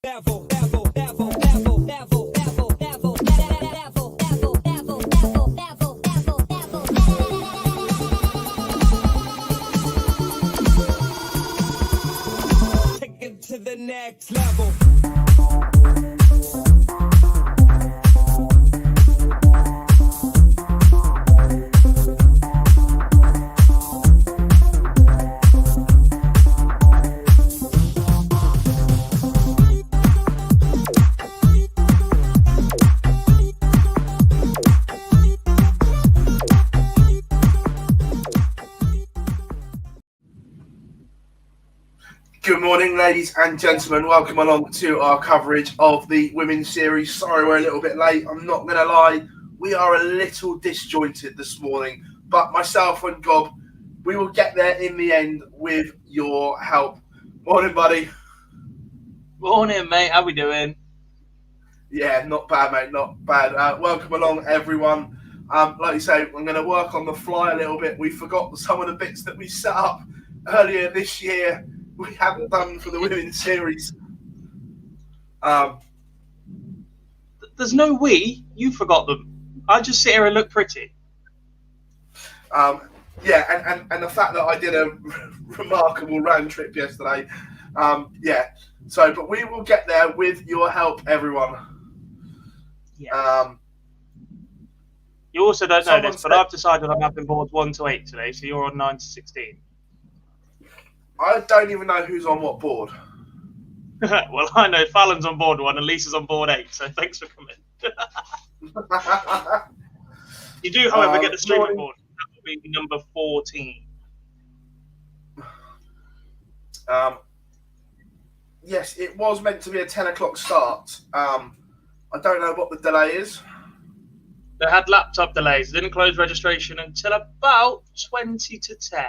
Take it to the next level. Good morning, ladies and gentlemen. Welcome along to our coverage of the Women's Series. Sorry we're a little bit late. I'm not going to lie. We are a little disjointed this morning. But myself and Gob, we will get there in the end with your help. Morning, buddy. Morning, mate. How we doing? Yeah, not bad, mate. Not bad. Welcome along, everyone. Like you say, I'm going to work on the fly a little bit. We forgot some of the bits that we set up earlier this year. We haven't done for the Women's Series. There's no we. You forgot them. I just sit here and look pretty. Yeah, and the fact that I did a remarkable round trip yesterday. Yeah. So, but we will get there with your help, everyone. Yeah. You also don't know this, but I've decided I'm having boards 1 to 8 today, so you're on 9 to 16. I don't even know who's on what board. Well, I know Fallon's on board 1 and Lisa's on board 8, so thanks for coming. You do, however, get the streaming board. That will be number 14. Yes, it was meant to be a 10 o'clock start. I don't know what the delay is. They had laptop delays. They didn't close registration until about 20 to 10.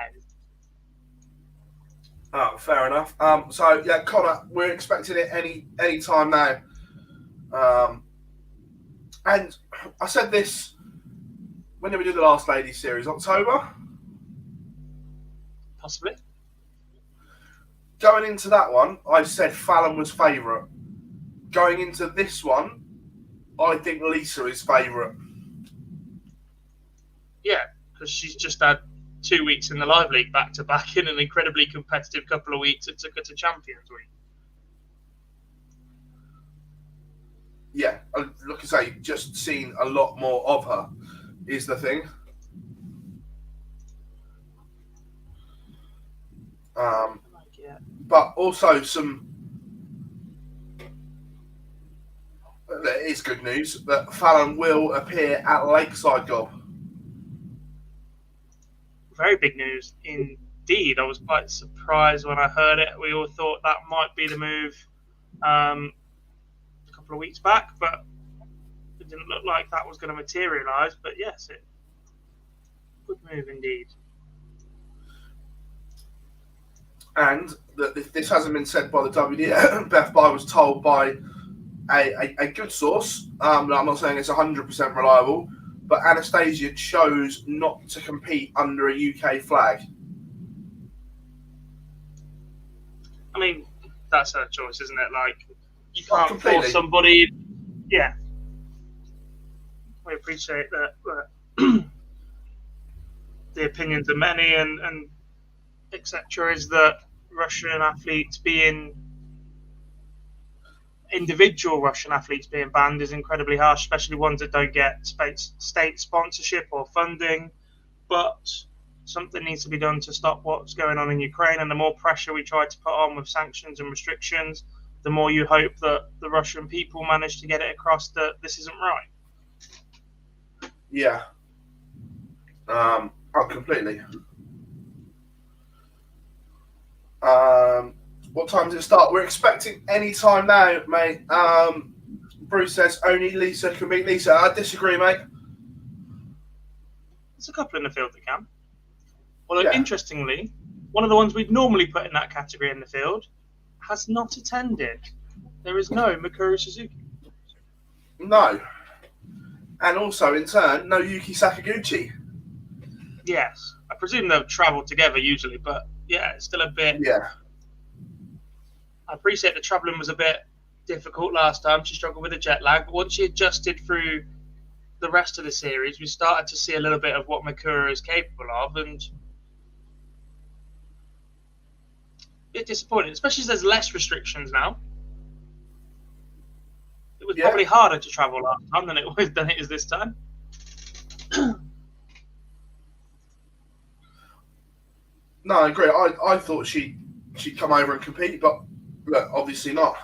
Oh, fair enough. So yeah, Connor, we're expecting it any time now. And I said this, when did we do the last Ladies Series? October? Possibly. Going into that one, I said Fallon was favourite. Going into this one, I think Lisa is favourite. Yeah, because she's just had 2 weeks in the Live League back-to-back in an incredibly competitive couple of weeks. It took her to Champions Week. Yeah, like I say, just seen a lot more of her is the thing. But also it is good news that Fallon will appear at Lakeside Gob. Very big news indeed. I was quite surprised when I heard it. We all thought that might be the move a couple of weeks back, but it didn't look like that was going to materialise. But yes, good move indeed. And that this hasn't been said by the WDF, but I was told by a good source. I'm not saying it's 100% reliable, but Anastasia chose not to compete under a UK flag. I mean, that's her choice, isn't it? Like, you can't force somebody. Yeah. We appreciate that. But the opinions of many and etc. is that individual Russian athletes being banned is incredibly harsh, especially ones that don't get state sponsorship or funding. But something needs to be done to stop what's going on in Ukraine. And the more pressure we try to put on with sanctions and restrictions, the more you hope that the Russian people manage to get it across that this isn't right. Yeah. Completely. What time does it start? We're expecting any time now, mate. Bruce says only Lisa can beat Lisa. I disagree, mate. There's a couple in the field that can. Well, Interestingly, one of the ones we'd normally put in that category in the field has not attended. There is no Mikuru Suzuki. No. And also, in turn, no Yuki Sakaguchi. Yes. I presume they'll travel together usually, but yeah, it's still a bit... Yeah. I appreciate the travelling was a bit difficult last time. She struggled with the jet lag, but once she adjusted through the rest of the series, we started to see a little bit of what Mikura is capable of, and a bit disappointing, especially as there's less restrictions now. It was probably harder to travel last time than it is this time. No, I agree. I thought she'd come over and compete, but look, obviously not.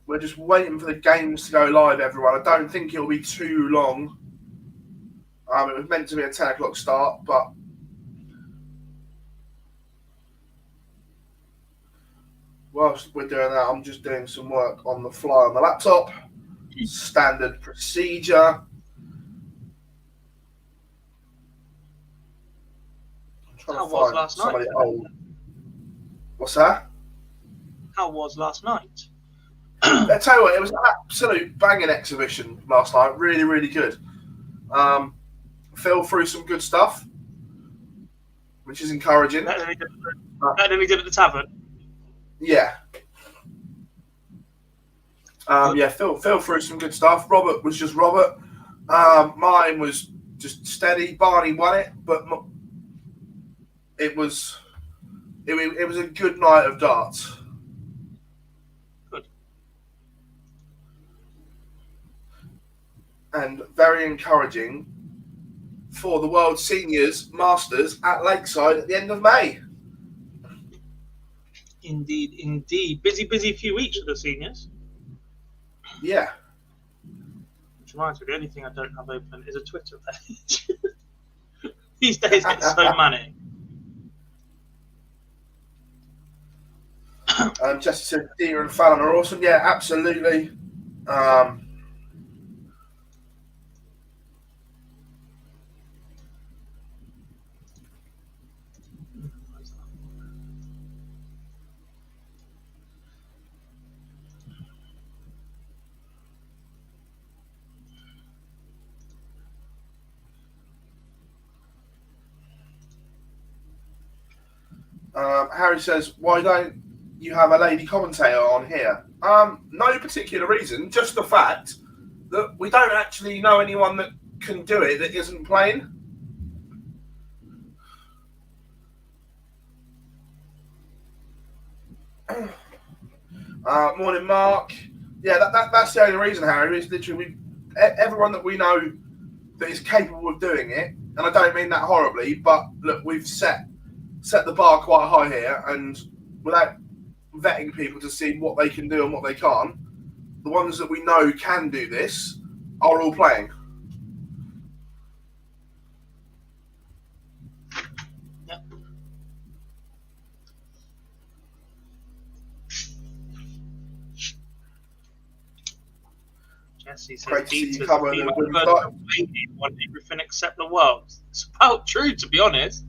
We're just waiting for the games to go live, everyone. I don't think it'll be too long. It was meant to be a 10 o'clock start, but whilst we're doing that, I'm just doing some work on the fly on the laptop. Standard procedure. I'm trying How to was find last somebody night? old. What's that? How was last night? I tell you what, it was an absolute banging exhibition last night. Really, really good. Fell through some good stuff, which is encouraging. Better than he did at the tavern. Yeah. Phil through some good stuff. Robert was just Robert. Mine was just steady. Barney won it, but it was a good night of darts. Good. And very encouraging for the World Seniors Masters at Lakeside at the end of May. Indeed. Busy few weeks for the seniors. Yeah. Which reminds me, the only thing I don't have open is a Twitter page. These days it's so manic. Jesse said Dia and Fallon are awesome. Yeah, absolutely. Harry says, why don't you have a lady commentator on here? No particular reason, just the fact that we don't actually know anyone that can do it that isn't playing. Morning, Mark. Yeah, that's the only reason, Harry. Is literally everyone that we know that is capable of doing it, and I don't mean that horribly, but look, we've set the bar quite high here, and without vetting people to see what they can do and what they can't, the ones that we know can do this are all playing. Yep. Jesse says, Great to see you Peter's cover the the women's first dart. want everything except the world. It's about true, to be honest.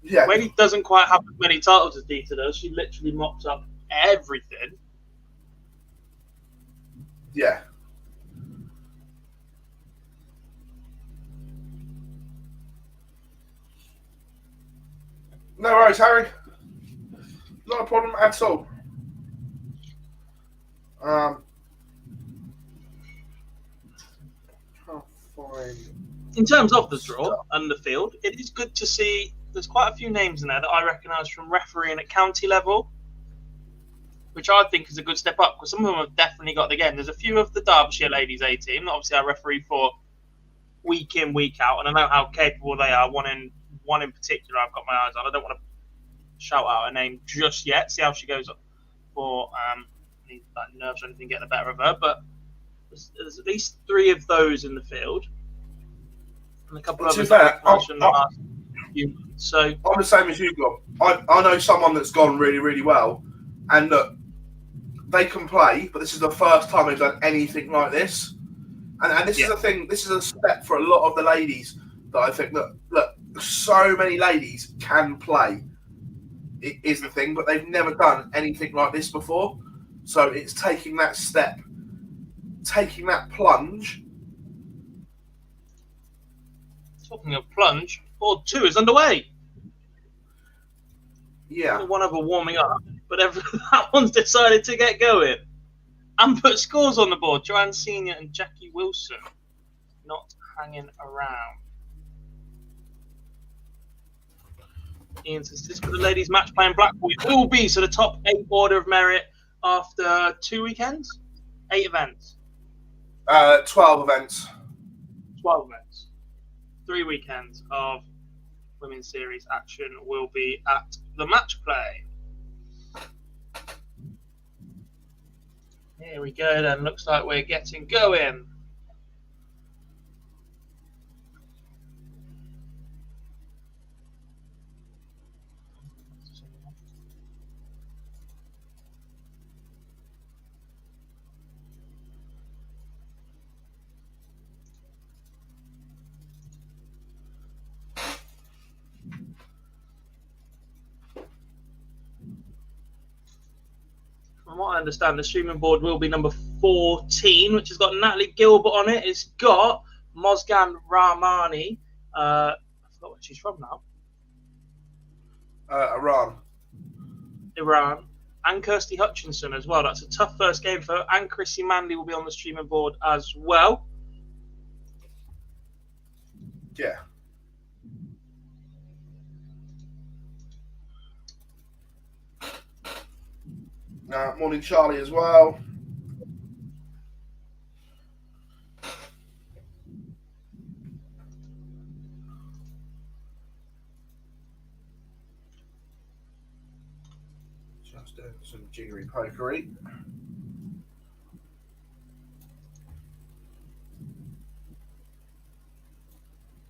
Yeah. When he doesn't quite have as many titles as Dita does, she literally mops up everything. Yeah. No worries, Harry. Not a problem at all. In terms of the draw and the field, it is good to see there's quite a few names in there that I recognise from refereeing at county level, which I think is a good step up, because some of them have definitely got the game. There's a few of the Derbyshire ladies A team that obviously I referee for week in, week out, and I know how capable they are. One in particular I've got my eyes on. I don't want to shout out her name just yet, see how she goes up for any nerves or anything getting the better of her, but there's at least 3 of those in the field. And a couple of others that I've mentioned the last few months. So I'm the same as you, Bob. I know someone that's gone really, really well, and look, they can play, but this is the first time they've done anything like this. And this is a thing. This is a step for a lot of the ladies that I think that look, so many ladies can play. It is the thing, but they've never done anything like this before. So it's taking that step, taking that plunge. Talking of plunge, Board 2 is underway. Yeah. One other warming up, but that one's decided to get going and put scores on the board. Joanne Senior and Jackie Wilson not hanging around. Ian says this for the ladies' match play in Blackpool. It will be so the top 8 order of merit after 2 weekends, 8 events. 12 events. 12 events. 3 weekends of Women's Series action will be at the match play. Here we go then. Looks like we're getting going. From what I understand, the streaming board will be number 14, which has got Natalie Gilbert on it. It's got Mozgan Rahmani. I forgot where she's from now. Iran. And Kirsty Hutchinson as well. That's a tough first game for her. And Chrissy Manley will be on the streaming board as well. Yeah. Morning, Charlie, as well. Just doing some jiggery pokery.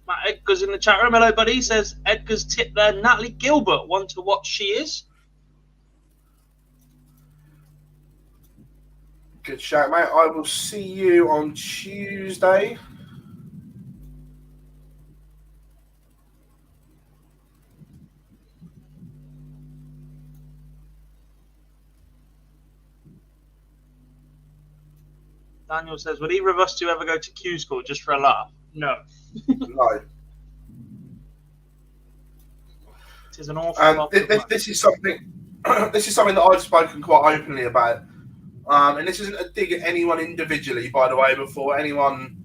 Matt Edgar's in the chat room. Hello, buddy. He says Edgar's tip there. Natalie Gilbert. One to watch she is. Good shout, mate. I will see you on Tuesday. Daniel says, would either of us two ever go to Q school just for a laugh? No. No. It is an awful lot. This is something. This is something that I've spoken quite openly about. And this isn't a dig at anyone individually, by the way, before anyone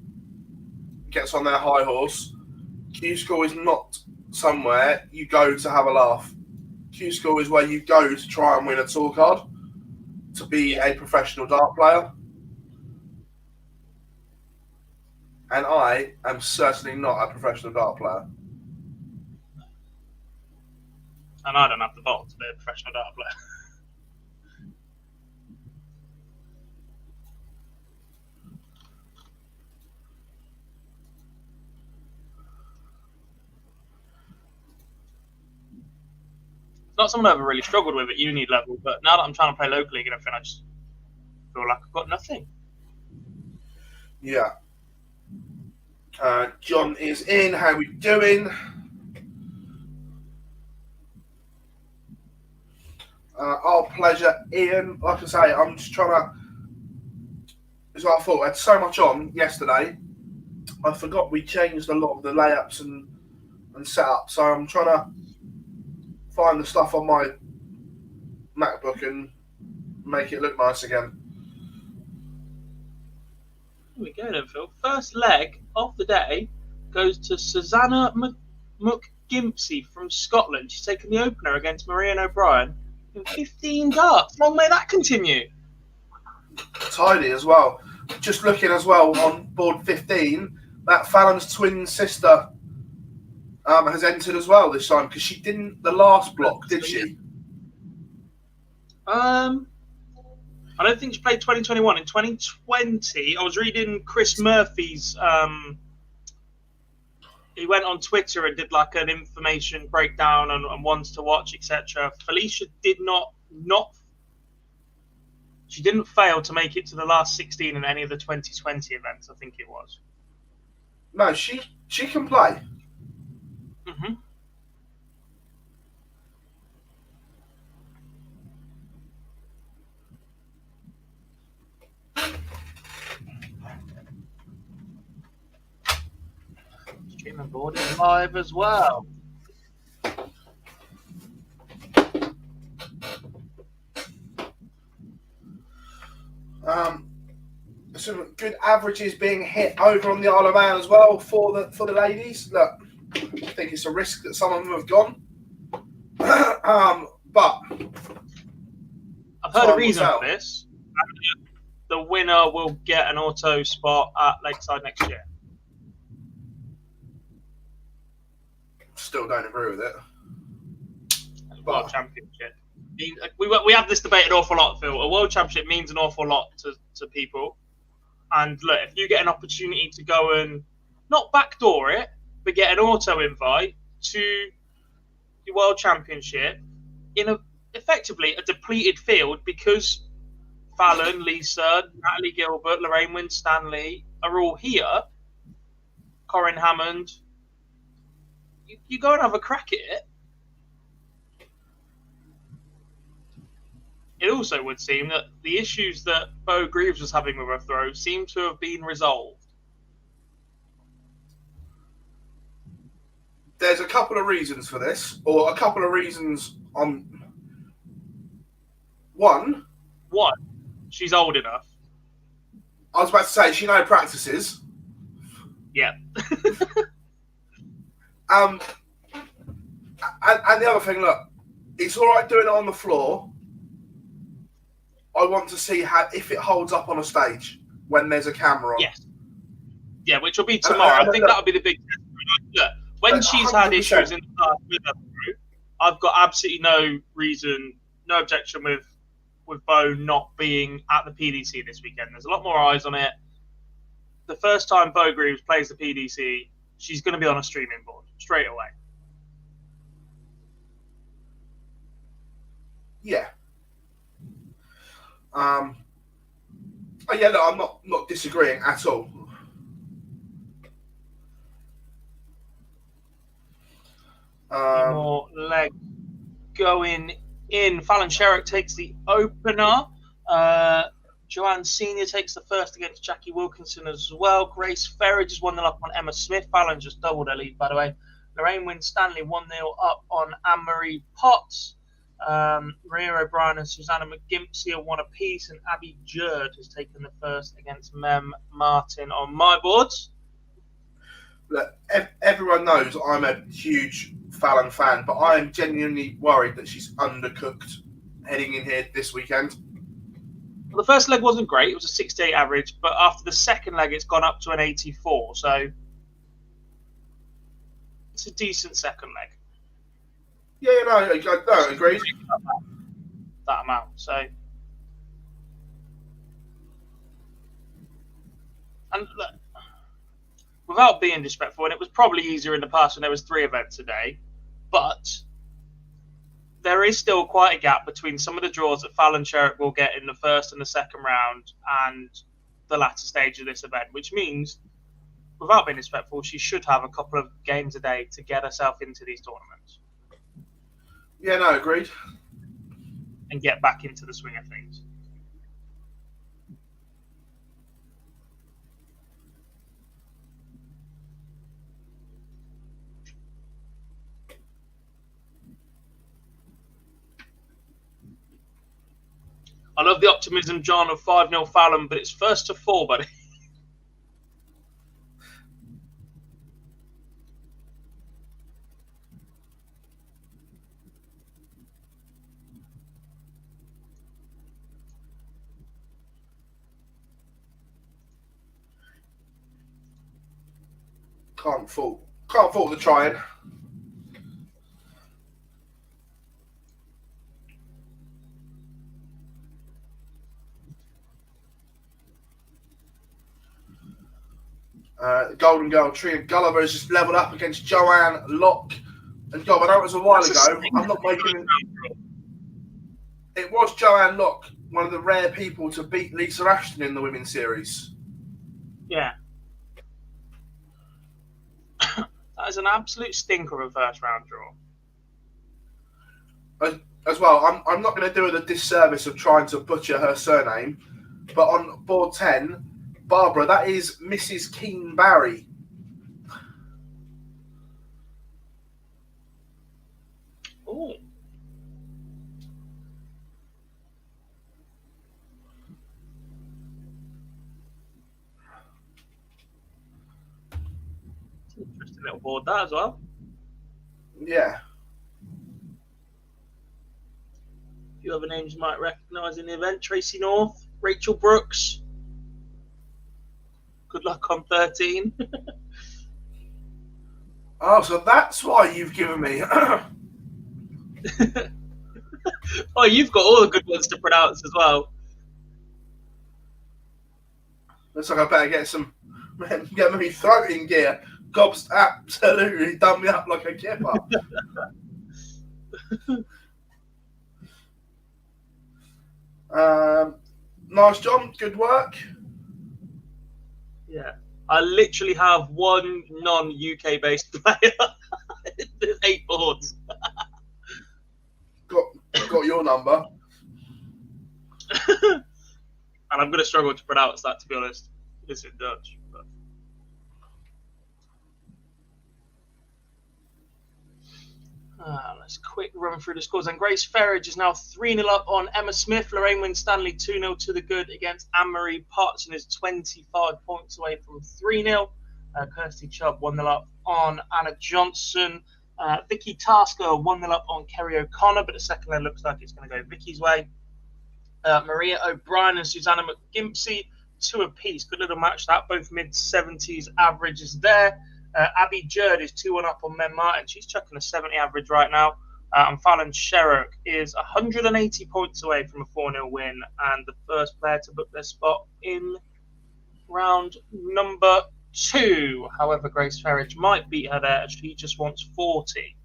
gets on their high horse. Q School is not somewhere you go to have a laugh. Q School is where you go to try and win a tour card, to be a professional dart player. And I am certainly not a professional dart player. And I don't have the ball to be a professional dart player. Not something I've ever really struggled with at uni level, but now that I'm trying to play local league and everything, I just feel like I've got nothing. Yeah. John is in. How we doing? Our pleasure, Ian. Like I say, I'm just trying to. As I thought, I had so much on yesterday. I forgot we changed a lot of the layups and setup. So I'm trying to find the stuff on my MacBook and make it look nice again. Here we go then, Phil. First leg of the day goes to Susanna McGimpsey from Scotland. She's taken the opener against Marianne O'Brien in 15 darts. Long may that continue. Tidy as well. Just looking as well on board 15, that Fallon's twin sister has entered as well this time, because she didn't the last block, did she? I don't think she played 2021. In 2020, I was reading Chris Murphy's. He went on Twitter and did like an information breakdown and ones to watch, etc. Felicia did not. She didn't fail to make it to the last 16 in any of the 2020 events. I think it was. No, she can play. Mm-hmm. Streaming board is live as well. good averages being hit over on the Isle of Man as well for the ladies. Look, I think it's a risk that some of them have gone. But I've heard a reason for this. The winner will get an auto spot at Lakeside next year. Still don't agree with it. World Championship. We have this debate an awful lot, Phil. A World Championship means an awful lot to people. And look, if you get an opportunity to go and not backdoor it, but get an auto invite to the World Championship in effectively a depleted field, because Fallon, Lisa, Natalie Gilbert, Lorraine Winstanley are all here, Corinne Hammond, you go and have a crack at it. It also would seem that the issues that Bo Greaves was having with her throw seem to have been resolved. There's a couple of reasons for this, or a couple of reasons on... One, she's old enough. I was about to say, she no practices. Yeah. And the other thing, look, it's all right doing it on the floor. I want to see if it holds up on a stage when there's a camera on. Yes. Yeah, which will be tomorrow. I think that'll be the big test. Look, when she's 100%. Had issues in the past with her throw, I've got absolutely no reason, no objection with Bo not being at the PDC this weekend. There's a lot more eyes on it. The first time Bo Greaves plays the PDC, she's going to be on a streaming board straight away. Yeah. Yeah, look, I'm not disagreeing at all. More leg going in. Fallon Sherrick takes the opener. Joanne Senior takes the first against Jackie Wilkinson as well. Grace Ferrer just 1-0 up on Emma Smith. Fallon just doubled her lead, by the way. Lorraine Winstanley 1-0 up on Anne-Marie Potts. Maria O'Brien and Susanna McGimpsey are 1 apiece, and Abby Jerd has taken the first against Mem Martin on my boards. Look, everyone knows I'm a huge Fallon fan, but I am genuinely worried that she's undercooked heading in here this weekend. Well, the first leg wasn't great. It was a 68 average, but after the second leg, it's gone up to an 84. So it's a decent second leg. Yeah, no, I don't agree. That amount. So, and look, without being disrespectful, and it was probably easier in the past when there was 3 events a day, but there is still quite a gap between some of the draws that Fallon Sherrick will get in the first and the second round and the latter stage of this event, which means, without being disrespectful, she should have a couple of games a day to get herself into these tournaments. Yeah, no, agreed. And get back into the swing of things. I love the optimism, John, of 5-0 Fallon, but it's first to 4, buddy. Can't fault the trying. Golden Girl Tria Gulliver has just levelled up against Joanne Locke. And God, I know it was a while ago. I'm not making it. Was Joanne Locke one of the rare people to beat Lisa Ashton in the women's series? Yeah. That is an absolute stinker of a first round draw. As well, I'm not going to do her the disservice of trying to butcher her surname, but on board 10, Barbara, that is Mrs. Keane Barry. Oh. Interesting little board that as well. Yeah. A few other names you might recognise in the event: Tracy North, Rachel Brooks. Good luck on 13. Oh, so that's why you've given me. Oh, you've got all the good ones to pronounce as well. Looks like I better get me throat in gear. Gob's absolutely done me up like a kipper. Nice, John. Good work. Yeah. I literally have one non-UK based player. There's 8 boards. Got your number. And I'm going to struggle to pronounce that, to be honest. It's in Dutch. But... let's quick run through the scores. And Grace Ferridge is now 3-0 up on Emma Smith. Lorraine Winstanley 2-0 to the good against Anne-Marie Potts and is 25 points away from 3-0. Kirsty Chubb 1-0 up on Anna Johnson. Vicky Tasker 1-0 up on Kerry O'Connor, but the second leg looks like it's going to go Vicky's way. Maria O'Brien and Susanna McGimpsey 2 apiece. Good little match that, both mid-70s averages there. Abby Jurd is 2-1 up on Men Martin. She's chucking a 70 average right now. And Fallon Sherrock is 180 points away from a 4-0 win and the first player to book their spot in round number 2. However, Grace Ferridge might beat her there. She just wants 40.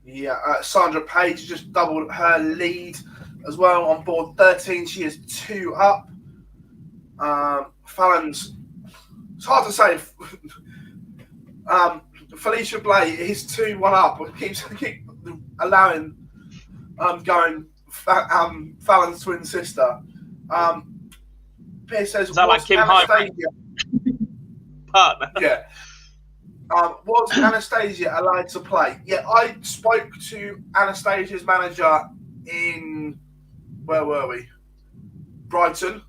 Yeah, Sandra Page just doubled her lead as well on board 13. She is 2 up. Fallon's, it's hard to say. Felicia Blay is 2-1 up. Keeps allowing going Fallon's twin sister. Pierce says, is that like Kim Anastasia? Partner. Yeah. Was Anastasia allowed to play? Yeah, I spoke to Anastasia's manager in, where were we? Brighton.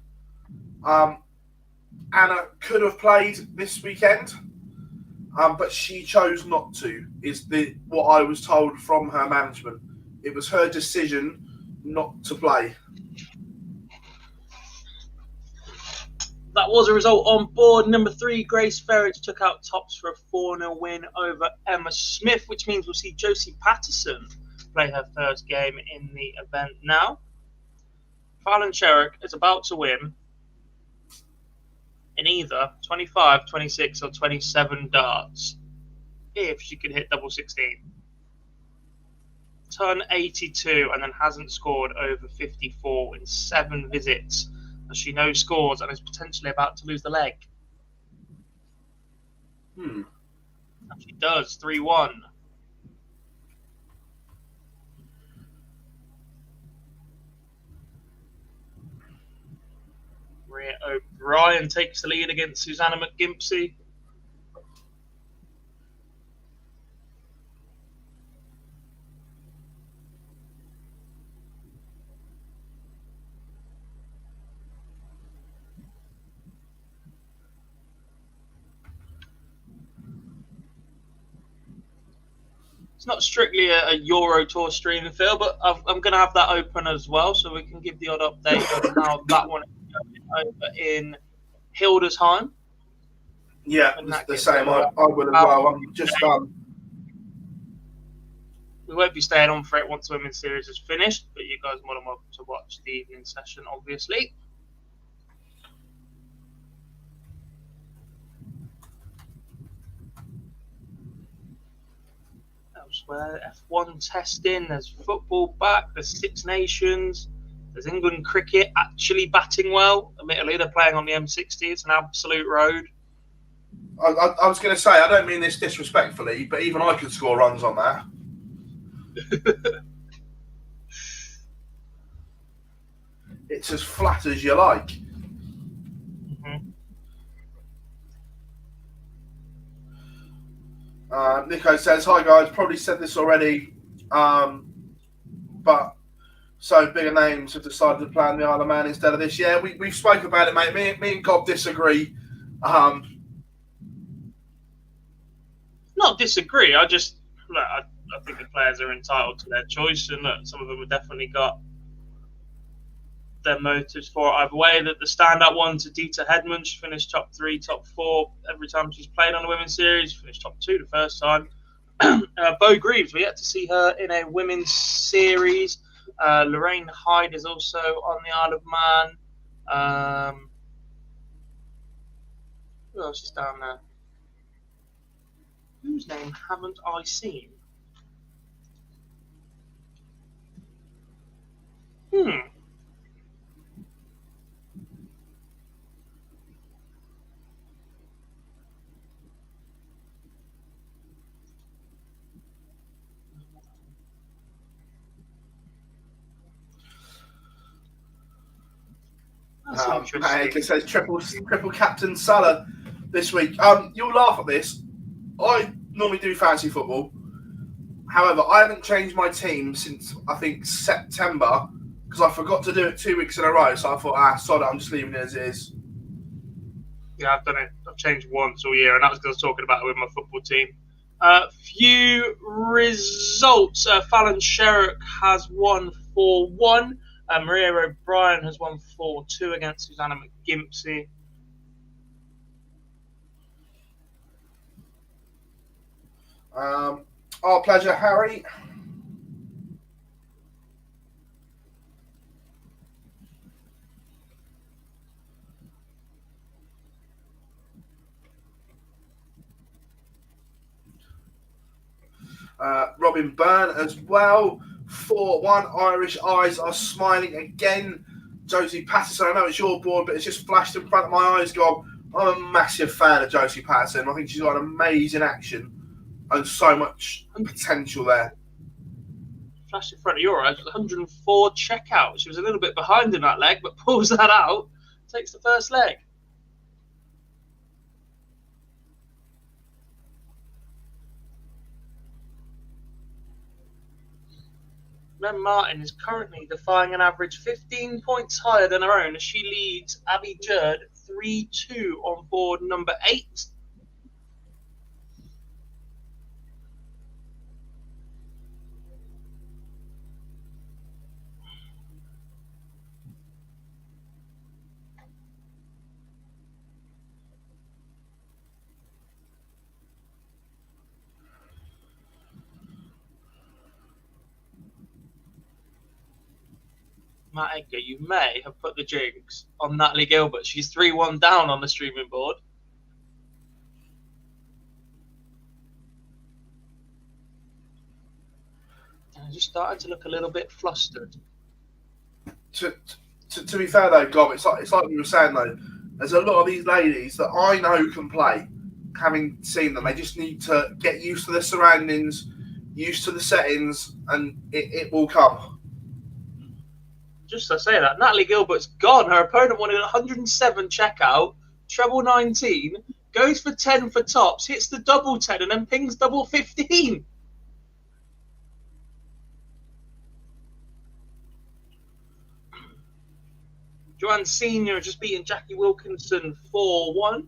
Anna could have played this weekend, but she chose not to, is what I was told from her management. It was her decision not to play. That was a result on board number 3. Grace Ferridge took out tops for a 4-0 win over Emma Smith, which means we'll see Josie Patterson play her first game in the event now. Fallon Sherrock is about to win in either 25, 26 or 27 darts if she can hit double 16. Turn 82 and then hasn't scored over 54 in 7 visits. As she knows scores and is potentially about to lose the leg. And she does, 3-1. Maria O'Brien takes the lead against Susanna McGimpsey. It's not strictly a Euro Tour stream, Phil, but I'm going to have that open as well, so we can give the odd update on how that one is going over in Hildesheim. Yeah, the same. I will as well. I'm just we won't be staying on for it once the Women's Series is finished, but you guys are more than welcome to watch the evening session, obviously. Elsewhere, F1 testing, there's football back, there's Six Nations, there's England cricket actually batting well. Admittedly, they're playing on the M60, it's an absolute road. I was going to say, I don't mean this disrespectfully, but even I could score runs on that. It's as flat as you like. Nico says, hi guys, probably said this already, but so bigger names have decided to play on the Isle of Man instead of this. Yeah, we've spoken about it, mate. Me and Gob disagree. not disagree. I just I think the players are entitled to their choice, and look, some of them have definitely got their motives for it either way. That the standout one's Adita Hedman. She finished top 3, top 4 every time she's played on a women's series. She finished top 2 the first time. Bo Greaves, we yet to see her in a women's series. Lorraine Hyde is also on the Isle of Man. Who else is down there? Whose name haven't I seen? It says triple captain Salah this week. You'll laugh at this. I normally do fantasy football. However, I haven't changed my team since I think September because I forgot to do it 2 weeks in a row. So I thought, sod it, I'm just leaving it as is. Yeah, I've done it. I've changed once all year, and that was because I was talking about it with my football team. Few results. Fallon Sherrock has won 4-1. Maria O'Brien has won 4-2 against Susanna McGimpsey. Our pleasure, Harry. Robin Byrne as well. 4-1. Irish eyes are smiling again. Josie Patterson, I know it's your board, but it's just flashed in front of my eyes. I'm a massive fan of Josie Patterson. I think she's got an amazing action and so much potential there. Flashed in front of your eyes with 104 checkout. She was a little bit behind in that leg, but pulls that out, takes the first leg. Mem Martin is currently defying an average 15 points higher than her own as she leads Abby Jurd 3-2 on board number 8. Matt Edgar, you may have put the jinx on Natalie Gilbert. She's 3-1 down on the streaming board. And just starting to look a little bit flustered. To be fair though, Gob, it's like we were saying though. There's a lot of these ladies that I know can play. Having seen them, they just need to get used to their surroundings, used to the settings, and it will come. Just to say that, Natalie Gilbert's gone. Her opponent wanted 107 checkout, treble 19, goes for 10 for tops, hits the double 10, and then pings double 15. Joanne Senior just beating Jackie Wilkinson 4-1.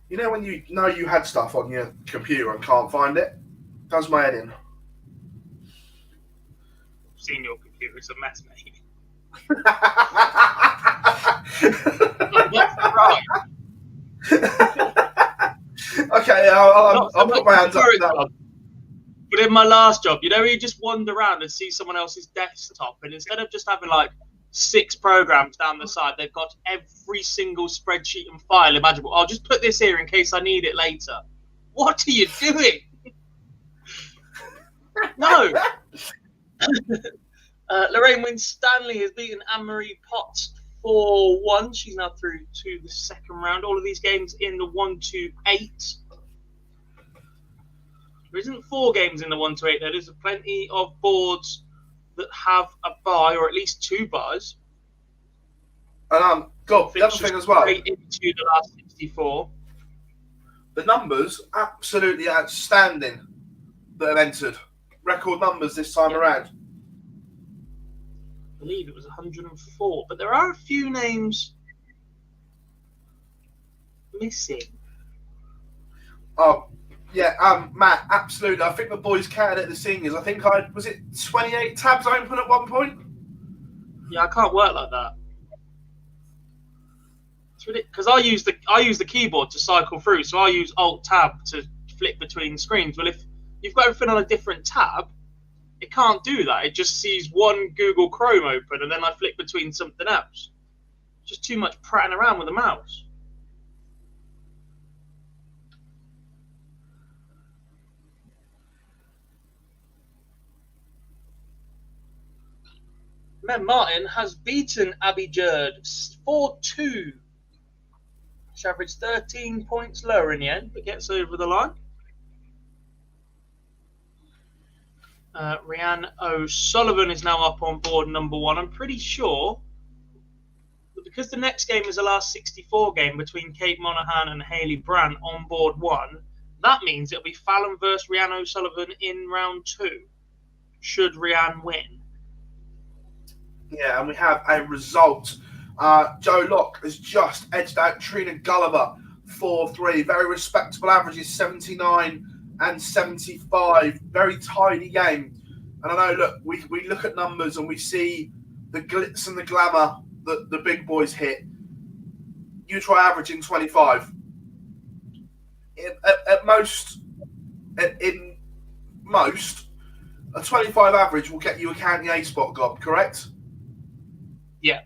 You know when you know you had stuff on your computer and can't find it? Does my head in. Seen your computer, it's a mess, mate. Right. Okay, I'll put my hands up for that one. But in my last job, you know, you just wander around and see someone else's desktop, and instead of just having like 6 programs down the side, they've got every single spreadsheet and file imaginable. I'll just put this here in case I need it later. What are you doing? No. Lorraine Winstanley has beaten Anne-Marie Potts 4-1. She's now through to the second round. All of these games in the 1-2-8. There isn't 4 games in the 1 to 8. There's plenty of boards that have a bye, or at least 2 byes. And God, the other thing as well. Straight into the last 64. The numbers absolutely outstanding that have entered. Record numbers this time around. I believe it was 104, but there are a few names missing. Oh, yeah, Matt, absolutely. I think the boys counted at the seniors. I think was it 28 tabs open at one point? Yeah, I can't work like that. It's ridiculous because I use the keyboard to cycle through, so I use Alt Tab to flip between screens. Well, if you've got everything on a different tab, it can't do that. It just sees one Google Chrome open, and then I flick between something else. Just too much prattling around with a mouse. Mem Martin has beaten Abby Jerd 4-2. She averaged 13 points lower in the end, but gets over the line. Rhiannon O'Sullivan is now up on board number 1. I'm pretty sure that because the next game is the last 64 game between Kate Monaghan and Hayley Brandt on board 1, that means it'll be Fallon versus Rhiannon O'Sullivan in round 2, should Rhiannon win. Yeah, and we have a result. Joe Locke has just edged out Trina Gulliver 4-3. Very respectable averages, 79 and 75. Very tidy game. And I know, look, we look at numbers and we see the glitz and the glamour that the big boys hit. You try averaging 25. At most, in most, a 25 average will get you a county A spot, Gob, correct? Yeah.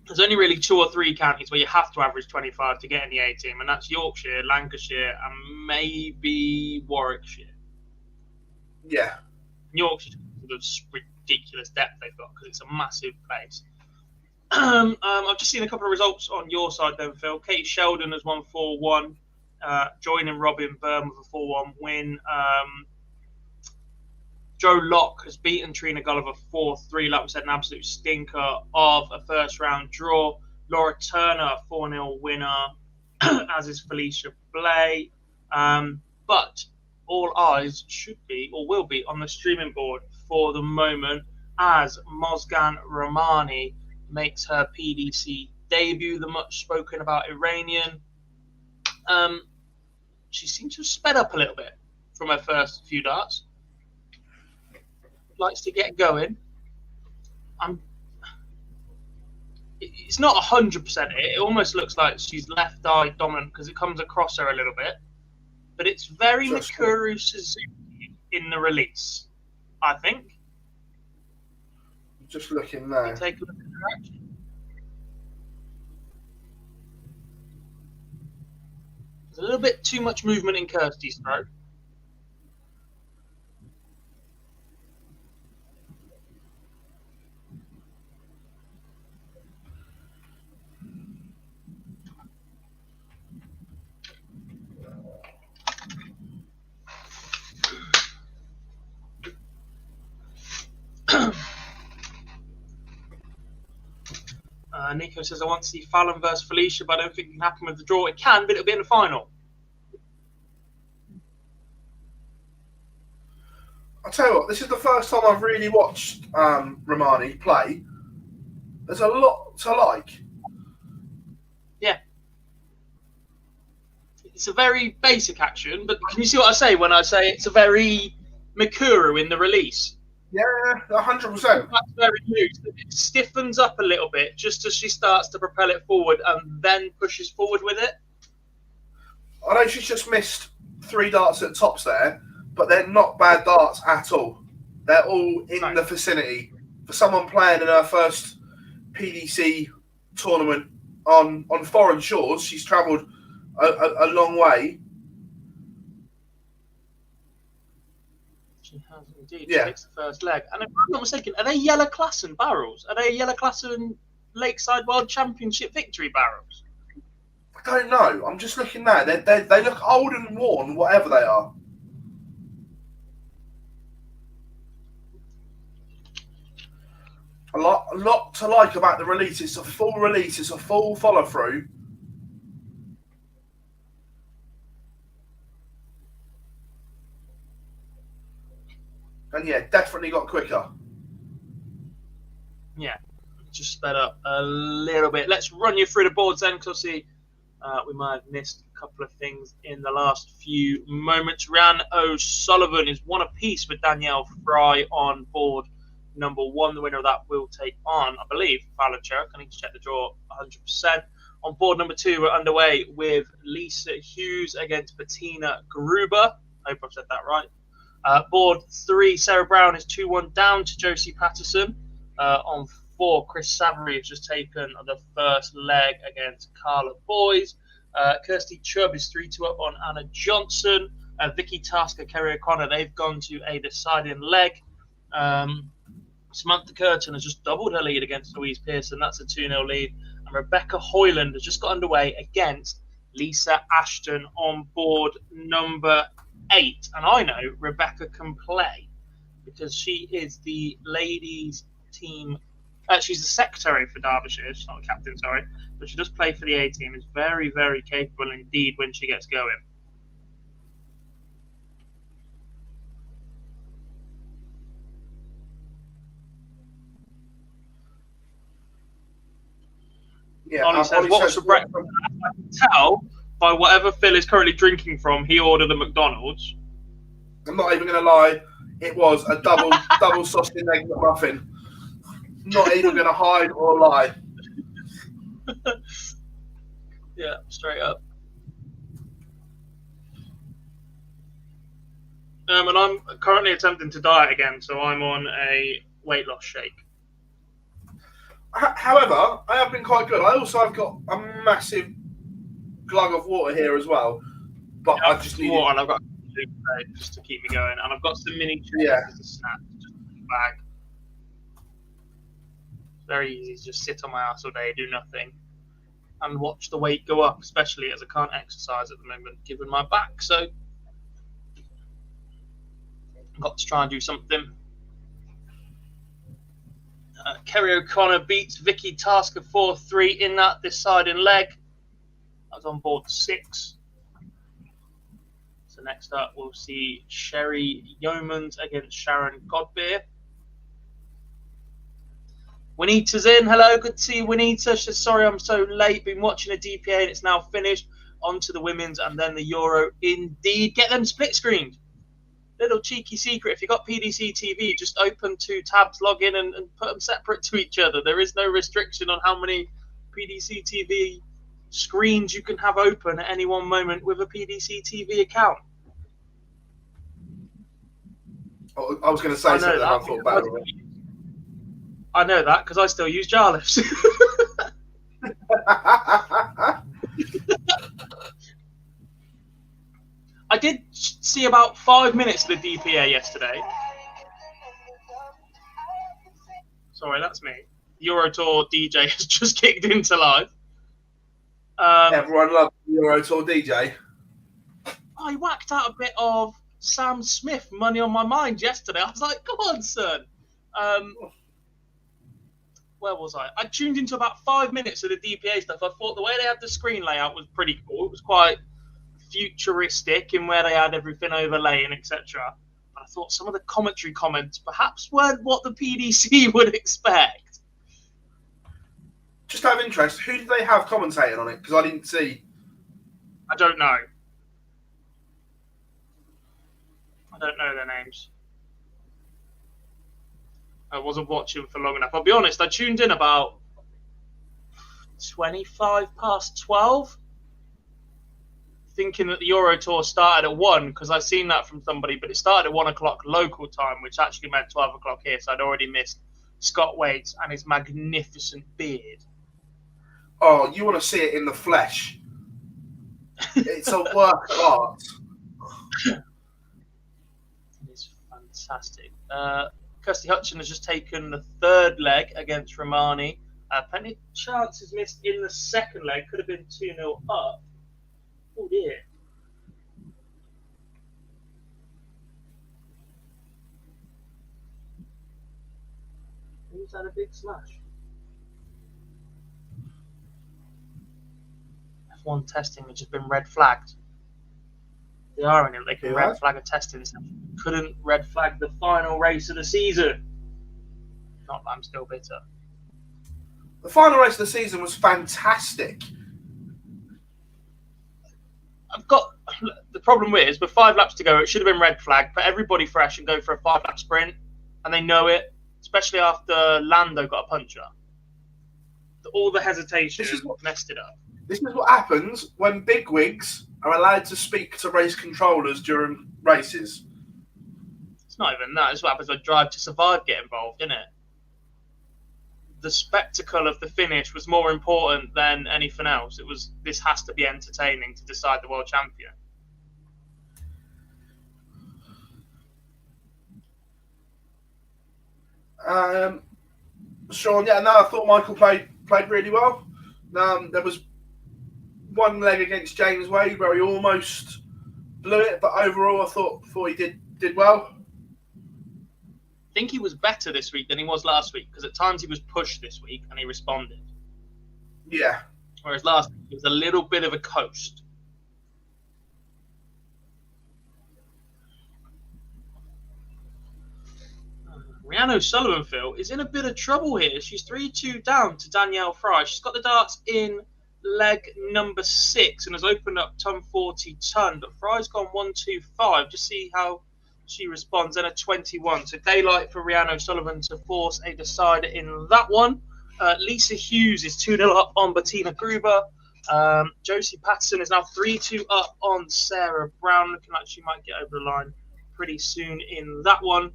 There's only really 2 or 3 counties where you have to average 25 to get in the A team, and that's Yorkshire, Lancashire, and maybe Warwickshire. Yeah. Yorkshire is ridiculous depth they've got because it's a massive place. I've just seen a couple of results on your side then, Phil. Katie Sheldon has won 4-1, joining Robin Byrne with a 4-1 win. Joe Locke has beaten Trina Gulliver 4-3, like we said, an absolute stinker of a first-round draw. Laura Turner, a 4-0 winner, as is Felicia Blay. But all eyes should be, or will be, on the streaming board for the moment as Mozgan Romani makes her PDC debut, the much-spoken about Iranian. She seems to have sped up a little bit from her first few darts. Likes to get going. It's not 100%. It almost looks like she's left eye dominant because it comes across her a little bit. But it's very Mikuru Suzuki in the release, I think. Just looking now. Take a look at her action. There's a little bit too much movement in Kirsty's throw. Nico says, I want to see Fallon versus Felicia, but I don't think it can happen with the draw. It can, but it'll be in the final. I'll tell you what, this is the first time I've really watched Romani play. There's a lot to like. Yeah. It's a very basic action, but can you see what I say when I say it's a very Mikuru in the release? Yeah, 100%. That's very loose. It stiffens up a little bit just as she starts to propel it forward and then pushes forward with it. I know she's just missed 3 darts at tops there, but they're not bad darts at all. They're all in the vicinity. For someone playing in her first PDC tournament on foreign shores, she's travelled a long way. She has indeed. Yeah. She takes the first leg. And if I'm not mistaken, are they Yellow Classen barrels? Are they Yellow Classen Lakeside World Championship victory barrels? I I don't know. I'm just looking now. They look old and worn, whatever they are. A lot to like about the release. It's a full release. It's a full follow through. And yeah, definitely got quicker. Yeah, just sped up a little bit. Let's run you through the boards then, because obviously we might have missed a couple of things in the last few moments. Ryan O'Sullivan is one apiece with Danielle Fry on board number 1. The winner of that will take on, I believe, Fallon-Cherrick. I need to check the draw 100%. On board number 2, we're underway with Lisa Hughes against Bettina Gruber. I hope I've said that right. Board 3, Sarah Brown is 2-1 down to Josie Patterson. On 4, Chris Savary has just taken the first leg against Carla Boys. Kirsty Chubb is 3-2 up on Anna Johnson. Vicky Tasker, Kerry O'Connor, they've gone to a deciding leg. Samantha Curtin has just doubled her lead against Louise Pearson. That's a 2-0 lead. And Rebecca Hoyland has just got underway against Lisa Ashton on board number 8. And I know Rebecca can play because she is the ladies' team. She's the secretary for Derbyshire. She's not the captain, sorry. But she does play for the A team. Is very, very capable indeed when she gets going. Yeah, Ollie says, what was for breakfast? I can tell by whatever Phil is currently drinking from, he ordered a McDonald's. I'm not even going to lie. It was a double sausage and egg McMuffin. Not even going to hide or lie. Yeah, straight up. And I'm currently attempting to diet again, so I'm on a weight loss shake. However, I have been quite good. I've got a massive glug of water here as well. But I just need water, and I've got just to keep me going. And I've got some mini chips as a snack, just in the bag. It's very easy to just sit on my ass all day, do nothing, and watch the weight go up, especially as I can't exercise at the moment, given my back. So I've got to try and do something. Kerry O'Connor beats Vicky Tasker 4-3 in that deciding leg. I was on board 6. So next up, we'll see Sherry Yeomans against Sharon Godbeer. Winita's in. Hello, good to see you, Winita. She's sorry I'm so late. Been watching a DPA and it's now finished. On to the women's and then the Euro. Indeed, get them split screened. Little cheeky secret, if you've got PDC TV, just open 2 tabs, log in and put them separate to each other. There is no restriction on how many PDC TV screens you can have open at any one moment with a PDC TV account. Oh, I was going to say something and I thought about it. I know that because I still use Jarlifs. I did see about 5 minutes of the DPA yesterday. Sorry, that's me. Eurotour DJ has just kicked into live. Everyone loves Eurotour DJ. I whacked out a bit of Sam Smith, Money on My Mind, yesterday. I was like, go on, son. Where was I? I tuned into about 5 minutes of the DPA stuff. I thought the way they had the screen layout was pretty cool. It was quite futuristic in where they had everything overlaying, etc. But I thought some of the commentary comments perhaps weren't what the PDC would expect. Just out of interest, who did they have commentating on it? Because I didn't see. I don't know. I don't know their names. I wasn't watching for long enough. I'll be honest, I tuned in about 12:25, thinking that the Euro Tour started at 1, because I've seen that from somebody, but it started at 1 o'clock local time, which actually meant 12 o'clock here, so I'd already missed Scott Waits and his magnificent beard. Oh, you want to see it in the flesh. It's a work of art. It's fantastic. Kirsty Hutchin has just taken the 3rd leg against Romani, Plenty of chances missed in the second leg. Could have been 2-0 up. Oh dear. Who's had a big smash? F1 testing has just been red flagged. They are in it. They can red flag a testing. Couldn't red flag the final race of the season. Not that I'm still bitter. The final race of the season was fantastic. The problem is with 5 laps to go, it should have been red flag. Put everybody fresh and go for a 5-lap sprint, and they know it. Especially after Lando got a puncture. All the hesitation messed it up. This is what happens when bigwigs are allowed to speak to race controllers during races. It's not even that. It's what happens when Drive to Survive get involved, isn't it? The spectacle of the finish was more important than anything else. This has to be entertaining to decide the world champion. Sean, I thought Michael played really well. There was one leg against James Wade where he almost blew it, but overall I thought he did well. I think he was better this week than he was last week, because at times he was pushed this week and he responded. Yeah. Whereas last week it was a little bit of a coast. Rhiannon Sullivan, Phil, is in a bit of trouble here. She's 3-2 down to Danielle Fry. She's got the darts in leg number 6 and has opened up ton 40 ton, but Fry's gone 1-2-5. Just see how she responds. And a 21. So daylight for Rhiannon Sullivan to force a decider in that one. Lisa Hughes is 2-0 up on Bettina Gruber. Josie Patterson is now 3-2 up on Sarah Brown, looking like she might get over the line pretty soon in that one.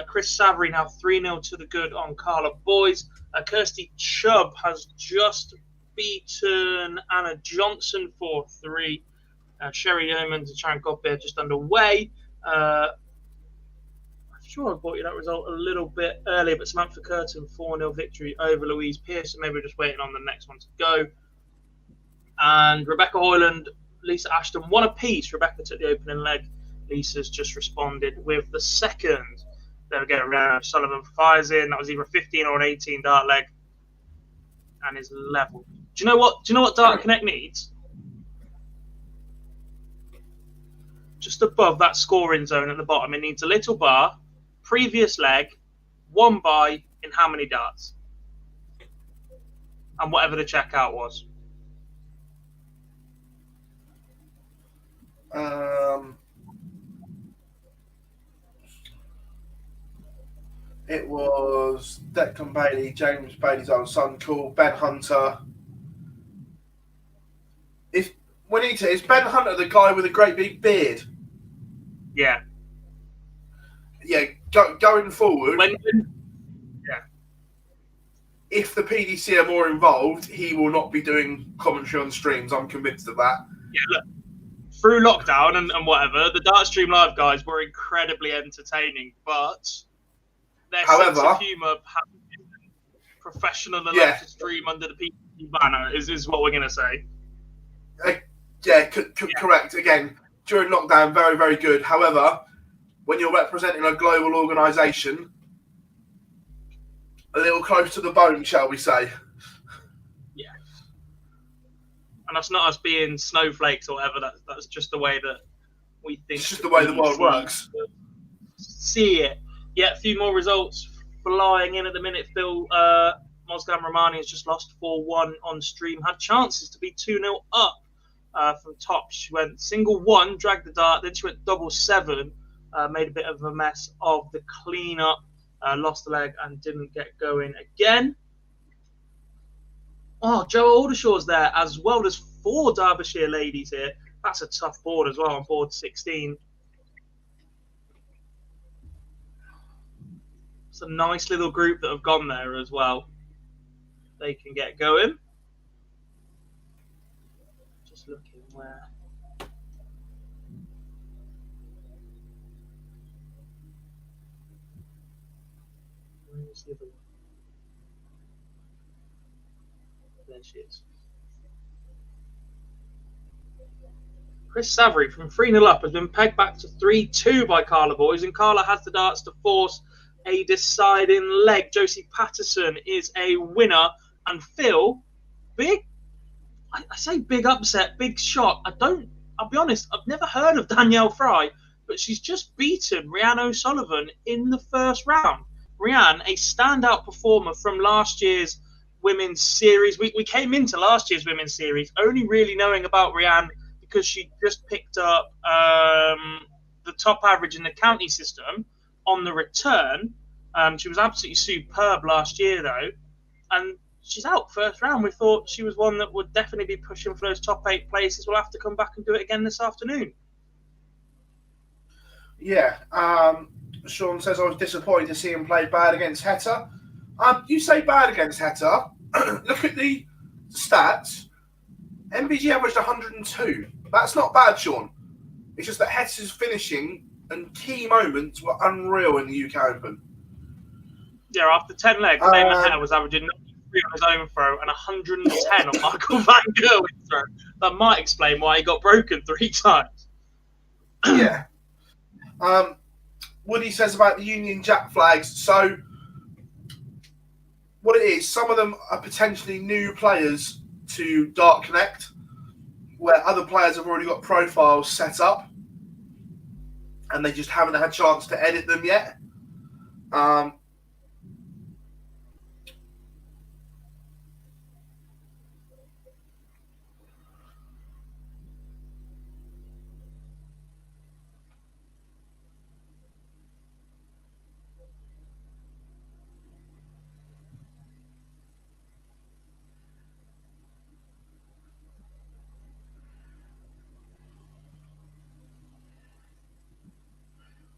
Chris Savory now 3-0 to the good on Carla Boys. Kirsty Chubb has just beaten Anna Johnson 4-3. Sherry Yeomans and Sharon Godbeer just underway. I'm sure I brought you that result a little bit earlier, but Samantha Curtin 4-0 victory over Louise Pearson. Maybe we're just waiting on the next one to go. And Rebecca Hoyland, Lisa Ashton, one apiece. Rebecca took the opening leg. Lisa's just responded with the second. There we go. Sullivan fires in. That was either a 15 or an 18 dart leg, and is level. Do you know what Dart Connect needs? Just above that scoring zone at the bottom, it needs a little bar, previous leg, 1 by in how many darts, and whatever the checkout was. It was Declan Bailey, James Bailey's old son, called Ben Hunter. Is Ben Hunter the guy with a great big beard? Yeah. Yeah, going forward, yeah. If the PDC are more involved, he will not be doing commentary on streams. I'm convinced of that. Yeah, look, through lockdown and whatever, the Dartstream Live guys were incredibly entertaining, but their sense of humour professional enough to stream under the PDC banner is what we're going to say. Correct. Again, during lockdown, very, very good. However, when you're representing a global organisation, a little close to the bone, shall we say. Yeah. And that's not us being snowflakes or whatever. That's just the way that we think. It's just the way the world works. See it. Yeah, a few more results flying in at the minute. Phil, Mozgan Romani has just lost 4-1 on stream. Had chances to be 2-0 up from top. She went single 1, dragged the dart. Then she went double 7. Made a bit of a mess of the clean-up. Lost the leg and didn't get going again. Oh, Joe Aldershaw's there, as well as 4 Derbyshire ladies here. That's a tough board as well, on board 16. It's a nice little group that have gone there as well. They can get going. Just looking where. Where's the other one? There she is. Chris Savary from 3-0 up has been pegged back to 3-2 by Carla Boys, and Carla has the darts to force a deciding leg. Josie Patterson is a winner, and Phil, big, I say big upset, big shock. I'll be honest, I've never heard of Danielle Fry, but she's just beaten Rhiannon O'Sullivan in the first round. Rhiannon, a standout performer from last year's women's series. We came into last year's women's series only really knowing about Rhiannon because she just picked up the top average in the county system on the return. She was absolutely superb last year, though. And she's out first round. We thought she was one that would definitely be pushing for those top 8 places. We'll have to come back and do it again this afternoon. Yeah. Sean says, I was disappointed to see him play bad against Heta. You say bad against Heta. Look at the stats. MVG averaged 102. That's not bad, Sean. It's just that Heta's finishing and key moments were unreal in the UK Open. Yeah, after 10 legs, Damon Heta was averaging 93 on his own throw and 110 on Michael van Gerwen's throw. That might explain why he got broken 3 times. Yeah. Woody says about the Union Jack flags. So, what it is, some of them are potentially new players to Dart Connect, where other players have already got profiles set up and they just haven't had a chance to edit them yet.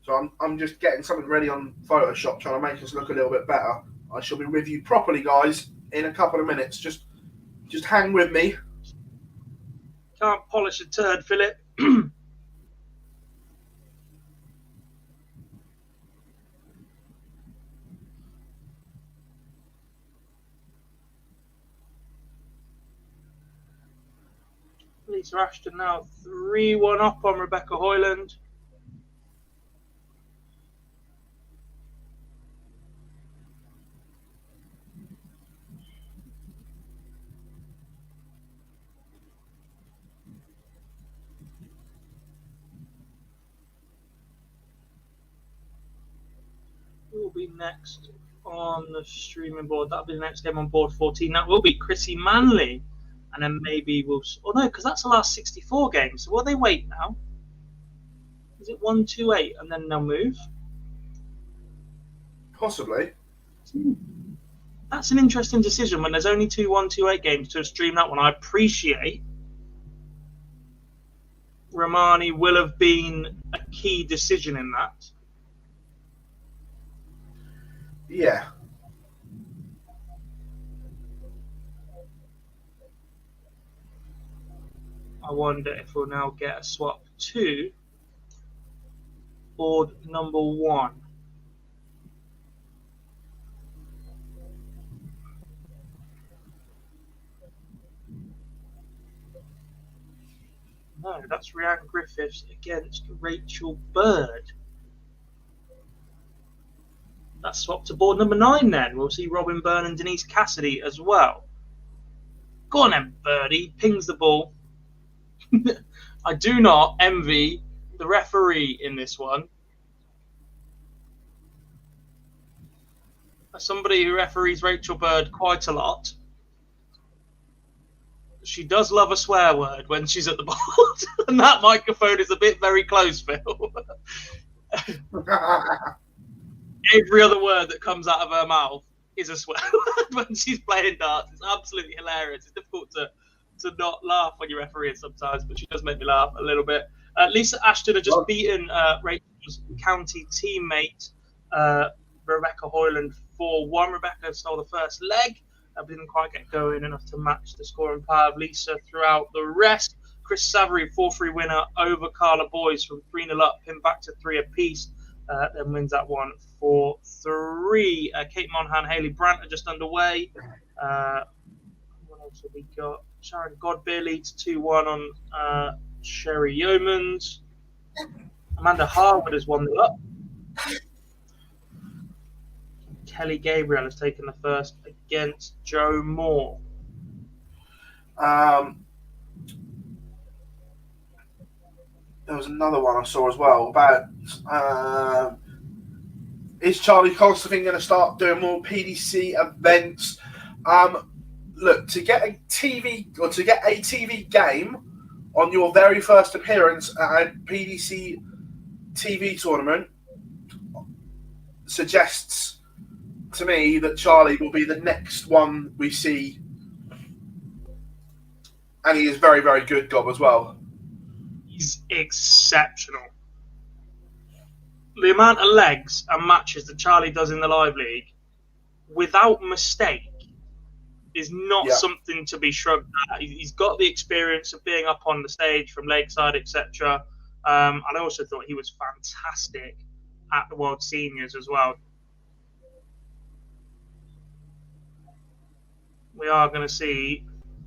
So I'm just getting something ready on Photoshop, trying to make us look a little bit better. I shall be with you properly, guys, in a couple of minutes. Just hang with me. Can't polish a turd, Philip. Lisa Ashton now 3-1 up on Rebecca Hoyland. Who will be next on the streaming board? That'll be the next game on board 14. That will be Chrissy Manley. And then maybe we'll... Oh, no, because that's the last 64 games. So will they wait now? Is it 1-2-8 and then they'll move? Possibly. That's an interesting decision when there's only 2 1-2-8 games to stream that one. I appreciate Romani will have been a key decision in that. Yeah. I wonder if we'll now get a swap to board number 1. No, that's Rhiannon Griffiths against Rachel Bird. That's swapped to board number 9 then. We'll see Robin Byrne and Denise Cassidy as well. Go on then, Birdie. Pings the ball. I do not envy the referee in this one. As somebody who referees Rachel Bird quite a lot, she does love a swear word when she's at the board. And that microphone is a bit very close, Phil. Every other word that comes out of her mouth is a swear word when she's playing darts. It's absolutely hilarious. It's difficult to not laugh when you're refereeing sometimes, but she does make me laugh a little bit. Lisa Ashton had just beaten Rachel's county teammate, Rebecca Hoyland, 4-1. Rebecca stole the first leg. Didn't quite get going enough to match the scoring power of Lisa throughout the rest. Chris Savary, 4-3 winner over Carla Boys from 3-0 up, pinned back to 3 apiece. Then wins that one 4-3. Kate Monaghan, Hayley Brandt are just underway. I'm going to else have we got? Sharon Godbeer leads 2-1 on Sherry Yeomans. Amanda Harwood has won the up. Kelly Gabriel has taken the first against Joe Moore. There was another one I saw as well about is Charlie Colston going to start doing more PDC events? Look, to get a TV game on your very first appearance at a PDC TV tournament suggests to me that Charlie will be the next one we see, and he is very, very good, Gob, as well. He's exceptional. The amount of legs and matches that Charlie does in the Live League, without mistake, is not something to be shrugged at. He's got the experience of being up on the stage from Lakeside, etc. And I also thought he was fantastic at the World Seniors as well. We are going to see,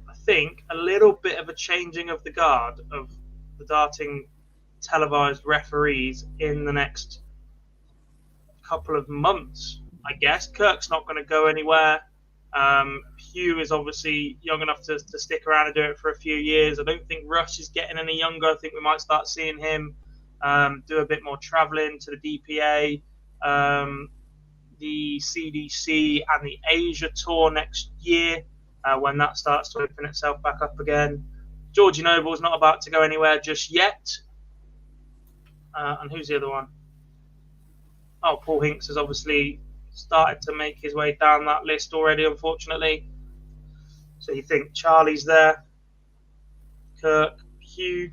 I think, a little bit of a changing of the guard of the darting televised referees in the next couple of months, I guess. Kirk's not going to go anywhere. Hugh is obviously young enough to stick around and do it for a few years. I don't think Rush is getting any younger. I think we might start seeing him do a bit more travelling to the DPA, the CDC and the Asia Tour next year when that starts to open itself back up again. Georgie Noble's not about to go anywhere just yet. And who's the other one? Oh, Paul Hinks has obviously started to make his way down that list already, unfortunately. So you think Charlie's there, Kirk, Hugh.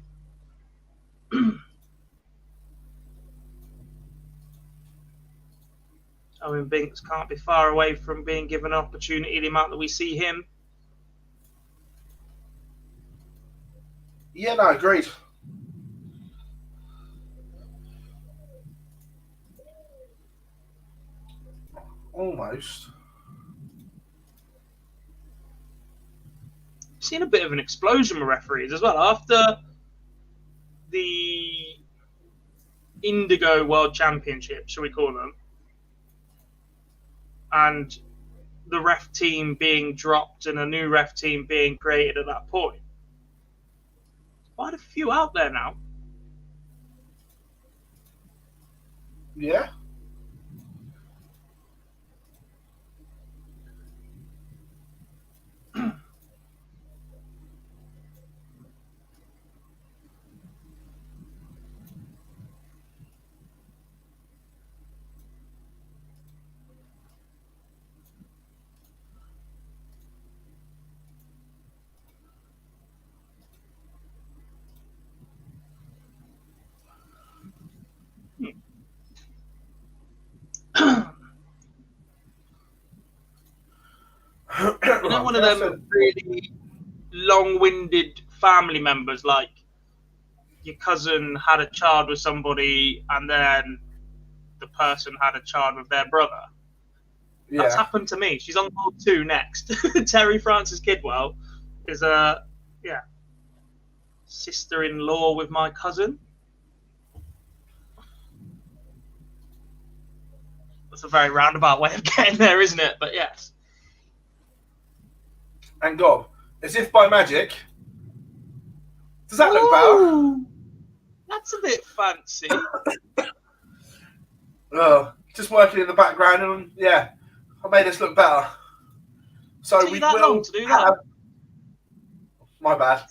Owen Binks can't be far away from being given an opportunity the amount that we see him. Yeah, no, agreed. Almost. Seen a bit of an explosion with referees as well after the Indigo World Championship, shall we call them, and the ref team being dropped and a new ref team being created at that point. Quite a few out there now. Yeah. You know, one of them really long-winded family members, like your cousin had a child with somebody and then the person had a child with their brother. Yeah. That's happened to me. She's on World 2 next. Terry Francis Kidwell is a sister-in-law with my cousin. That's a very roundabout way of getting there, isn't it? But yes. And Gob, as if by magic, does that look better? That's a bit fancy. Just working in the background, and yeah, I made this look better. So we will long to do that. My bad.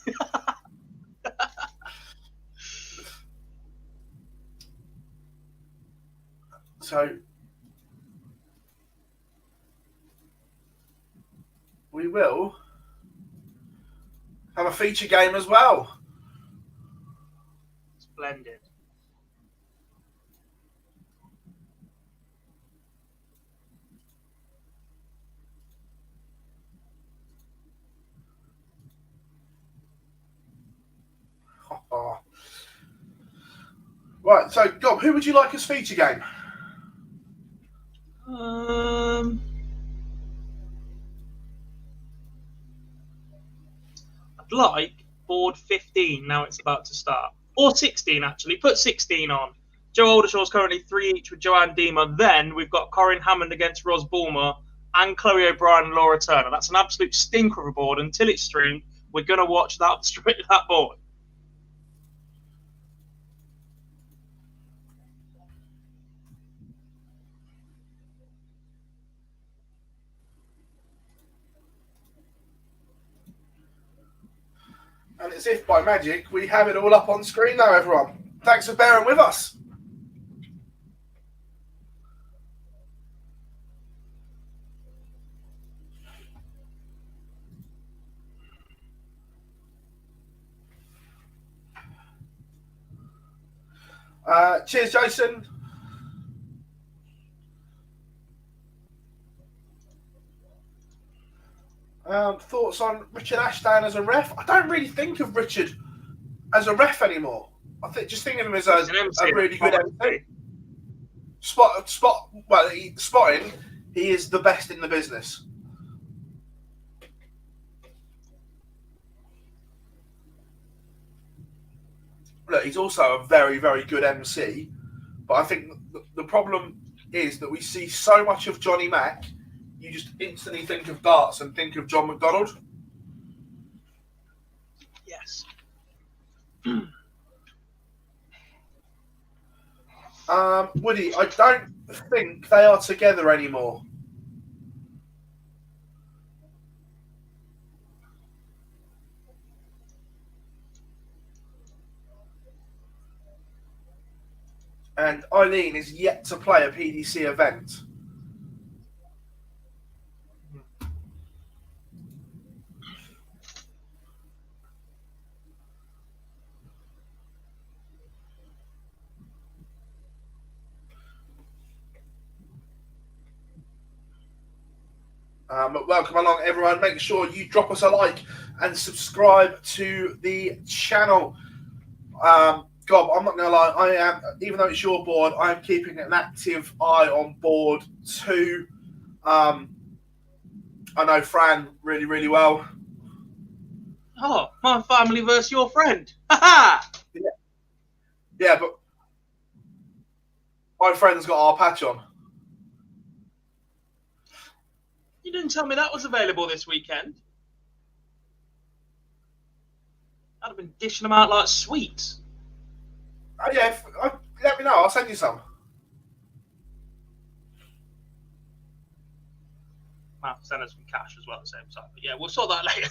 So we will have a feature game as well. Splendid. Right, so Gob, who would you like as feature game? like board 15. Now it's about to start. Or 16, actually. Put 16 on. Joe Aldershaw's currently 3 each with Joanne Deemer. Then we've got Corinne Hammond against Ros Bulmer and Chloe O'Brien and Laura Turner. That's an absolute stinker of a board. Until it's streamed, we're going to watch that board. And as if by magic, we have it all up on screen now, everyone. Thanks for bearing with us. Cheers, Jason. Thoughts on Richard Ashdown as a ref? I don't really think of Richard as a ref anymore. I think just think of him as a really good MC. Spotting, he is the best in the business. Look, he's also a very, very good MC. But I think the problem is that we see so much of Johnny Mack, you just instantly think of darts and think of John McDonald. Yes. Woody, I don't think they are together anymore. And Eileen is yet to play a PDC event. Welcome along, everyone. Make sure you drop us a like and subscribe to the channel. Gob, I'm not going to lie. I am, even though it's your board, I am keeping an active eye on board 2. I know Fran really, really well. Oh, my family versus your friend. Ha-ha! Yeah, but my friend's got our patch on. You didn't tell me that was available this weekend. I'd have been dishing them out like sweets. Oh, yeah, let me know. I'll send you some. I'll have to send us some cash as well at the same time. But yeah, we'll sort that later.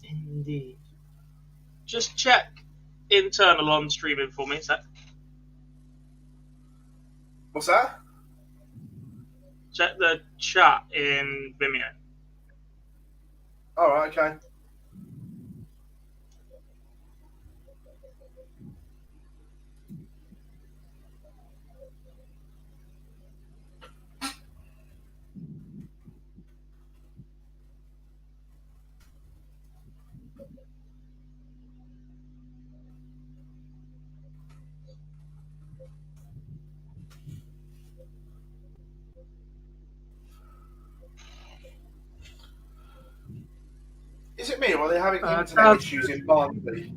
Indeed. Just check internal on streaming for me, Seth. What's that? Check the chat in Vimeo. All right, okay. Is it me, or are they having internet issues in Barnsley?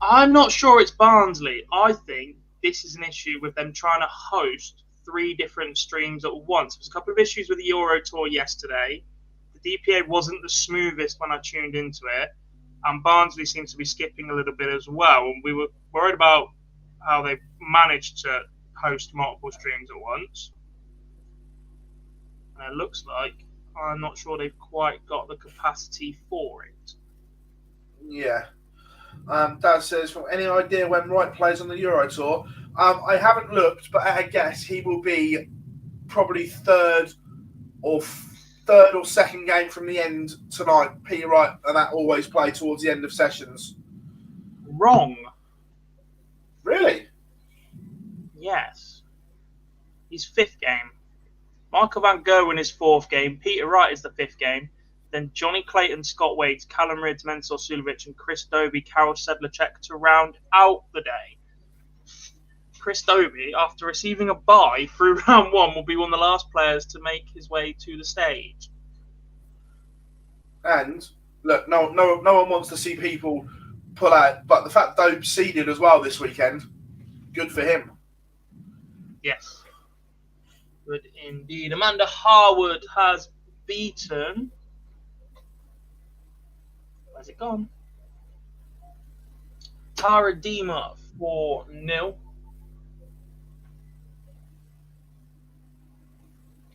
I'm not sure it's Barnsley. I think this is an issue with them trying to host 3 different streams at once. There was a couple of issues with the Euro Tour yesterday. The DPA wasn't the smoothest when I tuned into it, and Barnsley seems to be skipping a little bit as well. And we were worried about how they managed to host multiple streams at once. And it looks like I'm not sure they've quite got the capacity for it. Yeah. Dad says, well, any idea when Wright plays on the Euro Tour? I haven't looked, but I guess he will be probably third or second game from the end tonight. Peter Wright and that always play towards the end of sessions. Wrong. Really? Yes. He's 5th game. Michael Van Gerwen is 4th game. Peter Wright is the 5th game. Then Johnny Clayton, Scott Waits, Callum Ridds, Mensur Sulovic, and Chris Dobie, Karol Sedlacek to round out the day. Chris Dobie, after receiving a bye through round one, will be one of the last players to make his way to the stage. And look, no one wants to see people pull out, but the fact Dobe seeded as well this weekend, good for him. Yes, good indeed. Amanda Harwood has beaten. Where's it gone? Tara Deemer 4-0.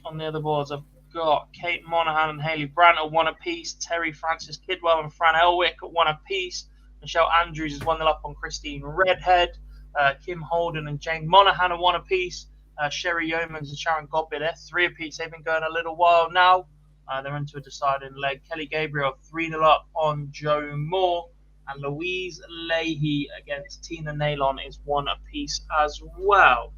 On the other boards, I've got Kate Monaghan and Hayley Brandt at 1 apiece. Terry Francis Kidwell and Fran Elwick at 1 apiece. Michelle Andrews is 1-0 up on Christine Redhead. Kim Holden and Jane Monaghan at 1 apiece. Sherry Yeomans and Sharon Godbit, they're 3 apiece. They've been going a little while now. They're into a deciding leg. Kelly Gabriel 3-0 up on Joe Moore. And Louise Leahy against Tina Nailon is 1 apiece as well.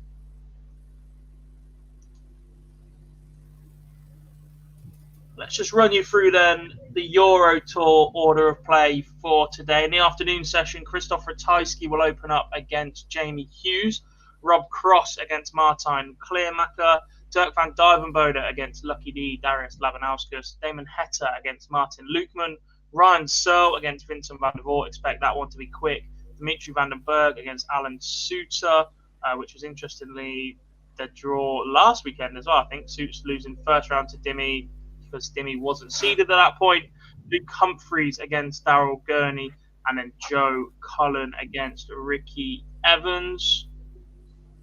Let's just run you through then the Euro Tour order of play for today. In the afternoon session, Christoph Ratajski will open up against Jamie Hughes. Rob Cross against Martijn Kleermaker. Dirk van Dijvenbode against Lucky D, Darius Lavanauskas. Damon Hetta against Martin Lukeman. Ryan Searle against Vincent van der Voort. Expect that one to be quick. Dimitri van den Berg against Alan Suter, which was interestingly the draw last weekend as well. I think Suits losing first round to Dimmy because Dimmy wasn't seeded at that point. Luke Humphreys against Daryl Gurney, and then Joe Cullen against Ricky Evans.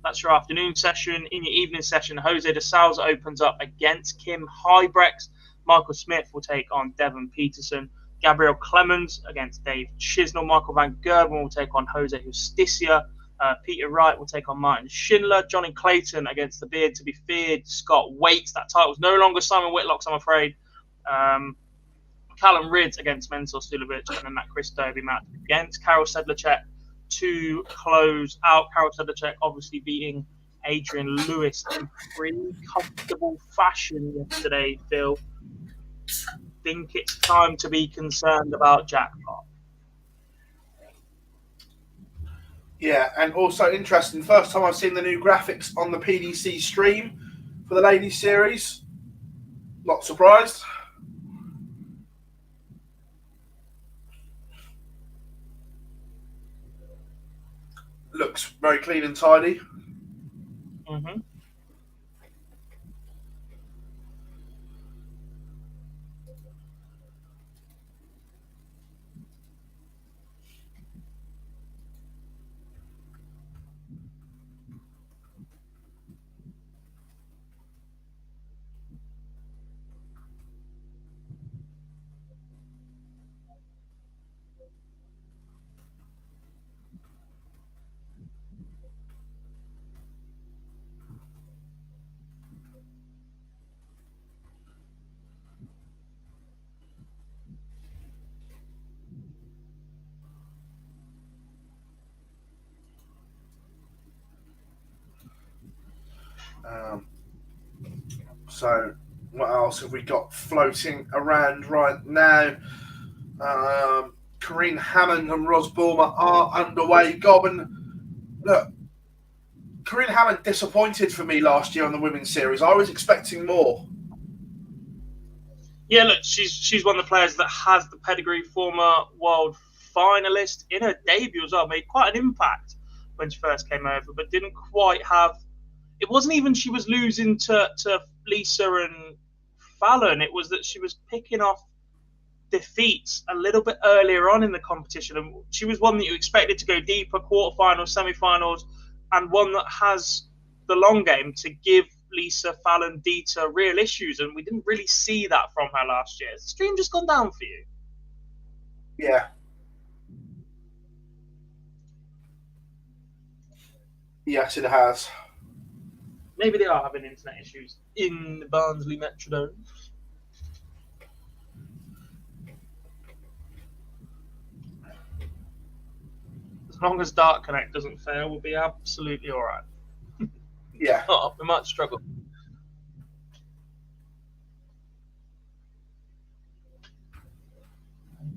That's your afternoon session. In your evening session, Jose de Souza opens up against Kim Huybrechts. Michael Smith will take on Devon Peterson. Gabriel Clemens against Dave Chisnell. Michael Van Gerben will take on Jose Justicia. Peter Wright will take on Martin Schindler. Johnny Clayton against the beard to be feared, Scott Waits. That title's no longer Simon Whitlock's, I'm afraid. Callum Ridds against Mensur Stulovic, and then that Chris Dobie match against Karol Sedlacek to close out. Karol Sedlacek obviously beating Adrian Lewis in pretty comfortable fashion yesterday, Phil. Think it's time to be concerned about jackpot. Yeah, and also interesting, first time I've seen the new graphics on the PDC stream for the ladies series. Not surprised. Looks very clean and tidy. Mm-hmm. So what else have we got floating around right now? Corinne Hammond and Ros Bulmer are underway. Gobbin, look, Corinne Hammond disappointed for me last year on the women's series. I was expecting more. Yeah, look, she's one of the players that has the pedigree, former world finalist in her debut as well. Made quite an impact when she first came over, but didn't quite have. It wasn't even she was losing to Lisa and Fallon. It was that she was picking off defeats a little bit earlier on in the competition, and she was one that you expected to go deeper, quarterfinals, semi-finals, and one that has the long game to give Lisa, Fallon, Dieter real issues, and we didn't really see that from her last year. Has the stream just gone down for you? Yeah. Yes, it has. Maybe they are having internet issues in the Barnsley Metrodome. As long as Dark Connect doesn't fail, we'll be absolutely all right. Yeah. Oh, we might struggle.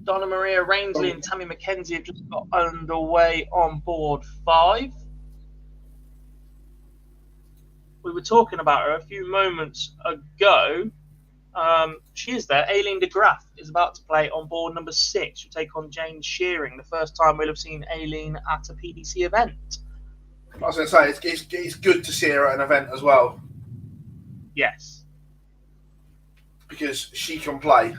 Donna Maria Rainsley and Tammy McKenzie have just got underway on board 5. we were talking about her a few moments ago. She is there. Aileen de Graaf is about to play on board number 6. She'll take on Jane Shearing. The first time we'll have seen Aileen at a PDC event. I was going to say, it's good to see her at an event as well. Yes. Because she can play.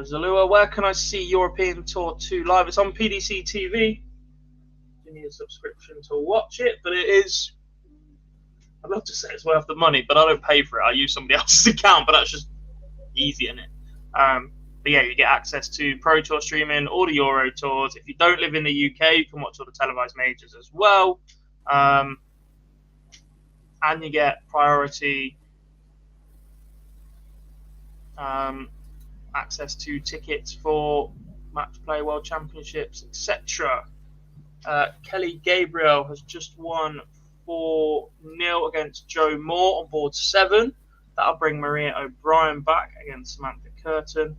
Zalua, where can I see European Tour 2 live? It's on PDC TV. You need a subscription to watch it, but it is... I'd love to say it's worth the money, but I don't pay for it. I use somebody else's account, but that's just easy, isn't it? But yeah, you get access to Pro Tour streaming, all the Euro Tours. If you don't live in the UK, you can watch all the televised majors as well. And you get priority access to tickets for Match Play World Championships, etc. Kelly Gabriel has just won 4-0 against Joe Moore on board 7. That'll bring Maria O'Brien back against Samantha Curtin.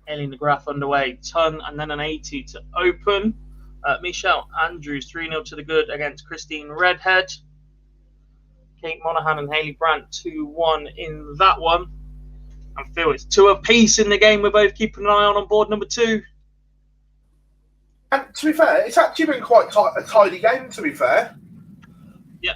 Aileen de Graaf underway, ton and then an 80 to open. Michelle Andrews 3-0 to the good against Christine Redhead. Kate Monaghan and Hayley Brandt 2-1 in that one. And Phil, it's 2 apiece in the game we're both keeping an eye on board number 2. And to be fair, it's actually been quite a tidy game, to be fair. Yep.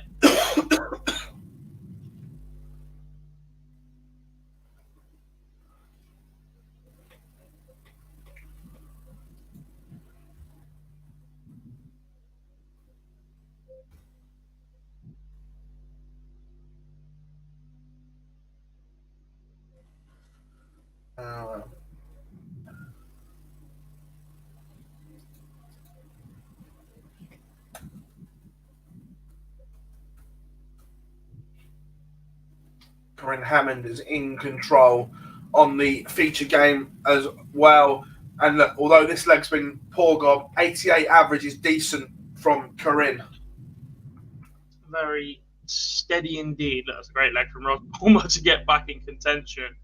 Corinne Hammond is in control on the feature game as well. And look, although this leg's been poor gob, 88 average is decent from Corinne. Very steady indeed. That's a great leg from Rod Palmer to get back in contention.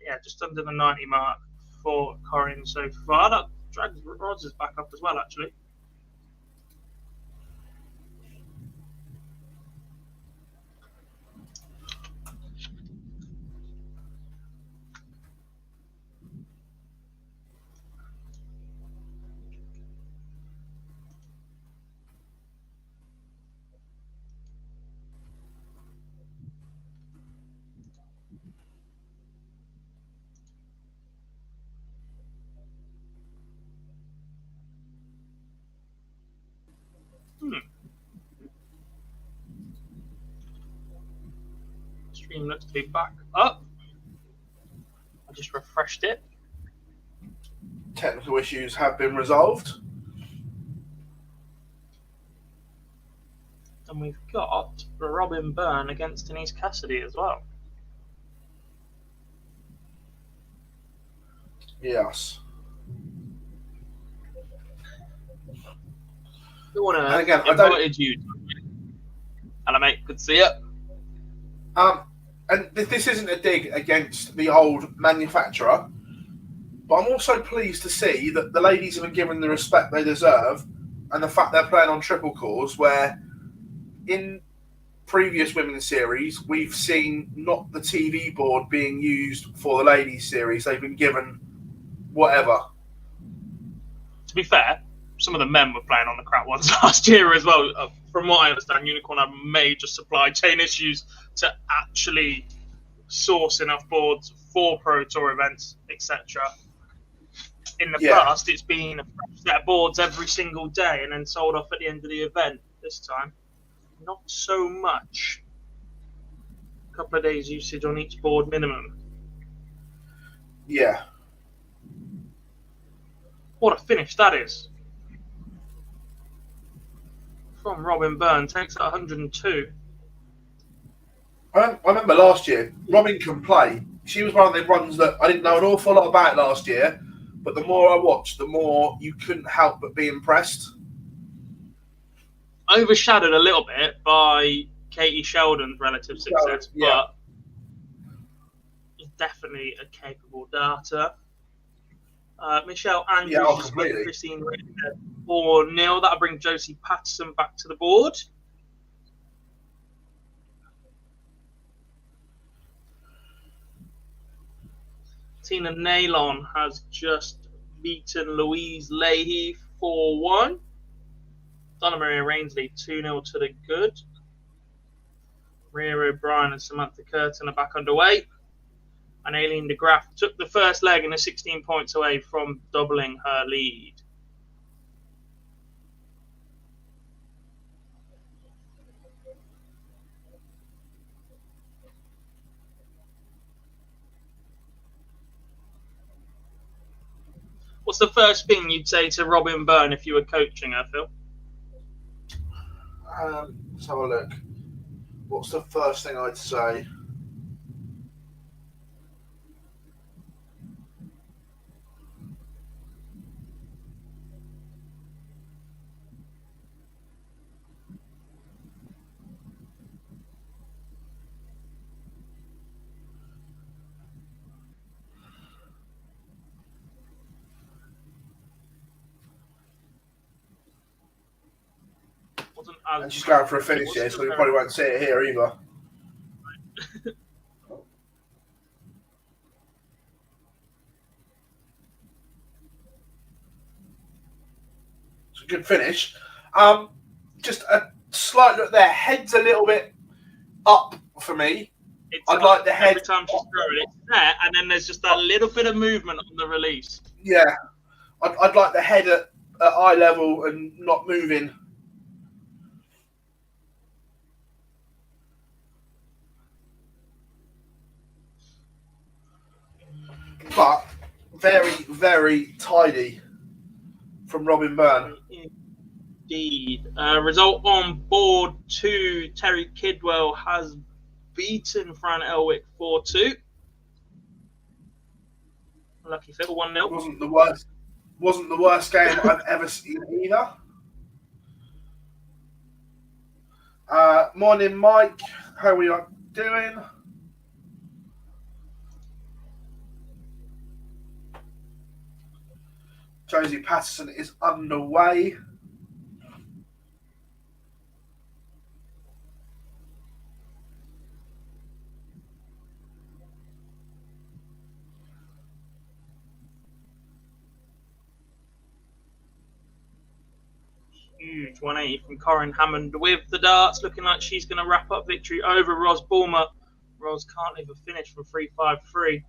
Yeah, just under the 90 mark for Corinne so far. That drags Rods back up as well, actually. Stream looks to be back up. I just refreshed it. Technical issues have been resolved. And we've got Robin Byrne against Denise Cassidy as well. Yes. Who want And again, to invited you? Hello, mate. Good to see you. And this isn't a dig against the old manufacturer, but I'm also pleased to see that the ladies have been given the respect they deserve, and the fact they're playing on triple cores, where in previous women's series we've seen not the TV board being used for the ladies series. They've been given whatever. To be fair, some of the men were playing on the crap ones last year as well. From what I understand, Unicorn had major supply chain issues to actually source enough boards for Pro Tour events, etc. In the past, it's been a fresh set of boards every single day and then sold off at the end of the event. This time, not so much. A couple of days usage on each board minimum. Yeah. What a finish that is. From Robin Byrne, takes it 102. I remember last year, Robin can play. She was one of the ones that I didn't know an awful lot about last year, but the more I watched, the more you couldn't help but be impressed. overshadowed a little bit by Katie Sheldon's relative success, but is definitely a capable darter. Michelle Andrews just beat Christine 4-0. That'll bring Josie Patterson back to the board. Tina Nailon has just beaten Louise Leahy 4-1. Donna Maria Rainsley 2-0 to the good. Maria O'Brien and Samantha Curtin are back underway. And Aileen de Graaf took the first leg and is 16 points away from doubling her lead. What's the first thing you'd say to Robin Byrne if you were coaching her, Phil? Let's have a look. What's the first thing I'd say? And she's going for a finish here, so we probably won't see it here either. It's a good finish. Just a slight look there. Head's a little bit up for me. I'd like the head. Every time she's throwing it, it's there, and then there's just that little bit of movement on the release. Yeah. I'd like the head at eye level and not moving. But very, very tidy from Robin Byrne. Indeed. Result on board 2. Terry Kidwell has beaten Fran Elwick 4-2. Lucky Phil, 1-0. Wasn't the worst game I've ever seen either. Morning, Mike. How are we doing? Josie Patterson is underway. Huge 180 from Corinne Hammond with the darts, looking like she's going to wrap up victory over Ros Bulmer. Ros can't leave a finish from 3-5-3.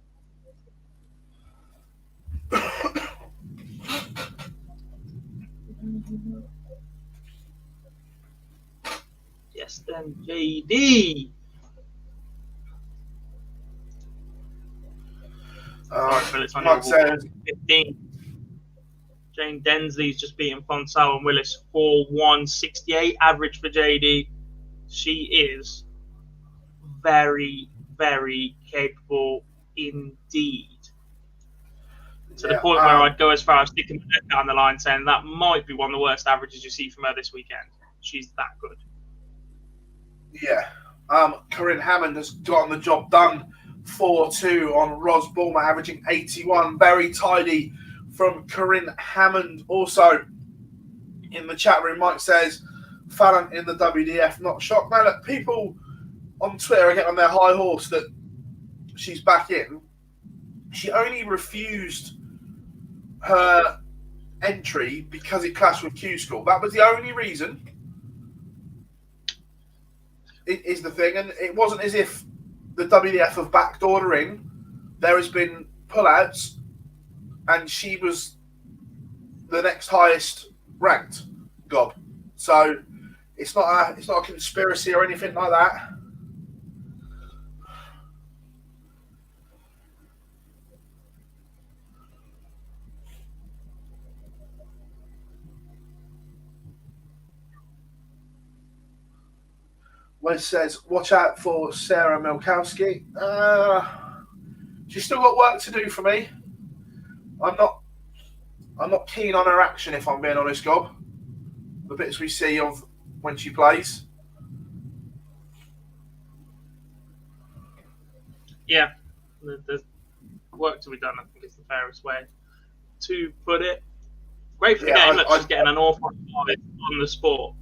Yes, then JD. Mike says 15. Jane Densley's just beaten Fonsal and Willis 4-1, 68 average for JD. She is very, very capable indeed. To the point where I'd go as far as sticking the neck down the line, saying that might be one of the worst averages you see from her this weekend. She's that good. Yeah. Corinne Hammond has gotten the job done. 4-2 on Ros Bulmer, averaging 81. Very tidy from Corinne Hammond. Also, in the chat room, Mike says, Fallon in the WDF, not shocked. Now, look, people on Twitter are getting on their high horse that she's back in. She only refused her entry because it clashed with Q School. That was the only reason. It is the thing. And it wasn't as if the WDF have backdoored her in. There has been pullouts, and she was the next highest ranked gob. So it's not a conspiracy or anything like that. Wes says, watch out for Sarah Milkowski. She's still got work to do for me. I'm not keen on her action, if I'm being honest, Gob. The bits we see of when she plays. Yeah, there's work to be done, I think is the fairest way to put it. Great for the game. Look, she's getting an awful lot on the sport.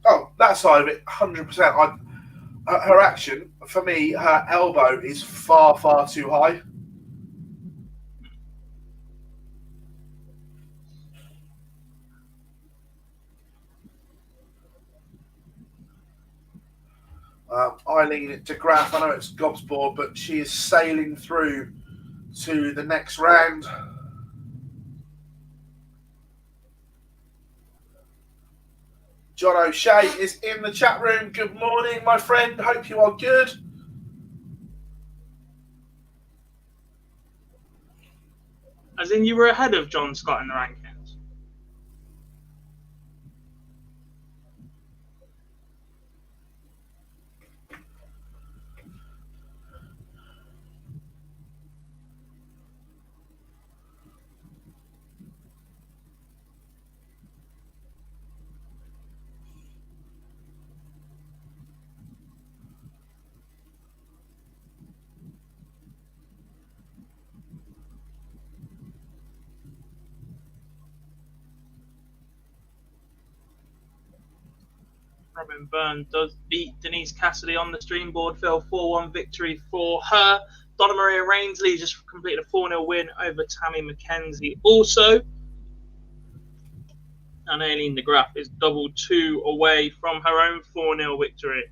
Oh, that side of it, 100%. Her action, for me, her elbow is far, far too high. Eileen de Graaf, I know it's Gobsboard, but she is sailing through to the next round. John O'Shea is in the chat room. Good morning, my friend. Hope you are good. As in, you were ahead of John Scott in the rankings. Robin Byrne does beat Denise Cassidy on the stream board. Phil 4-1 victory for her. Donna Maria Rainsley just completed a 4-0 win over Tammy McKenzie also. And Aileen de Graaf is 2-2 away from her own 4-0 victory.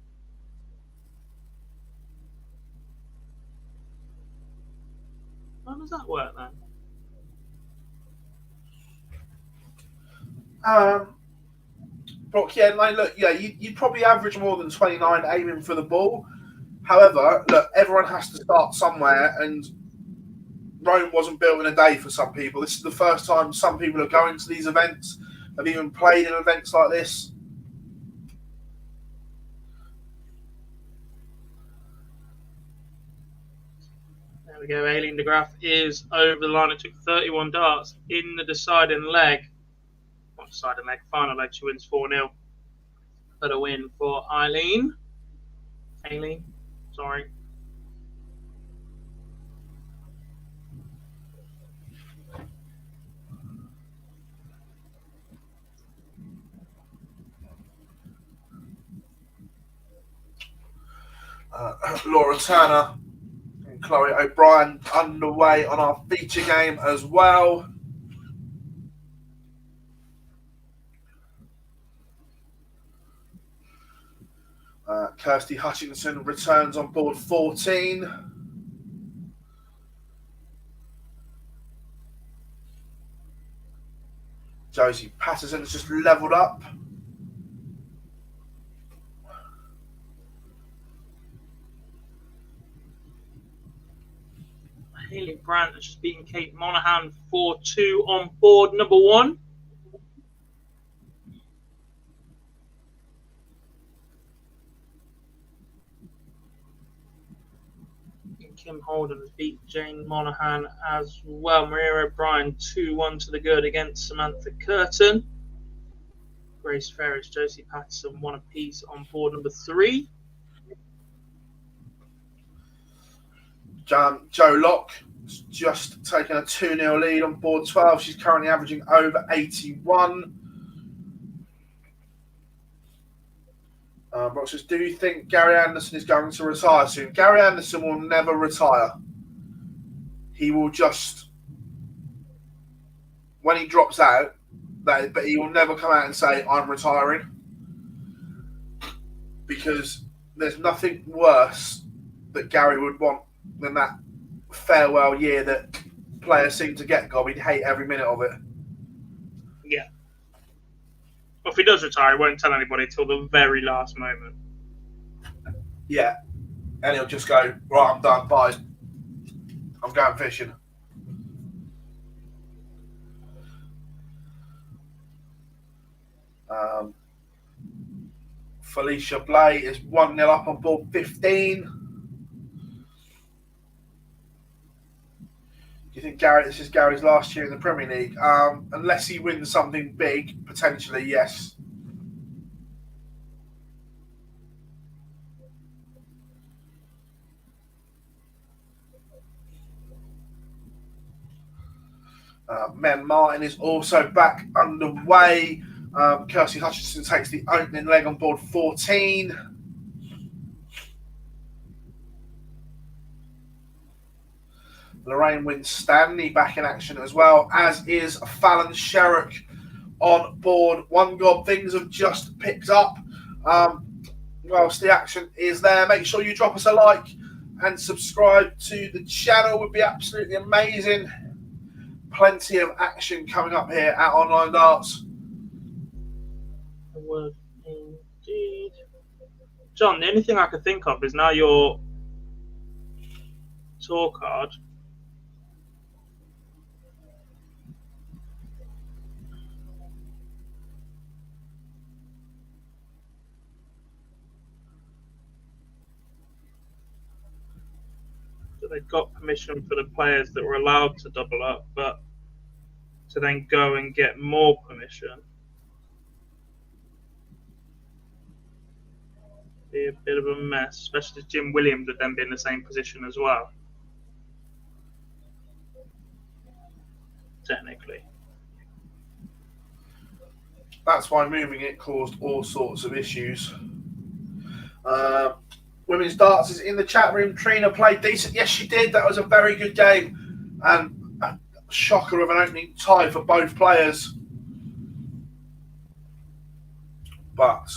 How does that work then? Brock, yeah, look, yeah, you'd probably average more than 29 aiming for the ball. However, look, everyone has to start somewhere, and Rome wasn't built in a day for some people. This is the first time some people are going to these events, have even played in events like this. There we go. Aileen de Graaf is over the line. It took 31 darts in the deciding leg. Not deciding leg, final leg. She wins 4-0. But a win for Aileen. Sorry. Laura Turner and Chloe O'Brien underway on our feature game as well. Kirsty Hutchinson returns on board 14. Josie Patterson has just levelled up. Hayley Brandt has just beaten Kate Monaghan 4-2 on board number 1. Kim Holden has beat Jane Monaghan as well. Maria O'Brien 2-1 to the good against Samantha Curtin. Grace Ferris, Josie Patterson 1 apiece on board number 3. Joe Locke just taken a 2-0 lead on board 12. She's currently averaging over 81. Brock says, do you think Gary Anderson is going to retire soon? Gary Anderson will never retire. He will just, when he drops out, but he will never come out and say, I'm retiring. Because there's nothing worse that Gary would want than that farewell year that players seem to get. God, we'd hate every minute of it. Yeah. Well, if he does retire, he won't tell anybody till the very last moment. Yeah. And he'll just go, right, I'm done, bye. I'm going fishing. Felicia Blay is 1-0 up on board 15. Do you think this is Gary's last year in the Premier League? Unless he wins something big, potentially, yes. Men Martin is also back underway. Kirsty Hutchinson takes the opening leg on board 14. Lorraine Winstanley back in action as well, as is Fallon Sherrock on board One Gob. Things have just picked up. Whilst the action is there, make sure you drop us a like and subscribe to the channel. Would be absolutely amazing. Plenty of action coming up here at Online Darts. Would indeed. John, the only thing I could think of is now your tour card. So they got permission for the players that were allowed to double up, but to then go and get more permission. Be a bit of a mess, especially as Jim Williams would then be in the same position as well. Technically. That's why moving it caused all sorts of issues. Women's Darts is in the chat room. Trina played decent. Yes, she did. That was a very good game. And a shocker of an opening tie for both players. But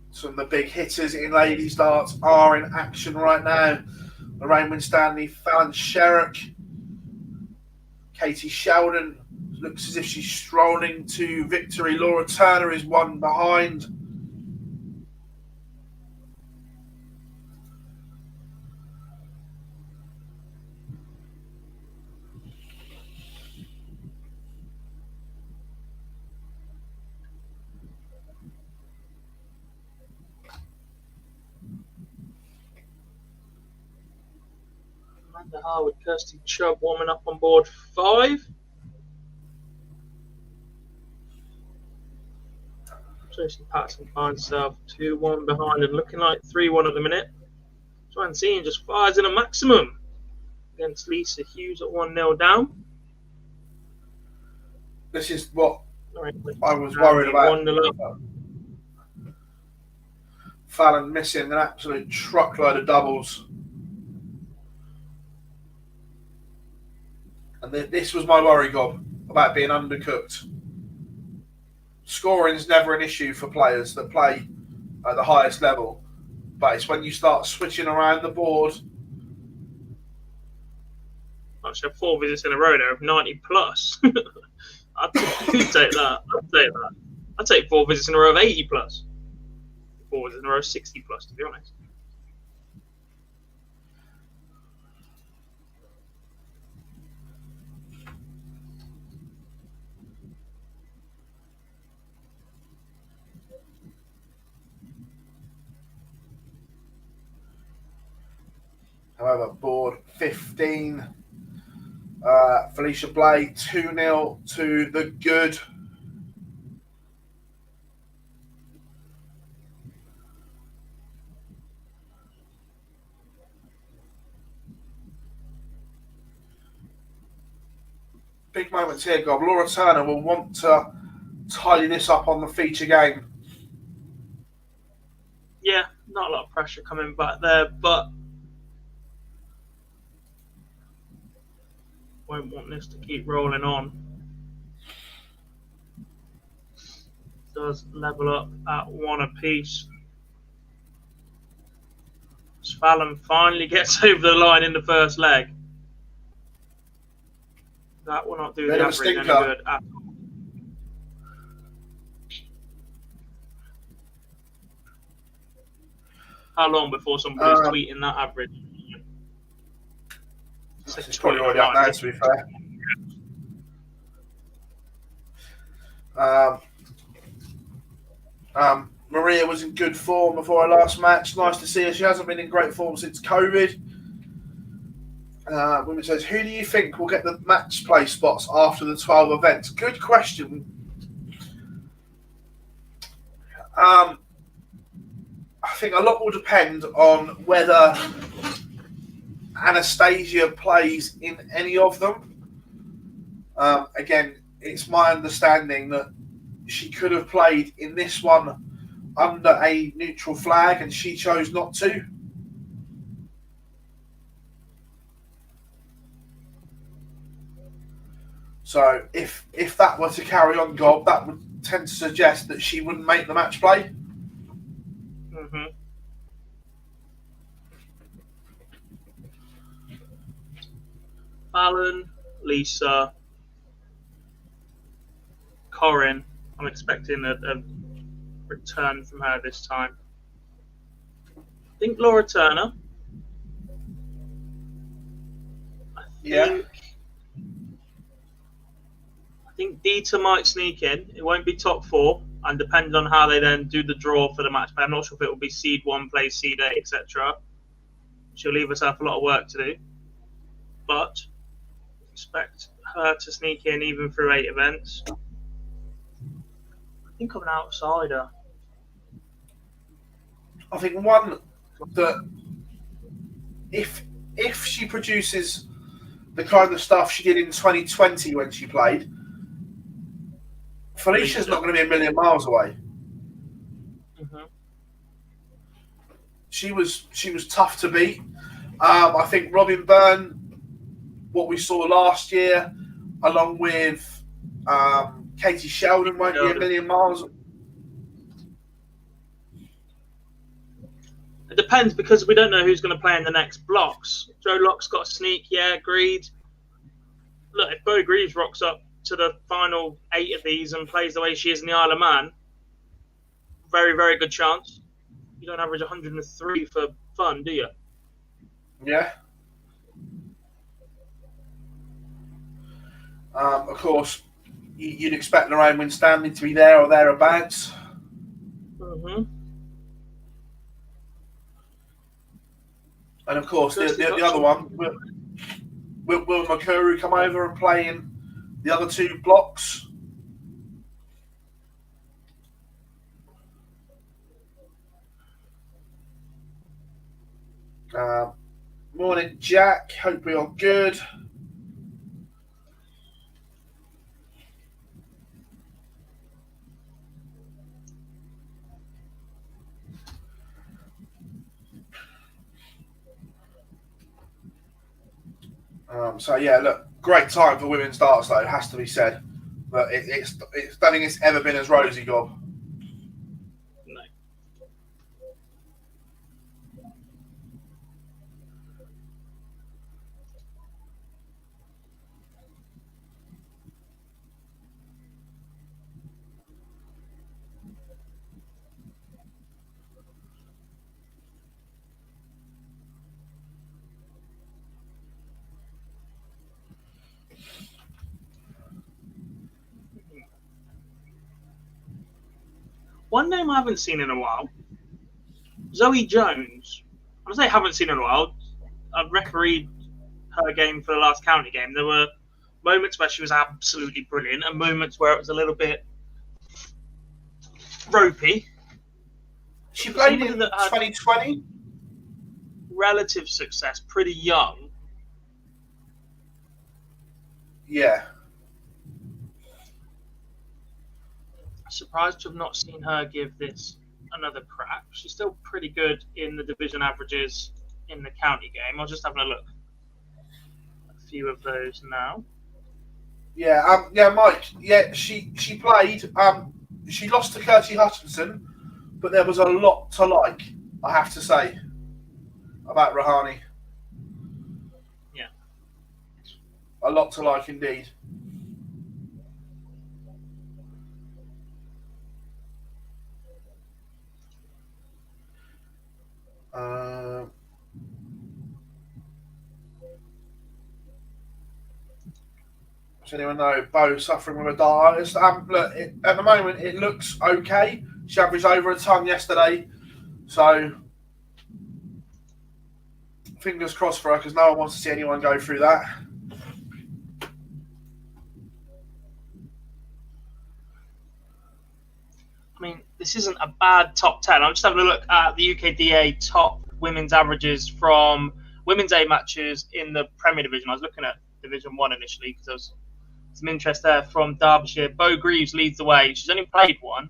some of the big hitters in Ladies Darts are in action right now. Lorraine Winstanley, Fallon Sherrock, Katie Sheldon looks as if she's strolling to victory. Laura Turner is one behind. Amanda Harwood, Kirsty Chubb warming up on board 5. Tracy Patterson finds herself 2-1 behind and looking like 3-1 at the minute. Francine just fires in a maximum against Lisa Hughes at 1-0 down. This is what I was worried about. Fallon missing an absolute truckload of doubles. And this was my worry, Gob, about being undercooked. Scoring is never an issue for players that play at the highest level, but it's when you start switching around the board. Actually, have 4 visits in a row there of 90 plus. I'd take that. I'd take 4 visits in a row of 80 plus. 4 visits in a row of 60 plus, to be honest. However, board 15, Felicia Blade 2-0 to the good. Big moments here, Gob. Laura Turner will want to tidy this up on the feature game. Yeah, not a lot of pressure coming back there, but won't want this to keep rolling on. Does level up at 1 apiece. Fallon finally gets over the line in the first leg. That will not do the average any good at all. How long before somebody's tweeting that average? It's probably already up now, to be fair. Maria was in good form before her last match. Nice to see her. She hasn't been in great form since COVID. Women says, who do you think will get the match play spots after the 12 events? Good question. I think a lot will depend on whether Anastasia plays in any of them. Again, it's my understanding that she could have played in this one under a neutral flag, and she chose not to. So if that were to carry on, Gob, that would tend to suggest that she wouldn't make the match play. Mm-hmm. Fallon, Lisa, Corin. I'm expecting a return from her this time. I think Laura Turner. I think Dieter might sneak in. It won't be top 4, and depending on how they then do the draw for the match, but I'm not sure if it will be seed 1 plays seed 8, etc. She'll leave herself a lot of work to do, but expect her to sneak in even through 8 events. I think I'm an outsider. I think one that if she produces the kind of stuff she did in 2020 when she played, Felicia's not going to be a million miles away. Mm-hmm. She was tough to beat. I think Robin Byrne, what we saw last year, along with Katie Sheldon, won't be a million miles. It depends, because we don't know who's going to play in the next blocks. Joe Locke's got a sneak, yeah, agreed. Look, if Bo Greaves rocks up to the final 8 of these and plays the way she is in the Isle of Man, very, very good chance. You don't average 103 for fun, do you? Yeah. Of course, you'd expect Lorraine Winstanley to be there or thereabouts. Mm-hmm. And of course, the other one, will Makuru come over and play in the other 2 blocks? Morning, Jack. Hope we are good. So yeah, look, great time for women's darts though, has to be said. But it's don't think it's ever been as rosy, Gob. No. One name I haven't seen in a while, Zoe Jones. I say haven't seen in a while. I've refereed her game for the last county game. There were moments where she was absolutely brilliant and moments where it was a little bit ropey. She played in 2020. Relative success, pretty young. Yeah. Surprised to have not seen her give this another crack. She's still pretty good in the division averages in the county game. I'll just have a look at a few of those now. Yeah, Mike. Yeah, she played. She lost to Kirsty Hutchinson, but there was a lot to like, I have to say, about Rahani. Yeah, a lot to like indeed. Does anyone know Bo suffering with a dart? Look, at the moment it looks okay. She averaged over a ton yesterday, so fingers crossed for her because no one wants to see anyone go through that. I mean, this isn't a bad top 10. I'm just having a look at the UKDA top women's averages from women's A matches in the Premier Division. I was looking at Division 1 initially because there was some interest there from Derbyshire. Bo Greaves leads the way. She's only played one,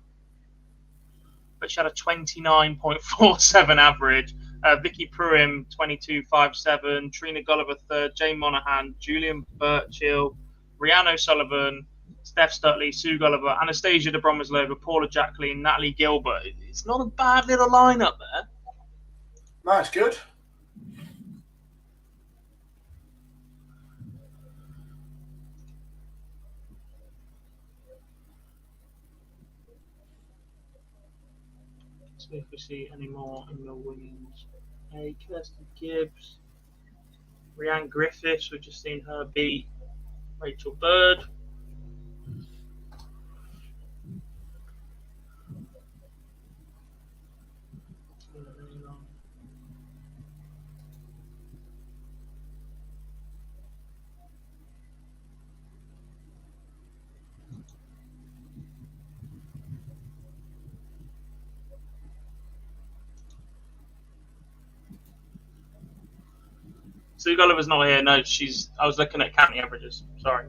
but she had a 29.47 average. Vicky Pruim, 22.57. Trina Gulliver, third. Jane Monaghan, Julian Birchill, Rhiannon O'Sullivan, Steph Stutley, Sue Gulliver, Anastasia de Bromeslova, Paula Jacqueline, Natalie Gilbert. It's not a bad little lineup there. Nice, good. See if we see any more in the women's. Kirsty Gibbs, Rhiannon Griffiths, we've just seen her beat Rachel Bird. Sue Gulliver's not here. No, I was looking at county averages. Sorry.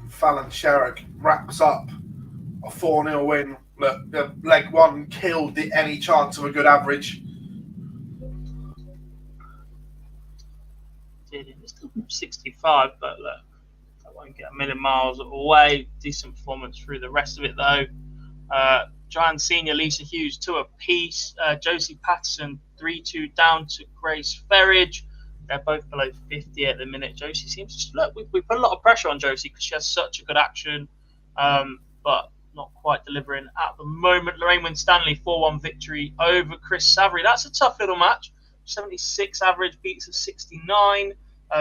Fallon Sherrick wraps up a 4-0 win. Look, the leg one killed any chance of a good average. It's still 65, but look, I won't get a million miles away. Decent performance through the rest of it, though. Joanne Senior, Lisa Hughes, 2 apiece. Josie Patterson, 3-2 down to Grace Ferridge. They're both below 50 at the minute. Josie seems to look. We put a lot of pressure on Josie because she has such a good action, but not quite delivering at the moment. Lorraine Winstanley, 4-1 victory over Chris Savory. That's a tough little match. 76 average, beats of 69.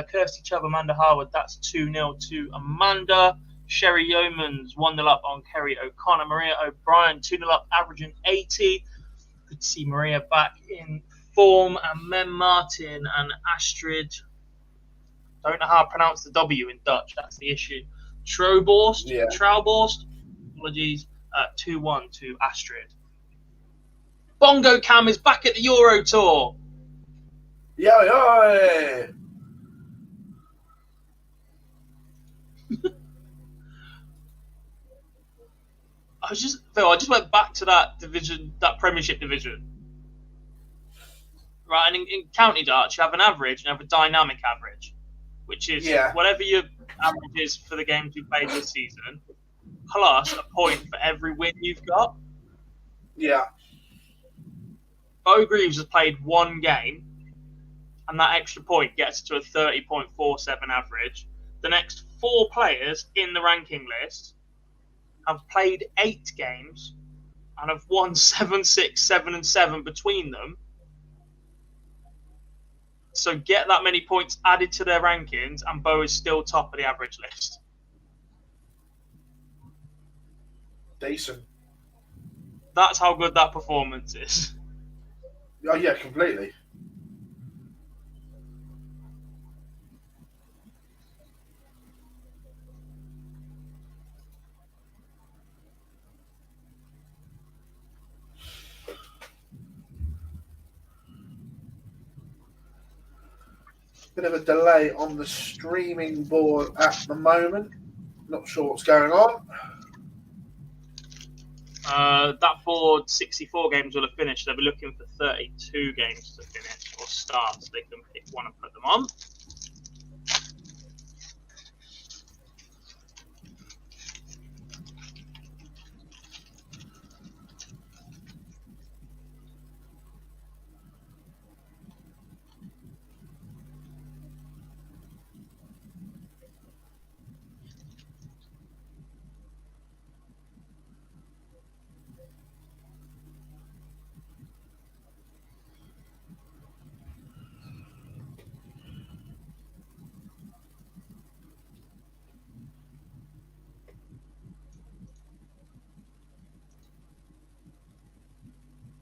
Kirsty Chubb, Amanda Harwood, that's 2-0 to Amanda. Sherry Yeomans, 1-0 up on Kerry O'Connor. Maria O'Brien, 2-0 up, averaging 80. Good to see Maria back in form. And Mem Martin and Astrid, don't know how to pronounce the W in Dutch, that's the issue. Trouborst, apologies, 2-1 to Astrid. Bongo Cam is back at the Euro Tour. Yeah. I just went back to that division, that Premiership division. Right, and in County Darts, you have an average and you have a dynamic average, which is whatever your average is for the games you've played this season, plus a point for every win you've got. Yeah. Bo Greaves has played one game, and that extra point gets to a 30.47 average. The next 4 players in the ranking list have played 8 games and have won 7, 6, 7, and 7 between them. So get that many points added to their rankings, and Bo is still top of the average list. Decent. That's how good that performance is. Oh, yeah, completely. Bit of a delay on the streaming board at the moment. Not sure what's going on. That board, 64 games will have finished. They'll be looking for 32 games to finish or start, so they can pick one and put them on.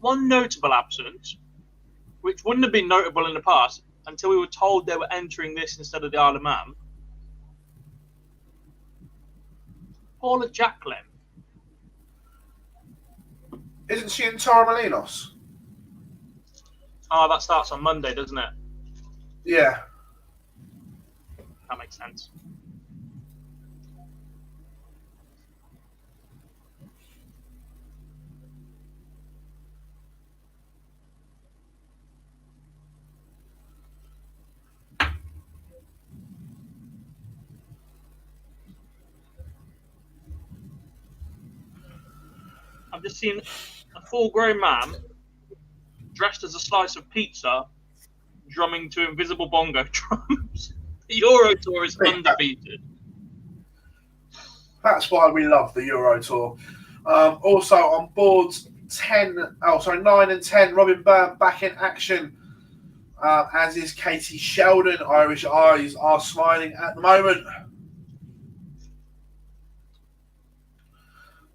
One notable absence, which wouldn't have been notable in the past until we were told they were entering this instead of the Isle of Man. Paula Jacqueline. Isn't she in Torremolinos? Oh, that starts on Monday, doesn't it? Yeah. That makes sense. I've just seen a full-grown man dressed as a slice of pizza drumming to invisible bongo drums. The Euro Tour is undefeated. That's why we love the Euro Tour. Also on boards 9 and 10, Robin Byrne back in action, as is Katie Sheldon. Irish eyes are smiling at the moment.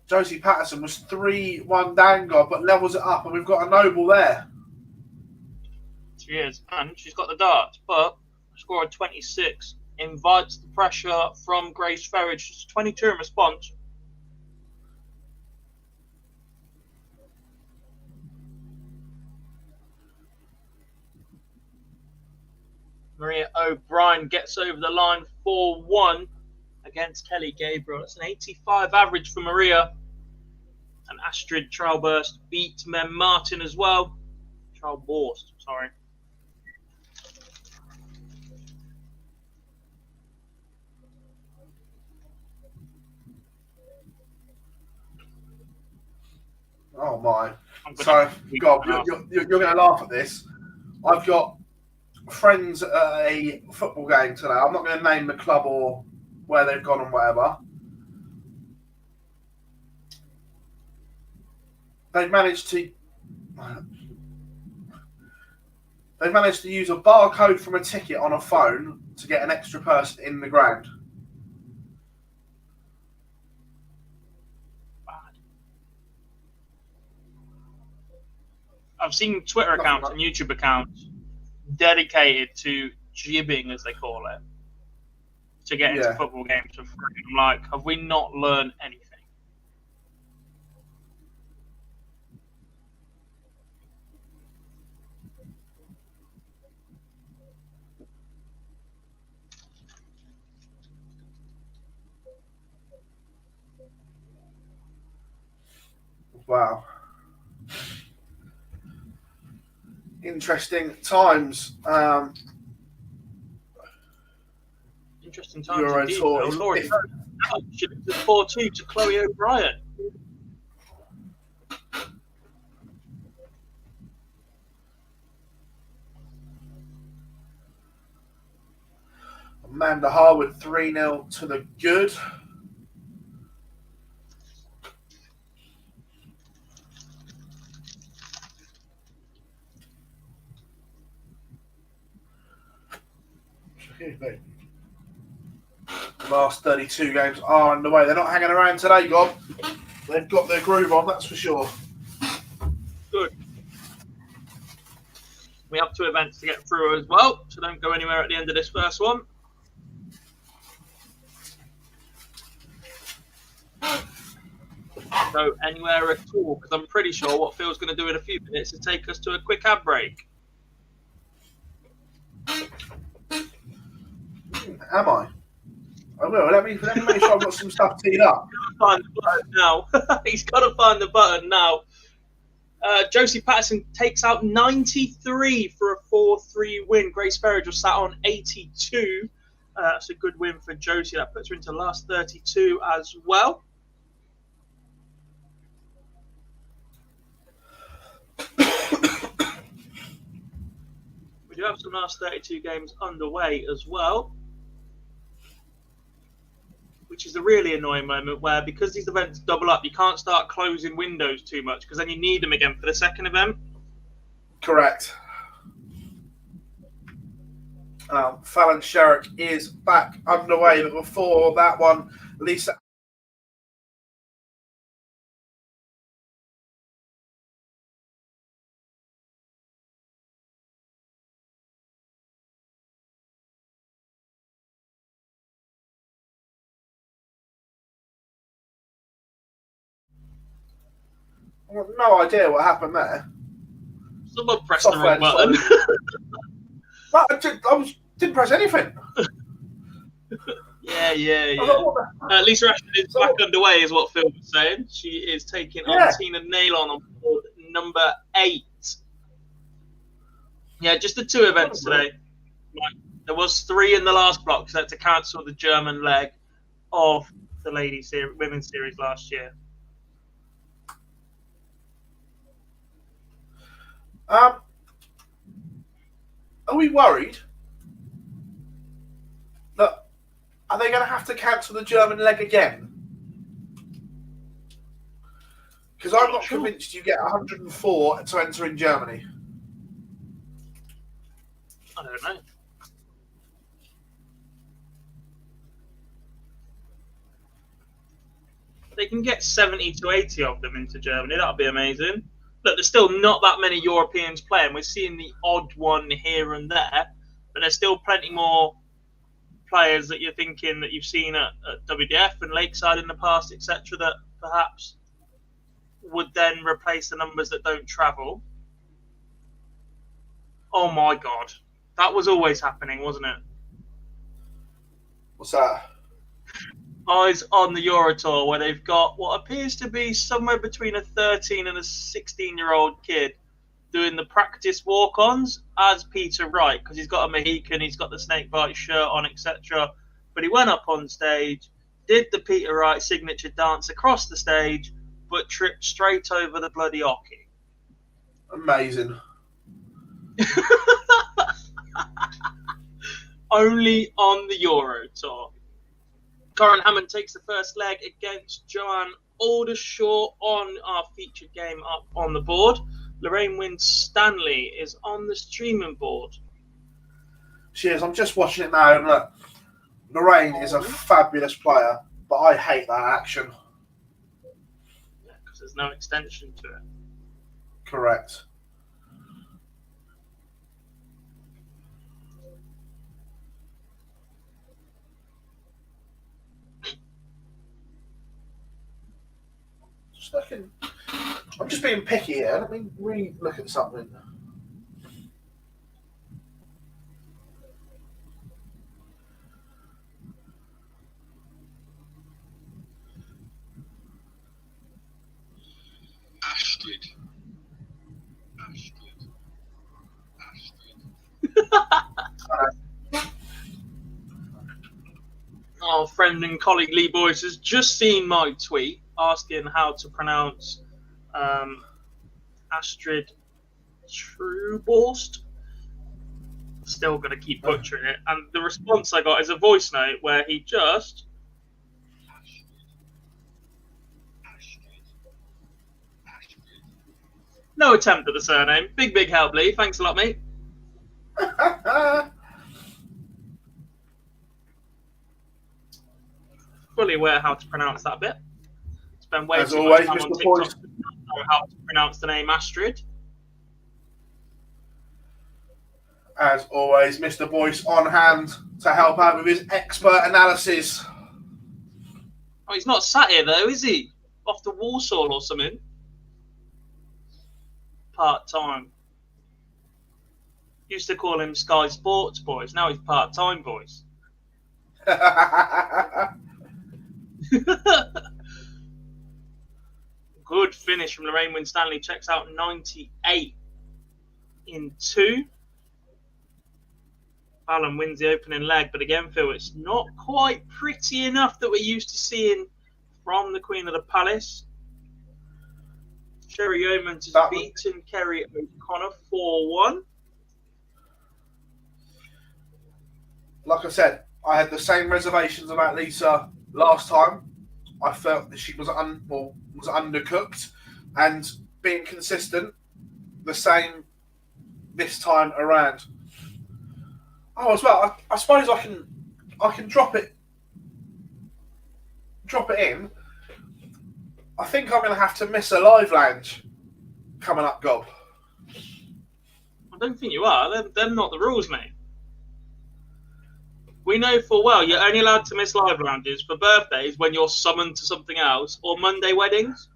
Josie Patterson was 3-1 Dangar, but levels it up, and we've got a Noble there. She is, and she's got the darts, but a score of 26 invites the pressure from Grace Ferridge. She's 22 in response. Maria O'Brien gets over the line 4-1 against Kelly Gabriel. That's an 85 average for Maria. And Astrid Trailburst beat Mem Martin as well. Trailborst, sorry. Oh my! So, God, you're going to laugh at this. I've got friends at a football game today. I'm not going to name the club or where they've gone and whatever. They've managed to use a barcode from a ticket on a phone to get an extra person in the ground. I've seen Twitter accounts and YouTube accounts dedicated to jibbing, as they call it, to get into football games for free. I'm like, have we not learned anything? Wow. Interesting times. Interesting times Euro indeed. Tour. Laurie, she did 4-2 to Chloe O'Brien. Amanda Harwood 3-0 to the good. The last 32 games are underway. They're not hanging around today, God. They've got their groove on, that's for sure. Good. We have 2 events to get through as well, so don't go anywhere at the end of this first one. Go anywhere at all, because I'm pretty sure what Phil's going to do in a few minutes is take us to a quick ad break. Am I? I will. Let me make sure I've got some stuff teed up. Find the button now. He's got to find the button now. Josie Patterson takes out 93 for a 4-3 win. Grace Ferridge was sat on 82. That's a good win for Josie. That puts her into the last 32 as well. We do have some last 32 games underway as well, which is a really annoying moment where, because these events double up, you can't start closing windows too much because then you need them again for the second event. Correct. Fallon Sherrick is back underway, but before that one, Lisa I've got no idea what happened there. Someone pressed the wrong button. No, didn't press anything. Yeah. Like, Lisa Ashton is back underway, is what Phil was saying. She is taking on Tina Nailon on board number 8. Yeah, just the 2 events today. Right. There was 3 in the last block, so to cancel the German leg of the women's series last year. Are we worried that are they going to have to cancel the German leg again? Because I'm not convinced you get 104 to enter in Germany. I don't know. They can get 70 to 80 of them into Germany. That would be amazing. Look, there's still not that many Europeans playing. We're seeing the odd one here and there, but there's still plenty more players that you're thinking that you've seen at WDF and Lakeside in the past, etc., that perhaps would then replace the numbers that don't travel. Oh my God. That was always happening, wasn't it? What's that? Eyes on the Euro Tour, where they've got what appears to be somewhere between a 13 and a 16-year-old kid doing the practice walk-ons as Peter Wright, because he's got a Mohican, he's got the snakebite shirt on, etc. But he went up on stage, did the Peter Wright signature dance across the stage, but tripped straight over the bloody hockey. Amazing. Only on the Euro Tour. Corin Hammond takes the first leg against Joanne Aldershaw on our featured game up on the board. Lorraine Winstanley is on the streaming board. She is. I'm just watching it now, and look, Lorraine is a fabulous player, but I hate that action. Yeah, because there's no extension to it. Correct. I'm just being picky here. Let me re-look at something. Astrid. Our friend and colleague Lee Boyce has just seen my tweet asking how to pronounce Astrid Truborst. Still going to keep butchering it. And the response I got is a voice note where he just... No attempt at the surname. Big help, Lee. Thanks a lot, mate. Fully aware how to pronounce that bit. Spend way too much time on TikTok to know how to pronounce the name Astrid. As always, Mr. Boyce on hand to help out with his expert analysis. Oh, he's not sat here though, is he? Off to Warsaw or something. Part-time. Used to call him Sky Sports Boys. Now he's part-time boys. Good finish from Lorraine Winstanley. Checks out 98 in 2. Fallon wins the opening leg, but again, Phil, it's not quite pretty enough that we're used to seeing from the Queen of the Palace. Sherry Yeomans has beaten Kerry O'Connor 4-1. Like I said, I had the same reservations about Lisa last time. I felt that she was undercooked, and being consistent, the same this time around. Oh, as well, I suppose I can drop it in. I think I'm going to have to miss a live lounge coming up, Gob. I don't think you are. They're not the rules, mate. We know full well you're only allowed to miss live lounges for birthdays when you're summoned to something else or Monday weddings.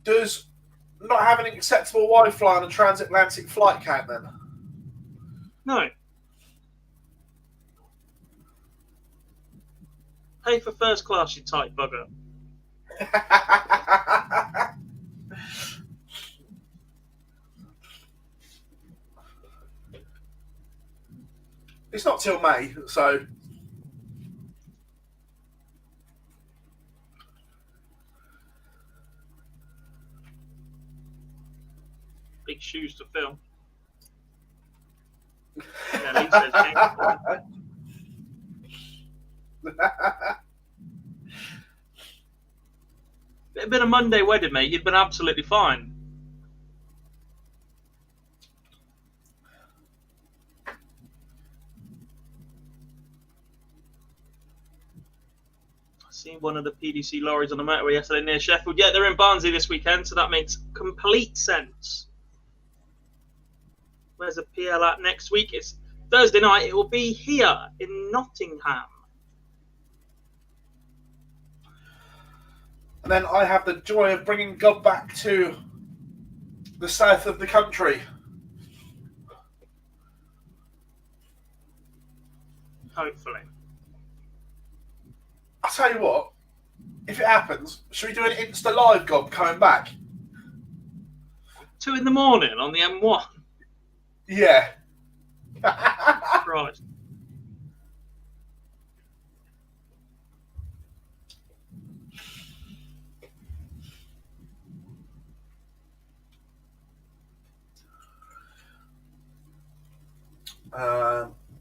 Does not having an acceptable Wi-Fi on a transatlantic flight count then? No. Pay for first class, you tight bugger. It's not till May, so... Big shoes to fill. Yeah, Lee says It had been a Monday wedding, mate. You'd been absolutely fine. I seen one of the PDC lorries on the motorway yesterday near Sheffield. Yeah, they're in Barnsley this weekend, so that makes complete sense. Where's the PL at next week? It's Thursday night. It will be here in Nottingham. And then I have the joy of bringing God back to the south of the country. Hopefully. I'll tell you what, if it happens, should we do an Insta Live, God, coming back? 2 in the morning on the M1. Yeah. Right.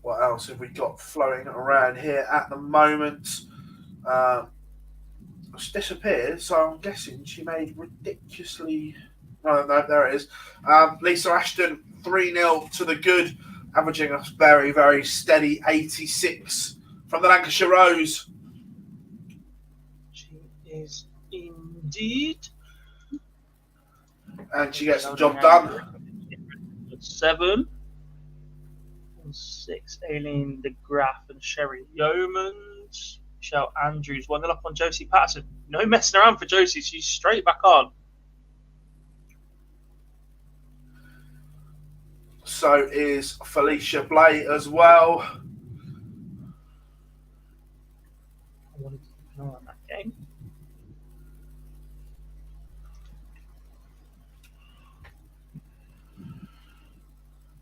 What else have we got flowing around here at the moment? It's disappeared, so I'm guessing she made ridiculously... Oh, no, there it is. Lisa Ashton, 3-0 to the good, averaging a very, very steady 86 from the Lancashire Rose. She is indeed. And she gets the job done. 7. 6, Aileen de Graaf and Sherry Yeomans. Michelle Andrews 1-0 up on Josie Patterson. No messing around for Josie. She's straight back on. So is Felicia Blay as well. I wanted to keep an eye on that game.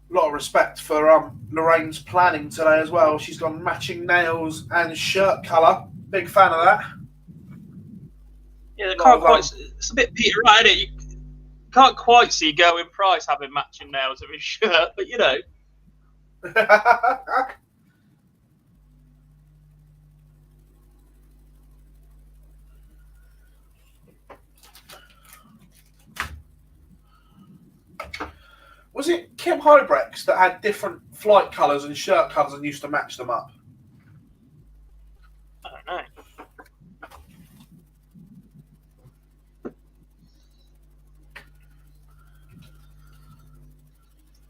A lot of respect for Lorraine's planning today as well. She's gone matching nails and shirt colour. Big fan of that. Yeah, they can't quite. It's a bit Peter Wright, isn't it? You can't quite see Gerwyn Price having matching nails of his shirt, but you know. Was it Kim Hybrex that had different flight colours and shirt colours and used to match them up? I don't know.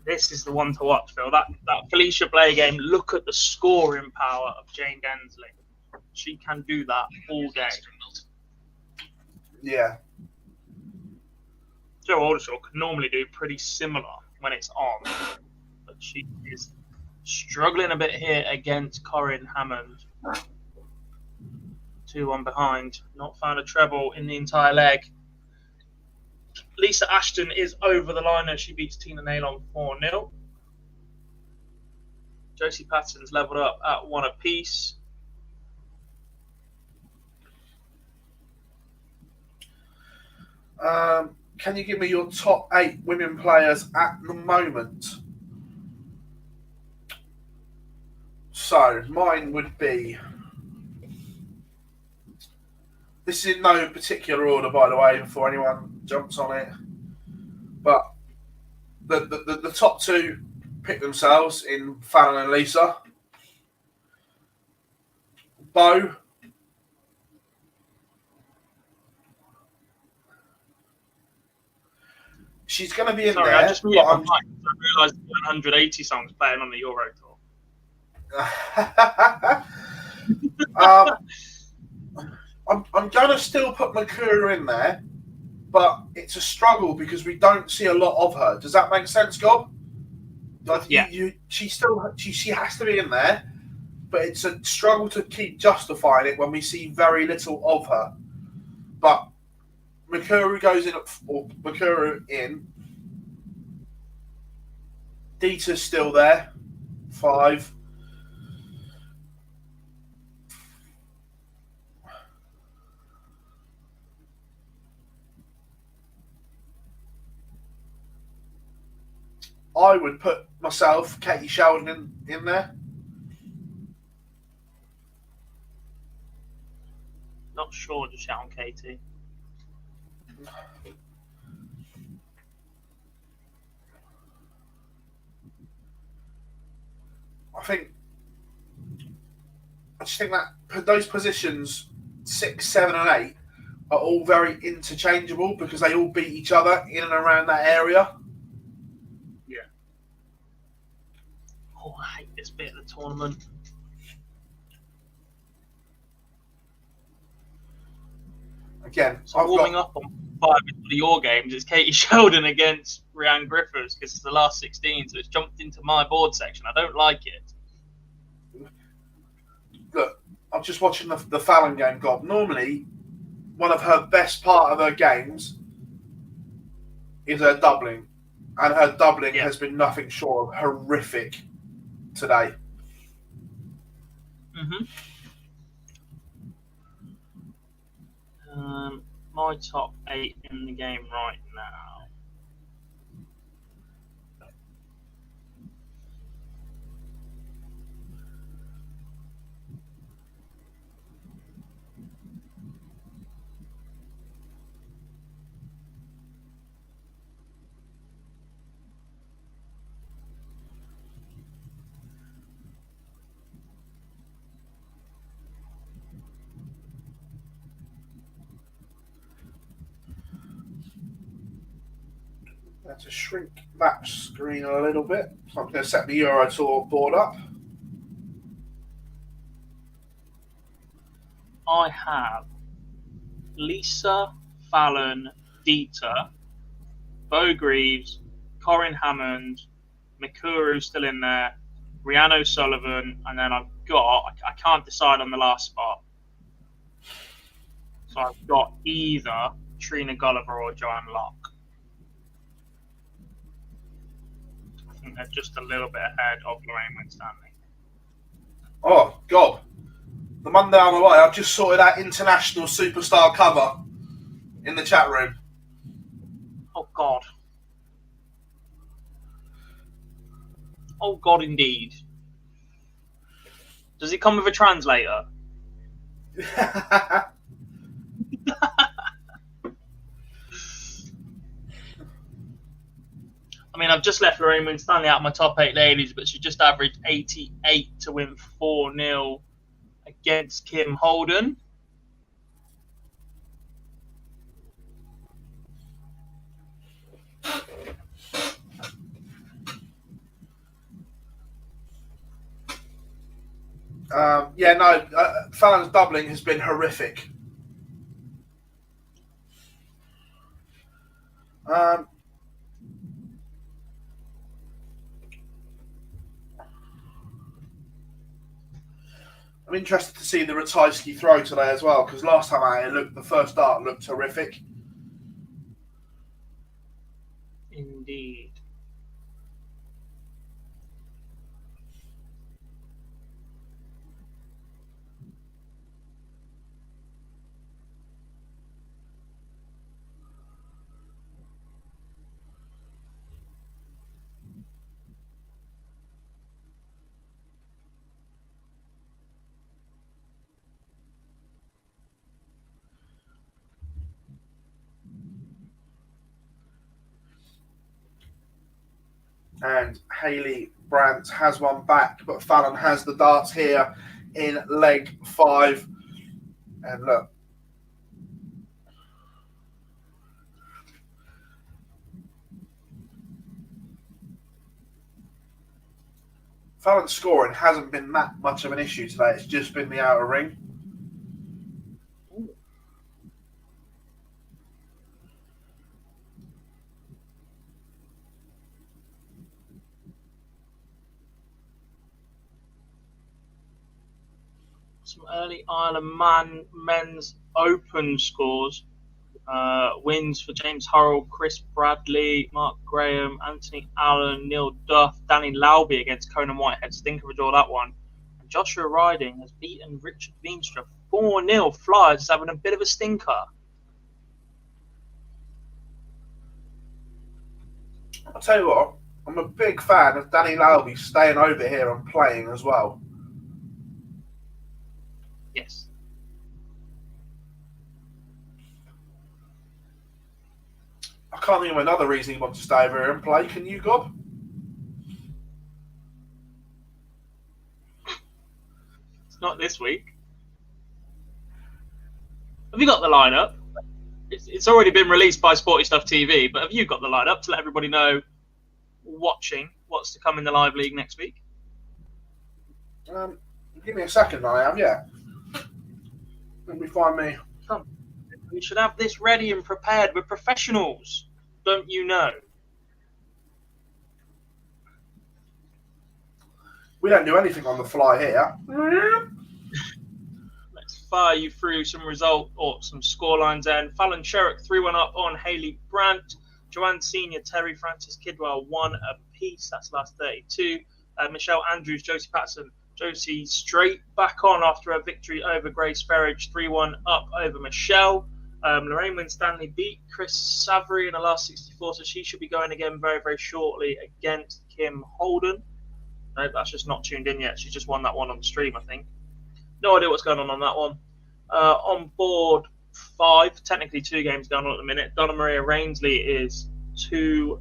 This is the one to watch, Phil. That Felicia Blay game, look at the scoring power of Jane Densley. She can do that all day. Yeah. Joe Aldershaw could normally do pretty similar when it's on, but she is struggling a bit here against Corinne Hammond. 2-1 behind. Not found a treble in the entire leg. Lisa Ashton is over the line as she beats Tina Naylor 4-0. Josie Patterson's levelled up at 1 apiece. Can you give me your top 8 women players at the moment? So, mine would be... This is in no particular order, by the way, before anyone jumps on it. But the top 2 pick themselves in Fallon and Lisa. Bo. She's going to be in Sorry, there. I just muted my mic. I realised 180 songs playing on the Euro Tour. I'm going to still put Makura in there, but it's a struggle because we don't see a lot of her. Does that make sense, Gob? Like Yeah. She has to be in there, but it's a struggle to keep justifying it when we see very little of her. But Mikuru goes in, or Mikuru in. Dita's still there. 5. I would put myself, Katie Sheldon, in there. Not sure to shout on Katie. I just think that those positions 6, 7, and 8 are all very interchangeable because they all beat each other in and around that area. Yeah. Oh, I hate this bit of the tournament. Again, so warming up on 5 of your games. It's Katie Sheldon against Rhiannon Griffiths because it's the last 16, so it's jumped into my board section. I don't like it. Look, I'm just watching the Fallon game, Gob. Normally, one of her best part of her games is her doubling. And her doubling has been nothing short of horrific today. Mm-hmm. My top 8 in the game right now. To shrink that screen a little bit. So I'm going to set the Euro Tour board up. I have Lisa, Fallon, Dita, Bo Greaves, Corinne Hammond, Mikuru still in there, Rhiannon O'Sullivan, and then I've got, I can't decide on the last spot. So I've got either Trina Gulliver or Joanne Locke. I think they're just a little bit ahead of Lorraine Winstanley. Oh, God. The Monday on the way, I've just sorted out international superstar cover in the chat room. Oh, God. Oh, God, indeed. Does it come with a translator? I mean, I've just left Lorraine Winstanley out of my top 8 ladies, but she just averaged 88 to win 4-0 against Kim Holden. Fallon's doubling has been horrific. I'm interested to see the Ratajski throw today as well, because last time the first dart looked horrific. Indeed. And Hayley Brandt has one back, but Fallon has the darts here in leg 5. And look. Fallon's scoring hasn't been that much of an issue today. It's just been the outer ring. some early Isle of Man men's open scores. Wins for James Hurrell, Chris Bradley, Mark Graham, Anthony Allen, Neil Duff, Danny Lauby against Conan Whitehead. Stinker of a draw, that one. And Joshua Riding has beaten Richard Veenstra 4-0. Flyers having a bit of a stinker. I'll tell you what, I'm a big fan of Danny Lauby staying over here and playing as well. Yes. I can't think of another reason he wants to stay over here and play. Can you, Gob? It's not this week. Have you got the lineup? It's already been released by Sporty Stuff TV, but have you got the lineup to let everybody know watching what's to come in the live league next week? Give me a second, I am, yeah. Let me find me. Come. We should have this ready and prepared. We're professionals, don't you know? We don't do anything on the fly here. Let's fire you through some result or some scorelines then. Fallon Sherrick 3-1 up on Hayley Brandt. Joanne Senior, Terry Francis Kidwell 1 apiece. That's last 32. Michelle Andrews, Josie Patterson. Josie straight back on after her victory over Grace Ferridge, 3-1 up over Michelle. Lorraine Winstanley beat Chris Savory in the last 64, so she should be going again very, very shortly against Kim Holden. No, that's just not tuned in yet. She just won that one on the stream, I think. No idea what's going on that one. On board 5, technically 2 games going on at the minute. Donna Maria Rainsley is 2-0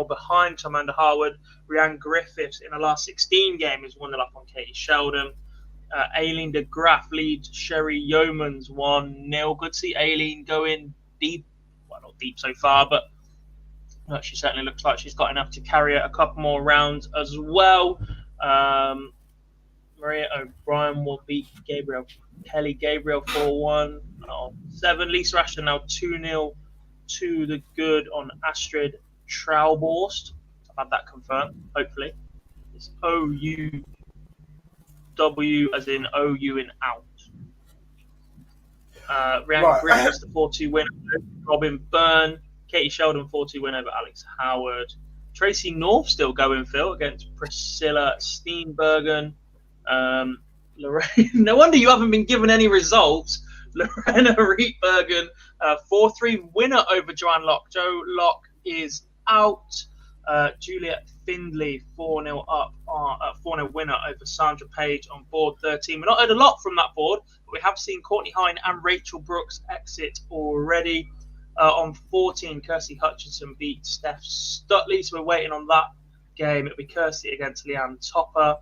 behind to Amanda Harwood. Rianne Griffiths in the last 16 game is 1-0 up on Katie Sheldon. Aileen de Graaf leads Sherry Yeomans 1-0. Good to see Aileen going deep. Well, not deep so far, but she certainly looks like she's got enough to carry it a couple more rounds as well. Maria O'Brien will beat Kelly Gabriel 4-1. 7. Lisa Ashton now 2-0 to the good on Astrid Trauborst. I've had that confirmed, hopefully. It's O-U-W as in O-U in out. Rianne Griffiths, the 4-2 win over Robin Byrne. Katie Sheldon, 4-2 win over Alex Howard. Tracy North still going, Phil, against Priscilla Steenbergen. Lorraine, no wonder you haven't been given any results. Lorena Rietbergen, 4-3 winner over Joanne Locke. Joe Locke is out. Juliet Findley, 4-0 up, 4-0 winner over Sandra Page on board 13. We've not heard a lot from that board, but we have seen Courtney Hine and Rachel Brooks exit already. On 14, Kirsty Hutchinson beat Steph Stutley, so we're waiting on that game. It'll be Kirsty against Leanne Topper.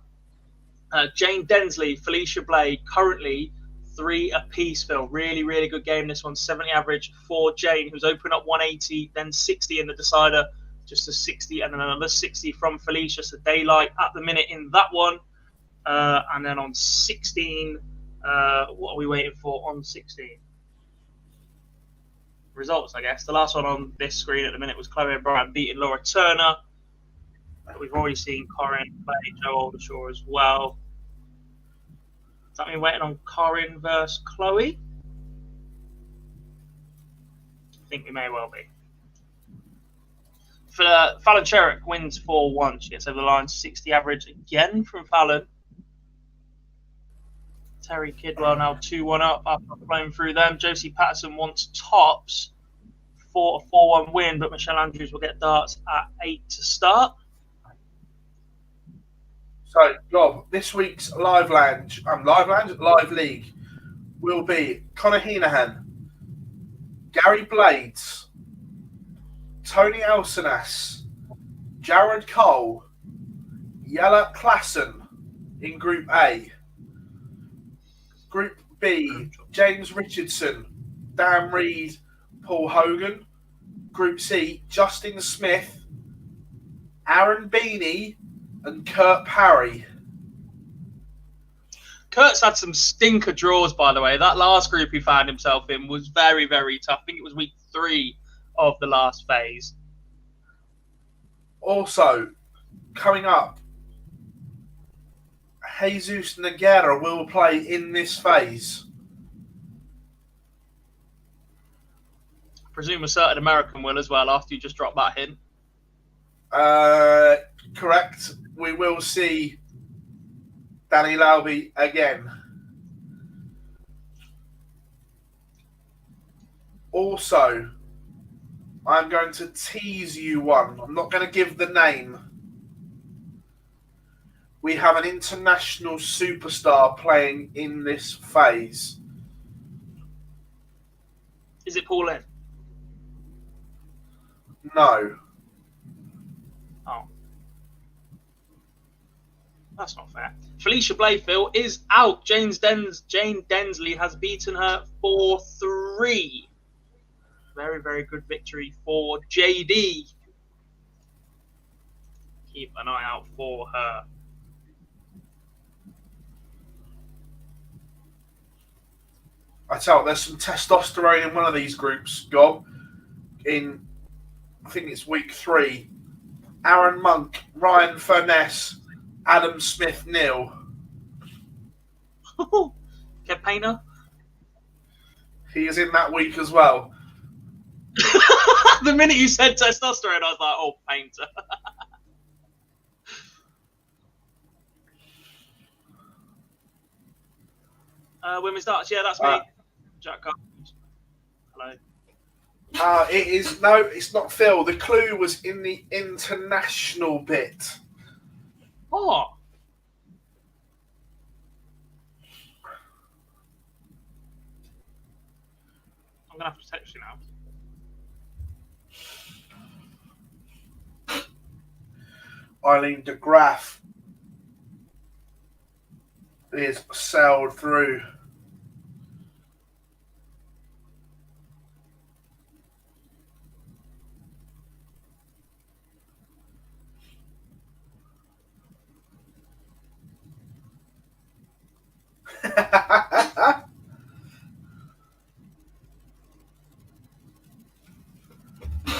Jane Densley, Felicia Blade, currently 3 apiece, Phil. Really, really good game. This one, 70 average for Jane, who's opened up 180, then 60 in the decider, just a 60, and then another 60 from Felicia. So daylight at the minute in that one. And then on 16, what are we waiting for on 16? Results, I guess. The last one on this screen at the minute was Chloe O'Brien beating Laura Turner. We've already seen Corinne play Joe Aldershaw as well. Does that mean waiting on Corinne versus Chloe? I think we may well be. Fallon Sherrick wins 4-1. She gets over the line, 60 average again from Fallon. Terry Kidwell now 2-1 up after playing through them. Josie Patterson wants tops for a 4-1 win, but Michelle Andrews will get darts at 8 to start. So, Rob, this week's live league will be Connor Heenahan, Gary Blades, Tony Elsonas, Jared Cole, Yella Klassen in Group A. Group B, James Richardson, Dan Reed, Paul Hogan. Group C, Justin Smith, Aaron Beanie, and Kurt Parry. Kurt's had some stinker draws, by the way. That last group he found himself in was very, very tough. I think it was week 3 of the last phase. Also, coming up, Jesus Nogueira will play in this phase? I presume a certain American will as well, after you just dropped that hint. Correct. We will see Danny Lauby again. Also, I'm going to tease you one. I'm not going to give the name. We have an international superstar playing in this phase. Is it Pauline? No. Oh. That's not fair. Felicia Blayfield is out. Jane Densley has beaten her 4-3. Very, very good victory for JD. Keep an eye out for her. I tell you, there's some testosterone in one of these groups, Gob. In, I think it's week 3. Aaron Monk, Ryan Furness, Adam Smith-Neal. Kev Painter? He is in that week as well. The minute you said testosterone, I was like, oh, Painter. Women's darts, yeah, that's me. Jack Carpenter. Hello. It is, no, it's not Phil. The clue was in the international bit. Oh. I'm going to have to text you now. Eileen de Graaf is sailed through.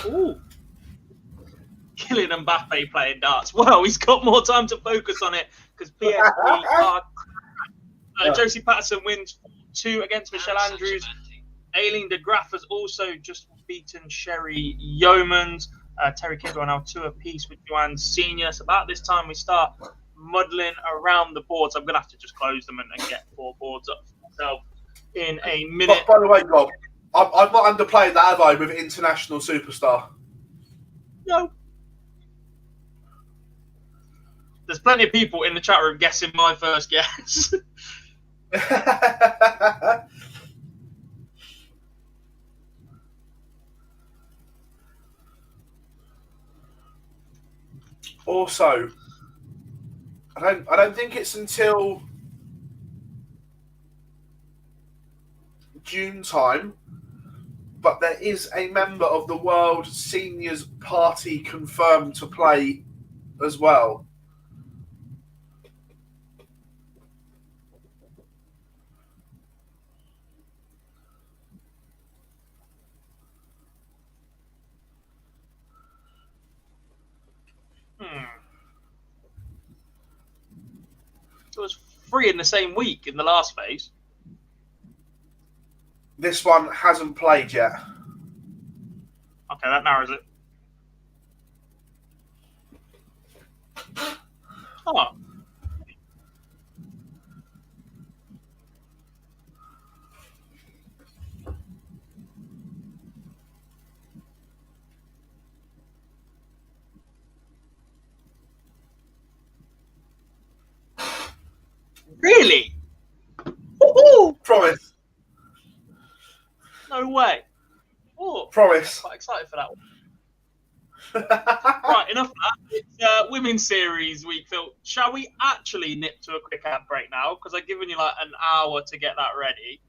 Ooh. Kylian Mbappe playing darts. Well, he's got more time to focus on it because PSV are. Josie Patterson wins 2 against Michelle Andrews. Aileen de Graaf has also just beaten Sherry Yeomans. Terry Kidwell now 2 apiece with Joanne Senior. So about this time we start muddling around the boards. I'm going to have to just close them and get 4 boards up for myself in a minute. By the way, Rob, I've not underplayed that, have I, with international superstar? No. There's plenty of people in the chat room guessing my first guess. Also, I don't think it's until June time, but there is a member of the World Seniors Party confirmed to play as well. It was 3 in the same week in the last phase. This one hasn't played yet. Okay, that narrows it. Oh. Really? Woo-hoo! Promise. No way. Oh, Promise. quite excited for that one. Right, enough of that. It's Women's Series week, Phil. Shall we actually nip to a quick ad break now? Because I've given you like an hour to get that ready.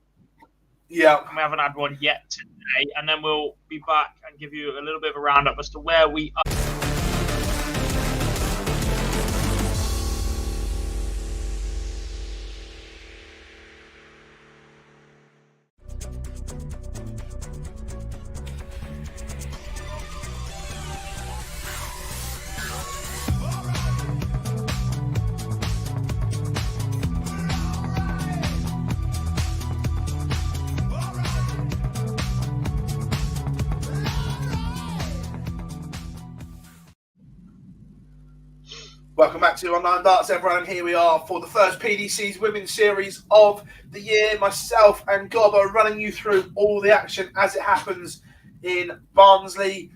Yeah. And we haven't had one yet today. And then we'll be back and give you a little bit of a roundup as to where we are. Welcome back to Online Darts, everyone. And here we are for the first PDC's Women's Series of the year. Myself and Gob are running you through all the action as it happens in Barnsley.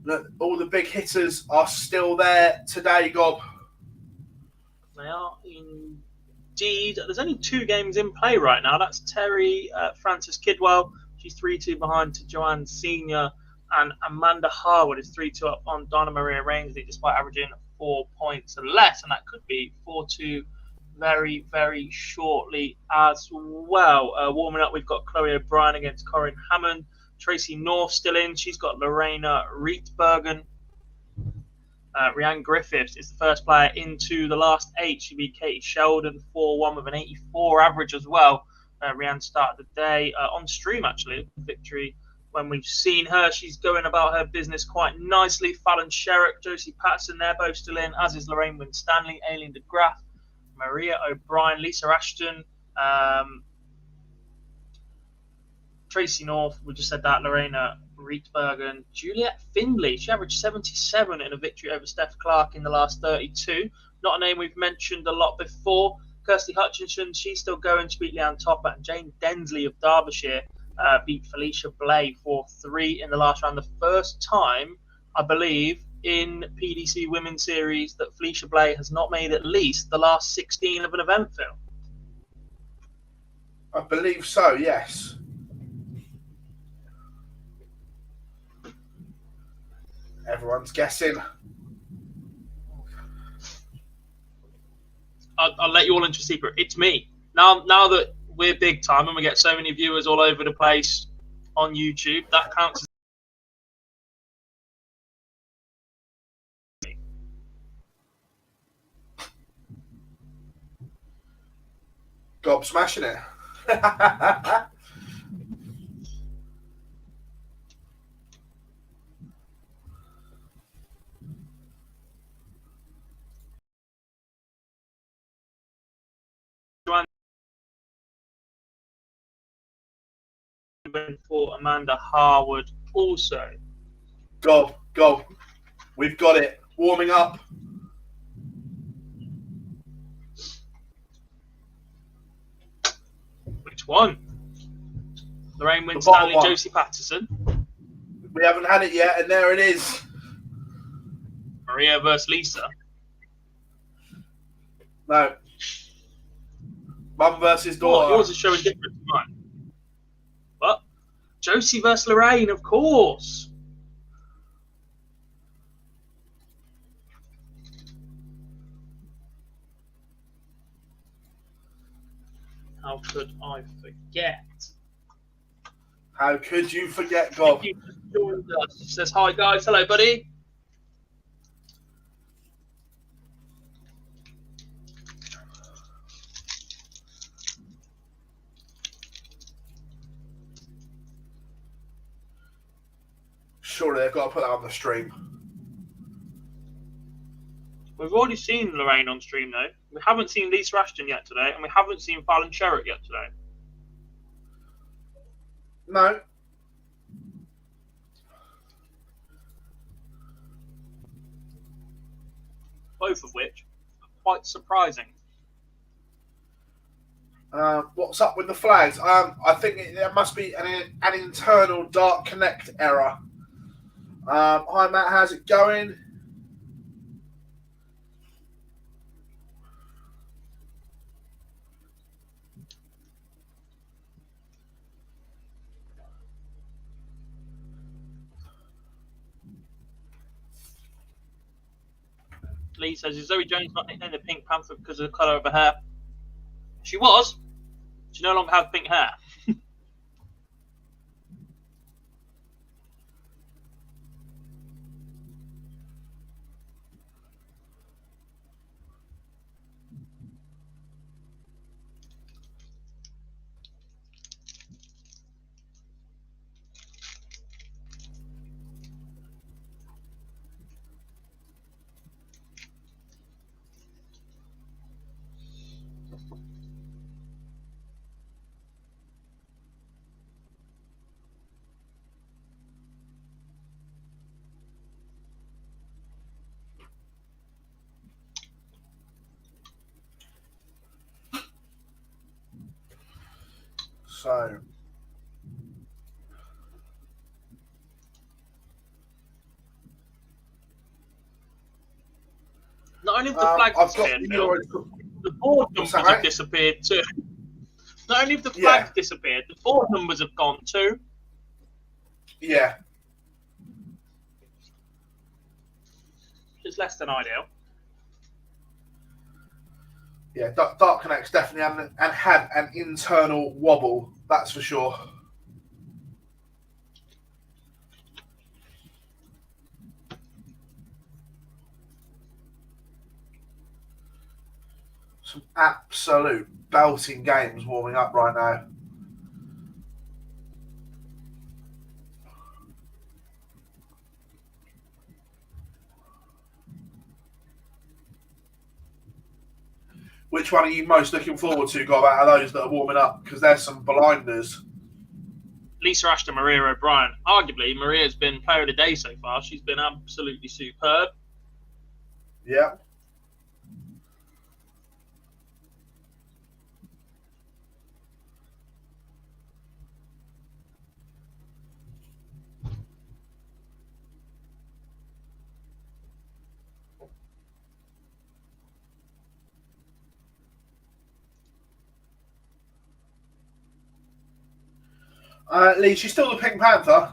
Look, all the big hitters are still there today, Gob. They are indeed. There's only 2 games in play right now. That's Terry Frances Kidwell. She's 3-2 behind to Joanne Senior. And Amanda Harwood is 3-2 up on Donna Maria Rainsley, despite averaging 4 points less. And that could be 4-2 very, very shortly as well. Warming up, we've got Chloe O'Brien against Corinne Hammond. Tracy North still in. She's got Lorena Rietbergen. Rhiannon Griffiths is the first player into the last 8. She beat Katie Sheldon 4-1 with an 84 average as well. Rhiannon started the day on stream, actually, victory. When we've seen her, she's going about her business quite nicely. Fallon Sherrick, Josie Patterson, they're both still in, as is Lorraine Winstanley, Aileen de Graaf, Maria O'Brien, Lisa Ashton, Tracy North, we just said that, Lorena Rietbergen, Juliette Findlay, she averaged 77 in a victory over Steph Clark in the last 32. Not a name we've mentioned a lot before. Kirsty Hutchinson, she's still going. She beat Leanne Topper, and Jane Densley of Derbyshire beat Felicia Blay 4-3 in the last round. The first time, I believe, in PDC Women's Series that Felicia Blay has not made at least the last 16 of an event, Phil. I believe so, yes. Everyone's guessing. I'll let you all into a secret. It's me. Now that we're big time and we get so many viewers all over the place on YouTube, that counts as Gob smashing it. for Amanda Harwood also. Gob. We've got it. Warming up. Which one? Lorraine Winstanley, Josie Patterson. We haven't had it yet, and there it is. Maria versus Lisa. No. Mum versus daughter. Yours is showing different to mine. What? Josie versus Lorraine, of course. How could I forget? How could you forget, Gob? Thank you for joining us. Says hi, guys. Hello, buddy. Surely they've got to put that on the stream. We've already seen Lorraine on stream, though. We haven't seen Lisa Ashton yet today, and we haven't seen Fallon Sherrick yet today. No. Both of which are quite surprising. What's up with the flags? I think there must be an internal Dart Connect error. Hi, Matt. How's it going? Lee says, is Zoe Jones not nicknamed the Pink Panther because of the colour of her hair? She was. She no longer has pink hair. So, Not only have the flags I've got disappeared, the Phil, Euro. the board What's numbers that, have mate? disappeared too. Not only have the Yeah. flags disappeared, the board numbers have gone too. Yeah. Which is less than ideal. Yeah, Dark Connects definitely had an internal wobble, that's for sure. Some absolute belting games warming up right now. Which one are you most looking forward to, Gob, out of those that are warming up? Because there's some blinders. Lisa Ashton, Maria O'Brien. Arguably, Maria's been player of the day so far. She's been absolutely superb. Yeah. Lee, she's still the Pink Panther.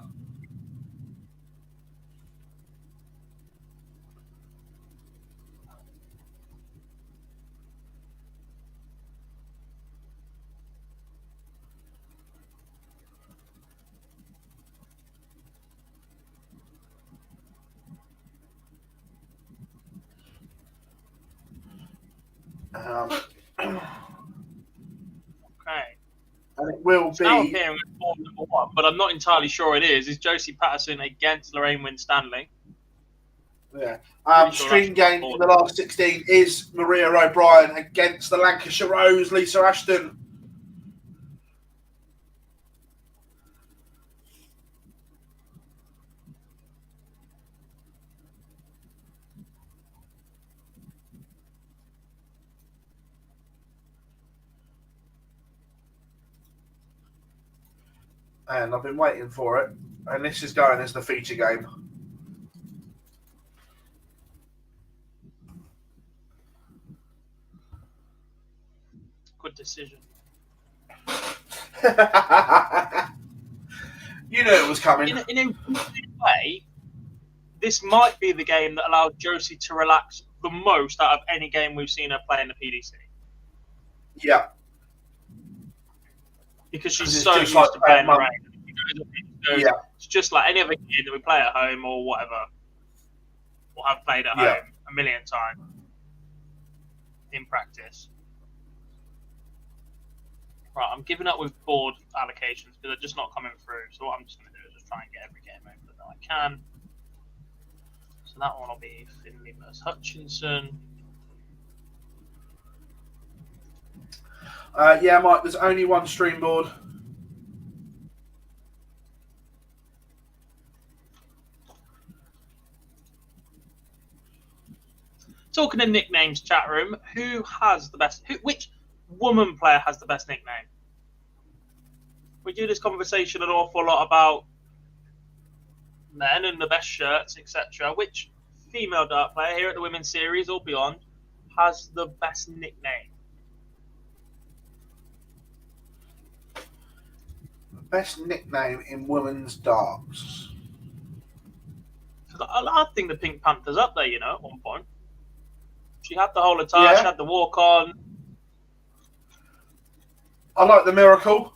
Okay. And it will It's now be. appearing at board number 1, but I'm not entirely sure it is Josie Patterson against Lorraine Winstanley. Yeah. Sure Stream game in the last 16 is Maria O'Brien against the Lancashire Rose, Lisa Ashton. And I've been waiting for it. And this is going as the feature game. Good decision. You knew it was coming. In a weird way, this might be the game that allowed Josie to relax the most out of any game we've seen her play in the PDC. Yeah. Because she's It's so just used like to playing Mum. Lorraine. Yeah. It's just like any other game that we play at home or whatever, or have played at home a million times in practice. Right, I'm giving up with board allocations because they're just not coming through. So what I'm just going to do is just try and get every game over that I can. So that one will be Finley versus Hutchinson. Yeah, Mike, there's only one stream board. Talking of nicknames, chat room, who has the best? Which woman player has the best nickname? We do this conversation an awful lot about men and the best shirts, etc. Which female dart player here at the Women's Series or beyond has the best nickname? Best nickname in women's darts. I think the Pink Panther's up there, you know, at one point. She had the whole attire, Yeah. she had the walk on. I like the Miracle.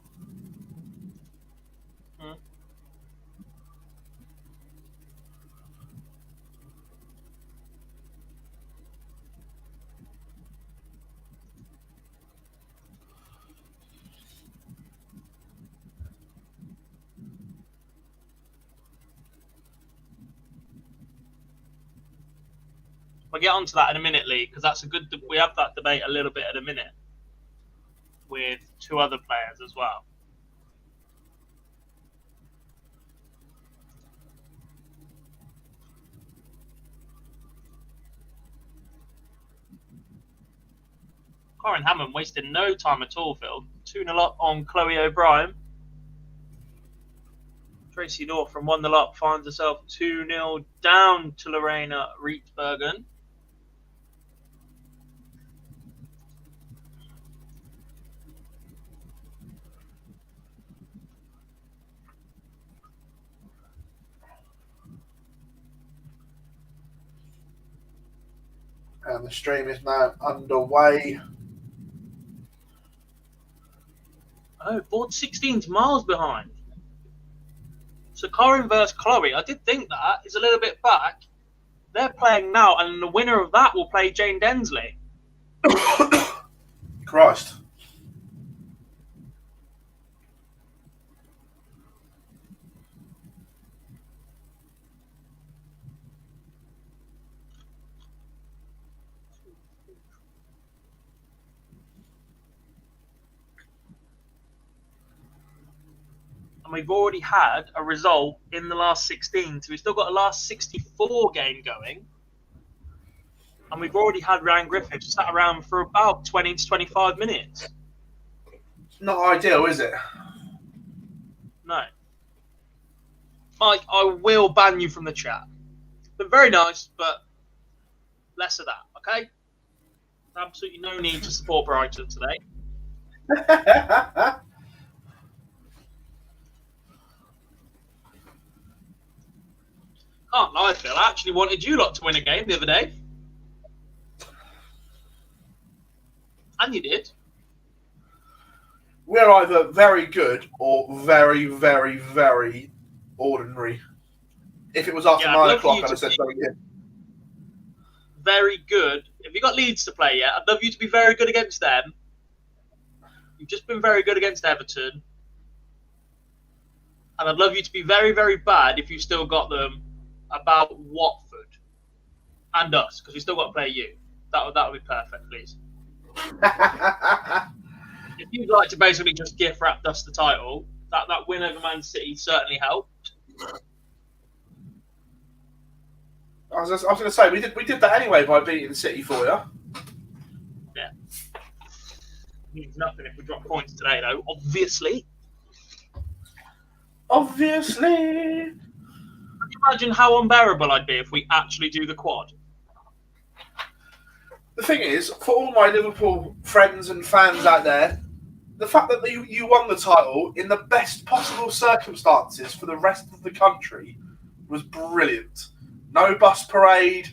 We'll get onto that in a minute, Lee, because that's a good. We have that debate a little bit at a minute with two other players as well. Corin Hammond wasted no time at all, Phil. 2-0 up on Chloe O'Brien. Tracy North from 1-0 up finds herself 2-0 down to Lorena Rietbergen. And the stream is now underway. Oh, board 16's miles behind. So Corin versus Chloe, I did think that is a little bit back. They're playing now, and the winner of that will play Jane Densley. Christ. And we've already had a result in the last 16, so we've still got a last 64 game going. And we've already had Ryan Griffiths sat around for about 20 to 25 minutes. Not ideal, is it? No. Mike, I will ban you from the chat. But very nice, but less of that, okay? Absolutely no need to support Brighton today. Can't lie, Phil. I actually wanted you lot to win a game the other day. And you did. We're either very good or very, very, very ordinary. If it was after 9 o'clock, I'd have said very good. Very good. Have you got Leeds to play yet? I'd love you to be very good against them. You've just been very good against Everton. And I'd love you to be very, very bad if you still got them about Watford and us, because we still got to play you. That would be perfect, please. If you'd like to basically just gift wrap us the title, that win over Man City certainly helped. I was going to say we did that anyway by beating City for you. Yeah. Means nothing if we drop points today, though. Obviously. Obviously. Can you imagine how unbearable I'd be if we actually do the quad? The thing is, for all my Liverpool friends and fans out there, the fact that you won the title in the best possible circumstances for the rest of the country was brilliant. No bus parade,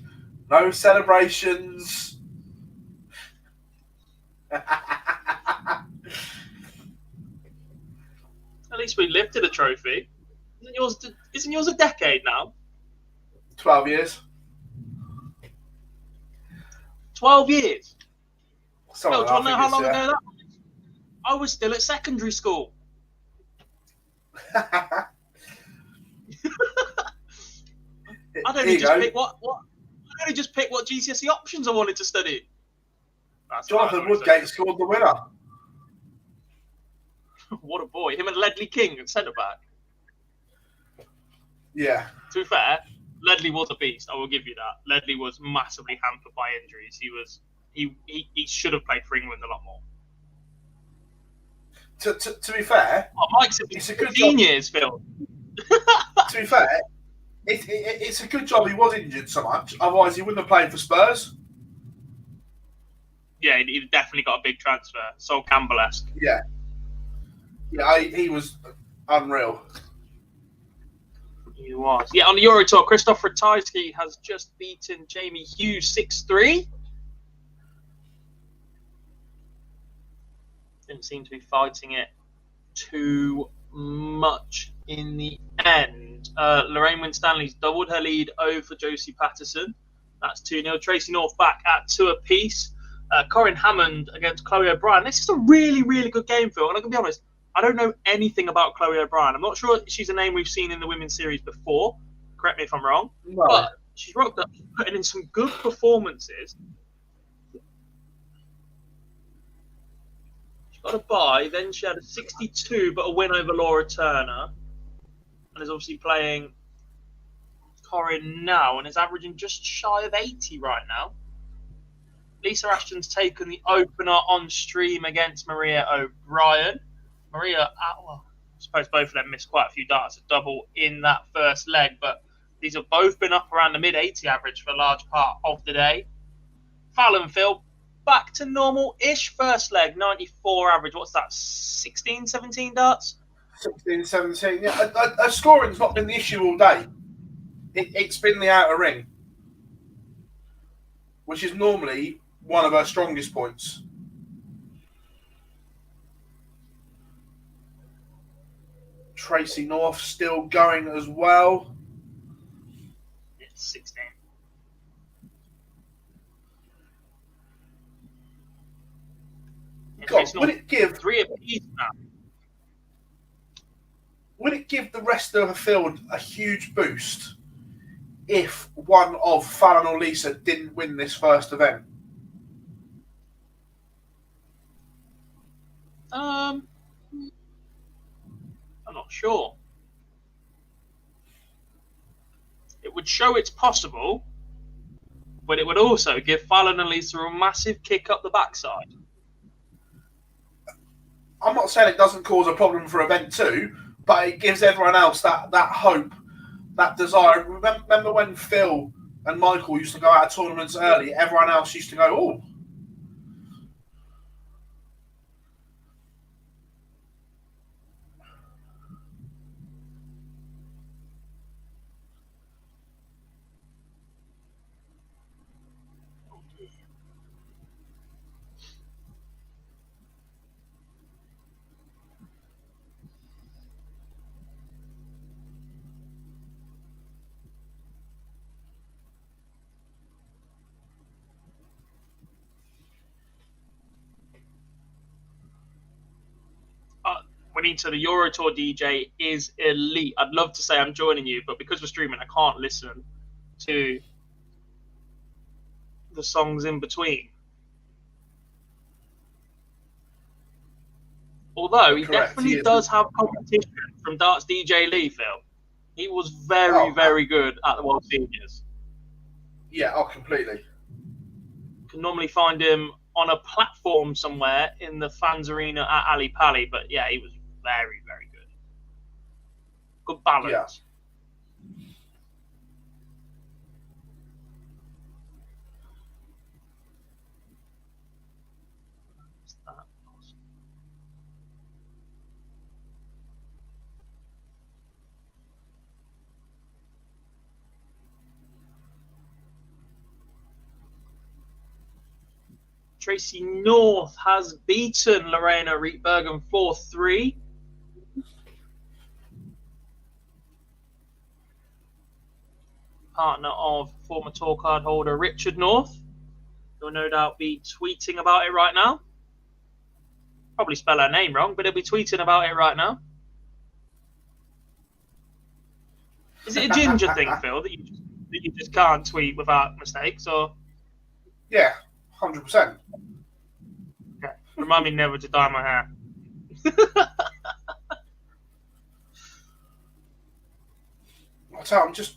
no celebrations. At least we lifted a trophy. Isn't yours a decade now? 12 years. 12 years? Something Do you want to know how long yeah. ago that was? I was still at secondary school. I only just picked what GCSE options I wanted to study. That's Jonathan Woodgate scored the winner. What a boy. Him and Ledley King at centre back. Yeah. To be fair, Ledley was a beast. I will give you that. Ledley was massively hampered by injuries. He should have played for England a lot more. To be fair, Mike's it's a good 15 job. years, Phil. To be fair, it's a good job he was injured so much. Otherwise, he wouldn't have played for Spurs. Yeah, he definitely got a big transfer. Sol Campbell-esque. Yeah. Yeah, he was unreal. He was. Yeah, on the Euro Tour, Christoph Ratajski has just beaten Jamie Hughes 6-3. Didn't seem to be fighting it too much in the end. Lorraine Winstanley's doubled her lead over Josie Patterson. That's 2-0. Tracy North back at 2 apiece. Corin Hammond against Chloe O'Brien. This is a really, really good game, Phil. And I'm going to be honest, I don't know anything about Chloe O'Brien. I'm not sure she's a name we've seen in the women's series before. Correct me if I'm wrong. No. But she's rocked up, putting in some good performances. She got a bye. Then she had a 62, but a win over Laura Turner. And is obviously playing Corin now and is averaging just shy of 80 right now. Lisa Ashton's taken the opener on stream against Maria O'Brien. Maria, well, I suppose both of them missed quite a few darts, a double in that first leg, but these have both been up around the mid-80 average for a large part of the day. Fallon, Phil, back to normal-ish first leg, 94 average. What's that, 16, 17 darts? 16, 17. Yeah, scoring's not been the issue all day. It's been the outer ring, which is normally one of her strongest points. Tracy North still going as well. It's 16. God, would it give 3 apiece now? Would it give the rest of the field a huge boost if one of Fallon or Lisa didn't win this first event? I'm not sure. It would show it's possible, but it would also give Fallon and Lisa a massive kick up the backside. I'm not saying it doesn't cause a problem for event 2, but it gives everyone else that hope, that desire. Remember when Phil and Michael used to go out of tournaments early? Everyone else used to go, oh. Juanita, the Euro Tour DJ is elite. I'd love to say I'm joining you, but because we're streaming, I can't listen to the songs in between. Although he definitely does have competition from Darts DJ Lee, Phil. He was very good at the World Seniors. Yeah, completely. You can normally find him on a platform somewhere in the fans arena at Ali Pali, but yeah, he was very good. Good balance. Yeah. Tracy North has beaten Lorena Rietbergen 4-3. Partner of former tour card holder Richard North. He'll no doubt be tweeting about it right now. Probably spell her name wrong, but he'll be tweeting about it right now. Is it a ginger thing, Phil, that you just can't tweet without mistakes, or? Yeah, 100%. Okay. Remind me never to dye my hair. I'll tell you, I'm just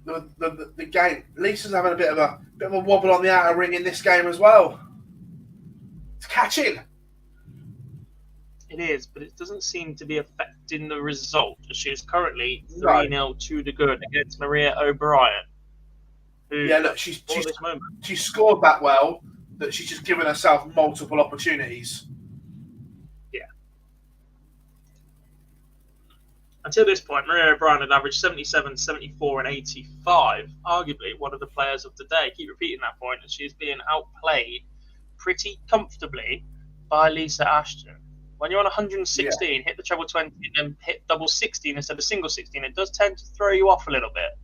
the game. Lisa's having a bit of a wobble on the outer ring in this game as well. It's catching. It is, but it doesn't seem to be affecting the result. She is currently 3-0 to the good against Maria O'Brien. Yeah, look, she's scored that well that she's just given herself multiple opportunities. Yeah. Until this point, Maria O'Brien had averaged 77, 74, and 85. Arguably one of the players of the day. I keep repeating that point, and she's being outplayed pretty comfortably by Lisa Ashton. When you're on 116, hit the treble 20, and then hit double 16 instead of single 16, it does tend to throw you off a little bit.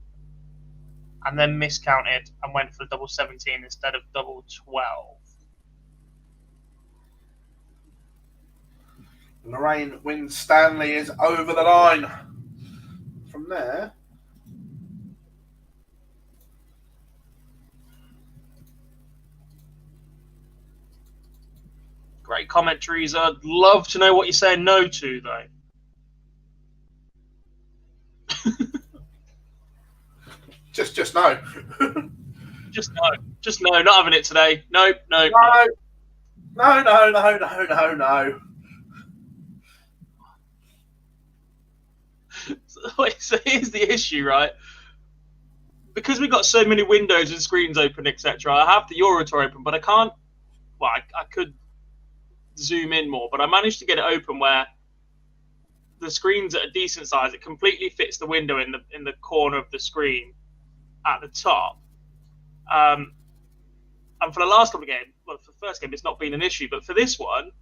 And then miscounted and went for double 17 instead of double 12. Lorraine Winstanley is over the line. From there, great commentaries. I'd love to know what you're saying no to, though. just no. Just no. Just no. Not having it today. No. No. So here's the issue, right? Because we've got so many windows and screens open, etc. I have the Eurotour open, but I can't. Well, I could zoom in more, but I managed to get it open where the screen's at a decent size. It completely fits the window in the corner of the screen at the top. And for the last couple of games, well, for the first game, it's not been an issue, but for this one,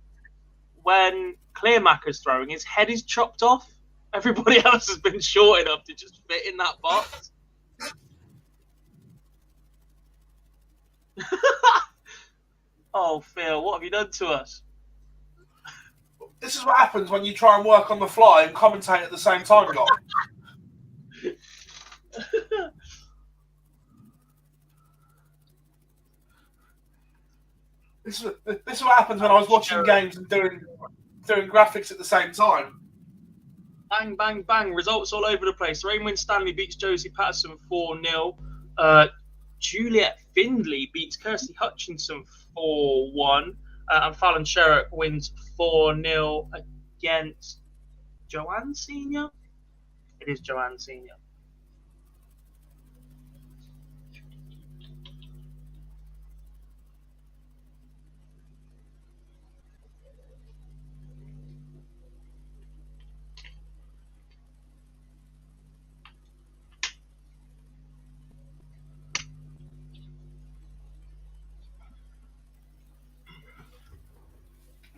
when Clearmacker's throwing, his head is chopped off. Everybody else has been short enough to just fit in that box. Oh, Phil, what have you done to us? This is what happens when you try and work on the fly and commentate at the same time, Dom. This is what happens when I was watching games and doing graphics at the same time. Bang, bang, bang. Results all over the place. Rainwind Stanley beats Josie Patterson 4-0. Juliet Findlay beats Kirsty Hutchinson 4-1. And Fallon Sherrick wins 4-0 against Joanne Senior. It is Joanne Senior.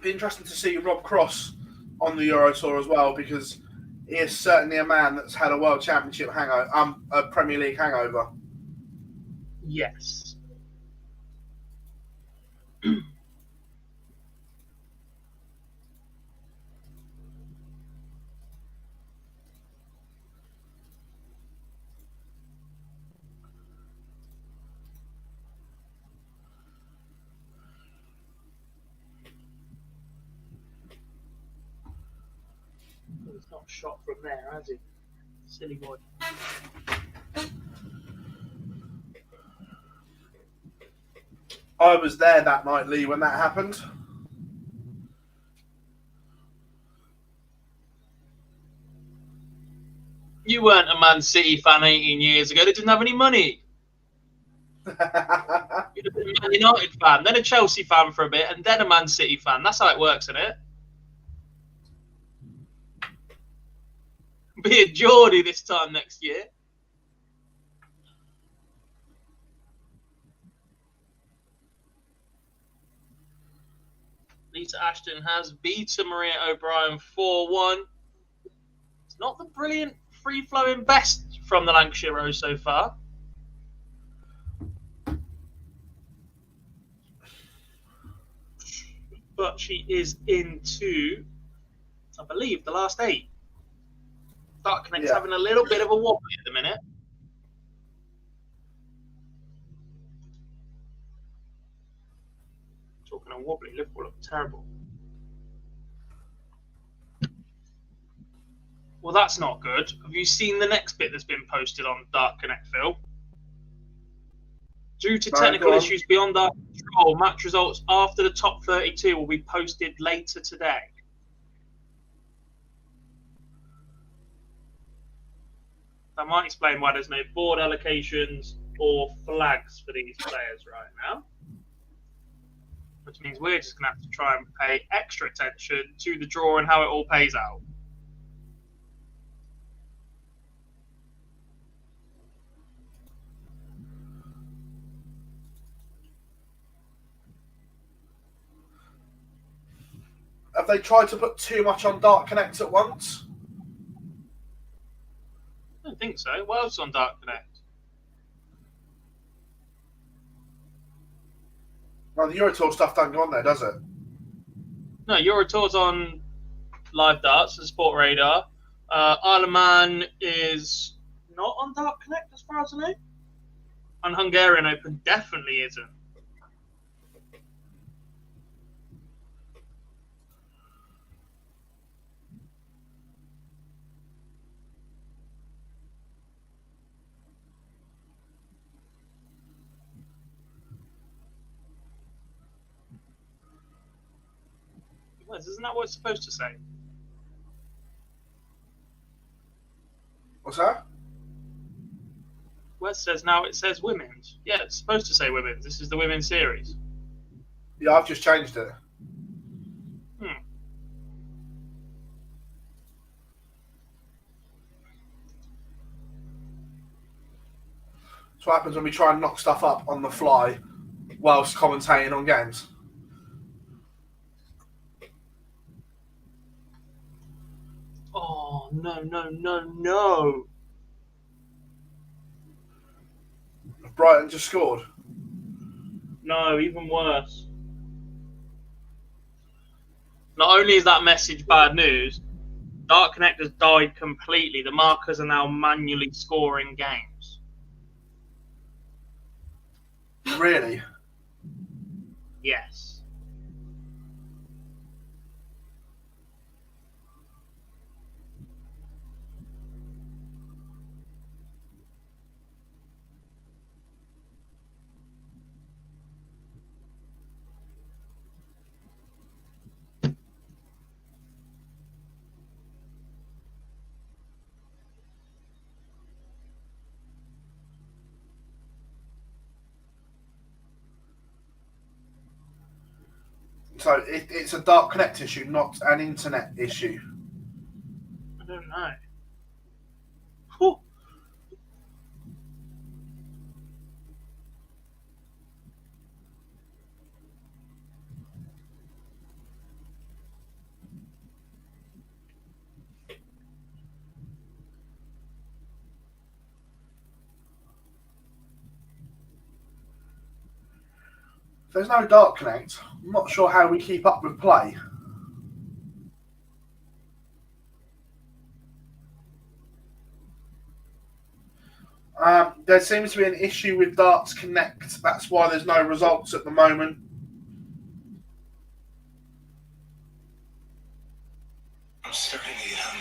Be interesting to see Rob Cross on the Euro Tour as well, because he is certainly a man that's had a World Championship hangover, a Premier League hangover. Yes. He's not shot from there, has he? Silly boy. I was there that night, Lee, when that happened. You weren't a Man City fan 18 years ago. They didn't have any money. You'd have been a Man United fan, then a Chelsea fan for a bit, and then a Man City fan. That's how it works, isn't it? Be a Geordie this time next year. Lisa Ashton has beaten Maria O'Brien 4-1. It's not the brilliant free-flowing best from the Lancashire Rose so far. But she is into, I believe, the last 8. Dark Connect's having a little bit of a wobble at the minute. Talking of wobbly, Liverpool look terrible. Well, that's not good. Have you seen the next bit that's been posted on Dark Connect, Phil? Due to technical issues beyond our control, match results after the top 32 will be posted later today. That might explain why there's no board allocations or flags for these players right now. Which means we're just going to have to try and pay extra attention to the draw and how it all pays out. Have they tried to put too much on Dark Connect at once? I don't think so. What else on Dark Connect? Well, the Eurotour stuff don't go on there, does it? No, Eurotour's on Live Darts and Sport Radar. Isle of Man is not on Dark Connect as far as I know. And Hungarian Open definitely isn't. Isn't that what it's supposed to say? What's that? Wes says now it says women's. Yeah, it's supposed to say women's. This is the women's series. Yeah, I've just changed it. That's what happens when we try and knock stuff up on the fly whilst commentating on games. Oh, no. Brighton just scored. No, even worse. Not only is that message bad news, Dark Connect has died completely. The markers are now manually scoring games. Really? Yes. So it's a Dark Connect issue, not an internet issue. I don't know. Whew. If there's no Dark Connect, I'm not sure how we keep up with play. There seems to be an issue with Darts Connect. That's why there's no results at the moment. I'm starting to get hungry.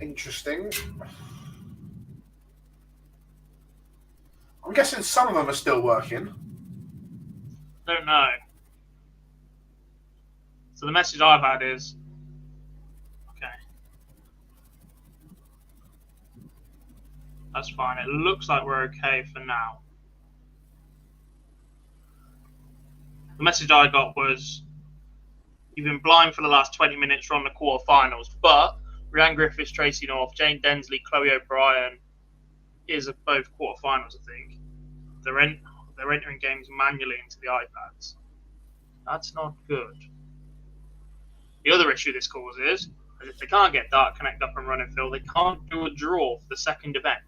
Interesting. I'm guessing some of them are still working. Don't know. So the message I've had is, okay, that's fine. It looks like we're okay for now. The message I got was, you've been blind for the last 20 minutes. We're on the quarterfinals, but Rhiannon Griffiths, Tracy North, Jane Densley, Chloe O'Brien is at both quarterfinals, I think. They're entering games manually into the iPads. That's not good. The other issue this causes is if they can't get Dark Connect up and running, Phil, they can't do a draw for the second event.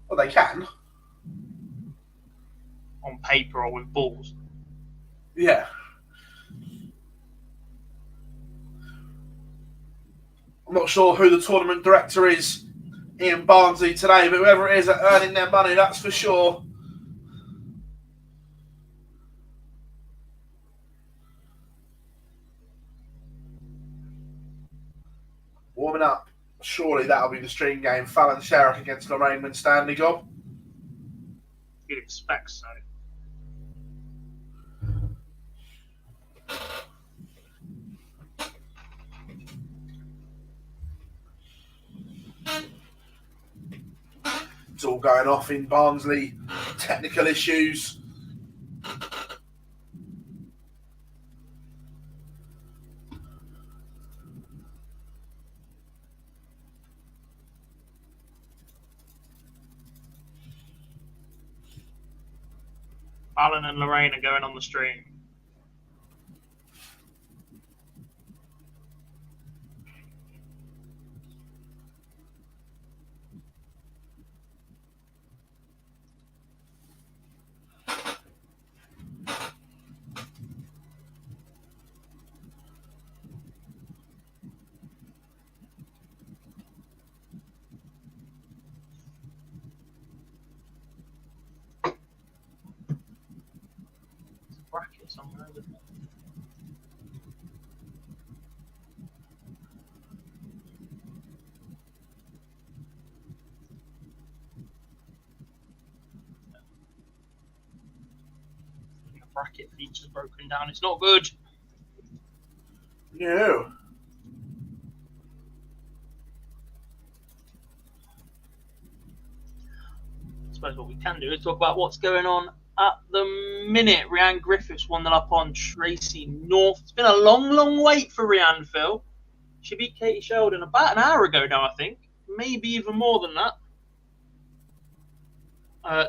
Well, they can. On paper or with balls. Yeah. I'm not sure who the tournament director is, Ian Barnsley, today, but whoever it is are earning their money, that's for sure. Warming up. Surely that'll be the stream game. Fallon Sherrick against Lorraine Winstanley, Gob. You'd expect so. It's all going off in Barnsley. Technical issues. Alan and Lorraine are going on the stream. somewhere, isn't it? The bracket feature's broken down. It's not good. No. I suppose what we can do is talk about what's going on at the minute. Rhiannon Griffiths 1-0 up on Tracy North. It's been a long wait for Rhiannon, Phil. She beat Katie Sheldon about an hour ago now, I think. Maybe even more than that.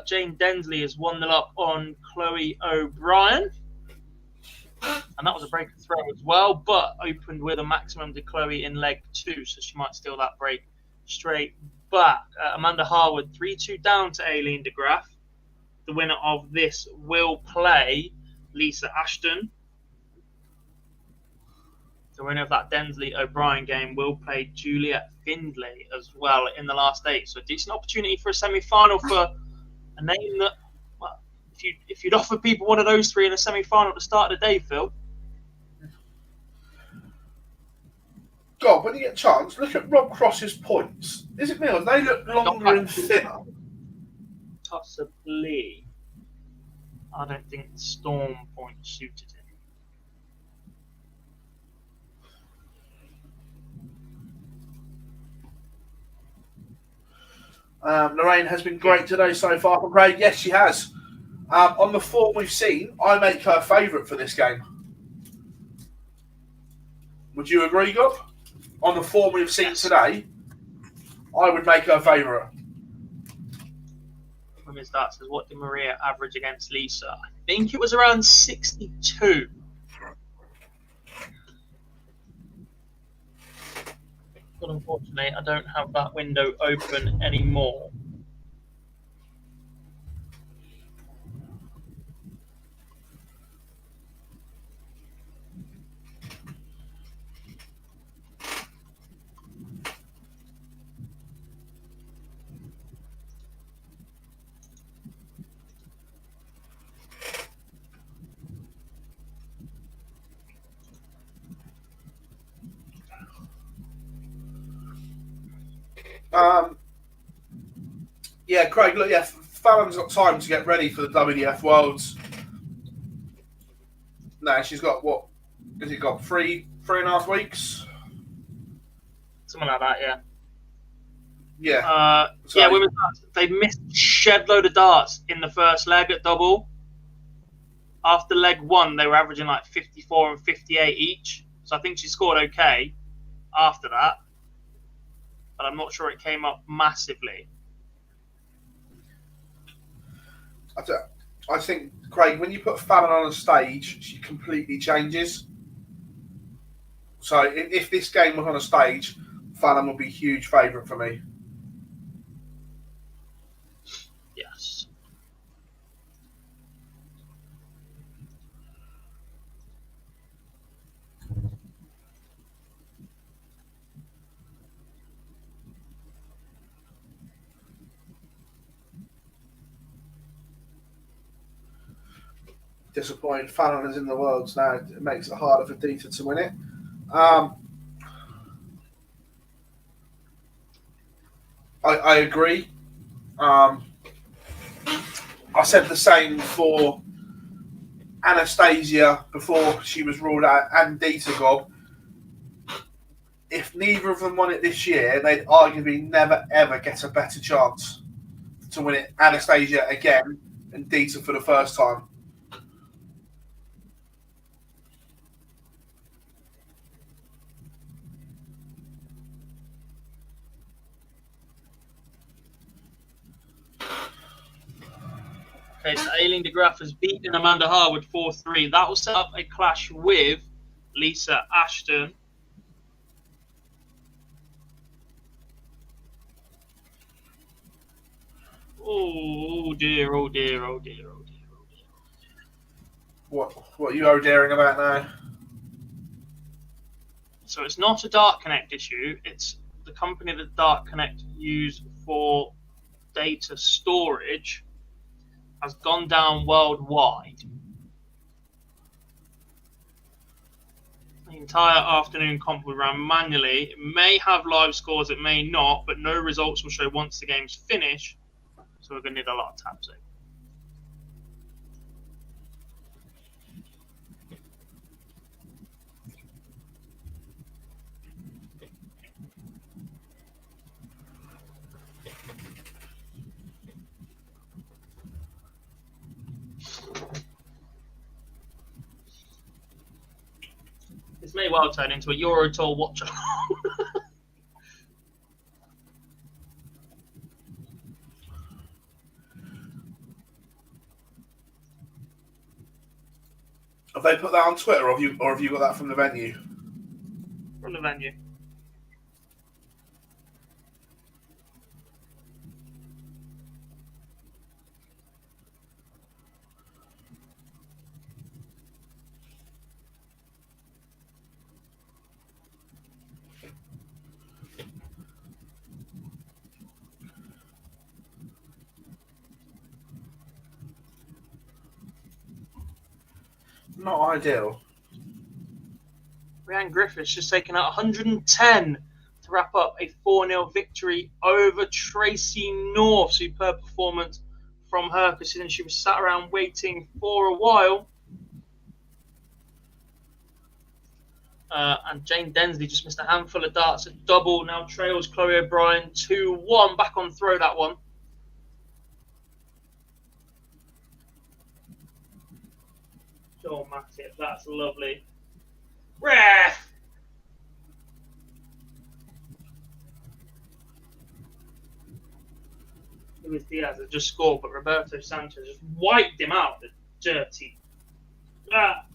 Jane Densley is 1-0 up on Chloe O'Brien. And that was a break of throw as well, but opened with a maximum to Chloe in leg 2, so she might steal that break straight back. Amanda Harwood 3-2 down to Aileen de Graaf. The winner of this will play Lisa Ashton. The winner of that Densley O'Brien game will play Juliet Findlay as well in the last 8. So a decent opportunity for a semi-final for a name that, well, if you'd offer people one of those 3 in a semi-final at the start of the day, Phil. God, when you get a chance, look at Rob Cross's points. Is it me or they look longer and thinner? Possibly. I don't think the Storm point suited him. Lorraine has been great today so far from Craig. Yes, she has. On the form we've seen, I make her favourite for this game. Would you agree, Gob? On the form we've seen today, I would make her favourite. Women's Darts says, what did Maria average against Lisa? I think it was around 62. But unfortunately, I don't have that window open anymore. Yeah, Craig, look, yeah, Fallon's got time to get ready for the WDF Worlds. No, she's got, what, has it got 3.5 weeks? Something like that, yeah. Yeah. Yeah, women's darts, they missed a shed load of darts in the first leg at double. After leg 1, they were averaging like 54 and 58 each. So I think she scored okay after that. But I'm not sure it came up massively. I think, Craig, when you put Fallon on a stage, she completely changes. So if this game was on a stage, Fallon would be a huge favourite for me. Yes. Disappointed Fallon is in the Worlds now. It makes it harder for Dita to win it. I agree. I said the same for Anastasia before she was ruled out, and Dita Gob. If neither of them won it this year, they'd arguably never ever get a better chance to win it. Anastasia again and Dita for the first time. Okay, so Aileen de Graaf has beaten Amanda Harwood 4-3. That will set up a clash with Lisa Ashton. Oh dear, oh dear, oh dear, oh dear, oh dear. What are you daring about now? So it's not a Dart Connect issue. It's the company that Dart Connect use for data storage has gone down worldwide. entire afternoon comp will run manually. It may have live scores, it may not, but no results will show once the game's finished. So we're going to need a lot of tabs in. This may well turn into a Euro Tour watch along. Have they put that on Twitter, or have you got that from the venue? From the venue. Not ideal. Rhiannon Griffiths just taken out 110 to wrap up a 4-0 victory over Tracy North. Superb performance from her, considering she was sat around waiting for a while. And Jane Densley just missed a handful of darts at double. Now trails Chloe O'Brien 2-1. Back on throw, that one. Joel Matip, that's lovely. Ref! Luis Diaz had just scored, but Roberto Sanchez just wiped him out. The dirty. Ah.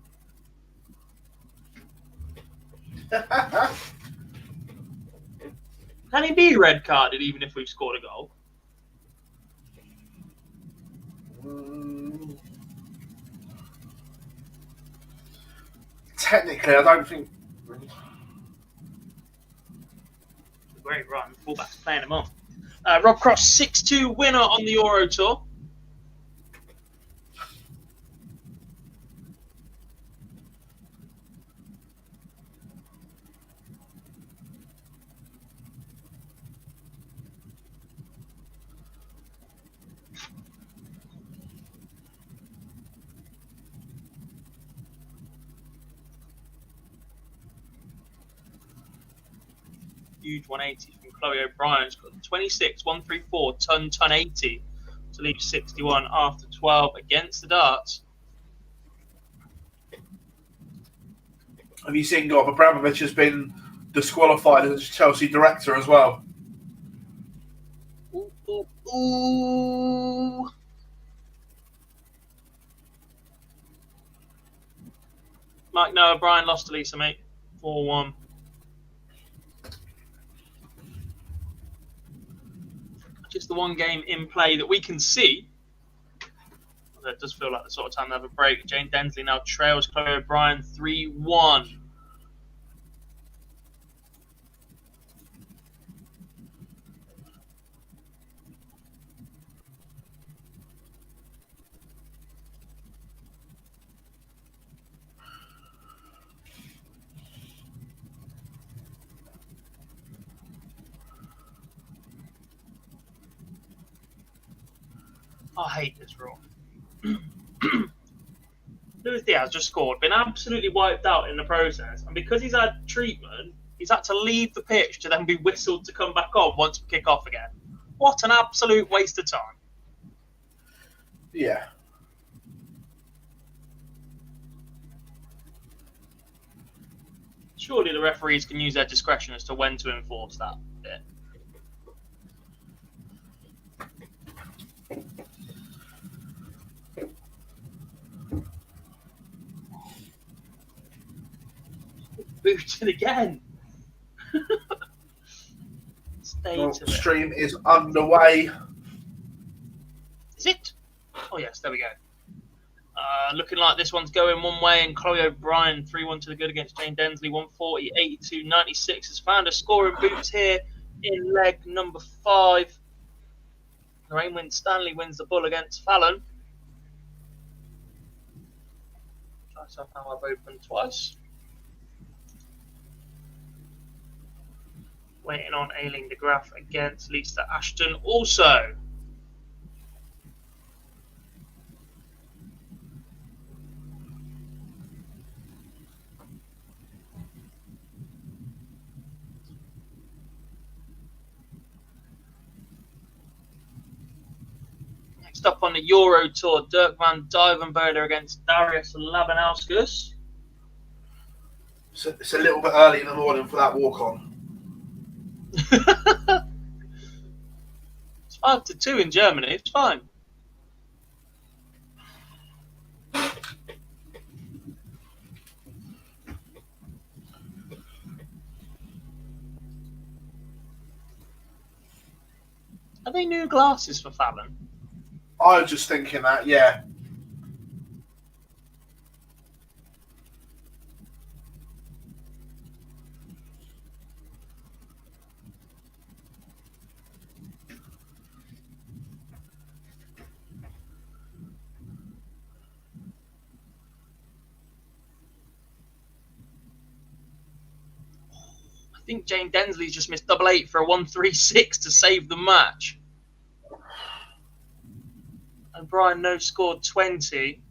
Can he be red carded even if we've scored a goal? Technically, I don't think. Great run. Fullback's playing him on. Rob Cross, 6-2 winner on the Euro Tour. Huge 180 from Chloe O'Brien. She's got 26, 134, ton 80 to leave 61 after 12 against the darts. Have you seen Gob Abramovich has been disqualified as Chelsea director as well? Ooh, ooh, ooh. Mike, no, O'Brien lost to Lisa, mate. 4-1. Just the one game in play that we can see. That does feel like the sort of time to have a break. Jane Densley now trails Chloe O'Brien 3-1. I hate this rule. Luis Diaz just scored, been absolutely wiped out in the process, and because he's had treatment, he's had to leave the pitch to then be whistled to come back on once we kick off again. What an absolute waste of time. Yeah. Surely the referees can use their discretion as to when to enforce that bit. Booted again. Stay to it. Stream is underway. Is it? Oh yes, there we go. Looking like this one's going one way, and Chloe O'Brien 3-1 to the good against Jane Densley 140, 82, 96 has found a scoring boots here in leg number 5. Lorraine Stanley wins the bull against Fallon. Try myself now, I've opened twice. Waiting on Aileen de Graaf against Lisa Ashton also. Next up on the Euro Tour, Dirk van Duivenbode against Darius Labanauskas. It's a little bit early in the morning for that walk-on. It's 5-2 in Germany. It's fine. Are they new glasses for Fallon? I was just thinking that, yeah. I think Jane Densley's just missed 8-8 for a 1-3-6 to save the match. O'Brien no scored 20.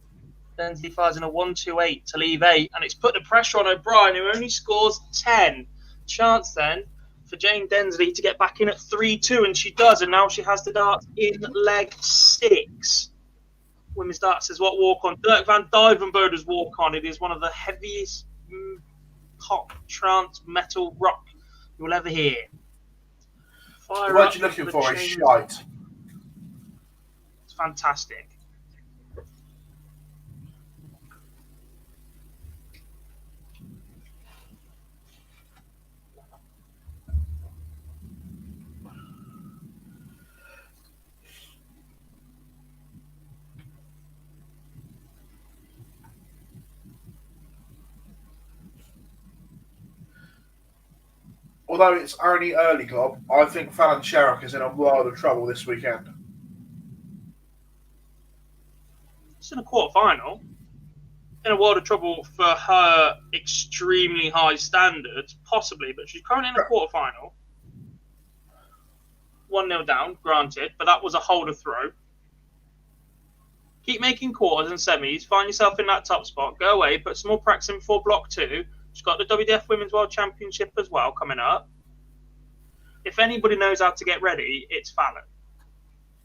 Densley fires in a 1-2-8 to leave 8, and it's put the pressure on O'Brien, who only scores 10. Chance then for Jane Densley to get back in at 3-2, and she does, and now she has the darts in leg 6. Women's darts is what walk on. Dirk van Duivenbode's walk on. It is one of the heaviest pop, trance, metal, rock you will ever hear. The word you're looking for is shite. It's fantastic. Although it's only early, Gob, I think Fallon Sherrock is in a world of trouble this weekend. It's in a quarter-final. In a world of trouble for her extremely high standards, possibly, but she's currently in a quarter-final. 1-0 down, granted, but that was a holder throw. Keep making quarters and semis, find yourself in that top spot, go away, put some more practice in before block 2. She's got the WDF Women's World Championship as well coming up. If anybody knows how to get ready, it's Fallon.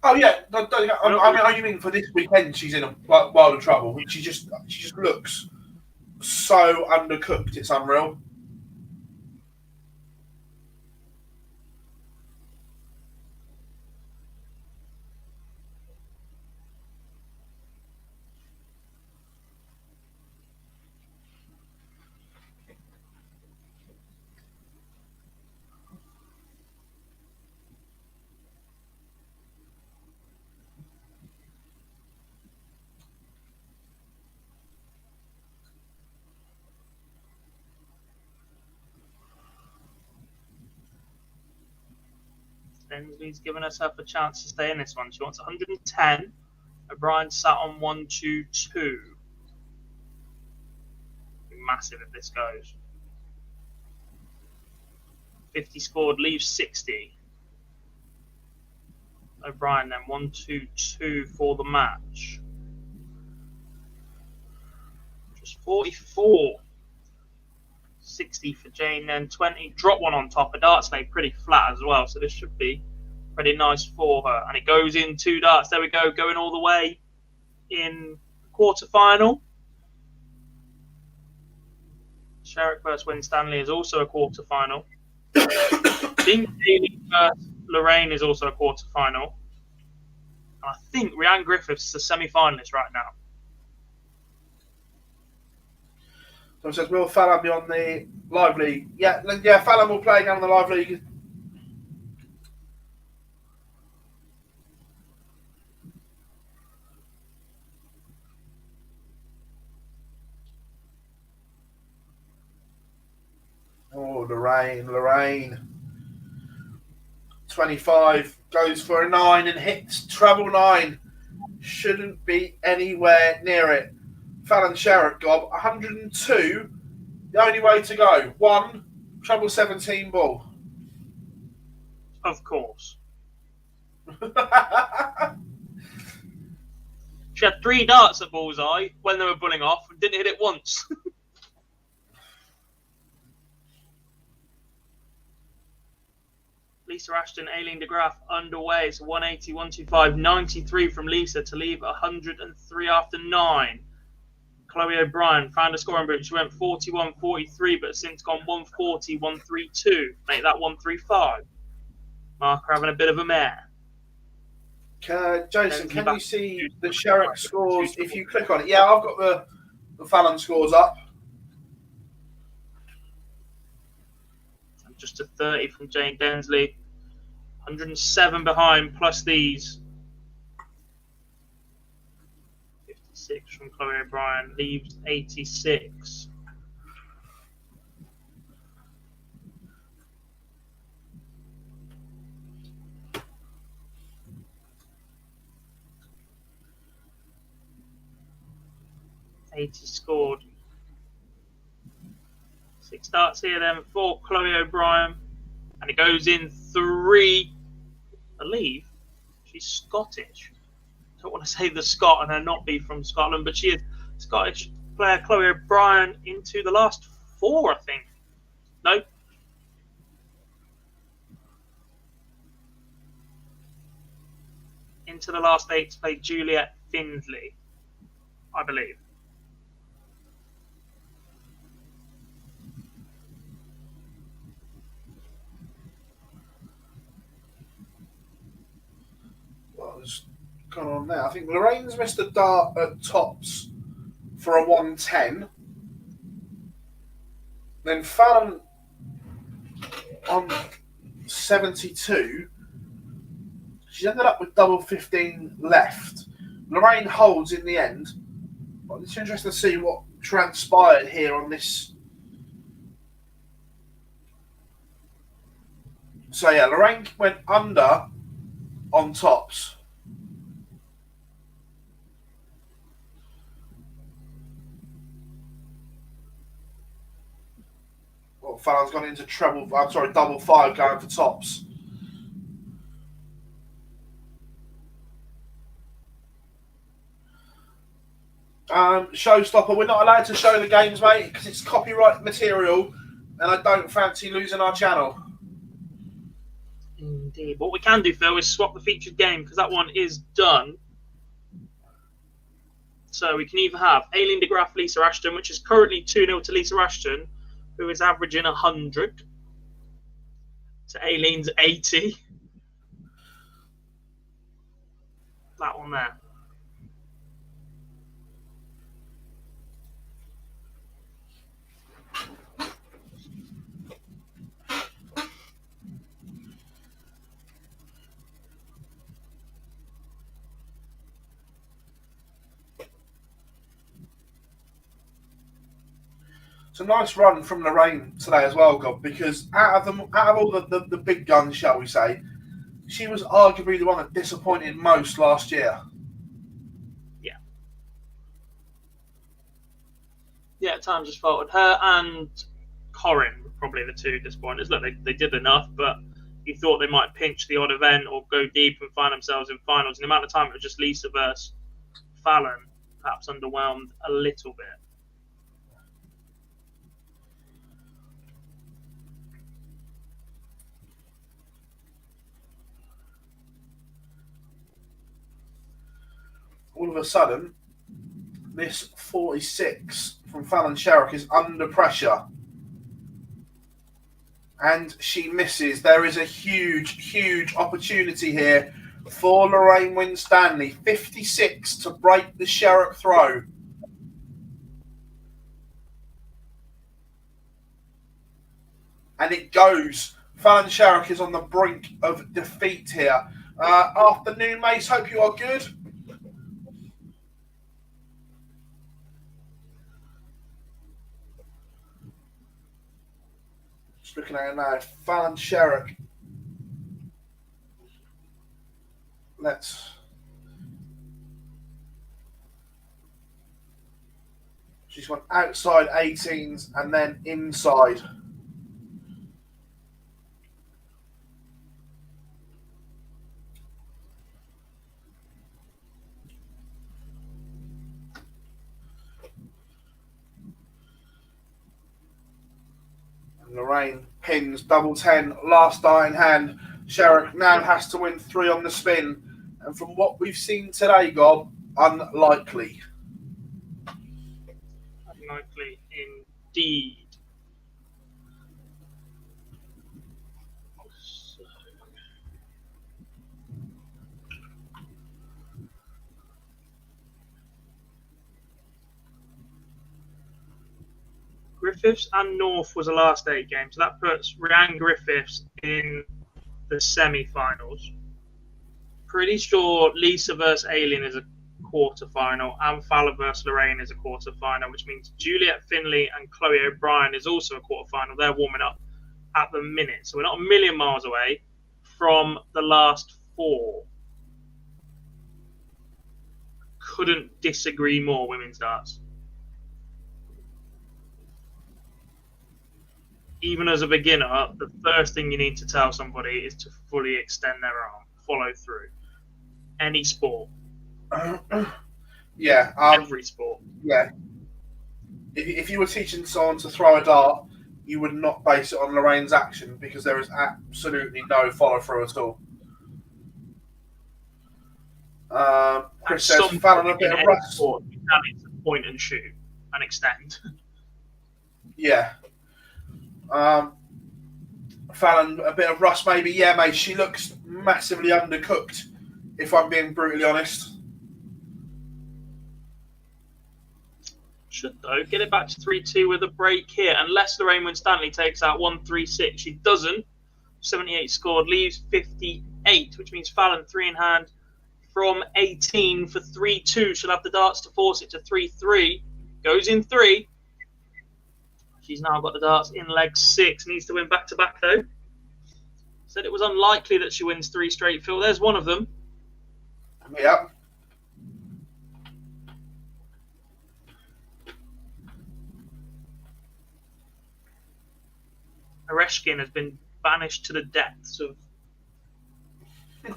Oh yeah, I mean for this weekend she's in a world of trouble. She just looks so undercooked. It's unreal. Densley's given herself a chance to stay in this one. She wants 110. O'Brien sat on 1-2-2. Massive if this goes. 50 scored, leaves 60. O'Brien then 1-2-2 for the match. Just 44. 60 for Jane, then 20. Drop one on top. A darts lay pretty flat as well, so this should be pretty nice for her. And it goes in 2 darts. There we go, going all the way in quarter-final. Sherrock versus Winstanley is also a quarter-final. Ding Daly versus Lorraine is also a quarter-final. And I think Rhiannon Griffiths is the semi-finalist right now. So it says, will Fallon be on the live league? Yeah, Fallon will play again on the live league. Oh, Lorraine. 25 goes for a 9 and hits treble 9. Shouldn't be anywhere near it. Fallon Sherrock, Gob, 102. The only way to go. 1, treble 17 ball. Of course. She had 3 darts at bullseye when they were bulling off and didn't hit it once. Lisa Ashton, Aileen de Graaf underway. It's 180, 125, 93 from Lisa to leave 103 after 9. Chloe O'Brien found a scoring boot. She went 41, 43, but has since gone 140, 132. Make that 135. Marker having a bit of a mare. Jason, can you see the Sherrick scores if you click on it? Yeah, I've got the Fallon scores up. Just a 30 from Jane Densley. 107 behind, plus these. 56 from Chloe O'Brien. Leaves 86. Scored. 6 starts here then for Chloe O'Brien. And it goes in 3. I believe she's Scottish. I don't want to say the Scot and her not be from Scotland, but she is Scottish player Chloe O'Brien into the last 4, I think. No. Into the last 8 to play Juliet Findlay, I believe. What's gone on there? I think Lorraine's missed a dart at tops for a 110. Then Fallon on 72. She's ended up with double 15 left. Lorraine holds in the end. But it's interesting to see what transpired here on this. So yeah, Lorraine went under on tops. Well, Fallon's gone into double 5 going for tops. Showstopper, we're not allowed to show the games, mate, because it's copyright material, and I don't fancy losing our channel. Indeed. What we can do, Phil, is swap the featured game, because that one is done. So we can either have Aileen de Graaf, Lisa Ashton, which is currently 2-0 to Lisa Ashton, who is averaging 100, to Aileen's 80. That one there. It's a nice run from Lorraine today as well, God, because out of all the big guns, shall we say, she was arguably the one that disappointed most last year. Yeah. Yeah, at times just faltered. Her and Corin were probably the 2 disappointers. Look, they did enough, but you thought they might pinch the odd event or go deep and find themselves in finals. And the amount of time it was just Lisa versus Fallon perhaps underwhelmed a little bit. All of a sudden, this 46 from Fallon Sherrick is under pressure. And she misses. There is a huge, huge opportunity here for Lorraine Winstanley. 56 to break the Sherrick throw. And it goes. Fallon Sherrick is on the brink of defeat here. Afternoon, mates. Hope you are good. Just looking at it now. Fallon Sherrick. She's gone outside 18s and then inside. Lorraine pins double 10, last dart in hand. Sherrick now has to win 3 on the spin. And from what we've seen today, Gob, unlikely. Unlikely indeed. So, Griffiths and North was the last 8 games. So that puts Rhiannon Griffiths in the semi-finals. Pretty sure Lisa versus Aileen is a quarter-final and Fowler versus Lorraine is a quarter-final, which means Juliet Finley and Chloe O'Brien is also a quarter-final. They're warming up at the minute. So we're not a million miles away from the last 4. Couldn't disagree more, women's darts. Even as a beginner, the first thing you need to tell somebody is to fully extend their arm, follow through. Any sport. Yeah. Every sport. Yeah. If you were teaching someone to throw a dart, you would not base it on Lorraine's action because there is absolutely no follow through at all. Chris says Fallon a bit of rust. Sport, you can point and shoot and extend. Yeah. Fallon a bit of rust maybe. Yeah, mate. She looks massively undercooked, if I'm being brutally honest. Should, though, get it back to 3-2 with a break here. Unless Lorraine Winstanley takes out 1-3-6. She doesn't. 78 scored, leaves 58, which means Fallon 3 in hand from 18 for 3-2. She'll have the darts to force it to 3-3. Goes in 3. She's now got the darts in leg 6. Needs to win back-to-back, though. Said it was unlikely that she wins 3 straight, Phil. There's one of them. Yep. Oreshkin has been banished to the depths of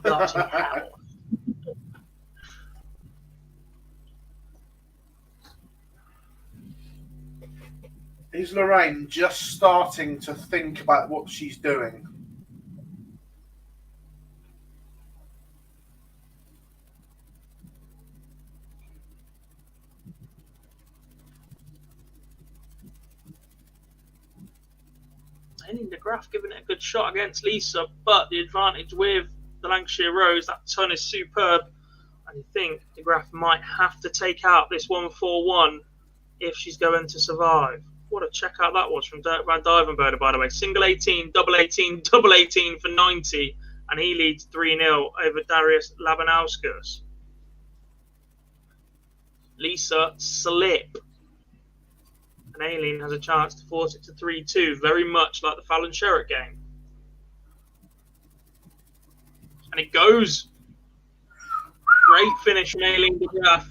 darting hell. Is Lorraine just starting to think about what she's doing? Aileen de Graaf giving it a good shot against Lisa, but the advantage with the Lancashire Rose, that ton is superb. And you think de Graaf might have to take out this 1-4-1 if she's going to survive. What a check out that was from Dirk van Duivenbode, by the way. Single 18, double 18, double 18 for 90, and he leads 3-0 over Darius Labanauskas. Lisa slip. And Aileen has a chance to force it to 3-2, very much like the Fallon Sherrick game. And it goes. Great finish from Aileen de Graaf.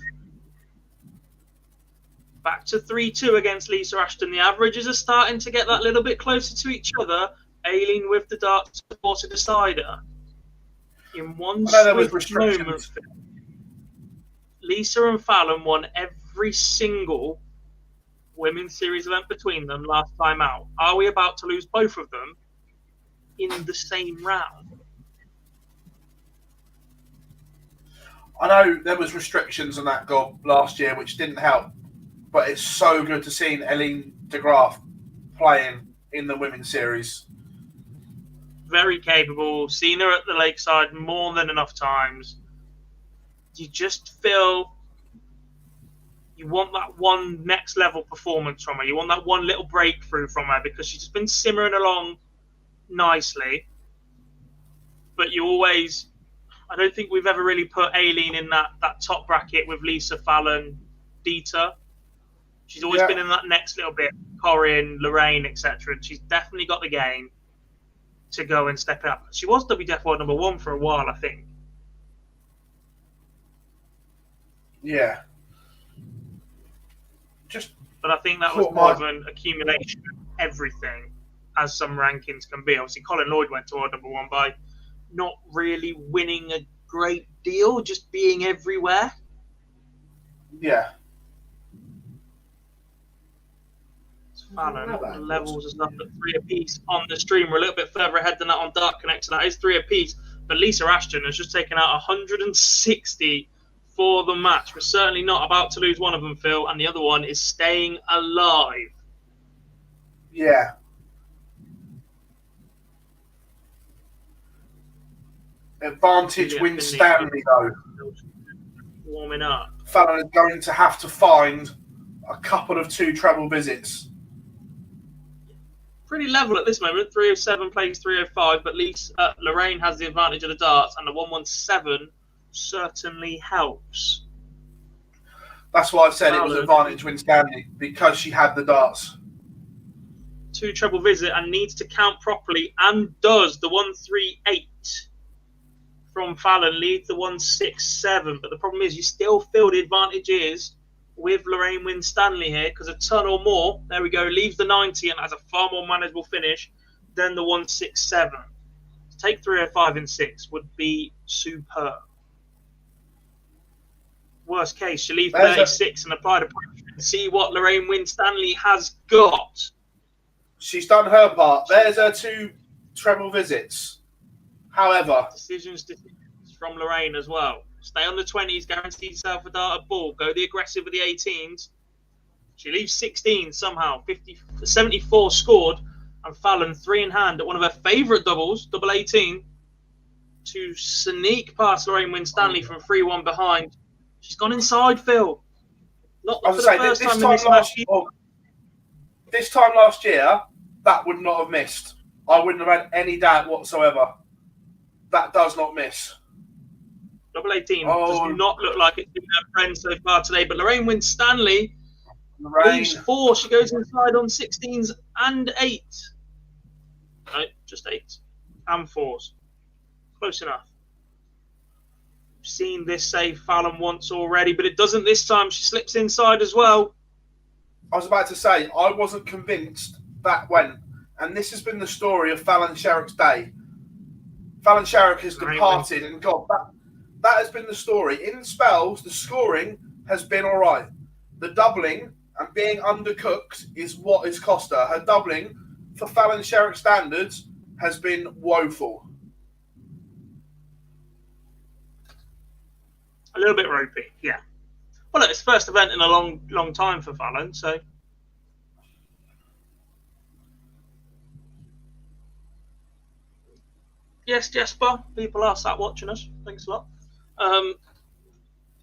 Back to 3-2 against Lisa Ashton. The averages are starting to get that little bit closer to each other. Aileen with the dart to force a decider. In one swift moment, Lisa and Fallon won every single women's series event between them last time out. Are we about to lose both of them in the same round? I know there was restrictions on that goal last year, which didn't help. But it's so good to see Aileen de Graaf playing in the women's series. Very capable. Seen her at the Lakeside more than enough times. You just feel you want that one next level performance from her. You want that one little breakthrough from her because she's just been simmering along nicely. But you always... I don't think we've ever really put Aileen in that top bracket with Lisa, Fallon, Dieter. She's always been in that next little bit, Corinne, Lorraine, etc. And she's definitely got the game to go and step up. She was WDF World number 1 for a while, I think. Yeah. But I think that was more of an accumulation of everything, as some rankings can be. Obviously, Colin Lloyd went to World number 1 by not really winning a great deal, just being everywhere. Yeah. Fallon levels us up at 3 apiece on the stream. We're a little bit further ahead than that on Dark Connect, so that is 3 apiece. But Lisa Ashton has just taken out 160 for the match. We're certainly not about to lose one of them, Phil, and the other one is staying alive. Yeah. Advantage wins Stanley, though. Warming up. Fallon is going to have to find a couple of 2 treble visits. Pretty level at this moment. 307 plays 305, but Lisa, Lorraine has the advantage of the darts, and the 117 certainly helps. That's why I said it was advantage wins Stanley, because she had the darts. 2 treble visit and needs to count properly, and does. The 138 from Fallon leads the 167, but the problem is you still feel the advantage is with Lorraine wins Stanley here, because a ton or more, there we go, leaves the 90 and has a far more manageable finish than the 167. To take 305 in 6 would be superb. Worst case, she leaves 36 and apply the pressure and see what Lorraine wins Stanley has got. She's done her part. There's her 2 treble visits. However, Decisions from Lorraine as well. Stay on the 20s, guarantee yourself a dart ball. Go the aggressive with the 18s. She leaves 16 somehow. 74 scored. And Fallon 3 in hand at one of her favourite doubles, double 18, to sneak past Lorraine Winstanley from 3-1 behind. She's gone inside, Phil. Not for the first time in this match. This time last year, that would not have missed. I wouldn't have had any doubt whatsoever. That does not miss. Double 18 does not look like it's been her friend so far today, but Lorraine Winstanley leaves 4. She goes inside on 16s and 8. No, just 8 and 4s. Close enough. We've seen this save Fallon once already, but it doesn't this time. She slips inside as well. I was about to say, I wasn't convinced that went. And this has been the story of Fallon Sherrick's day. Fallon Sherrick has departed, and God, that has been the story. In spells, the scoring has been all right. The doubling and being undercooked is what has cost her. Her doubling, for Fallon Sherrick standards, has been woeful. A little bit ropey, yeah. Well, look, it's first event in a long time for Fallon, so... Yes, Jesper. People are sat watching us. Thanks a lot.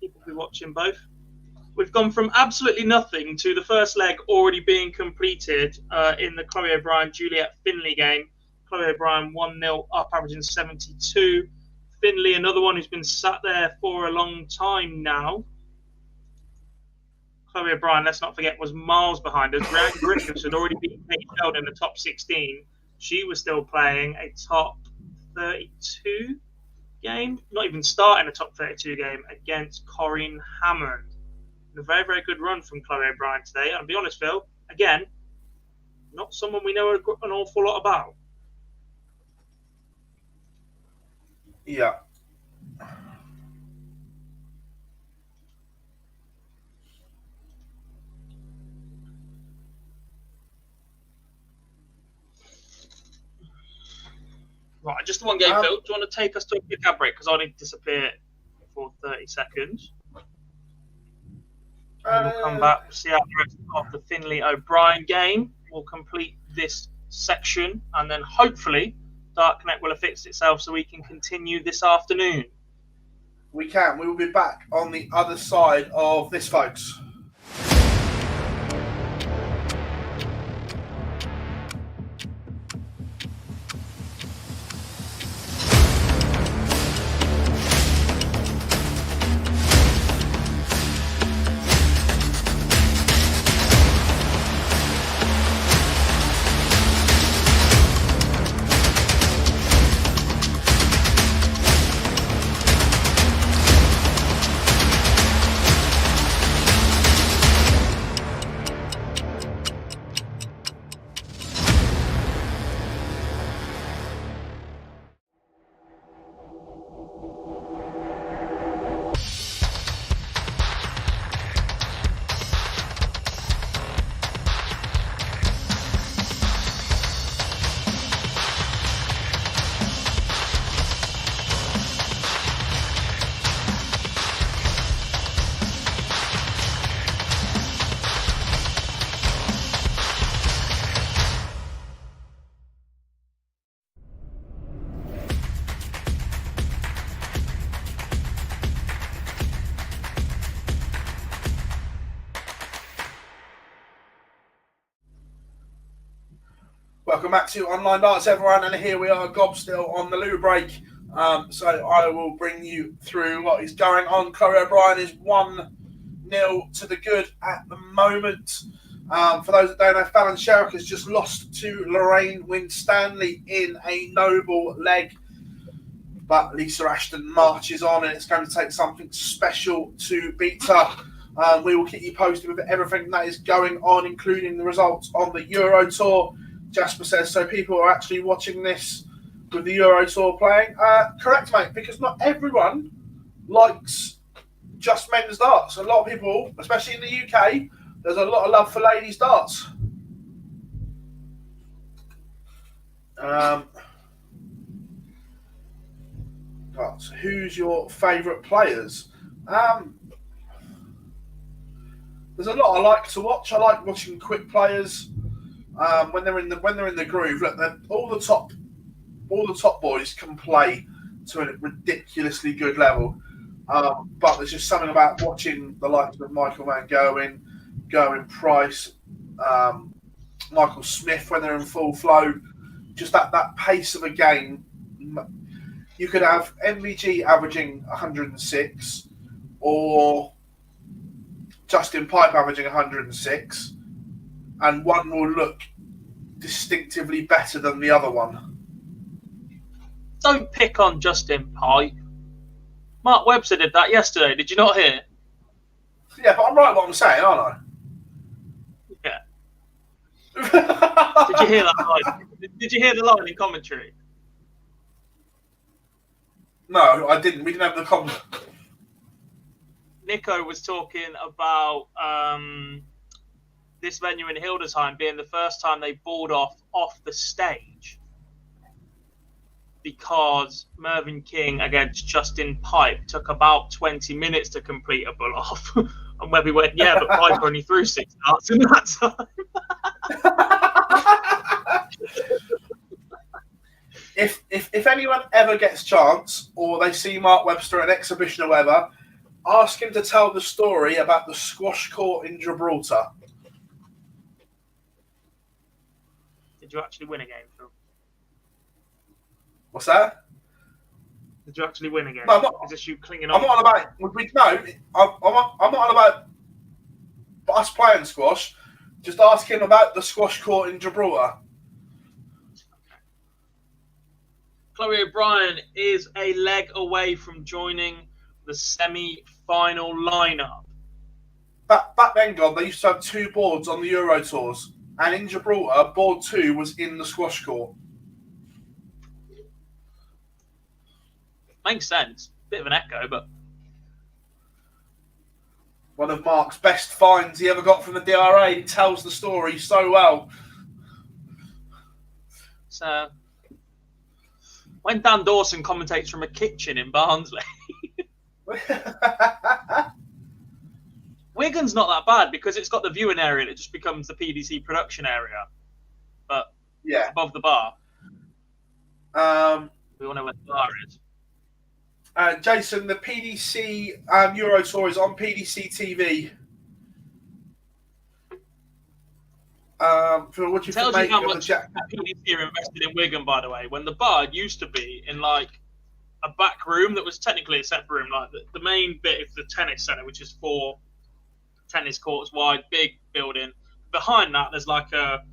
People will be watching both. We've gone from absolutely nothing to the first leg already being completed in the Chloe O'Brien-Juliet Finley game. Chloe O'Brien 1-0 up, averaging 72. Finley, another one who's been sat there for a long time now. Chloe O'Brien, let's not forget, was miles behind us. Ryan Griffiths had already beaten Kate Sheldon in the top 16. She was still playing a top 32 game, not even starting a top 32 game against Corinne Hammond. A very, very good run from Chloe O'Brien today. And I'll be honest, Phil, again, not someone we know an awful lot about. Yeah. Right, just the one game, Phil. Do you want to take us to a quick ad break? Because I need to disappear for 30 seconds. And we'll come back, see out the rest of the Finley O'Brien game. We'll complete this section, and then hopefully Dark Connect will have fixed itself so we can continue this afternoon. We can. We will be back on the other side of this, folks. Welcome back to Online Darts, everyone, and here we are, Gob still on the loo break. So I will bring you through what is going on. Chloe O'Brien is 1-0 to the good at the moment. For those that don't know, Fallon Sherrick has just lost to Lorraine Winstanley in a noble leg. But Lisa Ashton marches on, and it's going to take something special to beat her. We will keep you posted with everything that is going on, including the results on the Euro Tour. Jasper says, so people are actually watching this with the Euro Tour playing? Correct, mate, because not everyone likes just men's darts. A lot of people, especially in the UK, there's a lot of love for ladies' darts. So who's your favourite players? There's a lot I like to watch. I like watching quick players when they're in the groove. Look, all the top boys can play to a ridiculously good level. But there's just something about watching the likes of Michael Van Gerwen Price, Michael Smith when they're in full flow. Just that pace of a game. You could have MVG averaging 106 or Justin Pipe averaging 106, and one will look distinctively better than the other one. Don't pick on Justin Pipe. Mark Webster did that yesterday. Did you not hear? Yeah, but I'm right what I'm saying, aren't Yeah. I? Did you hear that line? Did you hear the line in commentary? No, I didn't. We didn't have the comment. Nico was talking about this venue in Hildesheim being the first time they balled off the stage because Mervyn King against Justin Pipe took about 20 minutes to complete a bull off. And Webby went, yeah, but Pipe only threw 6 darts in that time. If anyone ever gets chance or they see Mark Webster at an exhibition or whatever, ask him to tell the story about the squash court in Gibraltar. Did you actually win a game, Phil? What's that? Did you actually win a game? No, I'm not. Is this you clinging I'm on? not on about. I'm not on about us playing squash. Just ask him about the squash court in Gibraltar. Chloe O'Brien is a leg away from joining the semi-final lineup. Back then, God, they used to have 2 boards on the Euro Tours, and in Gibraltar, board 2 was in the squash court. Makes sense. Bit of an echo, but One of Mark's best finds he ever got from the DRA. He tells the story so well. so when Dan Dawson commentates from a kitchen in Barnsley, Wigan's not that bad because it's got the viewing area that just becomes the PDC production area, but Yeah. above the bar. We all know where the bar is. Jason, the PDC Euro Tour is on PDC TV. Phil, what do you Tells make you how of the much Jack? PDC are invested in Wigan, by the way. When the bar used to be in like a back room that was technically a separate room, like the main bit is the tennis centre, which is 4 tennis courts wide, big building. Behind that, there's like a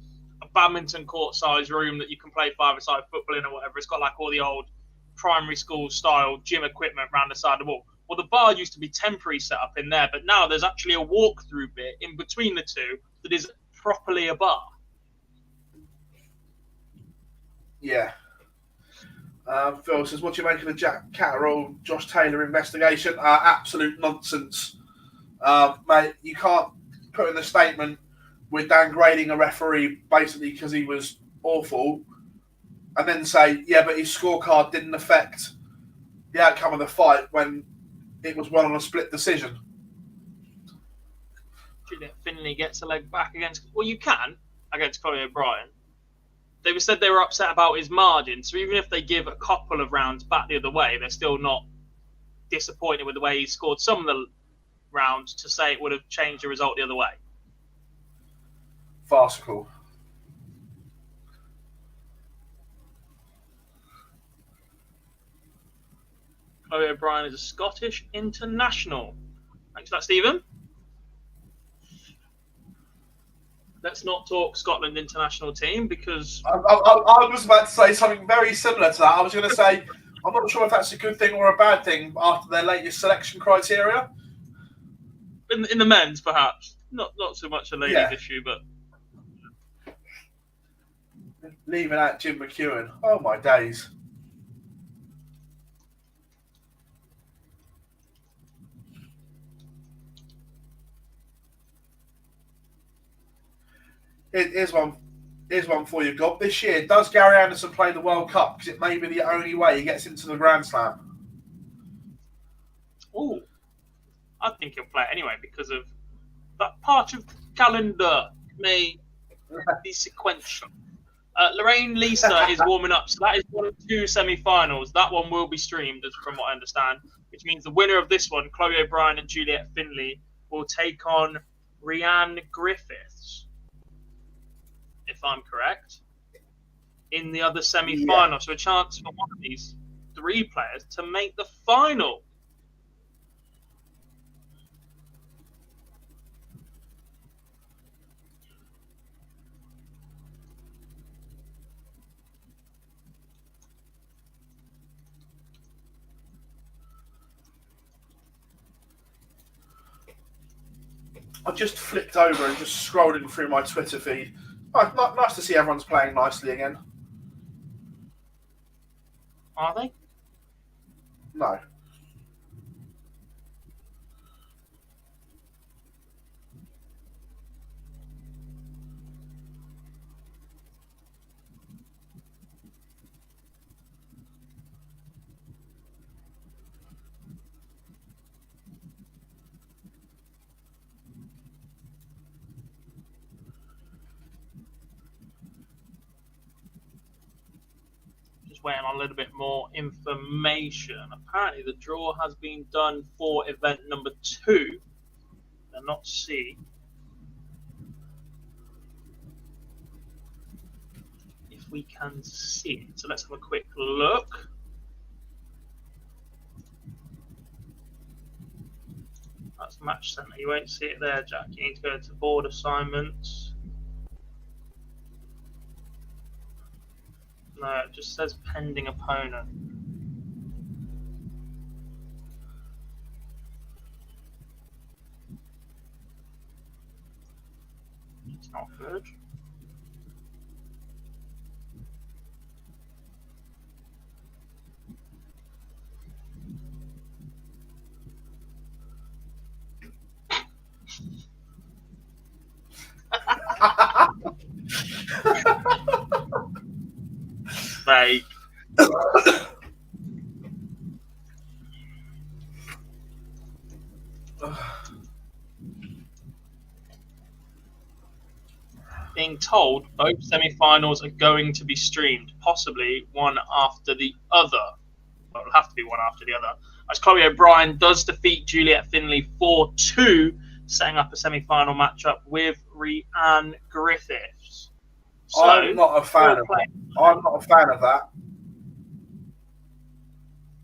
badminton court size room that you can play 5-a-side football in or whatever. It's got like all the old primary school style gym equipment around the side of the wall. Well, the bar used to be temporary set up in there, but now there's actually a walk-through bit in between the two that is properly a bar. Yeah. Phil says, what do you make of the Jack Catterall, Josh Taylor investigation? Absolute nonsense. Mate, you can't put in the statement we're downgrading a referee basically because he was awful and then say, yeah, but his scorecard didn't affect the outcome of the fight when it was won on a split decision. Juliet Finley gets a leg back against... Well, you can against Chloe O'Brien. They said they were upset about his margin, so even if they give a couple of rounds back the other way, they're still not disappointed with the way he scored some of the rounds to say it would have changed the result the other way. Farcical. Chloe O'Brien is a Scottish international. Thanks for that, Stephen. Let's not talk Scotland international team because I was about to say something very similar to that. I was going to say, I'm not sure if that's a good thing or a bad thing after their latest selection criteria. in the men's, perhaps not so much a ladies' issue, but leaving out Jim McEwen. Oh my days. Here's one for you, Gob. This year, does Gary Anderson play the World Cup? Because it may be the only way he gets into the Grand Slam. oh, I think he'll play anyway because of that part of the calendar may be sequential. Lorraine Lisa is warming up, so that is one of 2 semi-finals. That one will be streamed, from what I understand, which means the winner of this one, Chloe O'Brien and Juliet Finley, will take on Rhianne Griffiths, if I'm correct, in the other semi-final. So a chance for one of these 3 players to make the final. I just flicked over and just scrolling through my Twitter feed. Nice to see everyone's playing nicely again. Are they? No. Waiting on a little bit more information. Apparently the draw has been done for event number 2 and not C. If we can see it. So let's have a quick look. That's match center. You won't see it there, Jack. You need to go to board assignments. No, it just says pending opponent. It's not good. Fake. Being told both semi-finals are going to be streamed, possibly one after the other. Well, it'll have to be one after the other. As Chloe O'Brien does defeat Juliet Finley 4-2, setting up a semi-final matchup with Rhianne Griffiths. So, I'm not a fan of that. I'm not a fan of that.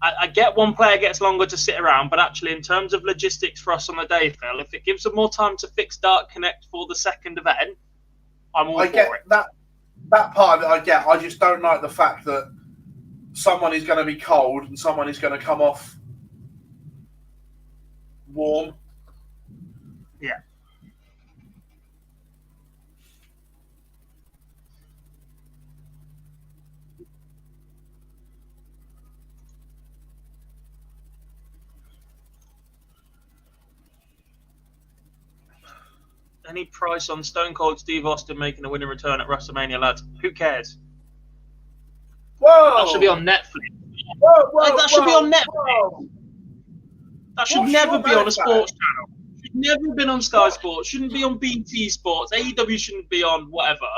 I get one player gets longer to sit around, but actually in terms of logistics for us on the day, Phil, if it gives them more time to fix Dark Connect for the second event, I'm all for get it. that part of it I get. I just don't like the fact that someone is going to be cold and someone is going to come off warm. Yeah. Any price on Stone Cold Steve Austin making a winning return at WrestleMania, lads? Who cares? Whoa! That should be on Netflix. That should be on Netflix. That should never be on a sports channel. Should never have been on Sky Sports. Shouldn't be on BT Sports. AEW shouldn't be on whatever.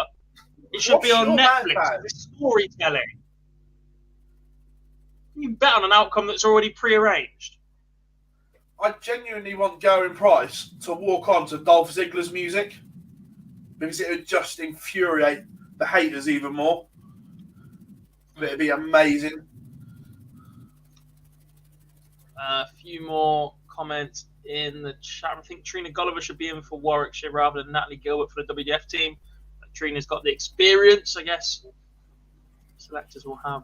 It should be on Netflix. It's storytelling. You bet on an outcome that's already prearranged. I genuinely want Gary Price to walk on to Dolph Ziggler's music because it would just infuriate the haters even more. It'd be amazing. A few more comments in the chat. I think Trina Gulliver should be in for Warwickshire rather than Natalie Gilbert for the WDF team. Trina's got the experience, I guess. Selectors will have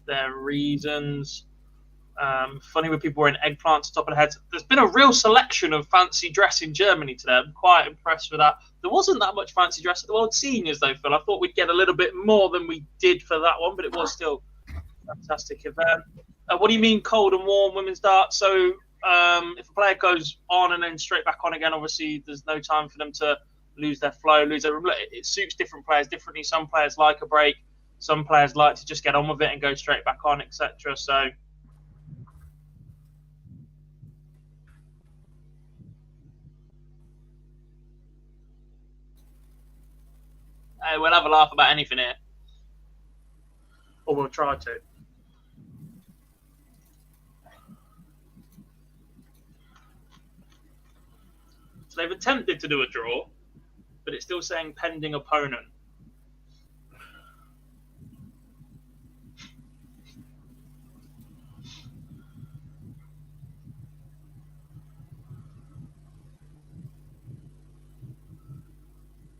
their reasons. Funny when people wearing eggplants on top of their heads. There's been a real selection of fancy dress in Germany today. I'm quite impressed with that. There wasn't that much fancy dress at the World Seniors, though, Phil. I thought we'd get a little bit more than we did for that one, but it was still a fantastic event. What do you mean cold and warm women's darts? So if a player goes on and then straight back on again, obviously there's no time for them to lose their flow, lose their... It suits different players differently. Some players like a break. Some players like to just get on with it and go straight back on, etc. So... Hey, we'll have a laugh about anything here. Or we'll try to. So they've attempted to do a draw, but it's still saying pending opponent.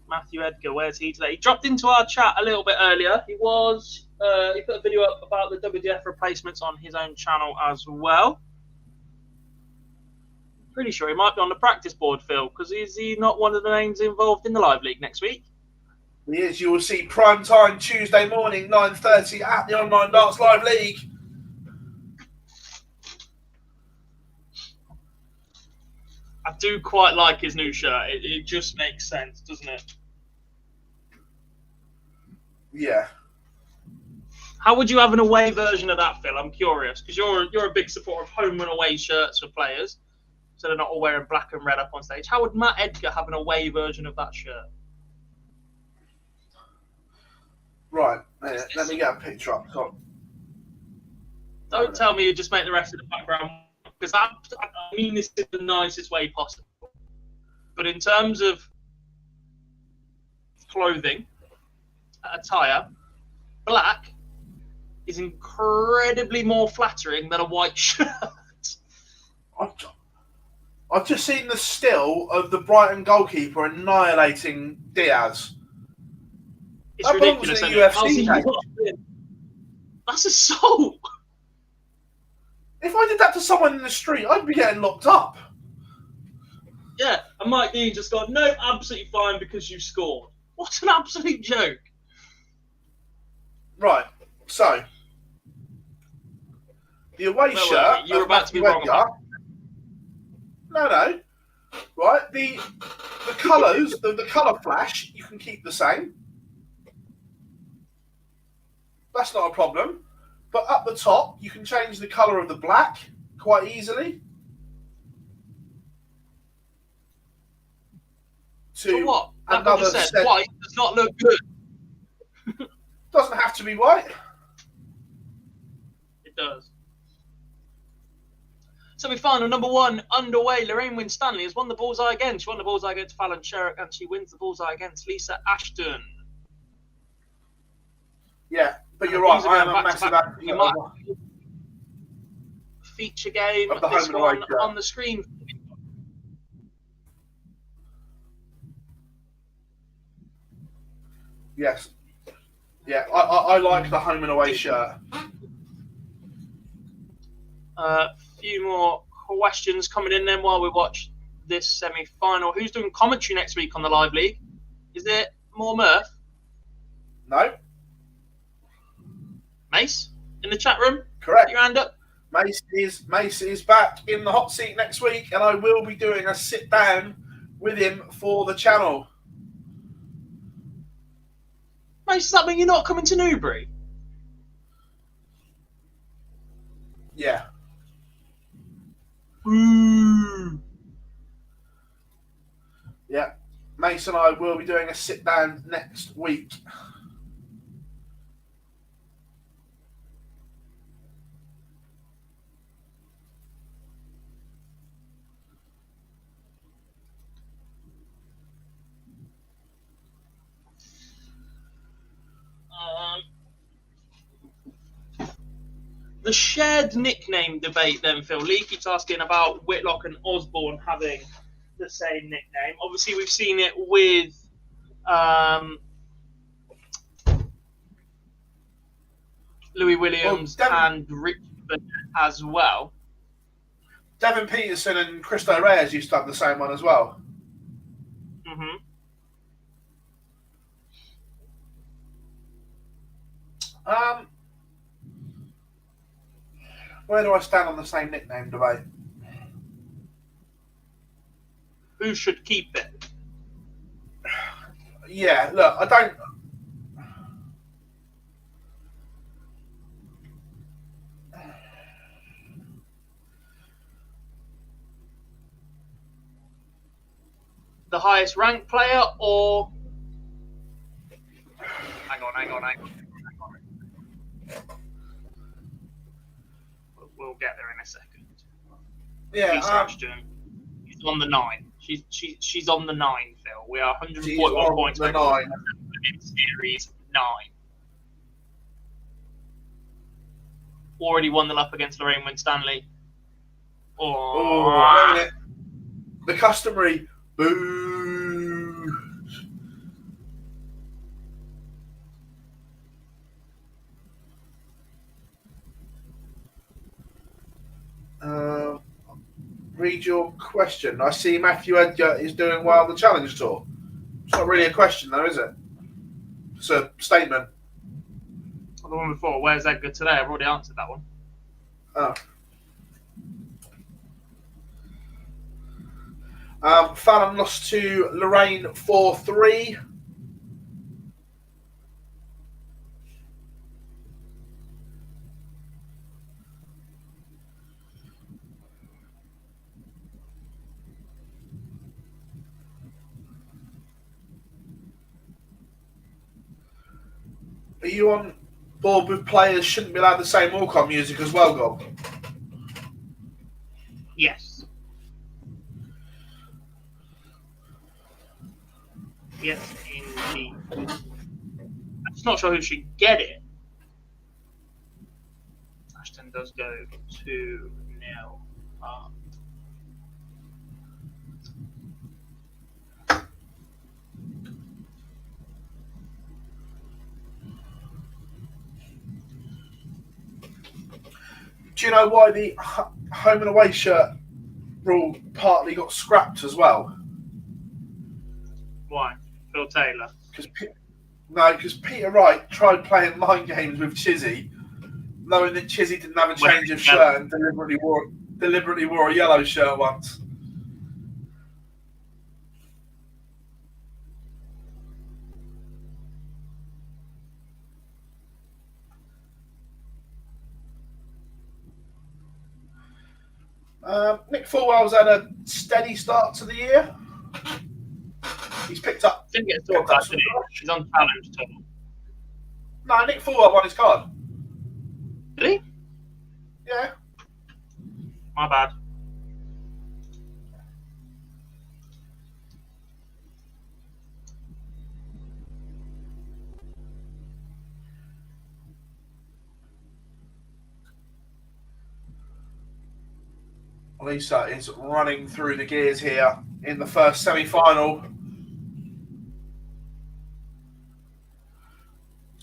Matthew Edgar, where's he today? He dropped into our chat a little bit earlier. He put a video up about the WDF replacements on his own channel as well. Pretty sure he might be on the practice board, Phil, because is he not one of the names involved in the live league next week? He is. You will see prime time Tuesday morning, 9:30 at the Online Darts Live League. I do quite like his new shirt. It just makes sense, doesn't it? Yeah. How would you have an away version of that, Phil? I'm curious, because you're a big supporter of home and away shirts for players, so they're not all wearing black and red up on stage. How would Matt Edgar have an away version of that shirt? Right. Let me get a picture up. Don't tell me you just make the rest of the background, because I mean this in the nicest way possible. But in terms of clothing, attire, black is incredibly more flattering than a white shirt. I've just seen the still of the Brighton goalkeeper annihilating Diaz. It's that ridiculous. Isn't it? UFC UFC That's assault. If I did that to someone in the street, I'd be getting locked up. Yeah, and Mike Dean just gone, no, absolutely fine because you scored. What an absolute joke. Right, so the away shirt. You were about to be wrong about. No. Right, the colours, the colour flash, you can keep the same. That's not a problem. But up the top, you can change the colour of the black quite easily. To what? Like another I said, white does not look good. Doesn't have to be white. It does. Semi-final number 1 underway. Lorraine Winstanley has won the bullseye again. She won the bullseye against Fallon Sherrick, and she wins the bullseye against Lisa Ashton. Yeah, but you're right. I am a massive advocate of feature game of this one on the screen. Yes. Yeah, I like the home and away shirt. A few more questions coming in then while we watch this semi-final. Who's doing commentary next week on the live league? Is it more Murph? No. Mace in the chat room? Correct. Put your hand up. Mace is back in the hot seat next week, and I will be doing a sit down with him for the channel. Mace, does that mean you're not coming to Newbury? Yeah. Yeah. Mace and I will be doing a sit down next week. The shared nickname debate then, Phil. Leaky's asking about Whitlock and Osborne having the same nickname. Obviously, we've seen it with Louis Williams and Richmond as well. Devin Peterson and Christo Reyes used to have the same one as well. Mm-hmm. Where do I stand on the same nickname debate? Who should keep it? Yeah, look, I don't. The highest ranked player or. Hang on. We'll get there in a second. Yeah, Ashton. She's on the 9. She's on the 9, Phil. We are 141 points the 9 in Series 9. Already 1-0 up against Lorraine Winstanley. Oh, wait a minute. The customary boo. Read your question. I see Matthew Edgar is doing well on the Challenge Tour. It's not really a question, though, is it? It's a statement. The one before, where's Edgar today? I've already answered that one. Oh. Fallon lost to Lorraine 4-3. Are you on board with players shouldn't be allowed to say walk-on music as well, Gob? Yes. Yes, indeed. I'm just not sure who should get it. Ashton does go 2-0 up. Do you know why the home and away shirt rule partly got scrapped as well? Why? Phil Taylor. Because Peter Wright tried playing mind games with Chizzy, knowing that Chizzy didn't have a change of shirt and deliberately wore a yellow shirt once. Nick Fulwell's had a steady start to the year. He's picked up. Didn't get a talk did he? He's on challenge tour. No, Nick Fulwell won his card. Did he? Yeah. My bad. Lisa is running through the gears here in the first semi-final.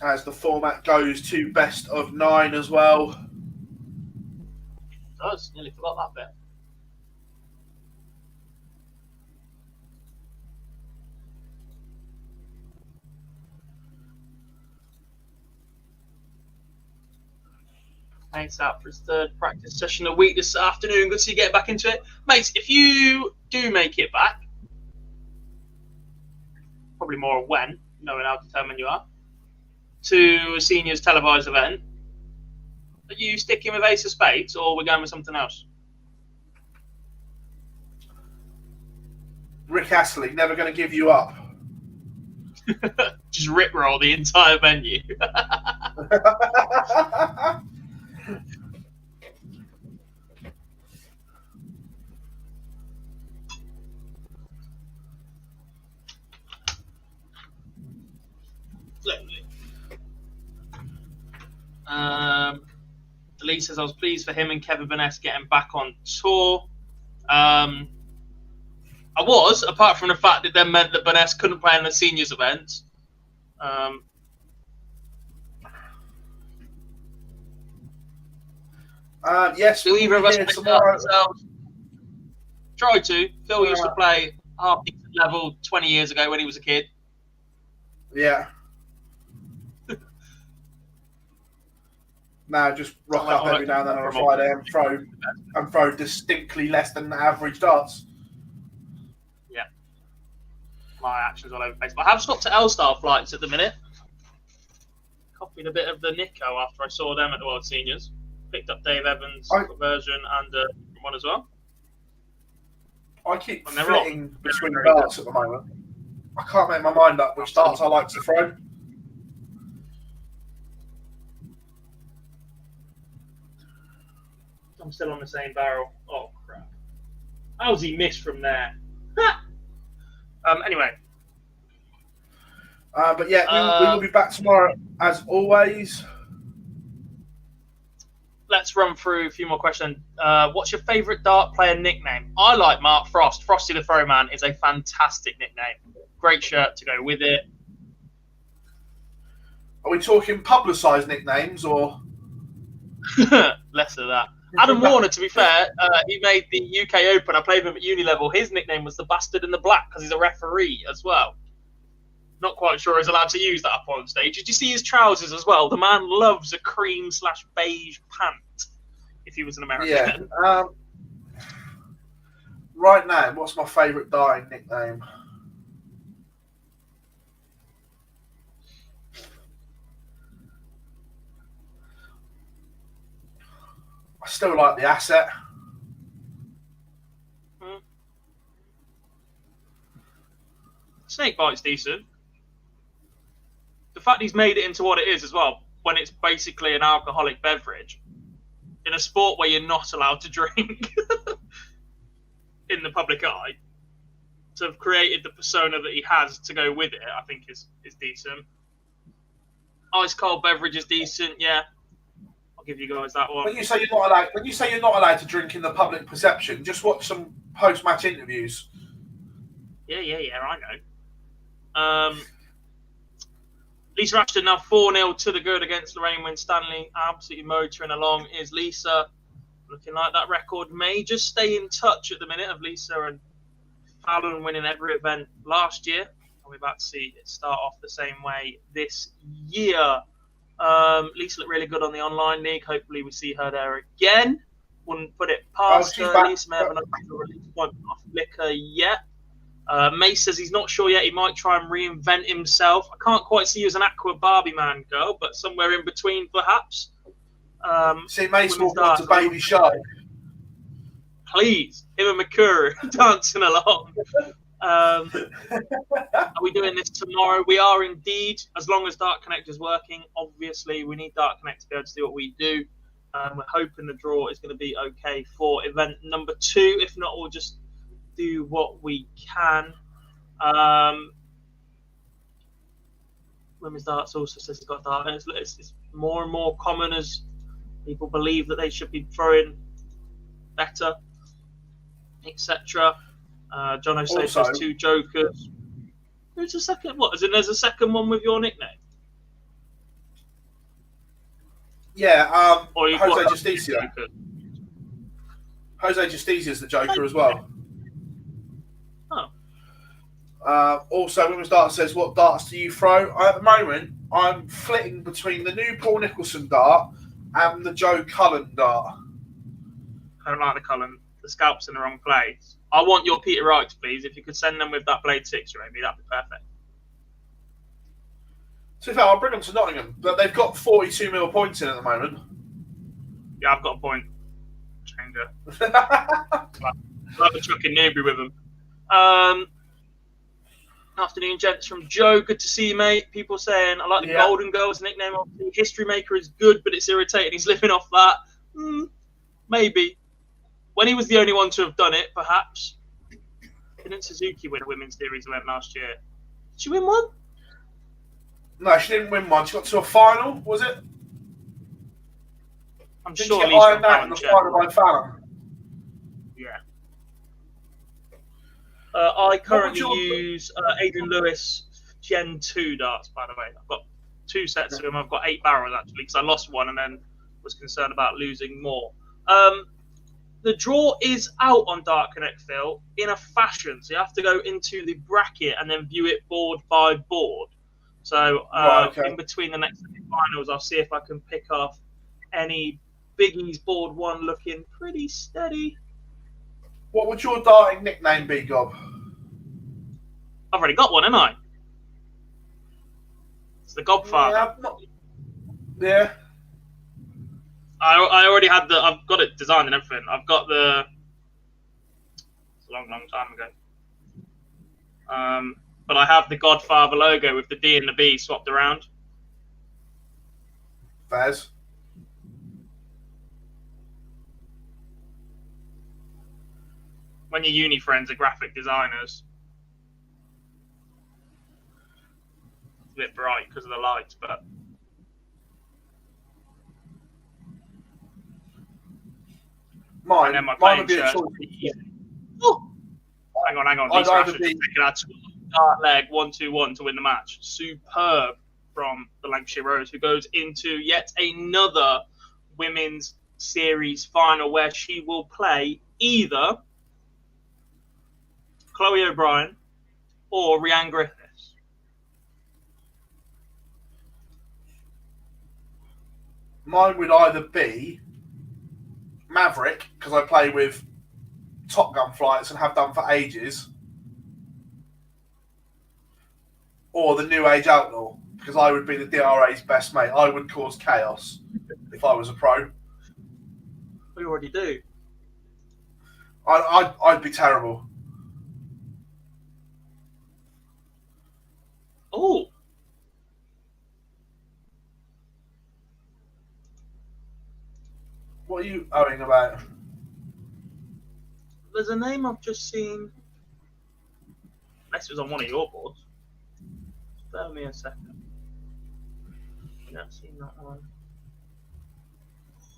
As the format goes to best of 9 as well. It does. Nearly forgot that bit. Mate's out for his 3rd practice session a week this afternoon. Good to see you get back into it. Mates, if you do make it back, probably more when, knowing how determined you are, to a seniors televised event, are you sticking with Ace of Spades or are we going with something else? Rick Astley, never going to give you up. Just rickroll the entire venue. Lee says, I was pleased for him and Kevin Vaness getting back on tour. I was, apart from the fact that then meant that Vaness couldn't play in the seniors event. Yes, Do either of us here pick tomorrow. ourselves? Try to. Phil used to play half decent level 20 years ago when he was a kid. Yeah. Now just rock up every now and then on a Friday and throw distinctly less than average darts. Yeah. My actions all over the place. But I have swapped to L-Star flights at the minute. Copied a bit of the Nico after I saw them at the World Seniors. Picked up Dave Evans' version and one as well. I keep flitting between darts at the moment. I can't make my mind up which darts I like to throw. I'm still on the same barrel. Oh, crap. How's he missed from there? Anyway. But yeah, we will be back tomorrow as always. Let's run through a few more questions. What's your favourite dart player nickname? I like Mark Frost. Frosty the Throwman is a fantastic nickname. Great shirt to go with it. Are we talking publicised nicknames or? Less of that. Adam Warner, to be fair, he made the UK Open. I played him at uni level. His nickname was the Bastard in the Black because he's a referee as well. Not quite sure he's allowed to use that up on stage. Did you see his trousers as well? The man loves a cream/beige pant if he was an American. Yeah. Right now, what's my favourite darting nickname? I still like the Asset. Snakebite's decent. The fact he's made it into what it is as well, when it's basically an alcoholic beverage, in a sport where you're not allowed to drink in the public eye, to have created the persona that he has to go with it, I think is decent. Ice cold beverage is decent, yeah. I'll give you guys that one. When you say you're not allowed to drink in the public perception, just watch some post-match interviews. Yeah, I know. Lisa Ashton now 4-0 to the good against Lorraine Winstanley. Absolutely motoring along is Lisa. Looking like that record may just stay in touch at the minute of Lisa and Fallon winning every event last year. And we're about to see it start off the same way this year. Lisa looked really good on the online league. Hopefully we see her there again. Wouldn't put it past her. Lisa may have another release point off Liquor yet. Mace says he's not sure yet. He might try and reinvent himself. I can't quite see you as an Aqua Barbie Man girl, but somewhere in between, perhaps. See, Mace walked on to Baby Shark. Please, him and Makuru dancing along. Are we doing this tomorrow? We are indeed, as long as Dart Connect is working. Obviously, we need Dart Connect to be able to do what we do. We're hoping the draw is going to be okay for event number 2. If not, we'll just do what we can. Women's darts also says it's got dart. It's more and more common as people believe that they should be throwing better, etc. John O'Shea says 2 jokers. Who's the second? What? As in, there's a second one with your nickname? Yeah, Or Jose Justicia. Jose Justicia is the Joker as well. Also, Women's Dart says, what darts do you throw? At the moment, I'm flitting between the new Paul Nicholson dart and the Joe Cullen dart. I don't like the Cullen. The scalp's in the wrong place. I want your Peter Wrights, please. If you could send them with that Blade 6, Raby, that'd be perfect. To be fair, I'll bring them to Nottingham, but they've got 42 mil points in at the moment. Yeah, I've got a point. Changer. I'll have a chuck in Newbury with them. Afternoon, gents, from Joe. Good to see you, mate. People saying, I like the Golden Girls nickname. Obviously, History Maker is good, but it's irritating. He's living off that. Maybe. When he was the only one to have done it, perhaps. Didn't Suzuki win a women's series event last year? Did she win one? No, she didn't win one. She got to a final, was it? I'm Did sure you get Lisa ironed out in the final by Fallon? Yeah. I currently your- use Adrian Lewis Gen 2 darts, by the way. I've got 2 sets of them. I've got 8 barrels, actually, because I lost one and then was concerned about losing more. The draw is out on Dart Connect, Phil, in a fashion. So you have to go into the bracket and then view it board by board. So in between the next finals, I'll see if I can pick off any biggies board 1 looking pretty steady. What would your darting nickname be, Gob? I've already got one, haven't I? It's the Godfather. Yeah. I already had I've got it designed and everything. I've got the. It's a long time ago. But I have the Godfather logo with the D and the B swapped around. Faz. When your uni friends are graphic designers, it's a bit bright because of the lights, but. Mine And then my would playing be a shirts. choice. Oh, hang on. I'd Lisa either Ashford be- taking that dart leg 1-2-1 to win the match. Superb from the Lancashire Rose, who goes into yet another women's series final where she will play either Chloe O'Brien or Rhiannon Griffiths. Mine would either be Maverick, because I play with Top Gun flights and have done for ages, or the New Age Outlaw, because I would be the DRA's best mate. I would cause chaos if I was a pro. We already do. I'd be terrible. Oh, What are you owing about? there's a name I've just seen. Unless it was on one of your boards. Bear with me a second. I've not seen that one.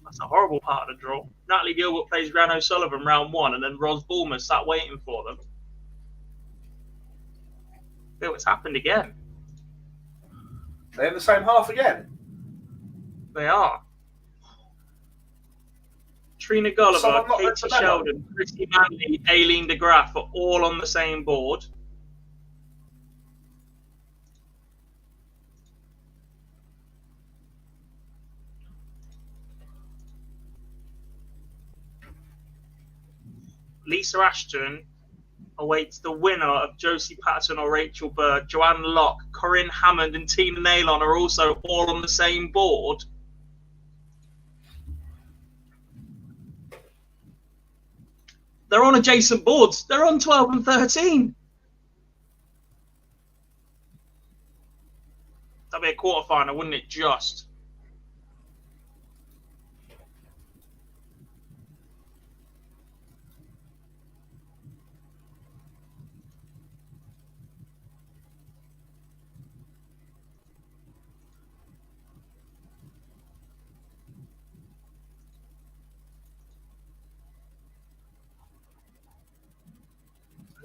That's a horrible part of the draw. Natalie Gilbert plays Gran O'Sullivan round 1, and then Ros Bulmer sat waiting for them. Phil, it's happened again. They're in the same half again. They are. Trina Gulliver, Someone not Katie read the memo? Sheldon, Christy Manley, Aileen de Graaf are all on the same board. Lisa Ashton awaits the winner of Josie Patterson or Rachel Bird. Joanne Locke, Corinne Hammond and Tina Nailon are also all on the same board. They're on adjacent boards. They're on 12 and 13. That'd be a quarterfinal, wouldn't it? Just.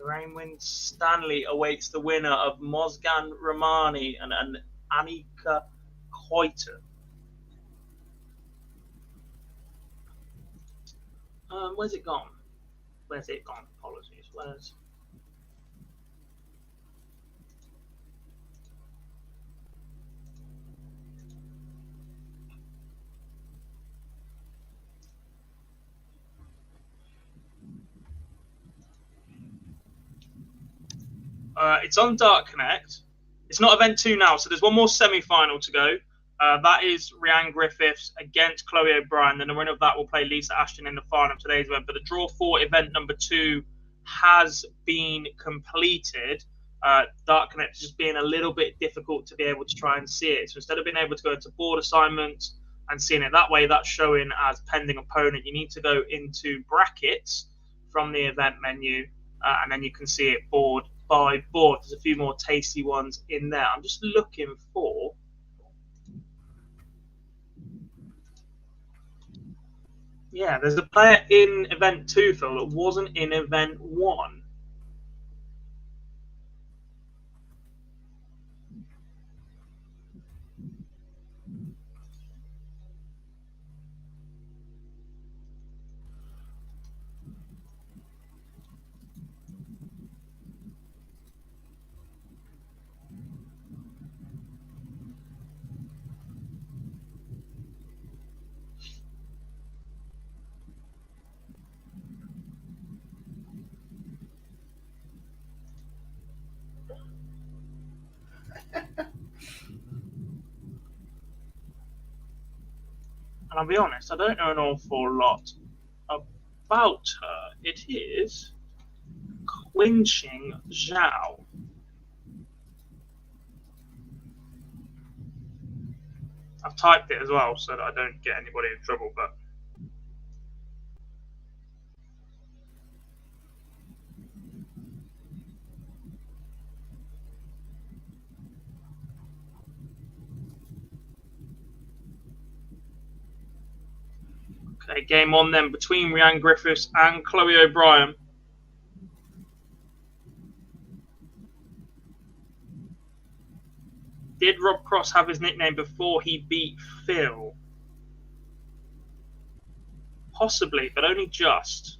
Rainwind Stanley awaits the winner of Mozgan Romani and Annika Koiter. Where's it gone? Where's it gone? Apologies. Where's... It's on Dark Connect. It's not event 2 now, so there's one more semi-final to go. That is Rhiannon Griffiths against Chloe O'Brien. Then the winner of that will play Lisa Ashton in the final of today's event. But the draw for event number 2 has been completed. Dark Connect is just being a little bit difficult to be able to try and see it. So instead of being able to go into board assignments and seeing it that way, that's showing as pending opponent. You need to go into brackets from the event menu, and then you can see it board by board. There's a few more tasty ones in there. I'm just looking for Yeah, there's a player in Event 2, Phil, that wasn't in Event 1. And I'll be honest, I don't know an awful lot about her. It is Qinxing Zhao. I've typed it as well so that I don't get anybody in trouble, but okay, game on then between Rhiannon Griffiths and Chloe O'Brien. Did Rob Cross have his nickname before he beat Phil? Possibly, but only just.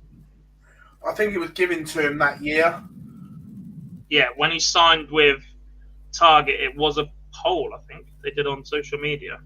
I think it was given to him that year. Yeah, when he signed with Target, it was a poll, I think, they did on social media.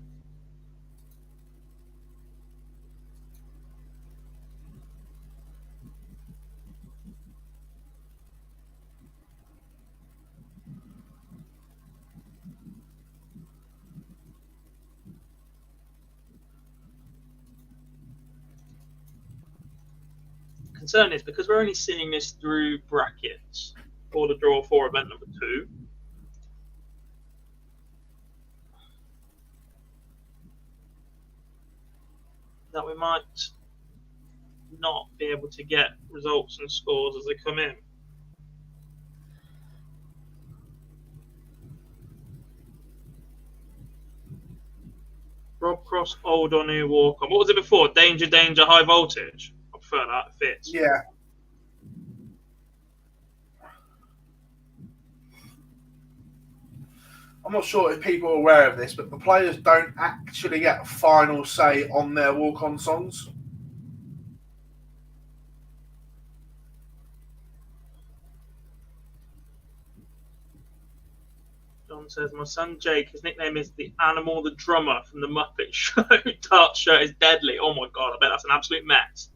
Concern is because we're only seeing this through brackets for the draw for event number 2. That we might not be able to get results and scores as they come in. Rob Cross, old or new walk on. What was it before? Danger, danger, high voltage. I prefer that. It fits. Yeah. I'm not sure if people are aware of this, but the players don't actually get final say on their walk-on songs. John says, my son Jake, his nickname is the Animal the Drummer from the Muppet Show. Dart's shirt is deadly. Oh my god, I bet that's an absolute mess.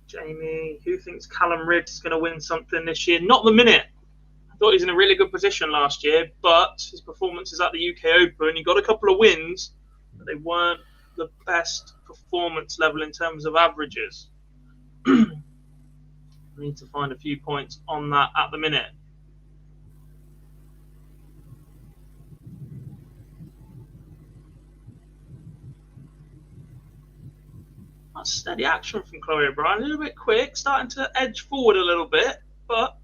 Jamie, who thinks Callum Riggs is going to win something this year? Not the minute. I thought he was in a really good position last year, but his performances at the UK Open, he got a couple of wins, but they weren't the best performance level in terms of averages. I need to find a few points on that at the minute. That's steady action from Chloe O'Brien. A little bit quick, starting to edge forward a little bit, but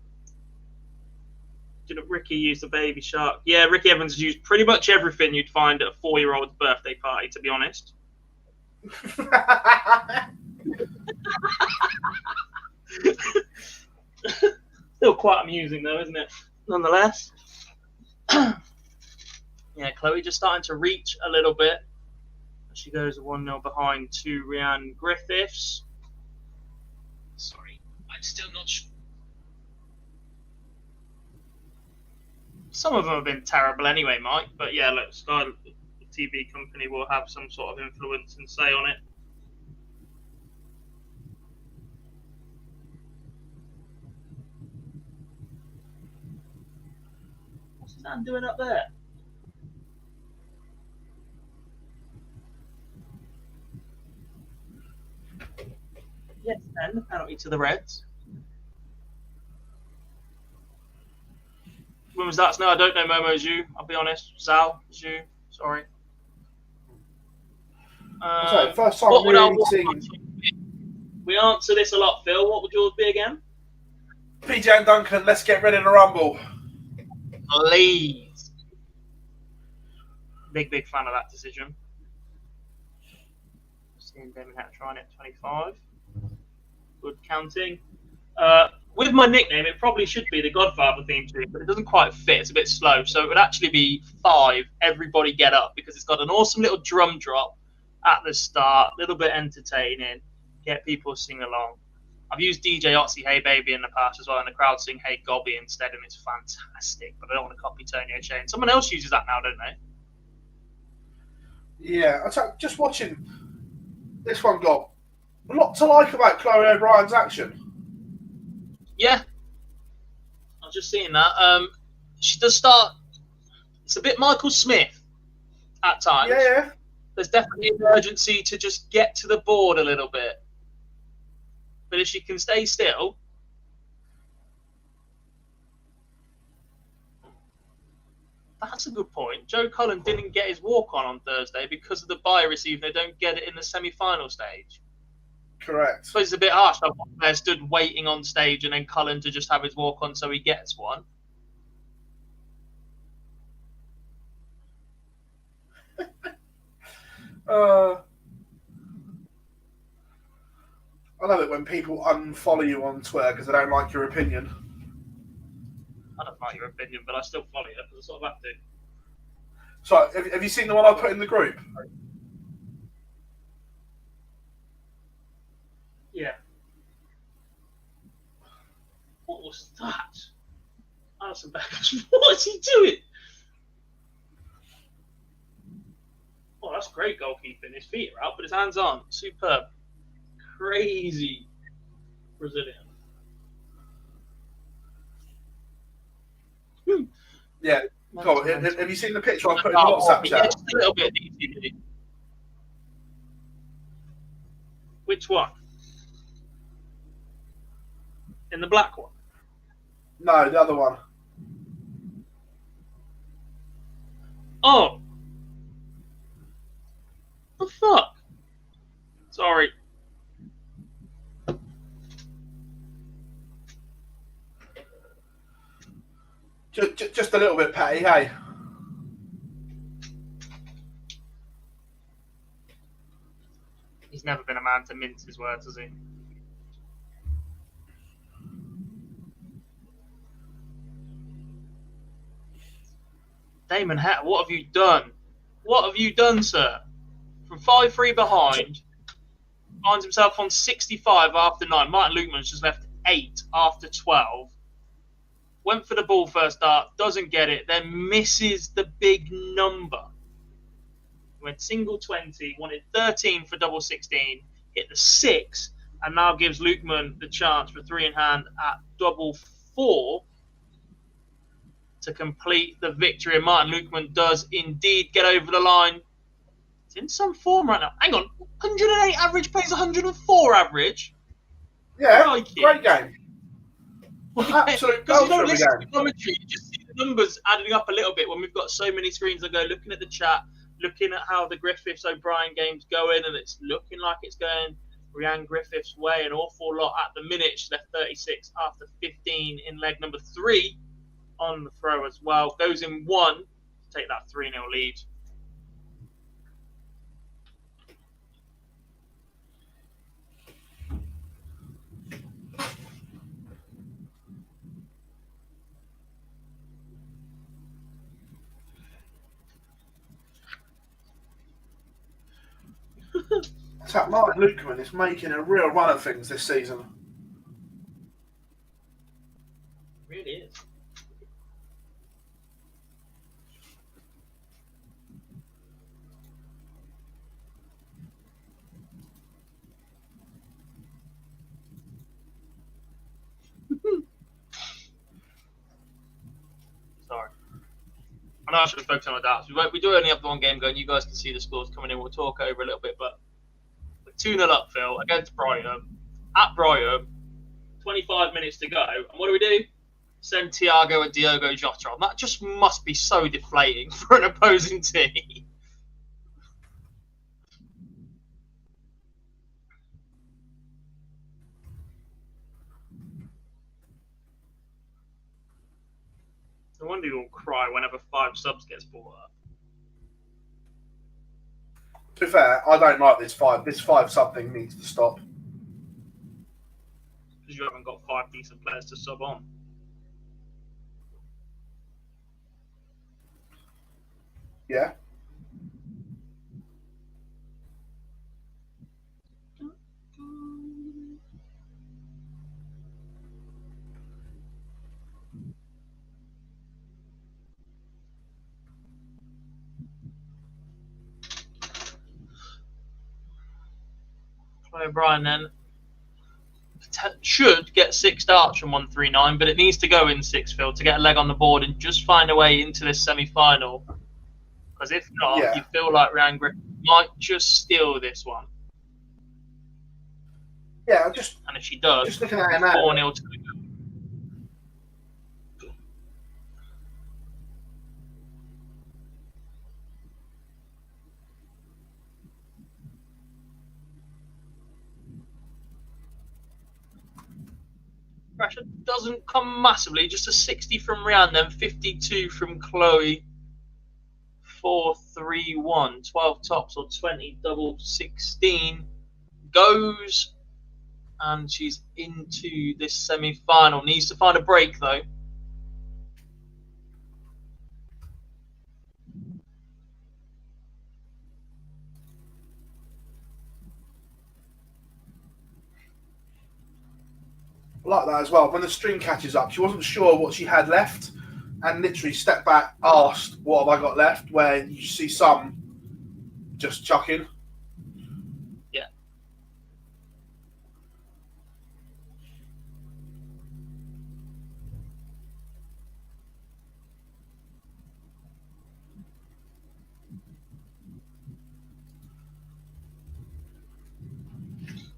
didn't Ricky use the baby shark? Yeah, Ricky Evans used pretty much everything you'd find at a 4-year-old's birthday party, to be honest. Still quite amusing though, isn't it? Nonetheless. Yeah, Chloe just starting to reach a little bit. She goes 1-0 behind to Rhiannon Griffiths. Sorry, I'm still not sure. Some of them have been terrible anyway, Mike. But yeah, look, Sky, the TV company, will have some sort of influence and say on it. What's Dan doing up there? Yes, then the penalty to the Reds. When was that? No, I don't know. Momo Zhu. I'll be honest. Zal Zhu. Sorry. First time what would really our seeing We answer this a lot, Phil. What would yours be again? PJ and Duncan. Let's get ready to rumble. please. Big fan of that decision. Seeing Damon Hatt trying it 25. Good counting. With my nickname, it probably should be the Godfather theme tune, but it doesn't quite fit. It's a bit slow. So it would actually be 5, Everybody Get Up, because it's got an awesome little drum drop at the start, a little bit entertaining, get people sing along. I've used DJ Otzi Hey Baby in the past as well, and the crowd sing Hey Gobby instead, and it's fantastic. But I don't want to copy Tony O'Shea. Someone else uses that now, don't they? Yeah, just watching this one got a lot to like about Chloe O'Brien's action. Yeah, I was just seeing that. She does start. It's a bit Michael Smith at times. Yeah. There's definitely an urgency to just get to the board a little bit. But if she can stay still, that's a good point. Joe Cullen didn't get his walk on Thursday because of the bye received. They don't get it in the semi-final stage. Correct. So it's a bit harsh. They stood waiting on stage and then Cullen to just have his walk on so he gets one. I love it when people unfollow you on Twitter because they don't like your opinion. I don't like your opinion, but I still follow you because I sort of have to. So, have you seen the one I put in the group? Yeah. What was that? Alison Becker, what is he doing? Oh, that's great goalkeeping. His feet are out, but his hands aren't. Superb. Crazy Brazilian. Yeah. Cool. Have you seen the picture I put in the WhatsApp chat? Yeah, just a little bit. Which one? In the black one? No, the other one. Oh. The fuck? Sorry. Just a little bit, Patty, hey? He's never been a man to mince his words, has he? Damon Hatter, what have you done? What have you done, sir? From 5-3 behind, finds himself on 65 after 9. Martin Lukeman's just left 8 after 12. Went for the ball first start, doesn't get it, then misses the big number. Went single 20, wanted 13 for double 16, hit the 6, and now gives Lukeman the chance for 3 in hand at double 4 to complete the victory. And Martin Lukeman does indeed get over the line. It's in some form right now. Hang on, 108 average plays 104 average. Yeah, great game. Absolute because you don't belter listen of a to game. commentary, you just see the numbers adding up a little bit when we've got so many screens. I go looking at the chat, looking at how the Griffiths O'Brien game's going, and it's looking like it's going Rhiannon Griffiths' way an awful lot at the minute. She's left 36 after 15 in leg number 3 on the throw as well. Goes in 1 to take that 3-0 lead. That Martin Lukeman is making a real run of things this season. It really is. Sorry. I know I should have focused on my doubts. We do only have one game going. You guys can see the scores coming in. We'll talk over a little bit, but we're 2-0 up, Phil, against Brighton. At Brighton, 25 minutes to go. And what do? Send Thiago and Diogo Jota on. That just must be so deflating for an opposing team. No wonder you'll cry whenever 5 subs gets brought up. To be fair, I don't like this 5. This 5 sub thing needs to stop. Because you haven't got 5 decent players to sub on. Yeah. O'Brien then should get 6 darts from 139, but it needs to go in 6 field to get a leg on the board and just find a way into this semi-final. Because if not, you feel like Ryan Griffin might just steal this one. Yeah, and if she does, just looking at it now. 4-0 to go. Pressure doesn't come massively, just a 60 from Rianne, then 52 from Chloe. 4-3-1, 12 tops or 20 double 16 goes, and she's into this semi-final. Needs to find a break though. I like that as well. When the string catches up, she wasn't sure what she had left, and literally stepped back, asked, "What have I got left?" Where you see some just chucking. Yeah.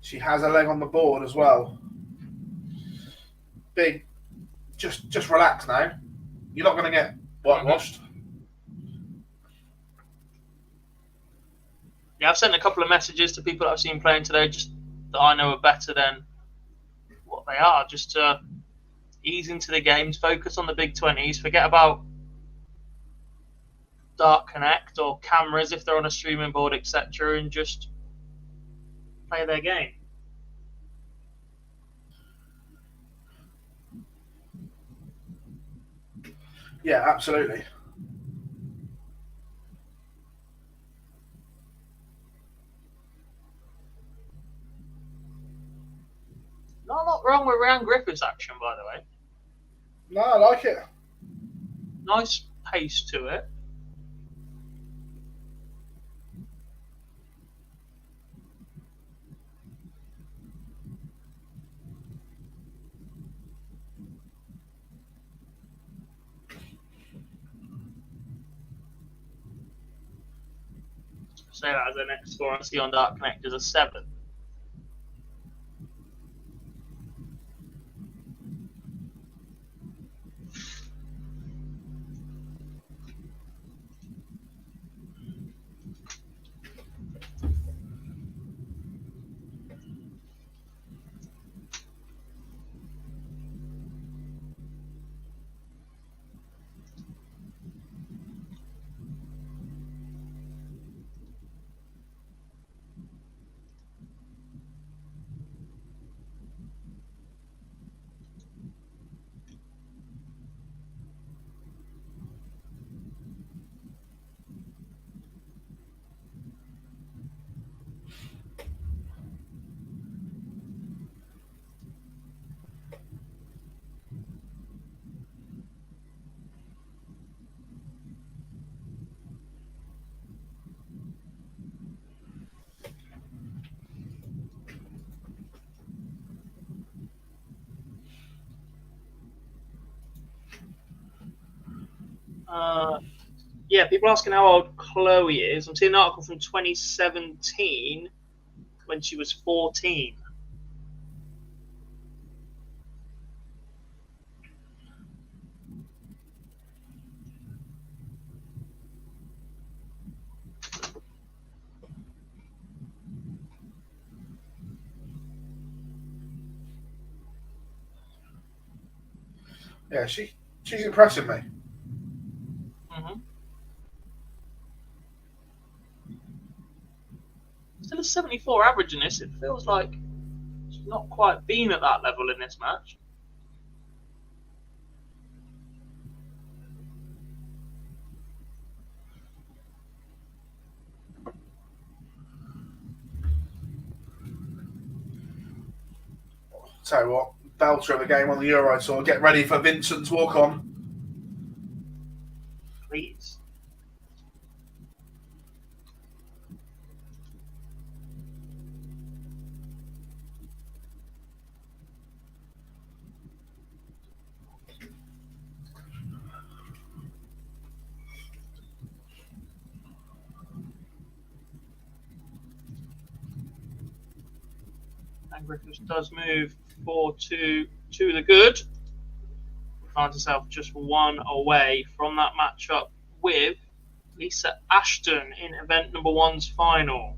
She has a leg on the board as well. Big, just relax now. You're not going to get whitewashed. Yeah, I've sent a couple of messages to people that I've seen playing today, just that I know are better than what they are. Just to ease into the games, focus on the big 20s, forget about Dark Connect or cameras if they're on a streaming board, etc., and just play their game. Yeah, absolutely. Not a lot wrong with Ryan Griffith's action, by the way. No, I like it. Nice pace to it. Say that as the next score I see on Dark Connect is a 7. Yeah, people asking how old Chloe is. I'm seeing an article from 2017 when she was 14. Yeah, she's impressing me. Mm-hmm. Still a 74 average in this. It feels like she's not quite been at that level in this match. Tell you what, belter of the game on the Euro Tour. Get ready for Vincent's walk on. Please. And Griffiths does move 4-2 to the good. Finds herself just one away from that matchup with Lisa Ashton in event number 1's final.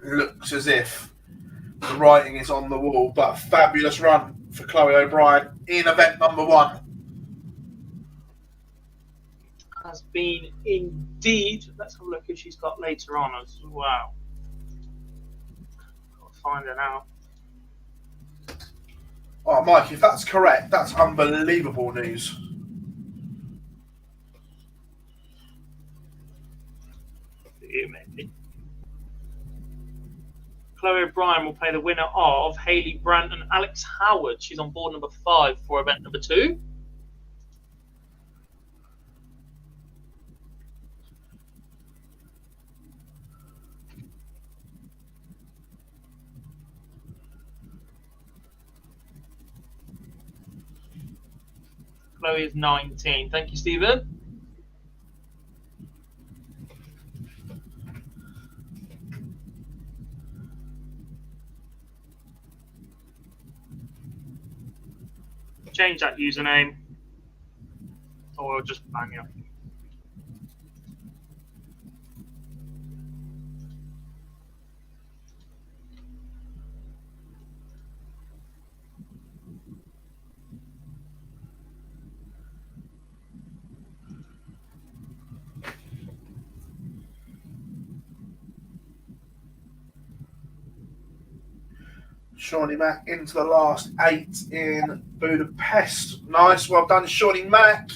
Looks as if the writing is on the wall, but a fabulous run for Chloe O'Brien in event number 1. Has been indeed. Let's have a look who she's got later on as well. Got to find her now. Oh, Mike, if that's correct, that's unbelievable news. For you, maybe. Chloe O'Brien will play the winner of Hayley Brandt and Alex Howard. She's on board number 5 for event number 2. Chloe is 19. Thank you, Stephen. Change that username, or we'll just ban you. Shawnee Mack into the last 8 in Budapest. Nice, well done, Shawnee Mack.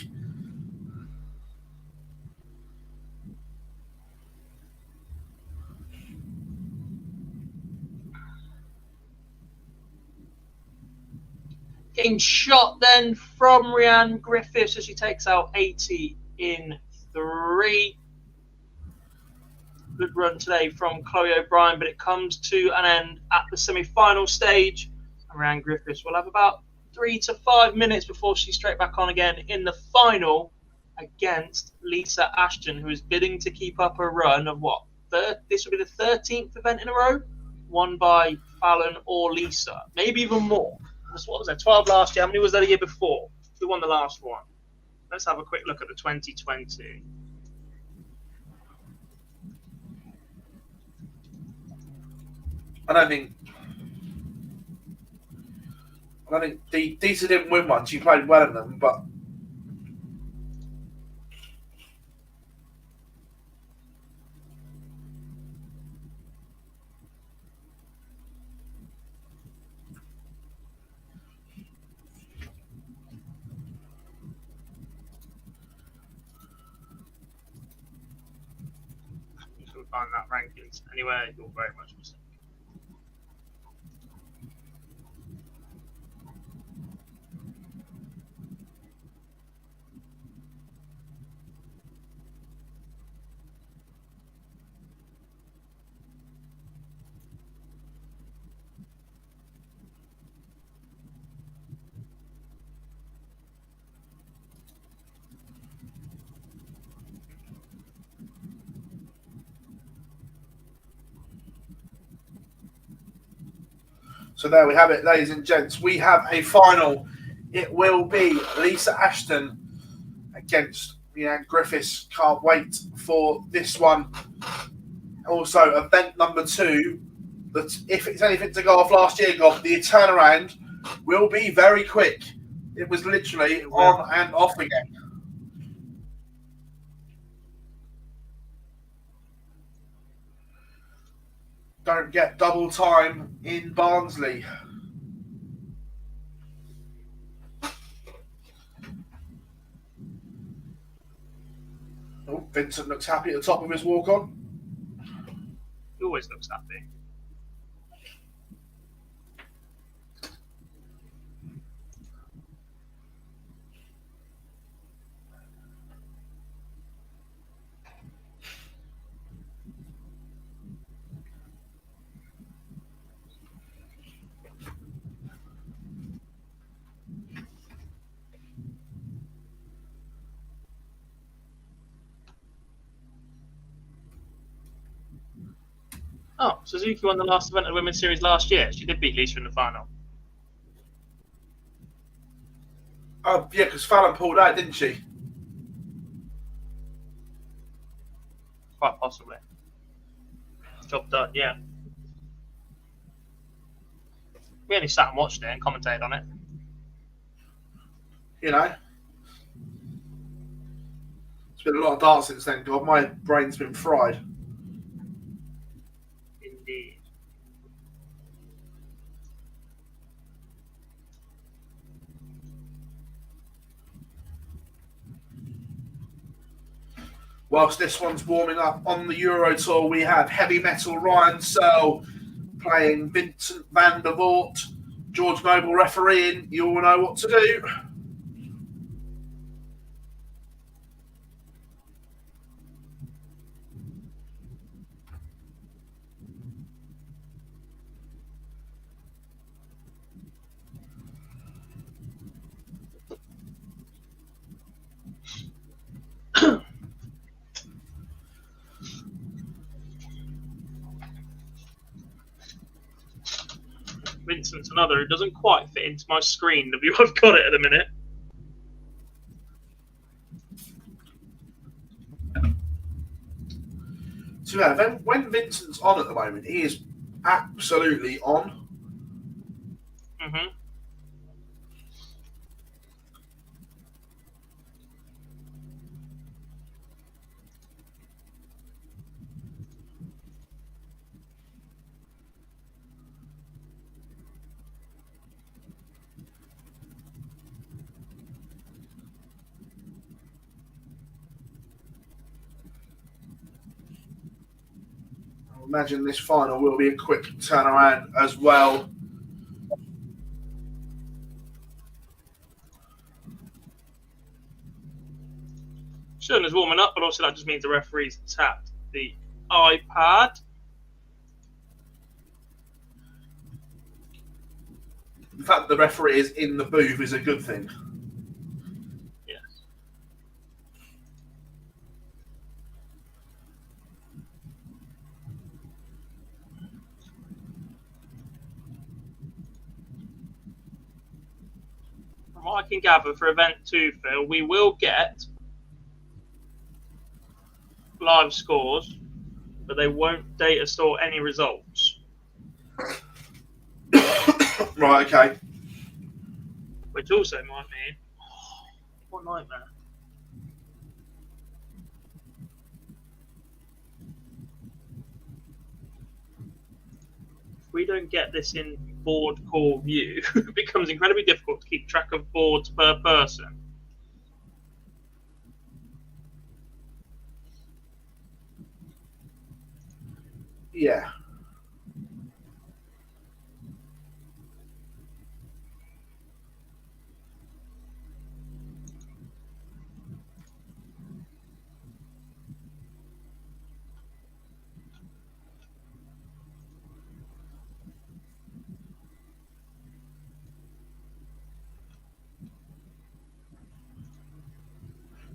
Getting shot then from Rhiann Griffiths as she takes out 80 in 3. Good run today from Chloe O'Brien, but it comes to an end at the semi-final stage. And Rhiann Griffiths will have about 3 to 5 minutes before she's straight back on again in the final against Lisa Ashton, who is bidding to keep up a run of what? This will be the 13th event in a row, won by Fallon or Lisa, maybe even more. What was that? 12 last year. How many was that a year before? Who won the last one? Let's have a quick look at the 2020. I don't think Dieter didn't win one. She played well in them, but You can find that rankings anywhere. You're very much mistaken. So there we have it, ladies and gents. We have a final. It will be Lisa Ashton against Leanne Griffiths. Can't wait for this one. Also, event number 2. That if it's anything to go off last year, the turnaround will be very quick. It was literally on and off again. Don't get double time in Barnsley. Oh, Vincent looks happy at the top of his walk-on. He always looks happy. Oh, Suzuki won the last event of the Women's Series last year. She did beat Lisa in the final. Oh, yeah, because Fallon pulled out, didn't she? Quite possibly. Job done, yeah. We only sat and watched it and commentated on it. You know. It's been a lot of darts since then, God. My brain's been fried. Indeed. Whilst this one's warming up on the Euro Tour, we have heavy metal Ryan Searle playing Vincent van der Voort, George Noble refereeing. You all know what to do. Vincent's another who doesn't quite fit into my screen, the view I've got it at the minute. So yeah, when Vincent's on at the moment, he is absolutely on. Mm-hmm. I imagine this final will be a quick turnaround as well. Shouldn't is warming up, but also that just means the referee's tapped the iPad. The fact that the referee is in the booth is a good thing. Yes. From what I can gather for event 2, Phil, we will get live scores, but they won't data store any results. Right, okay. Which also might mean, what nightmare. If we don't get this in board call view, it becomes incredibly difficult to keep track of boards per person. Yeah.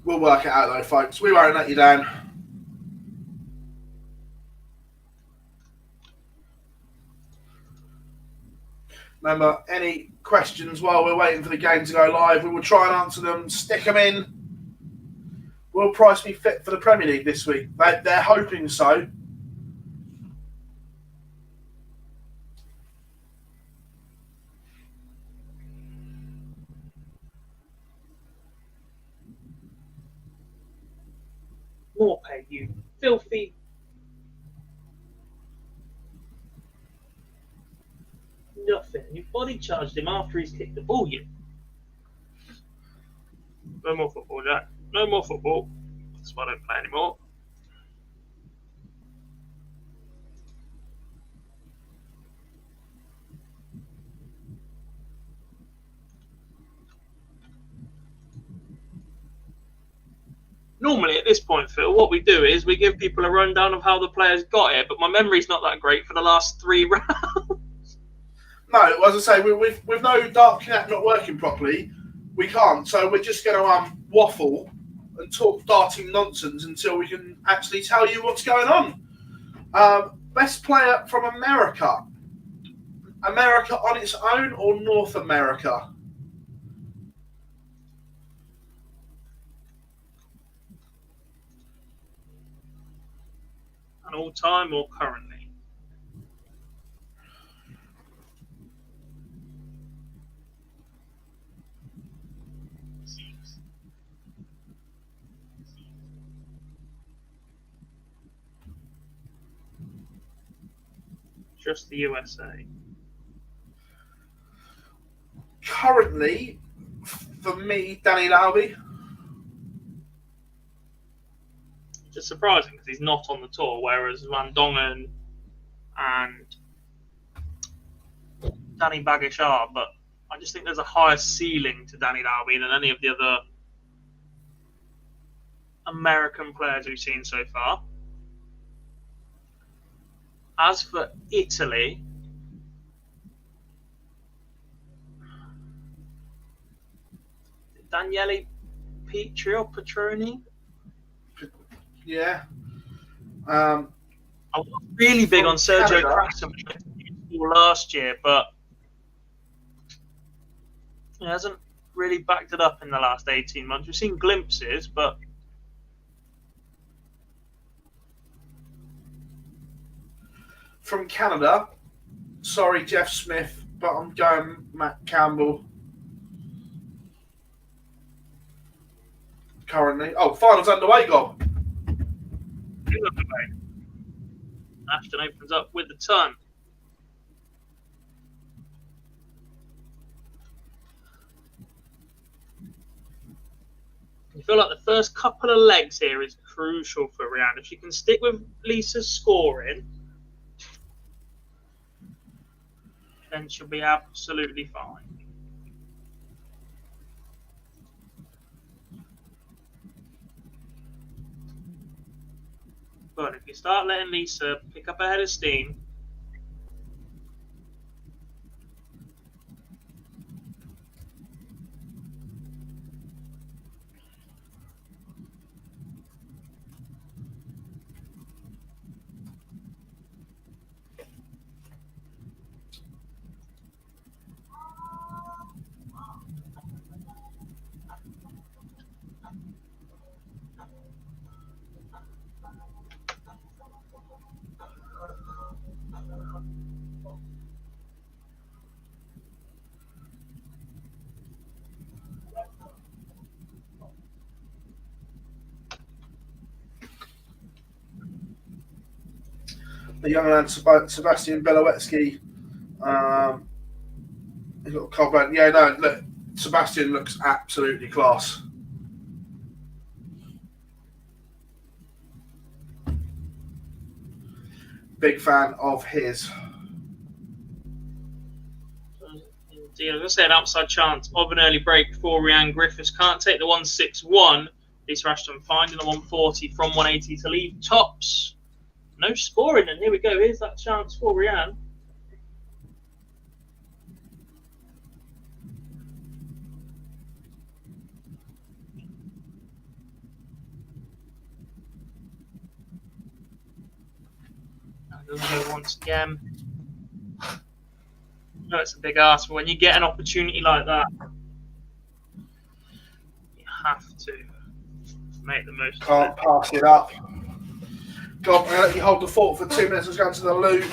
We'll work it out though, folks. We won't let you down. Remember, any questions while we're waiting for the game to go live, we will try and answer them, stick them in. Will Price be fit for the Premier League this week? They're hoping so. More pay, you filthy. Nothing. You body charged him after he's kicked the ball, you. No more football, Jack. No more football. That's why I don't play anymore. Normally, at this point, Phil, what we do is we give people a rundown of how the players got here, but my memory's not that great for the last 3 rounds. No, as I say, with no Dark Connect not working properly, we can't. So we're just going to waffle and talk darting nonsense until we can actually tell you what's going on. Best player from America. America on its own or North America? An all-time or currently? Just the USA. Currently, for me, Danny Lowby. Just surprising because he's not on the tour, whereas Van Dongen and Danny Baggish are. But I just think there's a higher ceiling to Danny Lowby than any of the other American players we've seen so far. As for Italy, Daniele Petri or Petroni? Yeah. I was really big on Sergio Crasso last year, but he hasn't really backed it up in the last 18 months. We've seen glimpses, but From Canada, sorry, Jeff Smith, but I'm going Matt Campbell. Currently. Oh, finals underway, Gob. Ashton opens up with the ton. I feel like the first couple of legs here is crucial for Rianne. If she can stick with Lisa's scoring, then she'll be absolutely fine. But if you start letting Lisa pick up a head of steam, The young man Sebastian Belowetsky. He's got a cold band. Yeah, no, look, Sebastian looks absolutely class. Big fan of his. indeed, I was going to say an outside chance of an early break for Rianne Griffiths. Can't take the 161. Lisa Ashton finding the 140 from 180 to leave tops. No scoring, and here we go. Here's that chance for Rianne. Doesn't go once again. No, it's a big ask, but when you get an opportunity like that, you have to make the most Can't of it. pass it up. Go on, I'm going to let you hold the fort for 2 minutes. Let's go to the loo.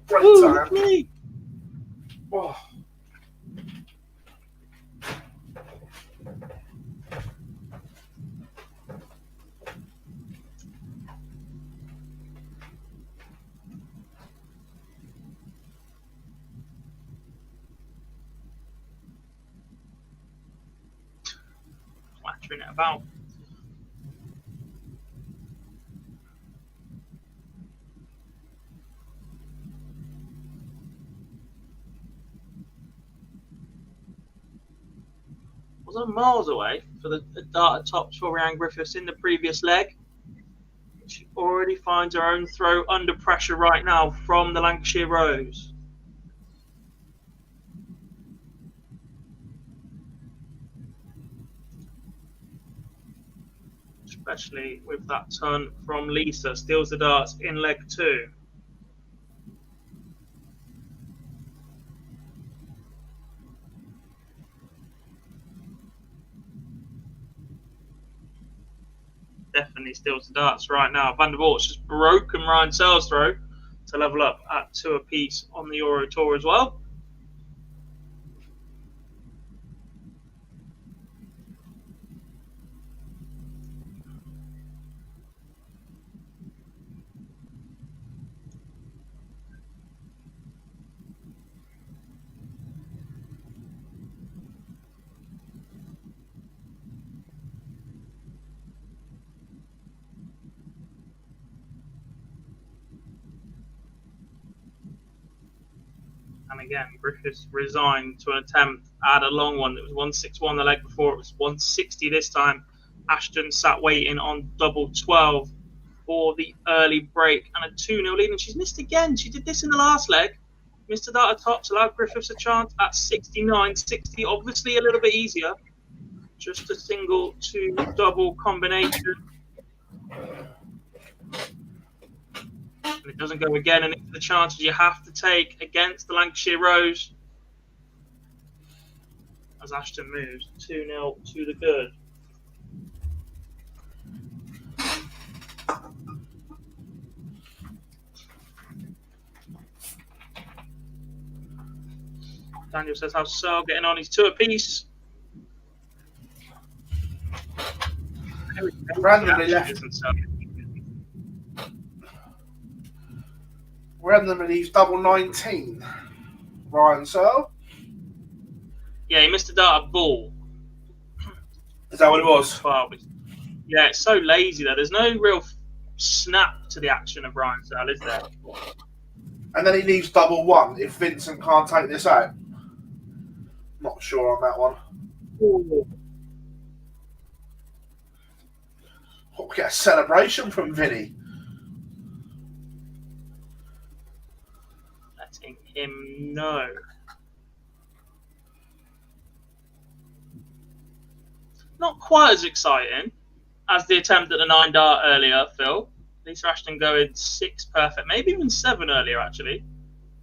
Great Ooh, time. look at me. Oh. Flattering it about. Wasn't miles away for the dart at top for Ryan Griffiths in the previous leg. She already finds her own throw under pressure right now from the Lancashire Rose. Especially with that turn from Lisa, steals the darts in leg 2. Definitely steals the darts right now. Van der Voort's just broken Ryan Searle's throw to level up at 2 apiece on the Euro Tour as well. And again, Griffiths resigned to an attempt at a long one. It was 161 the leg before. It was 160 this time. Ashton sat waiting on double 12 for the early break and a 2-0 lead. And she's missed again. She did this in the last leg. Missed a dart at top to allow Griffiths a chance at 69. 60, obviously a little bit easier. Just a single to double combination. And it doesn't go again, and it's the chances you have to take against the Lancashire Rose as Ashton moves 2-0 to the good. Daniel says, how's Searle getting on? He's 2 apiece. Randomly left. Randomly leaves double 19. Ryan Searle. Yeah, he missed a dart at ball. Is that what it was? 12. Yeah, it's so lazy though. There's no real snap to the action of Ryan Searle, is there? And then he leaves double 1 if Vincent can't take this out. Not sure on that one. Ooh. Oh, we get a celebration from Vinny. Letting him know. Not quite as exciting as the attempt at the 9 dart earlier, Phil. Lisa Ashton going 6 perfect, maybe even 7 earlier actually.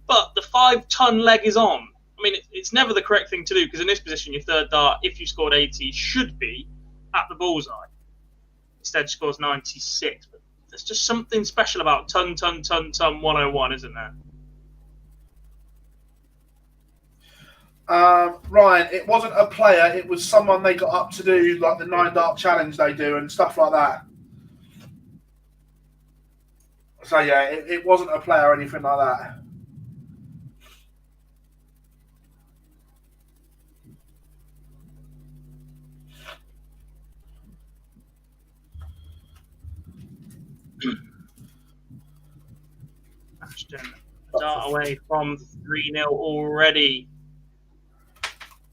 But the 5-ton leg is on. I mean, it's never the correct thing to do because in this position, your 3rd dart, if you scored 80, should be at the bullseye. Instead, she scores 96. But there's just something special about ton 101, isn't there? Ryan, it wasn't a player. It was someone they got up to do like the 9 dart challenge they do and stuff like that. So yeah, it wasn't a player or anything like that. Ashton, dart away from 3-0 already.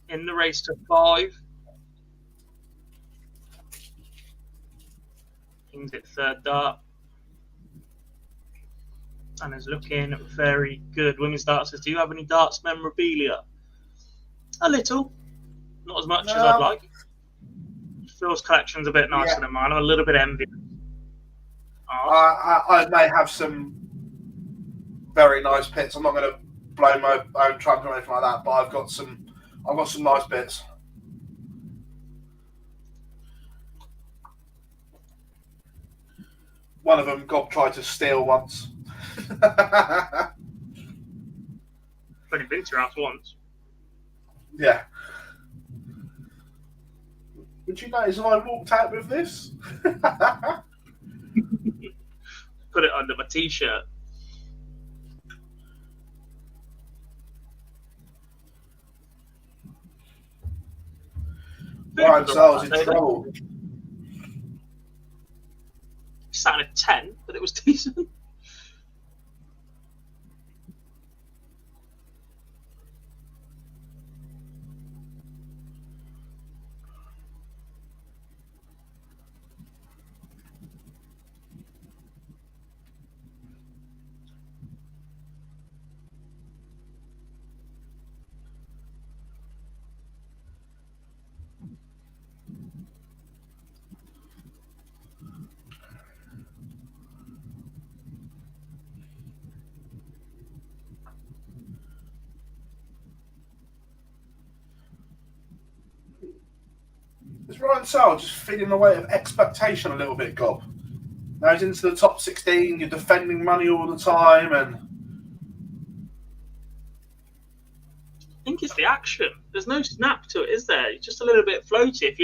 In the race to 5. Kings at 3rd dart. And is looking very good. Women's darts says, do you have any darts memorabilia? A little. Not as much as I'd like. Phil's collection's a bit nicer than mine. I'm a little bit envious. I may have some very nice pits. I'm not going to blow my own trumpet or anything like that, but I've got some nice bits. One of them, Gob tried to steal once. Only been to your house once. Yeah. Would you notice if I walked out with this? Put it under my t-shirt. Ryan Searle's in trouble. Sat in a 10, but it was decent. Is Ryan Searle just feeling the weight of expectation a little bit, Gob? Now he's into the top 16, you're defending money all the time, and I think it's the action. There's no snap to it, is there? It's just a little bit floaty.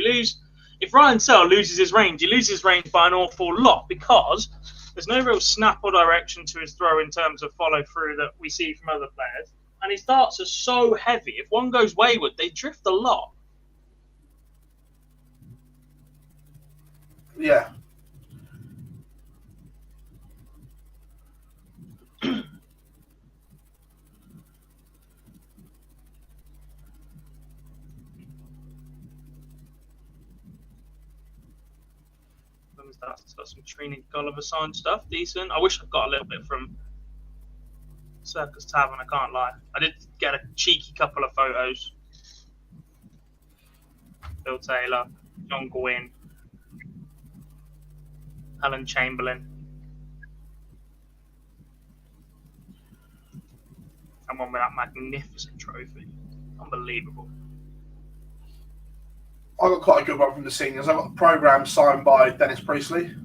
If Ryan Searle loses his range, he loses range by an awful lot because there's no real snap or direction to his throw in terms of follow through that we see from other players. And his darts are so heavy. If one goes wayward, they drift a lot. yeah. It's got some Trini Gulliver sign stuff, decent. I wish I'd got a little bit from Circus Tavern, I can't lie. I did get a cheeky couple of photos. Bill Taylor, John Gwynn, Alan Chamberlain. And one with that magnificent trophy. Unbelievable. I got quite a good one from the seniors. I got a programme signed by Dennis Priestley.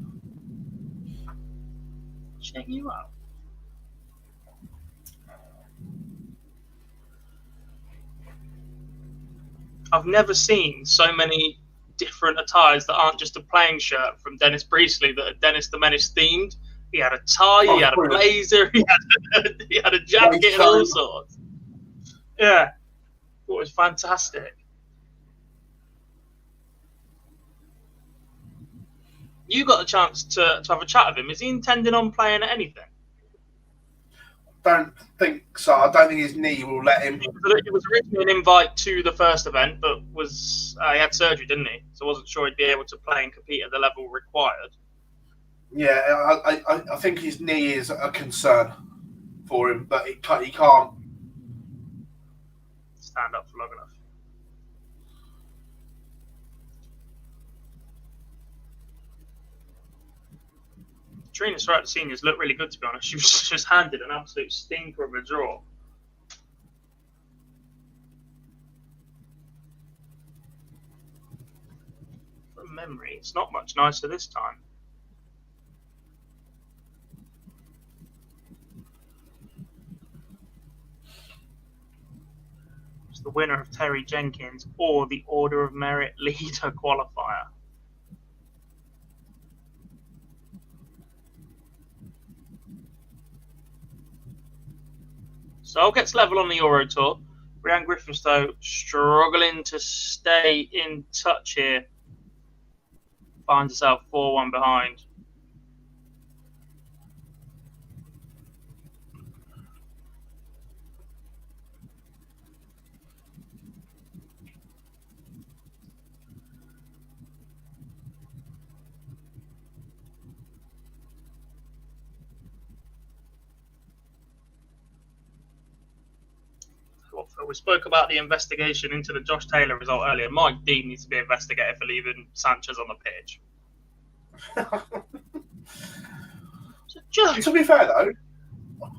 Check you out. I've never seen so many different attires that aren't just a playing shirt from Dennis Priestley that are Dennis the Menace themed. He had a tie, he had a blazer, he had a jacket and all sorts. Yeah. It was fantastic. You got a chance to have a chat with him. Is he intending on playing at anything? Don't think so. I don't think his knee will let him. It was originally an invite to the first event, but he had surgery, didn't he? So I wasn't sure he'd be able to play and compete at the level required. Yeah, I think his knee is a concern for him, but he can't stand up for long enough. Trina throughout the seniors looked really good, to be honest. She was just handed an absolute stinker of a draw. From memory, it's not much nicer this time. It's the winner of Terry Jenkins or the Order of Merit Leader qualifier. So gets level on the Euro Tour. Brianne Griffinstow struggling to stay in touch here. Finds herself 4-1 behind. We spoke about the investigation into the Josh Taylor result earlier. Mike Dean needs to be investigated for leaving Sanchez on the pitch. To be fair, though,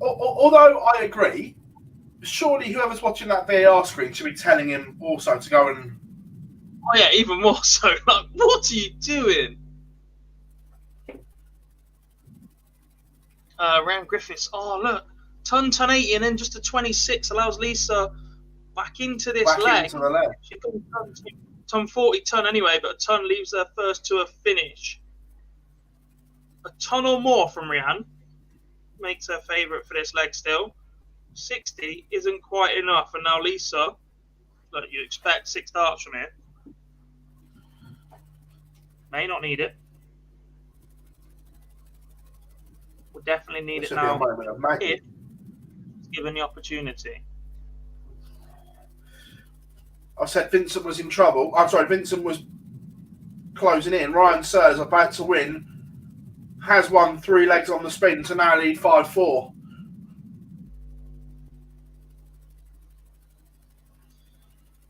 although I agree, surely whoever's watching that VAR screen should be telling him also to go and. Oh yeah, even more so. Like, what are you doing? Ryan Griffiths. Oh look, ton 80, and then just a 26 allows Lisa back into this leg. Into the leg. She's done ton 40 ton anyway, but a ton leaves her first to a finish. A ton or more from Rianne makes her favourite for this leg still. 60 isn't quite enough, and now Lisa, look, you expect 6 darts from here. May not need it. Will definitely need it now if given the opportunity. I said Vincent was in trouble. I'm sorry, Vincent was closing in. Ryan Searle's about to win. Has won 3 legs on the spin to now lead 5-4.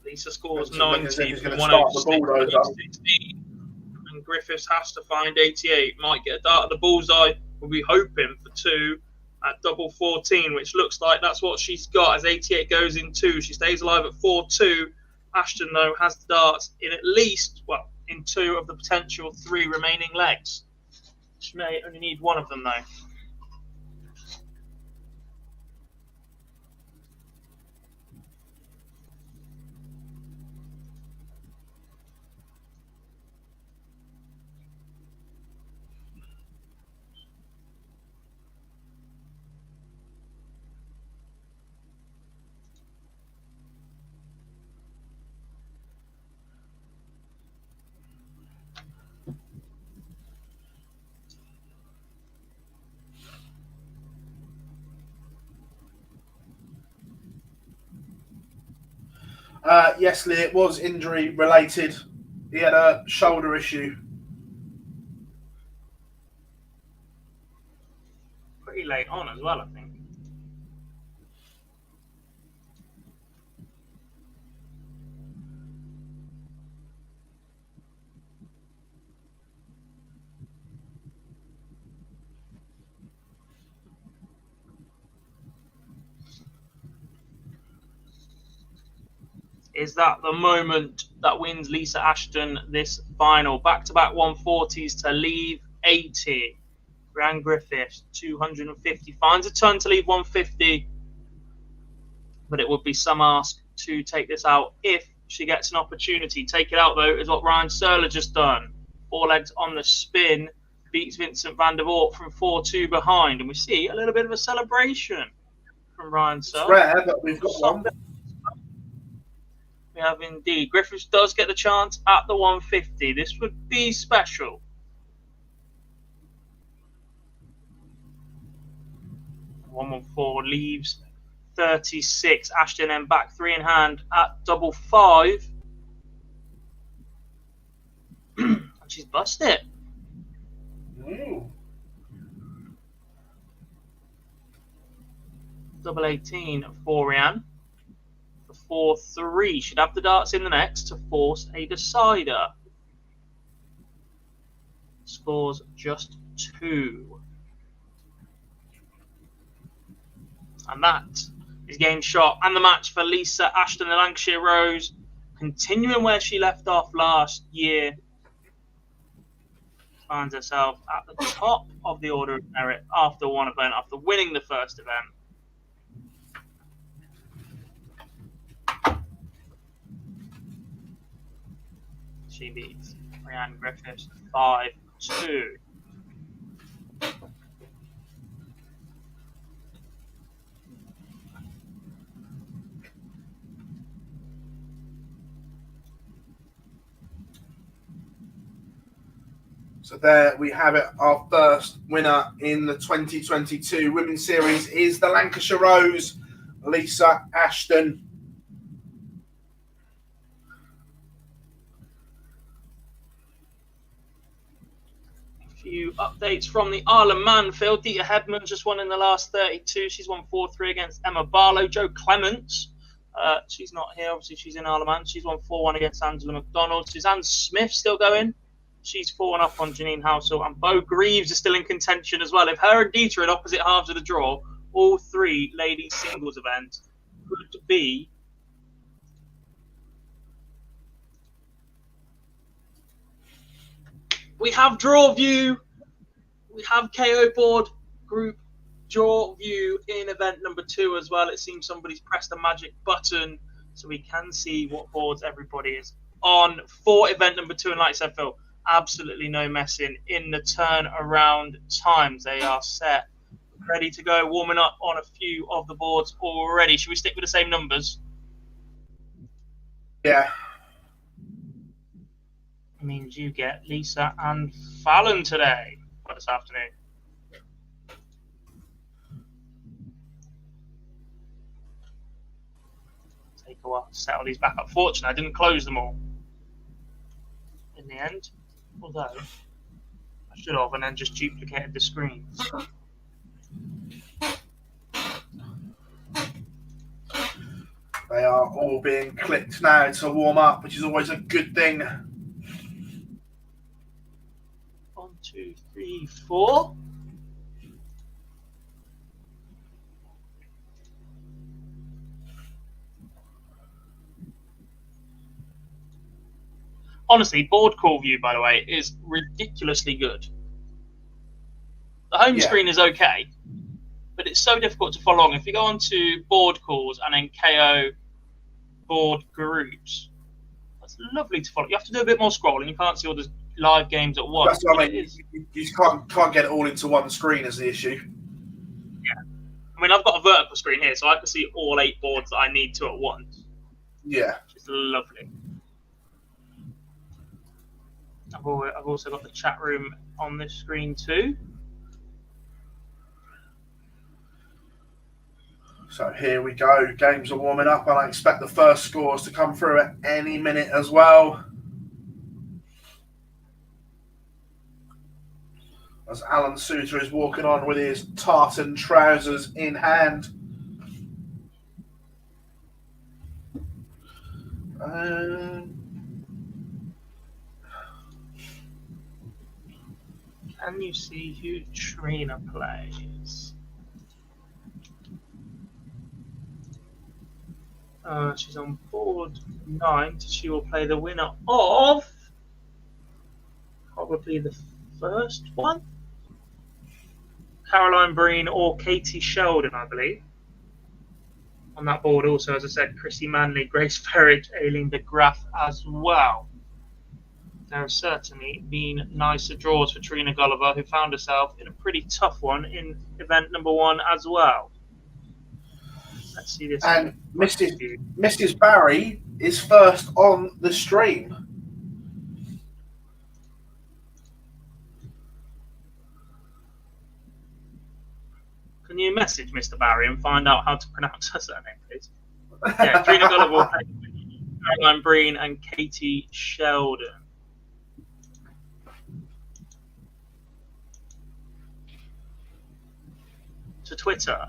Lisa scores Vincent 90 he's going from to start the 106 bulldozer. 16. And Griffiths has to find 88. Might get a dart at the bullseye. We'll be hoping for 2 at double 14, which looks like that's what she's got as 88 goes in 2. She stays alive at 4-2. Ashton, though, has the darts in at least, well, in 2 of the potential 3 remaining legs. She may only need 1 of them, though. Yes, Lee, it was injury related. He had a shoulder issue. Pretty late on as well, I think. Is that the moment that wins Lisa Ashton this final? Back-to-back 140s to leave 80. Ryan Griffiths, 250. Finds a ton to leave 150. But it would be some ask to take this out if she gets an opportunity. Take it out, though, is what Ryan Searle just done. 4 legs on the spin. Beats Vincent van der Voort from 4-2 behind. And we see a little bit of a celebration from Ryan Searle. It's rare, but we've got one. We have indeed. Griffiths does get the chance at the 150. This would be special. $114 leaves 36. Ashton then back 3 in hand at double 5. And she's busted it. Double 18 for Rianne. 4-3. Should have the darts in the next to force a decider. Scores just 2. And that is game shot and the match for Lisa Ashton, the Lancashire Rose, continuing where she left off last year. Finds herself at the top of the order of merit after one event, after winning the first event. She beats Ryan Griffiths 5-2. So there we have it. Our first winner in the 2022 Women's Series is the Lancashire Rose, Lisa Ashton. Few updates from the Isle of Man field. Dita Hedman just won in the last 32. She's won 4-3 against Emma Barlow. Jo Clements, she's not here. Obviously, she's in Isle of Man. She's won 4-1 against Angela McDonald. Suzanne Smith still going. She's 4-1 up on Janine Housel. And Bo Greaves is still in contention as well. If her and Dita are in opposite halves of the draw, all 3 ladies singles events would be we have draw view, we have KO board group draw view in event number 2 as well. It seems somebody's pressed the magic button so we can see what boards everybody is on for event number 2. And like I said, Phil, absolutely no messing in the turnaround times. They are set, ready to go, warming up on a few of the boards already. Should we stick with the same numbers? Yeah. It means you get Lisa and Fallon today, or this afternoon. Take a while to settle these back up. Fortunately, I didn't close them all in the end, although I should have, and then just duplicated the screens. They are all being clicked now to warm up, which is always a good thing. 1, 2, 3, 4. Honestly, board call view, by the way, is ridiculously good. The home screen is okay, but it's so difficult to follow along. If you go onto board calls and then KO board groups, that's lovely to follow. You have to do a bit more scrolling. You can't see all the live games at once. That's what I mean. You just can't get it all into one screen is the issue. Yeah. I mean, I've got a vertical screen here, so I can see all 8 boards that I need to at once. Yeah. It's lovely. I've also got the chat room on this screen too. So here we go. Games are warming up, and I expect the first scores to come through at any minute as well. As Alan Suter is walking on with his tartan trousers in hand. Can you see who Trina plays? She's on board 9, so she will play the winner of probably the first one. Caroline Breen or Katie Sheldon, I believe. On that board also, as I said, Chrissy Manley, Grace Ferridge, Aileen de Graaf as well. There have certainly been nicer draws for Trina Gulliver, who found herself in a pretty tough one in event number 1 as well. Let's see this. And Mrs. Barry is first on the stream. Can you message Mr. Barry and find out how to pronounce her surname, please? Yeah, Trina Gulliver, Caroline Breen, and Katie Sheldon. To Twitter.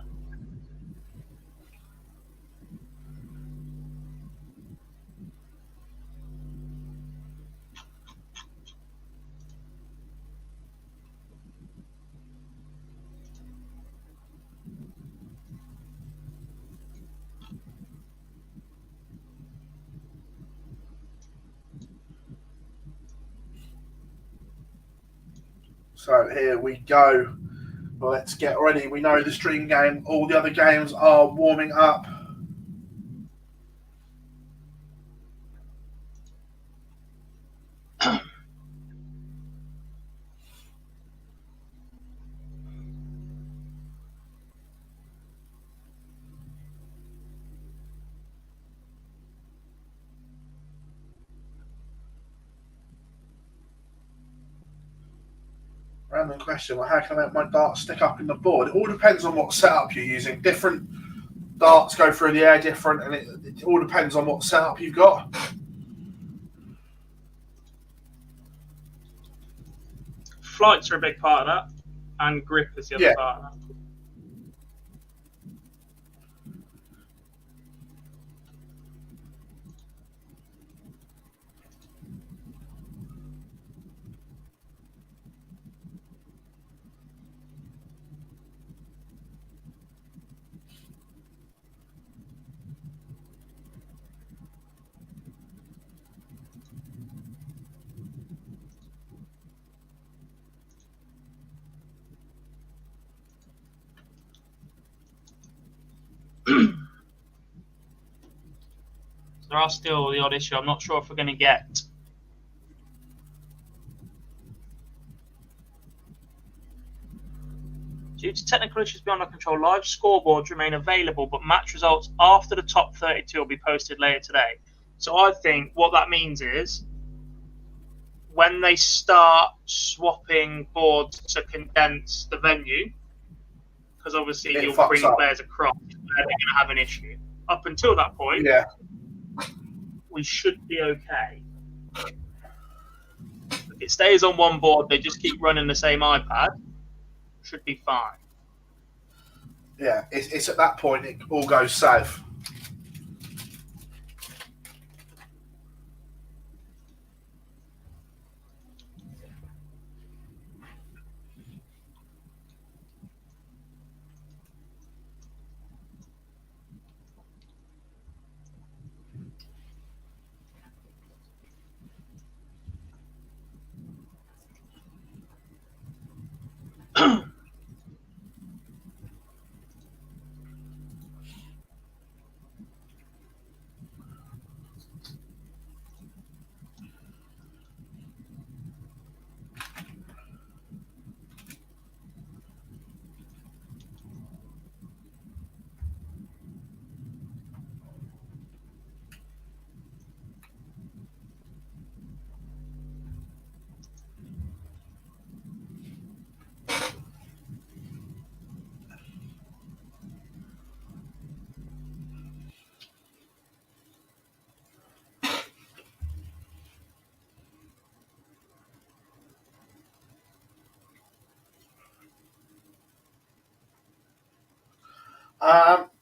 So here we go. Well, let's get ready. We know the stream game. All the other games are warming up. Random question. Well, how can I make my darts stick up in the board? It all depends on what setup you're using. Different darts go through the air different, and it all depends on what setup you've got. Flights are a big part of that, and grip is the other part of that. There are still the odd issue. I'm not sure if we're going to get. Due to technical issues beyond our control, live scoreboards remain available, but match results after the top 32 will be posted later today. So I think what that means is when they start swapping boards to condense the venue, because obviously you'll bring players across, they're going to have an issue. Up until that point, we should be okay. If it stays on one board, they just keep running the same iPad, should be fine. Yeah, it's at that point it all goes south.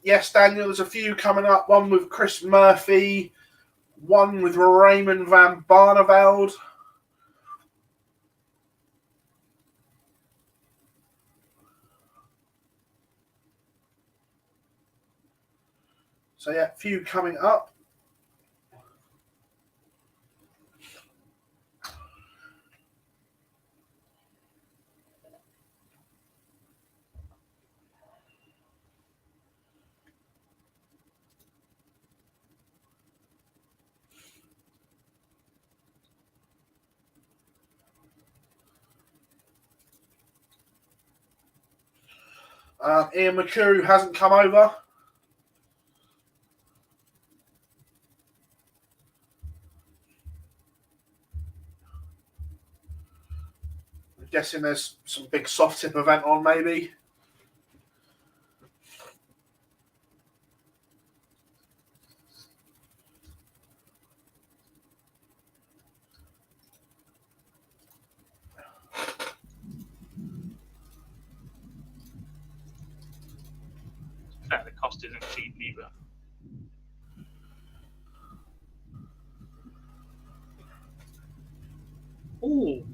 Yes, Daniel, there's a few coming up. One with Chris Murphy, one with Raymond van Barneveld. So, yeah, a few coming up. Ian McCurry hasn't come over. I'm guessing there's some big soft tip event on, maybe. The cost isn't cheap either. Ooh.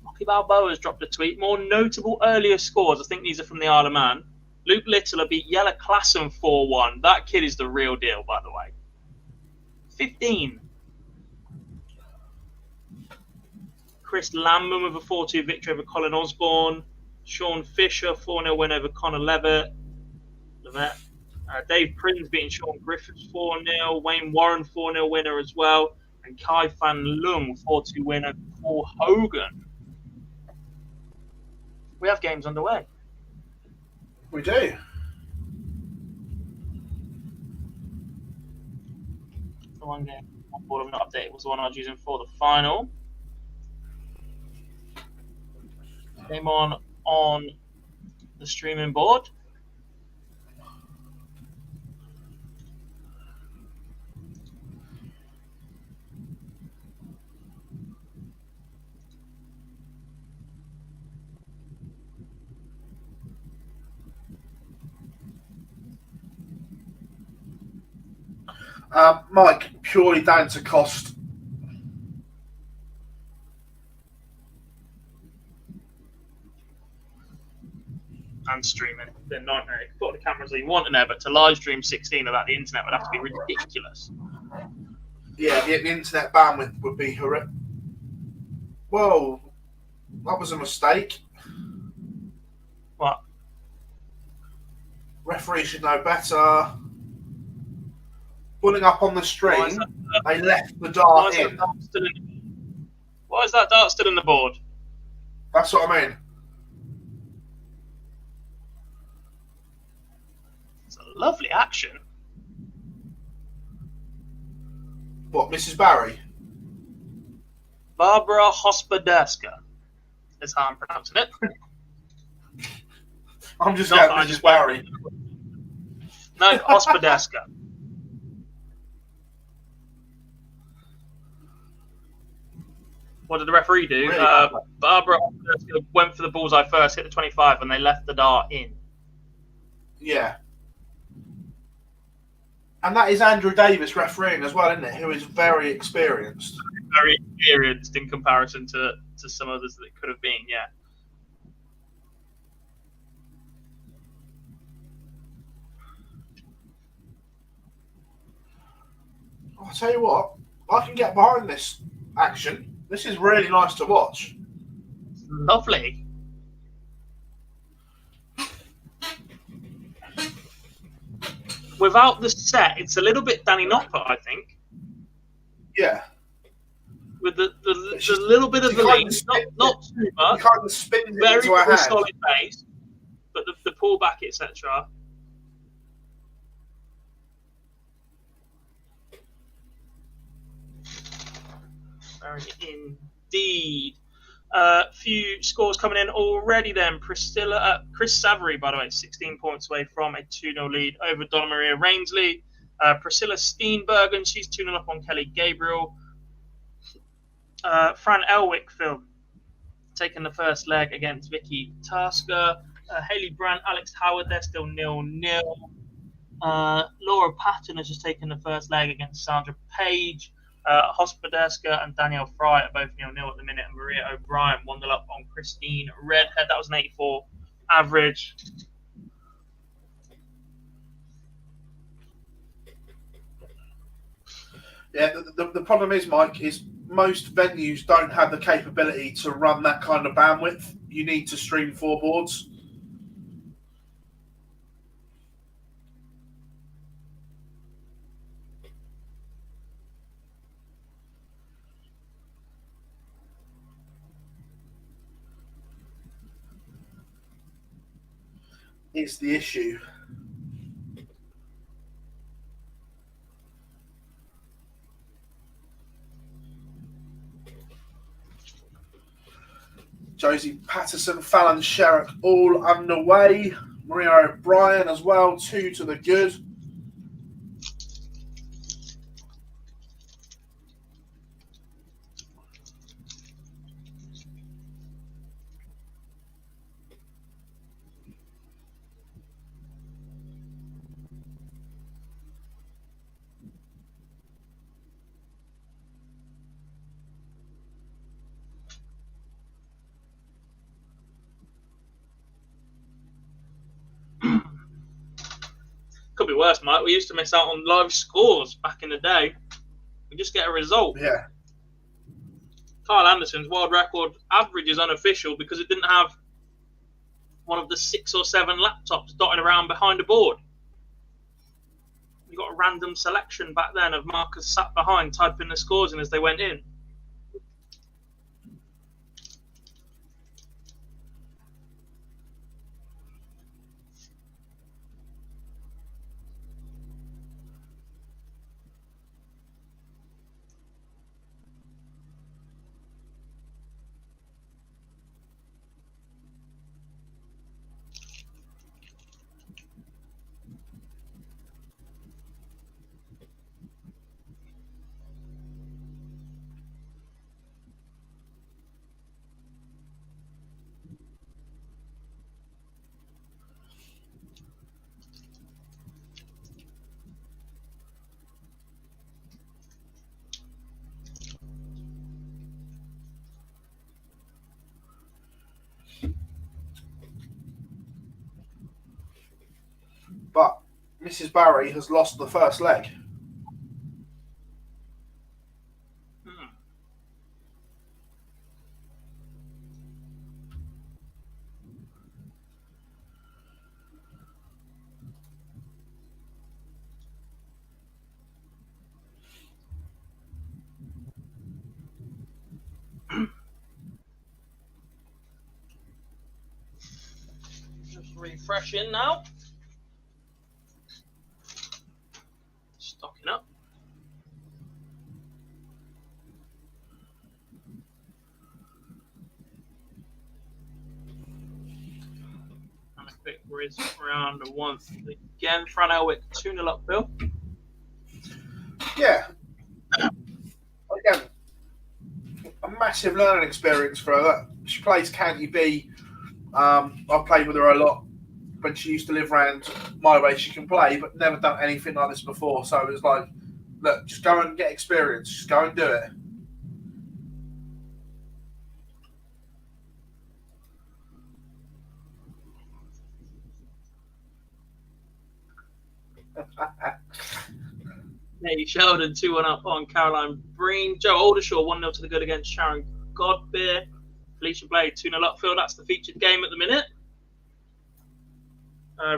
Rocky Balboa has dropped a tweet. More notable earlier scores. I think these are from the Isle of Man. Luke Littler beat Yella Klassen 4-1. That kid is the real deal, by the way. 15. Chris Lamben with a 4-2 victory over Colin Osborne. Sean Fisher, 4-0 win over Connor Levitt. Dave Prince beating Sean Griffiths 4-0. Wayne Warren 4-0 winner as well. And Kai Fan Lung 4-2 winner Paul Hogan. We have games underway. We do. The one game on board I'm not updated was the one I was using for the final. Game on the streaming board. Mike, purely down to cost. And streaming. They're not. You can put the cameras that you want in there, but to live stream 16 without the internet would have to be ridiculous. Yeah, the internet bandwidth would be horrific. Whoa, that was a mistake. What? Referee should know better. pulling up on the stream, they left the dart in. Why is that dart still in the board? That's what I mean. It's a lovely action. What, Mrs. Barry? Barbara Hospoderska is how I'm pronouncing it. I'm just going Mrs. Barry. No, Hospoderska. What did the referee do? Really? Barbara went for the bullseye first, hit the 25, and they left the dart in. Yeah. And that is Andrew Davis refereeing as well, isn't it? Who is very experienced. Very experienced in comparison to some others that it could have been, yeah. I'll tell you what, I can get behind this action. This is really nice to watch. Lovely. Without the set, it's a little bit Danny Nopper, I think. Yeah. With the little bit of the lean, not too much. Kind of spins it very into her hand. solid base, but the pullback, etc. Very indeed. Few scores coming in already then. Chris Savary, by the way, 16 points away from a 2-0 lead over Donna Maria Rainsley. Priscilla Steenbergen, she's 2-0 up on Kelly Gabriel. Fran Elwick, Phil, taking the first leg against Vicky Tasker. Hayley Brandt, Alex Howard, they're still 0-0. Laura Patton has just taken the first leg against Sandra Page. Hospoderska and Danielle Fry are both 0-0 at the minute, and Maria O'Brien 1-0 up on Christine Redhead. That was an 84 average. Yeah, the problem is, Mike, is most venues don't have the capability to run that kind of bandwidth. You need to stream 4 boards. Is the issue. Josie Patterson, Fallon Sherrock all underway. Maria O'Brien as well, 2 to the good. Could be worse, Mike. We used to miss out on live scores back in the day. We just get a result. Yeah. Kyle Anderson's world record average is unofficial because it didn't have one of the 6 or 7 laptops dotted around behind a board. You got a random selection back then of markers sat behind typing the scores in as they went in. But Mrs. Barry has lost the first leg. fresh in now. Stocking up. And a quick whiz round once again. Fran Elwick 2-0 up, Bill. Yeah. Again, a massive learning experience for her. She plays County B. I've played with her a lot when she used to live around my way. She can play, but never done anything like this before. So it was like, look, just go and get experience. Just go and do it. Hey, Sheldon 2-1 up on Caroline Breen. Joe Aldershaw 1-0 to the good against Sharon Godbeer. Felicia Blade 2-0 up. Phil, that's the featured game at the minute.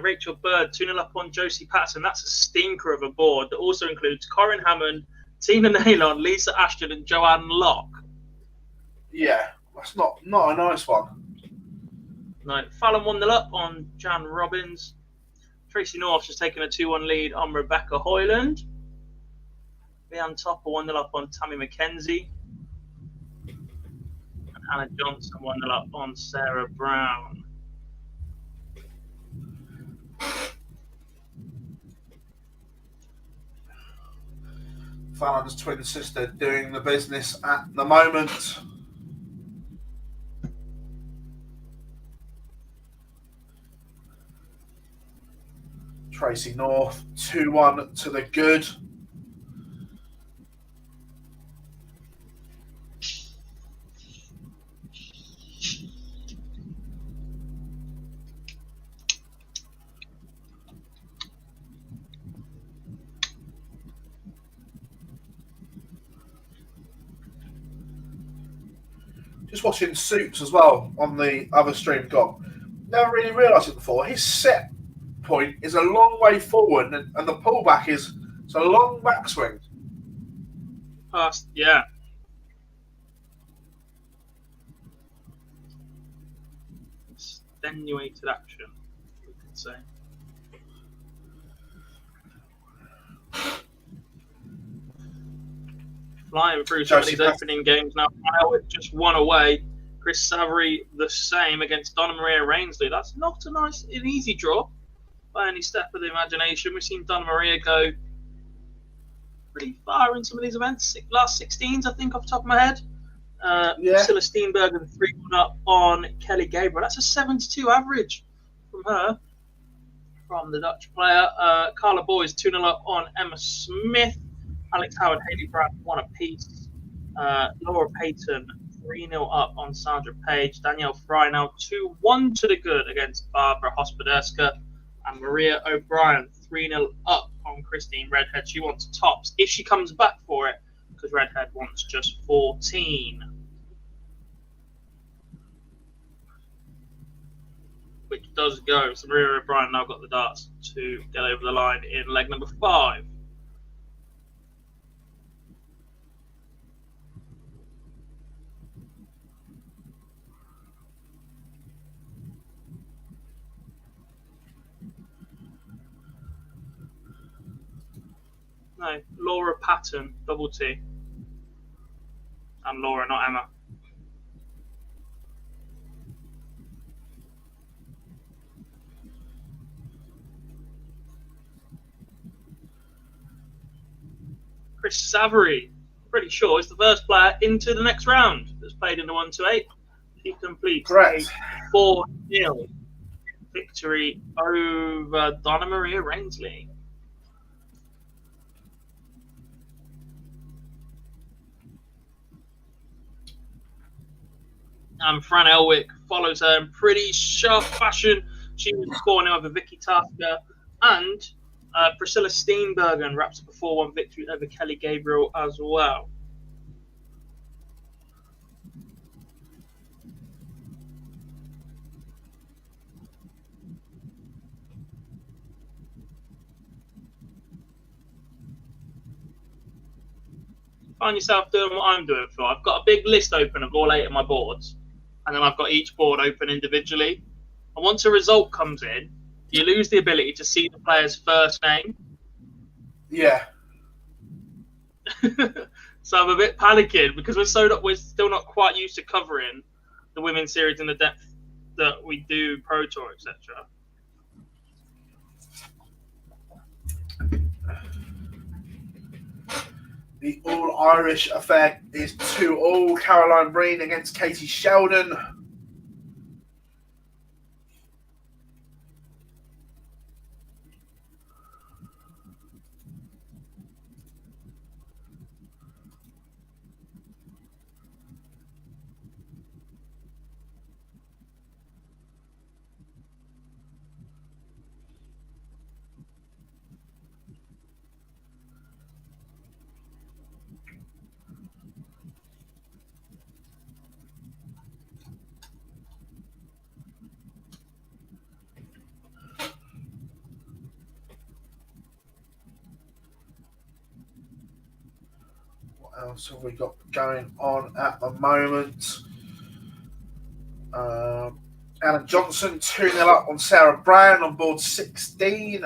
Rachel Bird 2-0 up on Josie Patterson. That's a stinker of a board that also includes Corinne Hammond, Tina Naylon, Lisa Ashton, and Joanne Locke. Yeah, that's not a nice one. No, Fallon 1-0 up on Jan Robbins. Tracy North has taken a 2-1 lead on Rebecca Hoyland. Leanne Topper 1-0 up on Tammy McKenzie. And Anna Johnson 1-0 up on Sarah Brown. Fallon's twin sister doing the business at the moment. Tracy North 2-1 to the good. Just watching Suits as well on the other stream. God, never really realised it before. His set point is a long way forward, and the pullback is it's a long backswing. Yeah. Extenuated action, we could say. Flying through some of these opening games now. Howard just won away. Chris Savary the same against Donna Maria Rainsley. That's not an easy draw by any step of the imagination. We've seen Donna Maria go pretty far in some of these events. Last 16s, I think, off the top of my head. Priscilla Steenbergen 3-1 up on Kelly Gabriel. That's a 7-2 average from her, from the Dutch player. Carla Boys 2-0 up on Emma Smith. Alex Howard, Hayley Brad 1 apiece. Laura Payton 3-0 up on Sandra Page. Danielle Fry now 2-1 to the good against Barbara Hospoderska. And Maria O'Brien 3-0 up on Christine Redhead. She wants tops if she comes back for it, because Redhead wants just 14. Which does go. So Maria O'Brien now got the darts to get over the line in leg number 5. No, Laura Patton, double T. And Laura, not Emma. Chris Savary, pretty sure, is the first player into the next round that's played in the 1-8. He completes a 4-0 victory over Donna Maria Rainsley. And Fran Elwick follows her in pretty sharp fashion. She was 4-0 over Vicky Tasker. And Priscilla Steenbergen wraps up a 4-1 victory over Kelly Gabriel as well. Find yourself doing what I'm doing, Phil. I've got a big list open of all 8 of my boards, and then I've got each board open individually. And once a result comes in, you lose the ability to see the player's first name. Yeah. So I'm a bit panicking because we're still not quite used to covering the women's series in the depth that we do Pro Tour, etc. The All-Irish affair is 2-2. Caroline Breen against Katie Sheldon. What else have we got going on at the moment? Anna Johnson 2-0 up on Sarah Brown on board 16.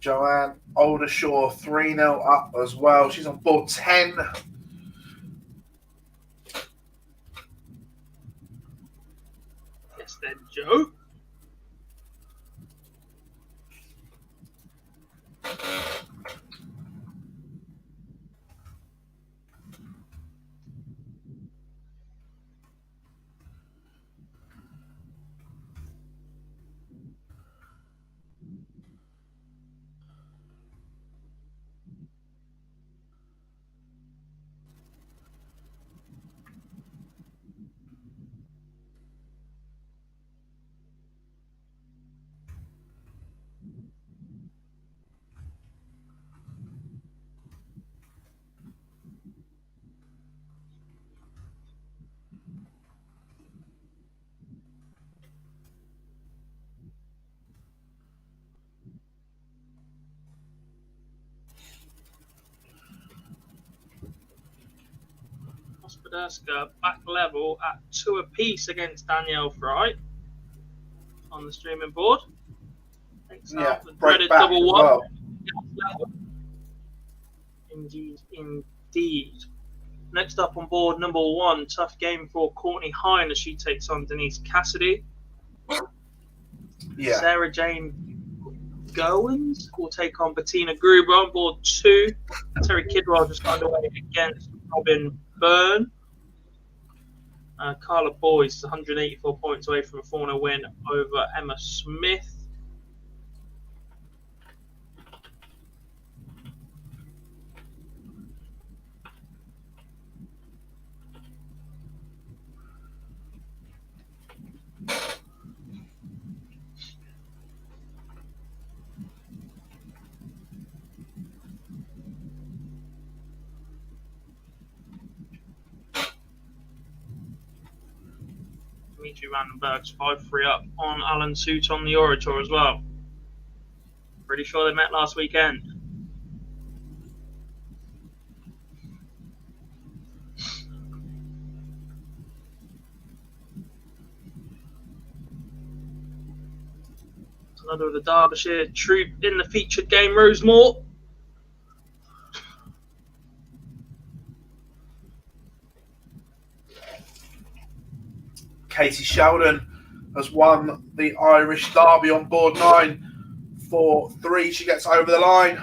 Joanne Aldershaw 3-0 up as well. She's on board 10. Yes, then, Joe. Hospoderska back level at 2 apiece against Danielle Fry on the streaming board. Thanks out the dreaded double one. Well. Indeed. Next up on board number 1, tough game for Courtney Hine as she takes on Denise Cassidy. Yeah. Sarah Jane Goins will take on Bettina Gruber on board 2. Terry Kidwell just underway against Robin Byrne. Carla Boyce 184 points away from a 4-0 win over Emma Smith. Dimitri Vandenberg's 5-3 up on Alan Soot on the Orator as well. Pretty sure they met last weekend. Another of the Derbyshire troop in the featured game, Rosemore. Katie Sheldon has won the Irish Derby on board 9 for 3. She gets over the line.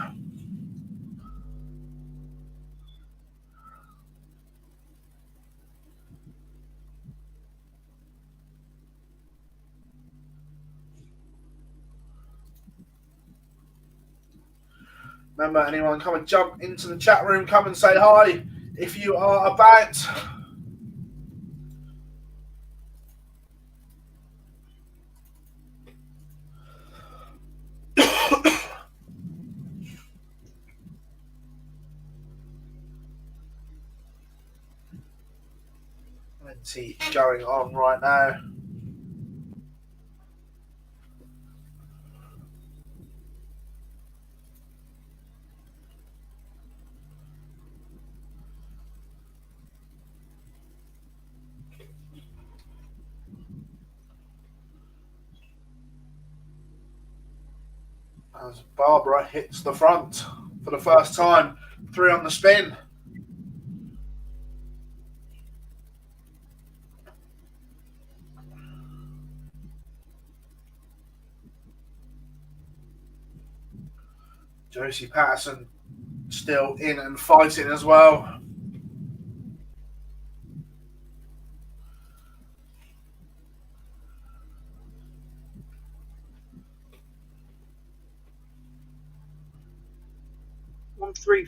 Remember, anyone come and jump into the chat room, come and say hi if you are about. Plenty going on right now. As Barbara hits the front for the first time. 3 on the spin. Josie Patterson still in and fighting as well. One 1-3-5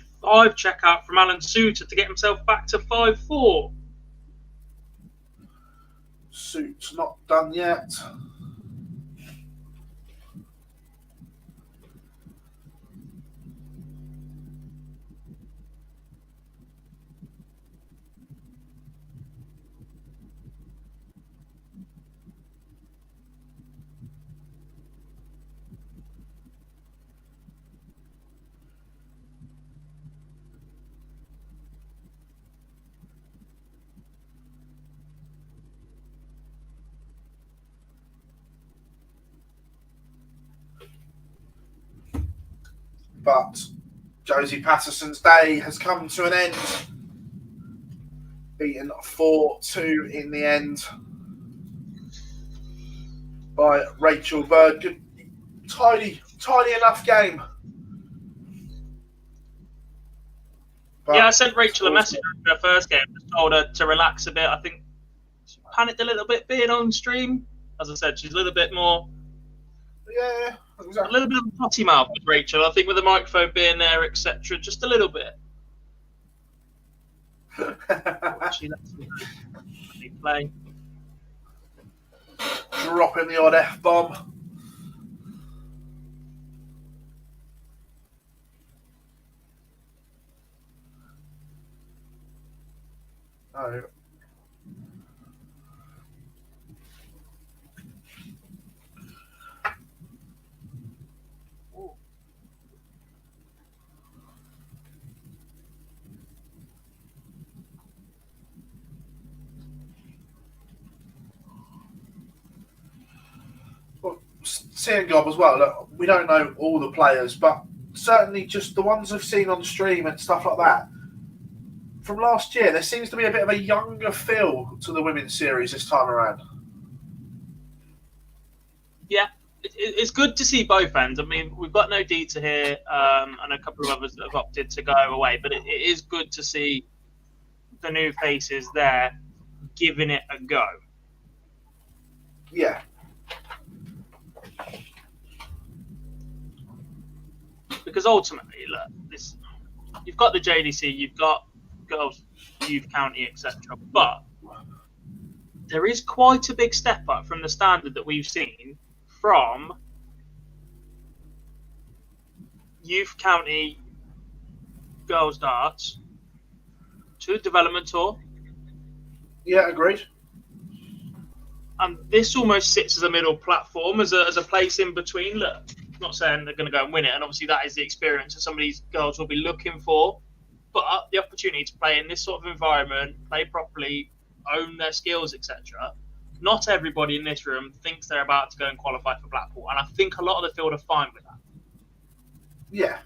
checkout from Alan Suter to get himself back to 5-4. Suit's not done yet. But Josie Patterson's day has come to an end. Beaten 4-2 in the end by Rachel Bird. Good, tidy enough game. But yeah, I sent Rachel a message after her first game. Just told her to relax a bit. I think she panicked a little bit being on stream. As I said, she's a little bit more... Yeah, exactly. A little bit of a potty mouth with Rachel. I think with the microphone being there, etc., just a little bit. She lets me play. Dropping the odd F-bomb. Oh. Seeing Gob as well, look, we don't know all the players, but certainly just the ones I've seen on stream and stuff like that. From last year, there seems to be a bit of a younger feel to the women's series this time around. Yeah, it's good to see both ends. I mean, we've got no Dita here and a couple of others that have opted to go away, but it is good to see the new faces there giving it a go. Yeah. Because ultimately, look, you've got the JDC, you've got Girls Youth County, etc. But there is quite a big step up from the standard that we've seen from Youth County Girls Darts to Development Tour. Yeah, agreed. And this almost sits as a middle platform, as a place in between. Look, I'm not saying they're going to go and win it, and obviously that is the experience that some of these girls will be looking for. But the opportunity to play in this sort of environment, play properly, own their skills, etc. Not everybody in this room thinks they're about to go and qualify for Blackpool, and I think a lot of the field are fine with that. Yeah.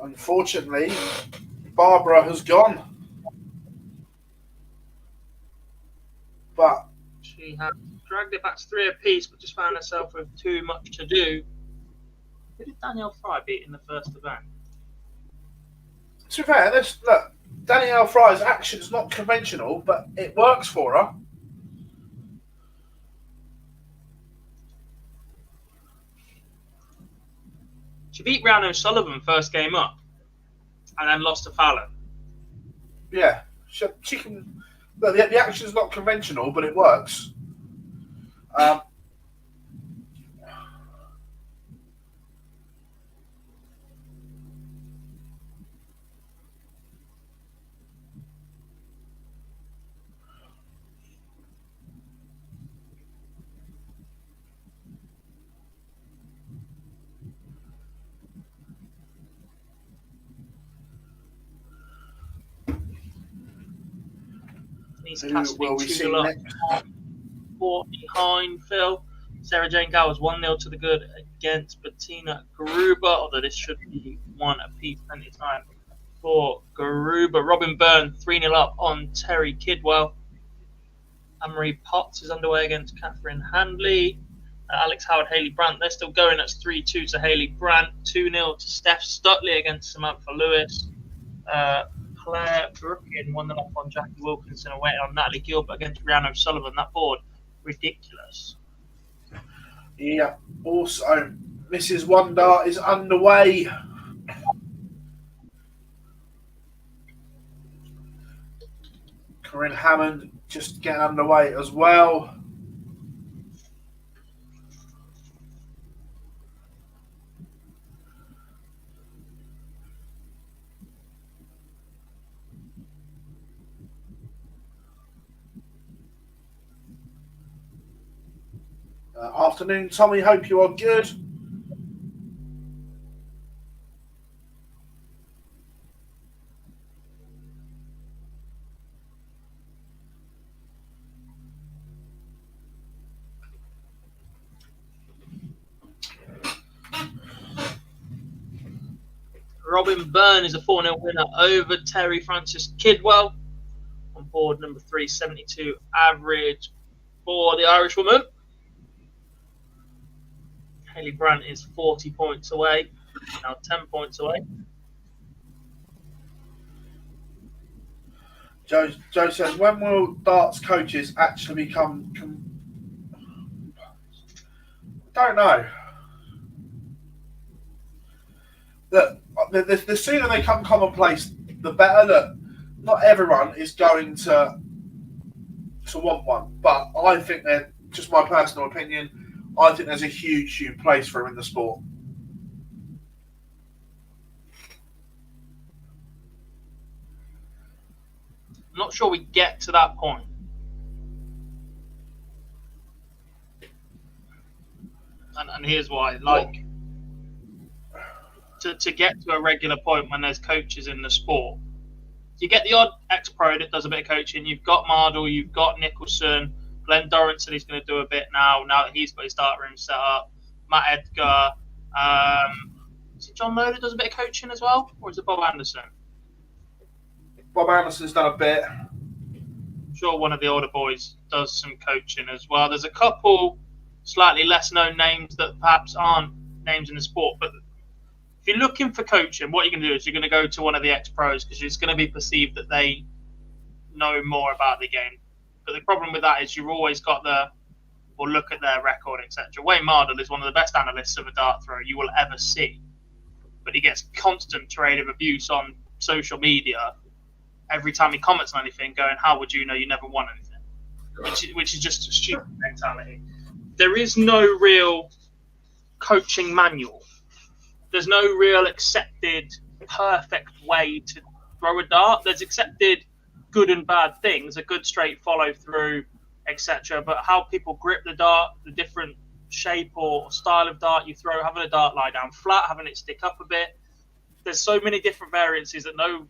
Unfortunately, Barbara has gone. But She has dragged it back to 3 apiece, but just found herself with too much to do. Who did Danielle Fry beat in the first event? to be fair, look, Danielle Fry's action is not conventional, but it works for her. She beat Rhiannon O'Sullivan first game up, and then lost to Fallon. Yeah, she can. Look, the action's not conventional, but it works. East Who Cassidy will we 2-0 see up, next? 4 behind Phil. Sarah Jane Gowers 1-0 to the good against Bettina Gruber, although this should be one apiece, plenty of time for Gruber. Robin Byrne 3-0 up on Terry Kidwell. Anne-Marie Potts is underway against Catherine Handley. Alex Howard, Hayley Brandt, they're still going. That's 3-2 to Hayley Brandt. 2-0 to Steph Stutley against Samantha Lewis. Claire Brookin 1-0 up on Jackie Wilkinson, away on Natalie Gilbert against Rhiannon O'Sullivan. That board, ridiculous. Yeah. Also, Mrs. Wonder is underway. Corinne Hammond just getting underway as well. Afternoon, Tommy. Hope you are good. Robin Byrne is a 4-0 winner over Terry Francis Kidwell. On board number 372 average for the Irishwoman. Hayley Brandt is 40 points away, now 10 points away. Joe says, when will darts coaches actually become... Don't know. Look, the sooner they come commonplace, the better. Look, not everyone is going to want one, but I think that, just my personal opinion, I think there's a huge place for him in the sport. I'm not sure we get to that point. And here's why. Like, to get to a regular point when there's coaches in the sport, you get the odd ex-pro that does a bit of coaching. You've got Mardle, you've got Nicholson, Glenn Dorranson, he's going to do a bit now that he's got his start room set up. Matt Edgar. Is it John Lowe that does a bit of coaching as well? Or is it Bob Anderson? Bob Anderson's done a bit. I'm sure one of the older boys does some coaching as well. There's a couple slightly less known names that perhaps aren't names in the sport. But if you're looking for coaching, what you're going to do is you're going to go to one of the ex-pros because it's going to be perceived that they know more about the game. But the problem with that is you've always got or look at their record, etc. Wayne Mardle is one of the best analysts of a dart thrower you will ever see. But he gets constant trade of abuse on social media every time he comments on anything, going, how would you know you never won anything? Which is just a stupid mentality. There is no real coaching manual. There's no real accepted perfect way to throw a dart. There's accepted good and bad things, a good straight follow through, etc. But how people grip the dart, the different shape or style of dart you throw, having a dart lie down flat, having it stick up a bit. There's so many different variances that no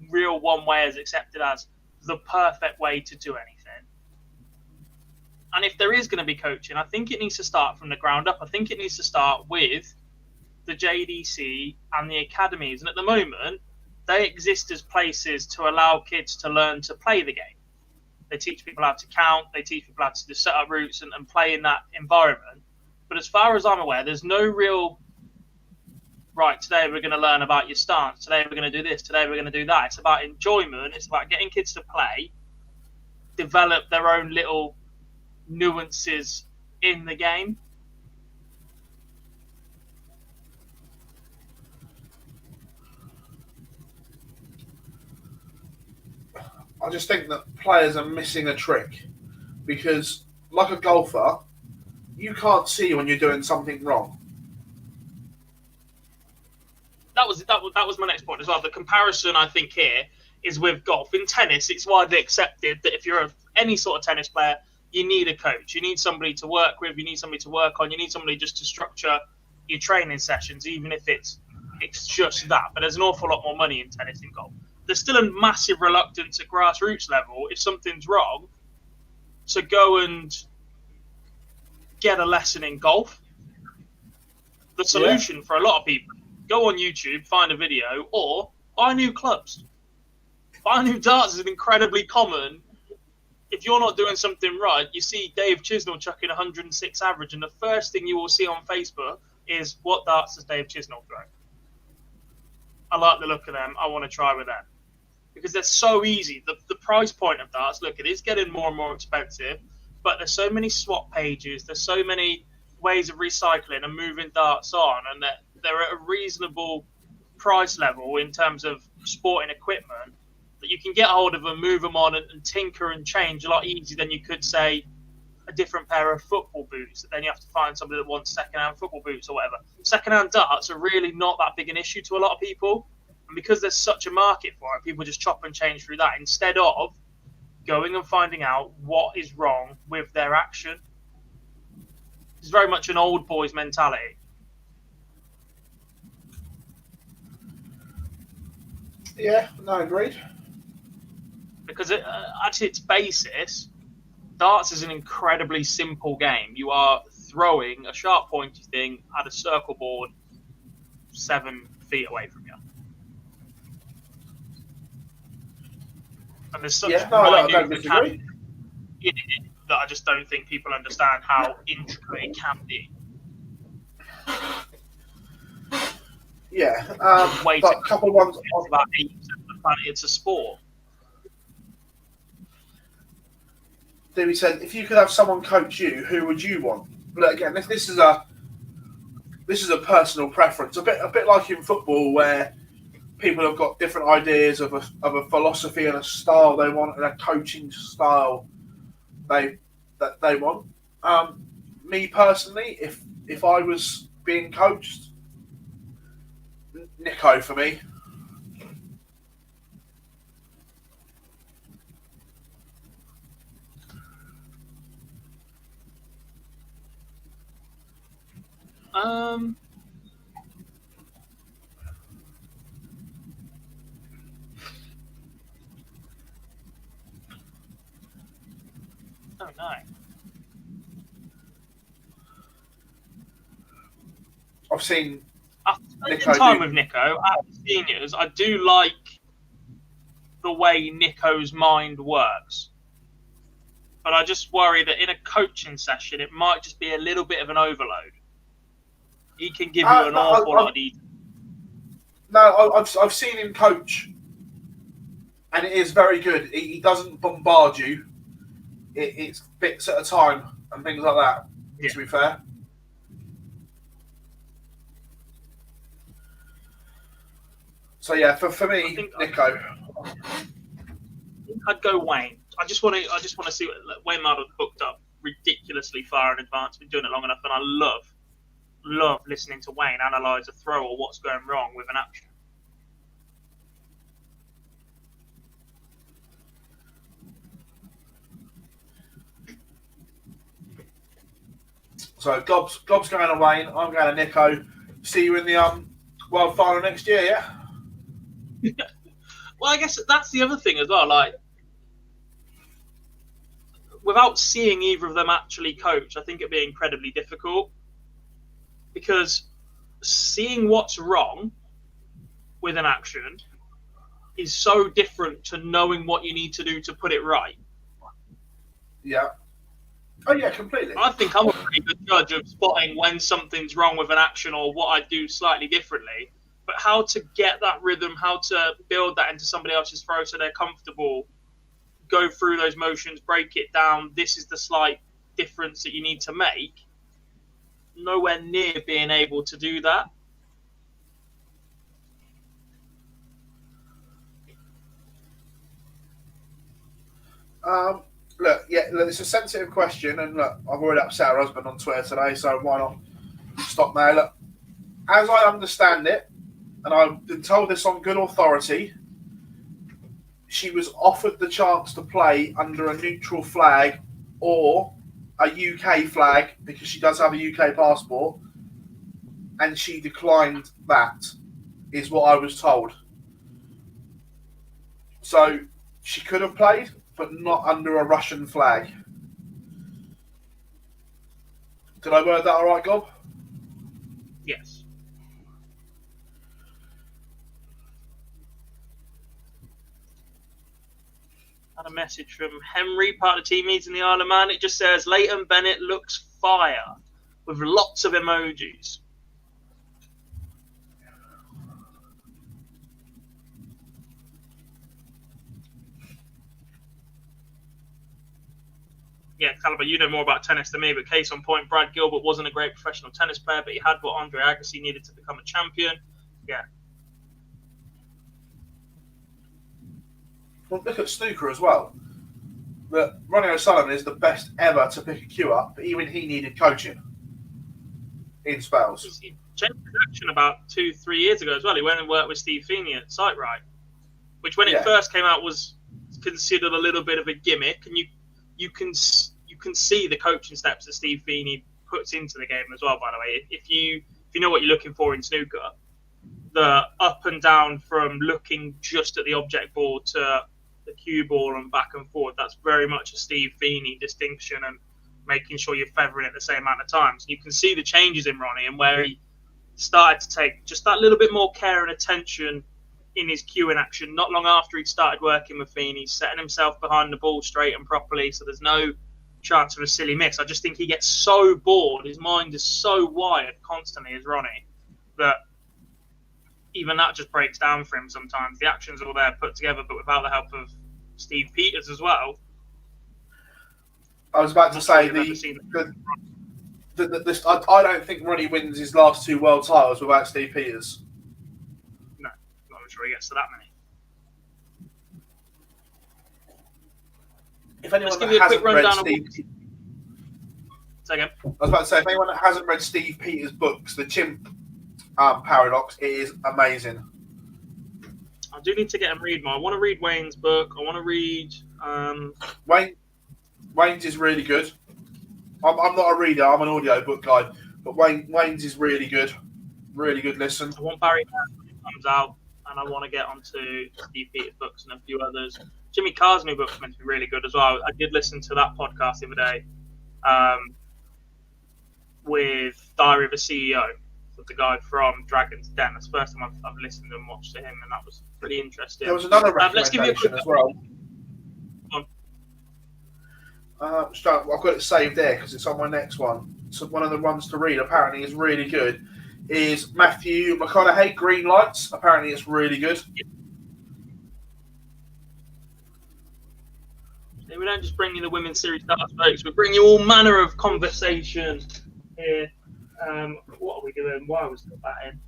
real one way is accepted as the perfect way to do anything. And if there is going to be coaching, I think it needs to start from the ground up. I think it needs to start with the JDC and the academies. And at the moment, they exist as places to allow kids to learn to play the game. They teach people how to count. They teach people how to set up routes and play in that environment. But as far as I'm aware, there's no real, right, today we're going to learn about your stance. Today we're going to do this. Today we're going to do that. It's about enjoyment. It's about getting kids to play, develop their own little nuances in the game. I just think that players are missing a trick because, like a golfer, you can't see when you're doing something wrong. That was my next point as well. The comparison I think here is with golf. In tennis, it's widely accepted that if you're any sort of tennis player, you need a coach. You need somebody to work with. You need somebody to work on. You need somebody just to structure your training sessions, even if it's just that. But there's an awful lot more money in tennis than golf. There's still a massive reluctance at grassroots level, if something's wrong, to go and get a lesson in golf. The solution for a lot of people, go on YouTube, find a video, or buy new clubs. Buy new darts is incredibly common. If you're not doing something right, you see Dave Chisnell chucking 106 average, and the first thing you will see on Facebook is, what darts does Dave Chisnell throw? I like the look of them. I want to try with them. Because they're so easy. The price point of darts, look, it is getting more and more expensive, but there's so many swap pages, there's so many ways of recycling and moving darts on, and they're at a reasonable price level in terms of sporting equipment that you can get hold of them, move them on, and tinker and change a lot easier than you could, say, a different pair of football boots. Then you have to find somebody that wants second-hand football boots or whatever. Second-hand darts are really not that big an issue to a lot of people. And because there's such a market for it, people just chop and change through that instead of going and finding out what is wrong with their action. It's very much an old boys mentality. Yeah, no, agreed. Because at its basis, darts is an incredibly simple game. You are throwing a sharp pointy thing at a circle board 7 feet away from you. And there's such minute mechanics in it that I just don't think people understand how intricate it can be. Yeah, but a couple of ones. About 8% of the planet, it's a sport. Davey said, if you could have someone coach you, who would you want? But again, this is a personal preference, a bit like in football where people have got different ideas of a philosophy and a style they want and a coaching style they want. Me personally, if I was being coached, Nico for me. Oh no. I've seen After spending time with Nico at the seniors, I do like the way Nico's mind works. But I just worry that in a coaching session, it might just be a little bit of an overload. He can give you an awful lot of detail. No, I've seen him coach, and it is very good. He doesn't bombard you. It's bits at a time and things like that, to be fair. So yeah, for me, Nico. I'd go Wayne. I just want to see what Wayne Mardle booked up ridiculously far in advance. Been doing it long enough, and I love listening to Wayne analyse a throw or what's going wrong with an action. So Gob's going to Wayne. I'm going to Nico. See you in the World Final next year, yeah? Well, I guess that's the other thing as well. Like, without seeing either of them actually coach, I think it'd be incredibly difficult. Because seeing what's wrong with an action is so different to knowing what you need to do to put it right. Yeah. Oh, yeah, completely. I think I'm a pretty good judge of spotting when something's wrong with an action or what I do slightly differently. But how to get that rhythm, how to build that into somebody else's throw so they're comfortable, go through those motions, break it down, this is the slight difference that you need to make. Nowhere near being able to do that. Look, it's a sensitive question, and look, I've already upset her husband on Twitter today, so why not stop now? Look, as I understand it, and I've been told this on good authority, she was offered the chance to play under a neutral flag or a UK flag because she does have a UK passport, and she declined that, is what I was told. So she could have played, but not under a Russian flag. Did I word that all right, Gob? Yes. Had a message from Henry, part of the team meeting the Isle of Man. It just says, Leighton Bennett looks fire, with lots of emojis. Yeah, Caliber, you know more about tennis than me, but case on point, Brad Gilbert wasn't a great professional tennis player, but he had what Andre Agassi needed to become a champion. Yeah. Well, look at snooker as well. But Ronnie O'Sullivan is the best ever to pick a cue up, but even he needed coaching in spells. He changed direction about 2-3 years ago as well. He went and worked with Steve Feeney at SiteRight, which when it first came out was considered a little bit of a gimmick, and you can see the coaching steps that Steve Feeney puts into the game as well. By the way, if you know what you're looking for in snooker, the up and down from looking just at the object ball to the cue ball and back and forth, that's very much a Steve Feeney distinction, and making sure you're feathering it the same amount of times. You can see the changes in Ronnie and where he started to take just that little bit more care and attention in his cueing action. Not long after he'd started working with Feeney, setting himself behind the ball straight and properly, so there's no chance of a silly miss. I just think he gets so bored. His mind is so wired constantly as Ronnie that even that just breaks down for him sometimes. The action's all there put together, but without the help of Steve Peters as well. I was about to say, I don't think Ronnie wins his last 2 world titles without Steve Peters. No, not sure he gets to that many. If anyone Let's give you a quick rundown of Second. I was about to say, if anyone that hasn't read Steve Peters' books, The Chimp Paradox, it is amazing. I do need to get and read more. I want to read Wayne's book. I want to read... Wayne's is really good. I'm not a reader. I'm an audio book guy. But Wayne's is really good. Really good listen. I want Barry when it comes out, and I want to get onto Steve Peters' books and a few others. Jimmy Carr's new book's meant to be really good as well. I did listen to that podcast the other day with Diary of a CEO, with the guy from Dragon's Den. That's the first time I've listened and watched to him, and that was pretty interesting. There was another recommendation as well. I've got it saved there because it's on my next one. So one of the ones to read apparently is really good is Matthew McConaughey, Green Lights. Apparently it's really good. We don't just bring you the Women's Series darts, folks. We bring you all manner of conversation here. What are we doing? Why was that in?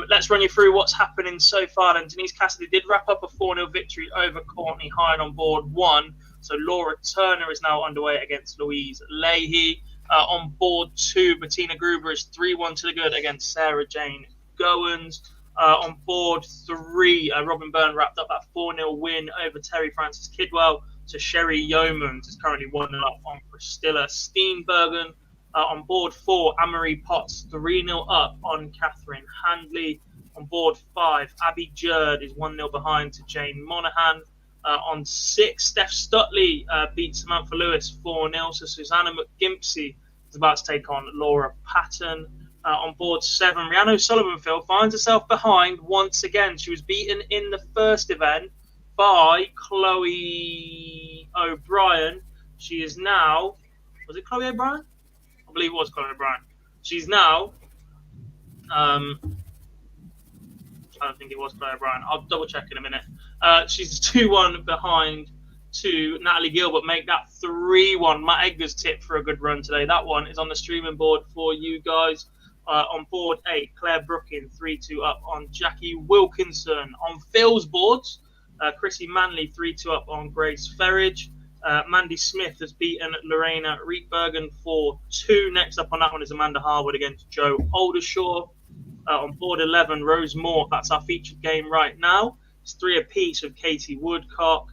Let's run you through what's happening so far. And Denise Cassidy did wrap up a 4-0 victory over Courtney Hine on board 1. So Laura Turner is now underway against Louise Leahy. On board 2, Bettina Gruber is 3-1 to the good against Sarah Jane Goins. On board 3, Robin Byrne wrapped up that 4-0 win over Terry Francis Kidwell. So Sherry Yeomans is currently 1-0 up on Priscilla Steenbergen. On board 4, Anne-Marie Potts 3-0 up on Catherine Handley. On board 5, Abby Jerd is 1-0 behind to Jane Monaghan. On 6, Steph Stutley beat Samantha Lewis 4-0. So Susanna McGimpsey is about to take on Laura Patton. On board 7, Rhiannon O'Sullivan finds herself behind once again. She was beaten in the first event by Chloe O'Brien. She is now... Was it Chloe O'Brien? I believe it was Chloe O'Brien. She's now... I don't think it was Chloe O'Brien. I'll double check in a minute. She's 2-1 behind to Natalie Gilbert. Make that 3-1. Matt Edgar's tip for a good run today. That one is on the streaming board for you guys. On board 8, Claire Brookin 3-2 up on Jackie Wilkinson. On Phil's boards, Chrissy Manley 3-2 up on Grace Ferridge. Mandy Smith has beaten Lorena Rietbergen 4-2. Next up on that one is Amanda Harwood against Joe Aldershaw. On board 11, Rose Moore. That's our featured game right now. It's 3 apiece with Katie Woodcock.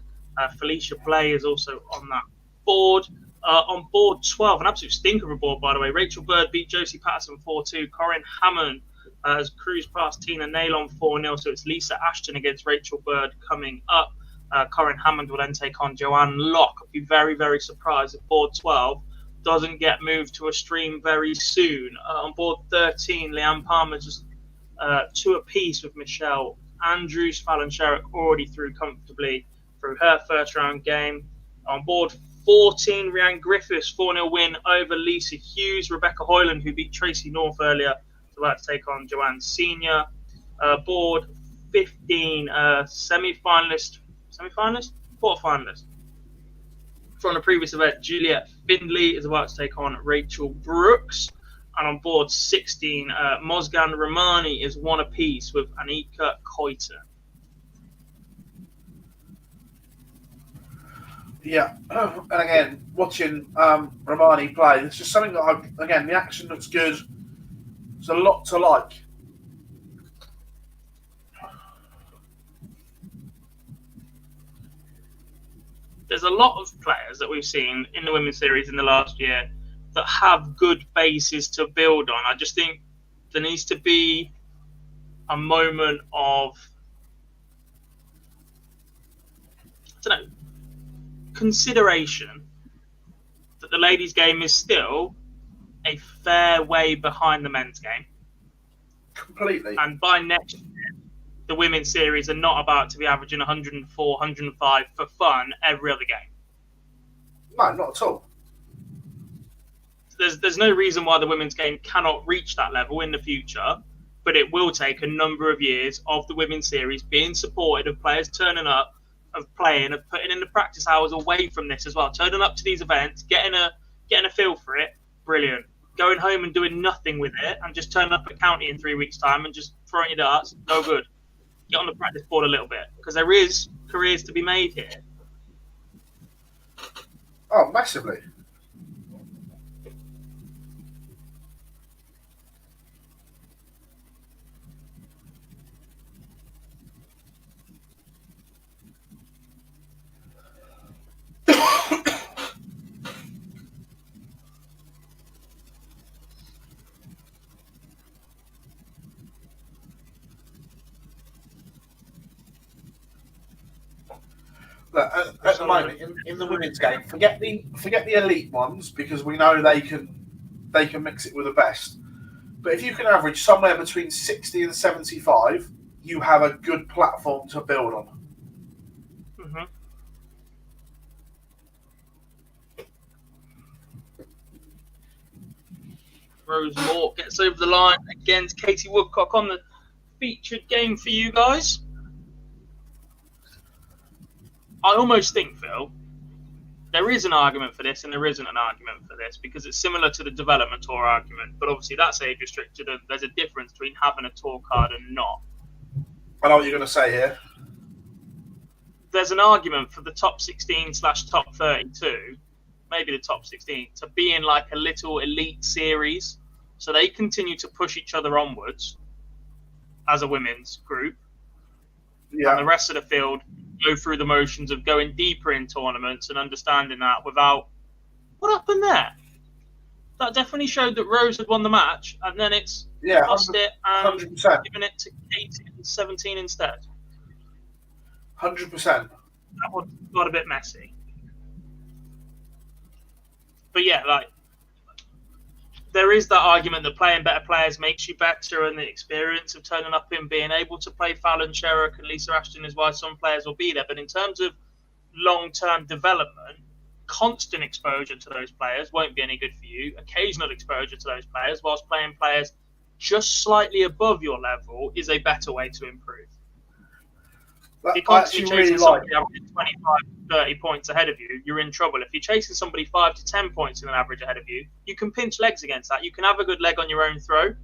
Felicia Blay is also on that board. On board 12, an absolute stinker of a board, by the way. Rachel Bird beat Josie Patterson 4-2. Corinne Hammond has cruised past Tina Nailon 4-0. So it's Lisa Ashton against Rachel Bird coming up. Corinne Hammond will then take on Joanne Locke. I'd be very, very surprised if board 12 doesn't get moved to a stream very soon. On board 13, Leanne Palmer just 2 apiece with Michelle Andrews. Fallon Sherrick already through comfortably through her first round game. On board 14, Rhiannon Griffiths 4-0 win over Lisa Hughes. Rebecca Hoyland, who beat Tracy North earlier, is about to take on Joanne Senior. Board 15, quarterfinalist. From the previous event, Juliet Findlay is about to take on Rachel Brooks. And on board 16, Mozgan Romani is 1 apiece with Anika Koiter. Yeah, and again, watching Romani play, it's just something that again, the action looks good. There's a lot to like. There's a lot of players that we've seen in the women's series in the last year that have good bases to build on. I just think there needs to be a moment of, I don't know, consideration that the ladies' game is still a fair way behind the men's game. Completely. And by next year, the women's series are not about to be averaging 104, 105 for fun every other game. No, not at all. There's no reason why the women's game cannot reach that level in the future, but it will take a number of years of the women's series being supported, of players turning up, of playing, of putting in the practice hours away from this as well, turning up to these events, getting a feel for it, brilliant. Going home and doing nothing with it and just turning up at county in 3 weeks' time and just throwing your darts, no good. Get on the practice board a little bit, because there is careers to be made here. Oh, massively. Look, at the moment in the women's game, forget the elite ones, because we know they can mix it with the best. But if you can average somewhere between 60 and 75, you have a good platform to build on. Mm-hmm. Rose Moore gets over the line against Katie Woodcock on the featured game for you guys. I almost think, Phil, there is an argument for this and there isn't an argument for this, because it's similar to the development tour argument, but obviously that's age restricted and there's a difference between having a tour card and not. I know what you're going to say here. There's an argument for the top 16/top 32, maybe the top 16, to be in like a little elite series, so they continue to push each other onwards as a women's group. Yeah. And the rest of the field go through the motions of going deeper in tournaments and understanding that without, what happened there? That definitely showed that Rose had won the match, and then it's lost it and 100%. given it to Katie in 17 instead. 100%. That one got a bit messy. But yeah, like, there is that argument that playing better players makes you better, and the experience of turning up and being able to play Fallon Sherrick and Lisa Ashton is why some players will be there. But in terms of long-term development, constant exposure to those players won't be any good for you. Occasional exposure to those players whilst playing players just slightly above your level is a better way to improve. If you're constantly chasing somebody averaging 25, 30 points ahead of you, you're in trouble. If you're chasing somebody 5 to 10 points in an average ahead of you, you can pinch legs against that. You can have a good leg on your own throw.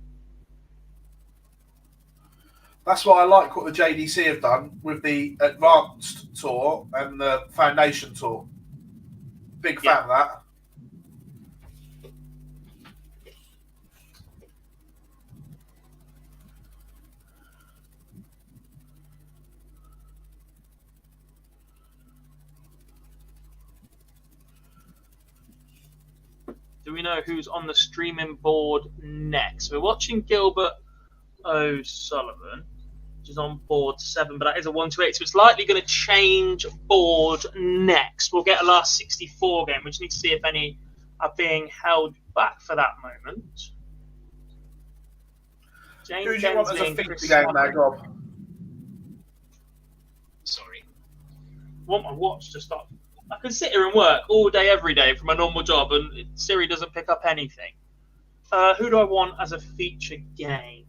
That's why I like what the JDC have done with the Advanced Tour and the Foundation Tour. Big fan of that. Do we know who's on the streaming board next? We're watching Gilbert O'Sullivan, which is on board 7, but that is a 1-8, so it's likely going to change board next. We'll get a last 64 game. We just need to see if any are being held back for that moment. Who do you want as a feature game there, Rob? Sorry. I want my watch to stop. I can sit here and work all day, every day from a normal job, and Siri doesn't pick up anything. Who do I want as a feature game?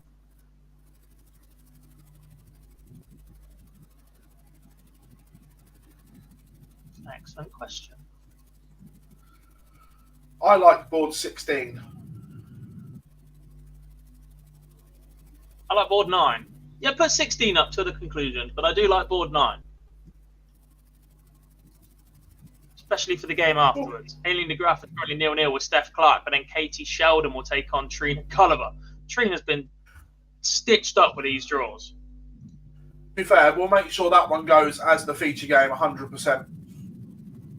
Excellent question. I like board 16. I like board 9. Yeah, put 16 up to the conclusion, but I do like board 9. Especially for the game afterwards. Aileen de Graaf is currently 0-0 with Steph Clark, but then Katie Sheldon will take on Trina Culliver. Trina's been stitched up with these draws. To be fair, we'll make sure that one goes as the feature game 100%.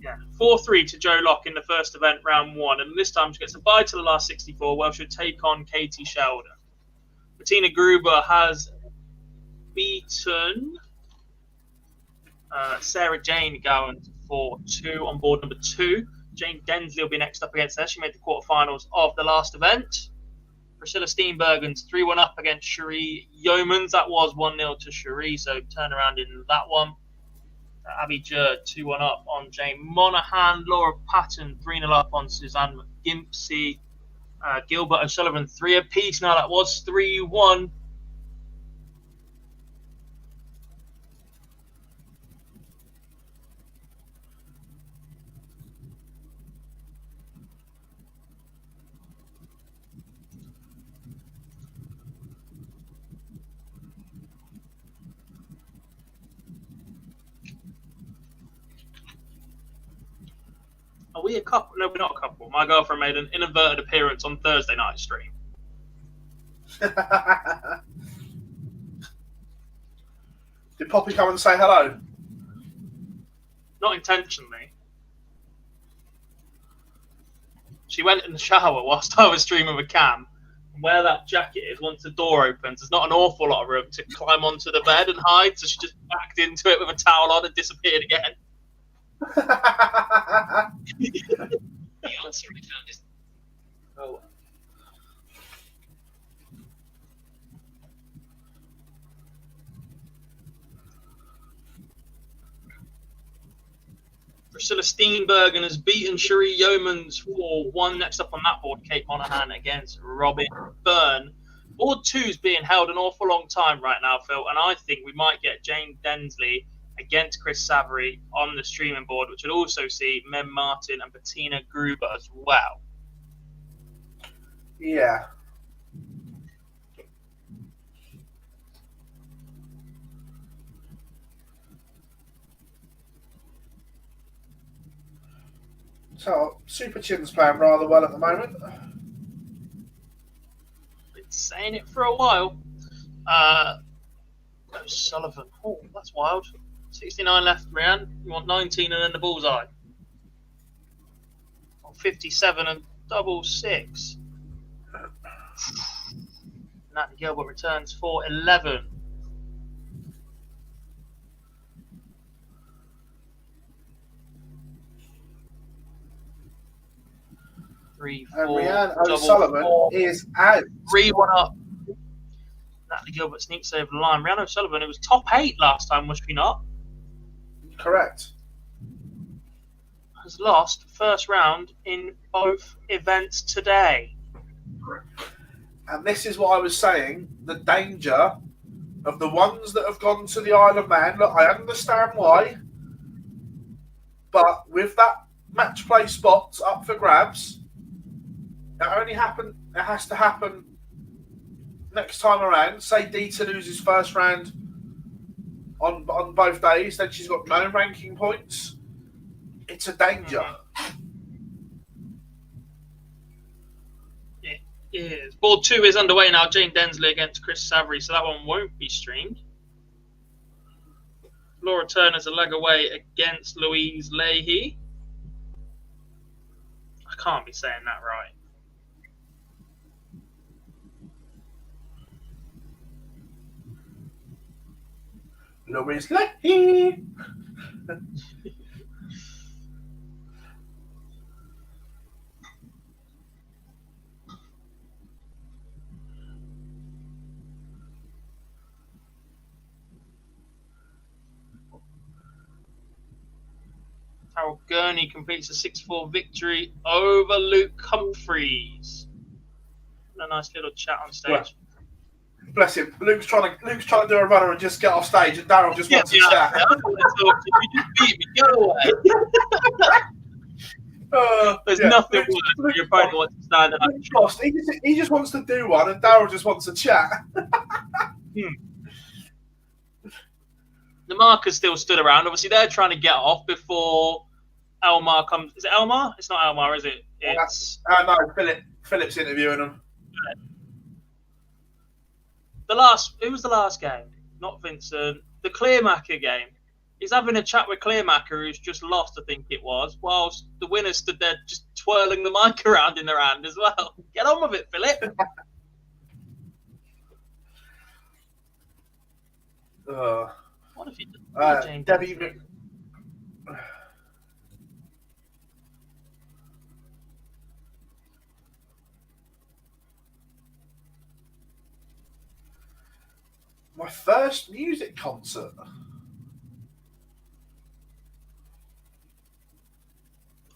Yeah, 4-3 to Joe Locke in the first event, round 1, and this time she gets a bye to the last 64, where she'll take on Katie Sheldon. Bettina Gruber has beaten Sarah Jane Gowan for 2 on board number 2. Jane Densley will be next up against her. She made the quarterfinals of the last event. Priscilla Steenbergen's 3-1 up against Cherie Yeomans. That was 1-0 to Cherie, so turn around in that one. Abby Jurd 2-1 up on Jane Monaghan. Laura Patton 3-0 up on Suzanne McGimpsey. Gilbert O'Sullivan 3 apiece. Now that was 3-1. Are we a couple? No, we're not a couple. My girlfriend made an inadvertent appearance on Thursday night stream. Did Poppy come and say hello? Not intentionally. She went in the shower whilst I was streaming with Cam. And where that jacket is, once the door opens, there's not an awful lot of room to climb onto the bed and hide, so she just backed into it with a towel on and disappeared again. The answer I found is Oh. Priscilla Steenbergen has beaten Cherie Yeomans 4-1. Next up on that board, Kate Monaghan against Robin Byrne. Board 2 is being held an awful long time right now, Phil, and I think we might get Jane Densley against Chris Savary on the streaming board, which would also see Mem Martin and Bettina Gruber as well. Yeah. So, Super Chin's playing rather well at the moment. Been saying it for a while. Sullivan. Oh, that's wild. 69 left, Rianne. You want 19 and then the bullseye. 57 and double 6. Natalie Gilbert returns for 11. Three, And four, Rianne double O'Sullivan four. is out. 3-1 up. Natalie Gilbert sneaks over the line. Rianne O'Sullivan, it was top 8 last time, was she not? Correct. Has lost first round in both events today. And this is what I was saying, the danger of the ones that have gone to the Isle of Man. Look, I understand why, but with that match play spots up for grabs, it has to happen next time around. Say Dita loses first round on both days, then she's got no ranking points. It's a danger. is. Board 2 is underway now. Jane Densley against Chris Savory, so that one won't be streamed. Laura Turner's a leg away against Louise Leahy. I can't be saying that right. Louise Leahy. Harold Gurney completes a 6-4 victory over Luke Humphreys. A nice little chat on stage. Well, bless him. Luke's trying to do a runner and just get off stage, and Daryl just wants to chat. You just beat me. Go away. There's nothing worse when your opponent wants to stand up. Lost. He just wants to do one, and Daryl just wants to chat. The markers still stood around. Obviously, they're trying to get off before Elmar comes. Is it Elmar? It's not Elmar, is it? It's no, Philip's interviewing him. Who was the last game? Not Vincent. The Clearmaker game. He's having a chat with Clearmaker, who's just lost, I think it was, whilst the winner stood there just twirling the mic around in their hand as well. Get on with it, Philip. What have you done? Debbie. My first music concert.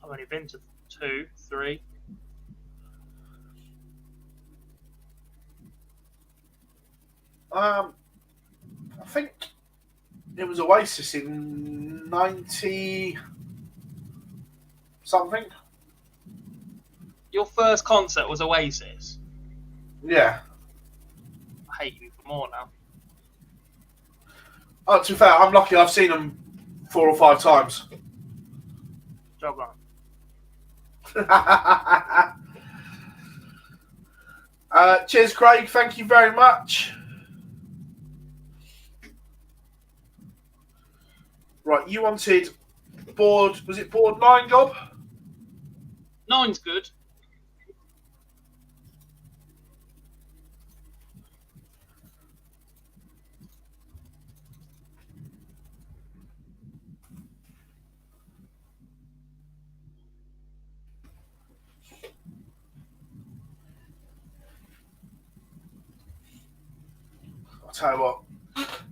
I've only been to 2, 3. I think it was Oasis in 90 something. Your first concert was Oasis? Yeah. I hate you for more now. Oh, to be fair, I'm lucky. I've seen them 4 or 5 times. Job on. Cheers, Craig. Thank you very much. Right, you wanted board. Was it board 9, Gob? 9's good. I'll tell you what,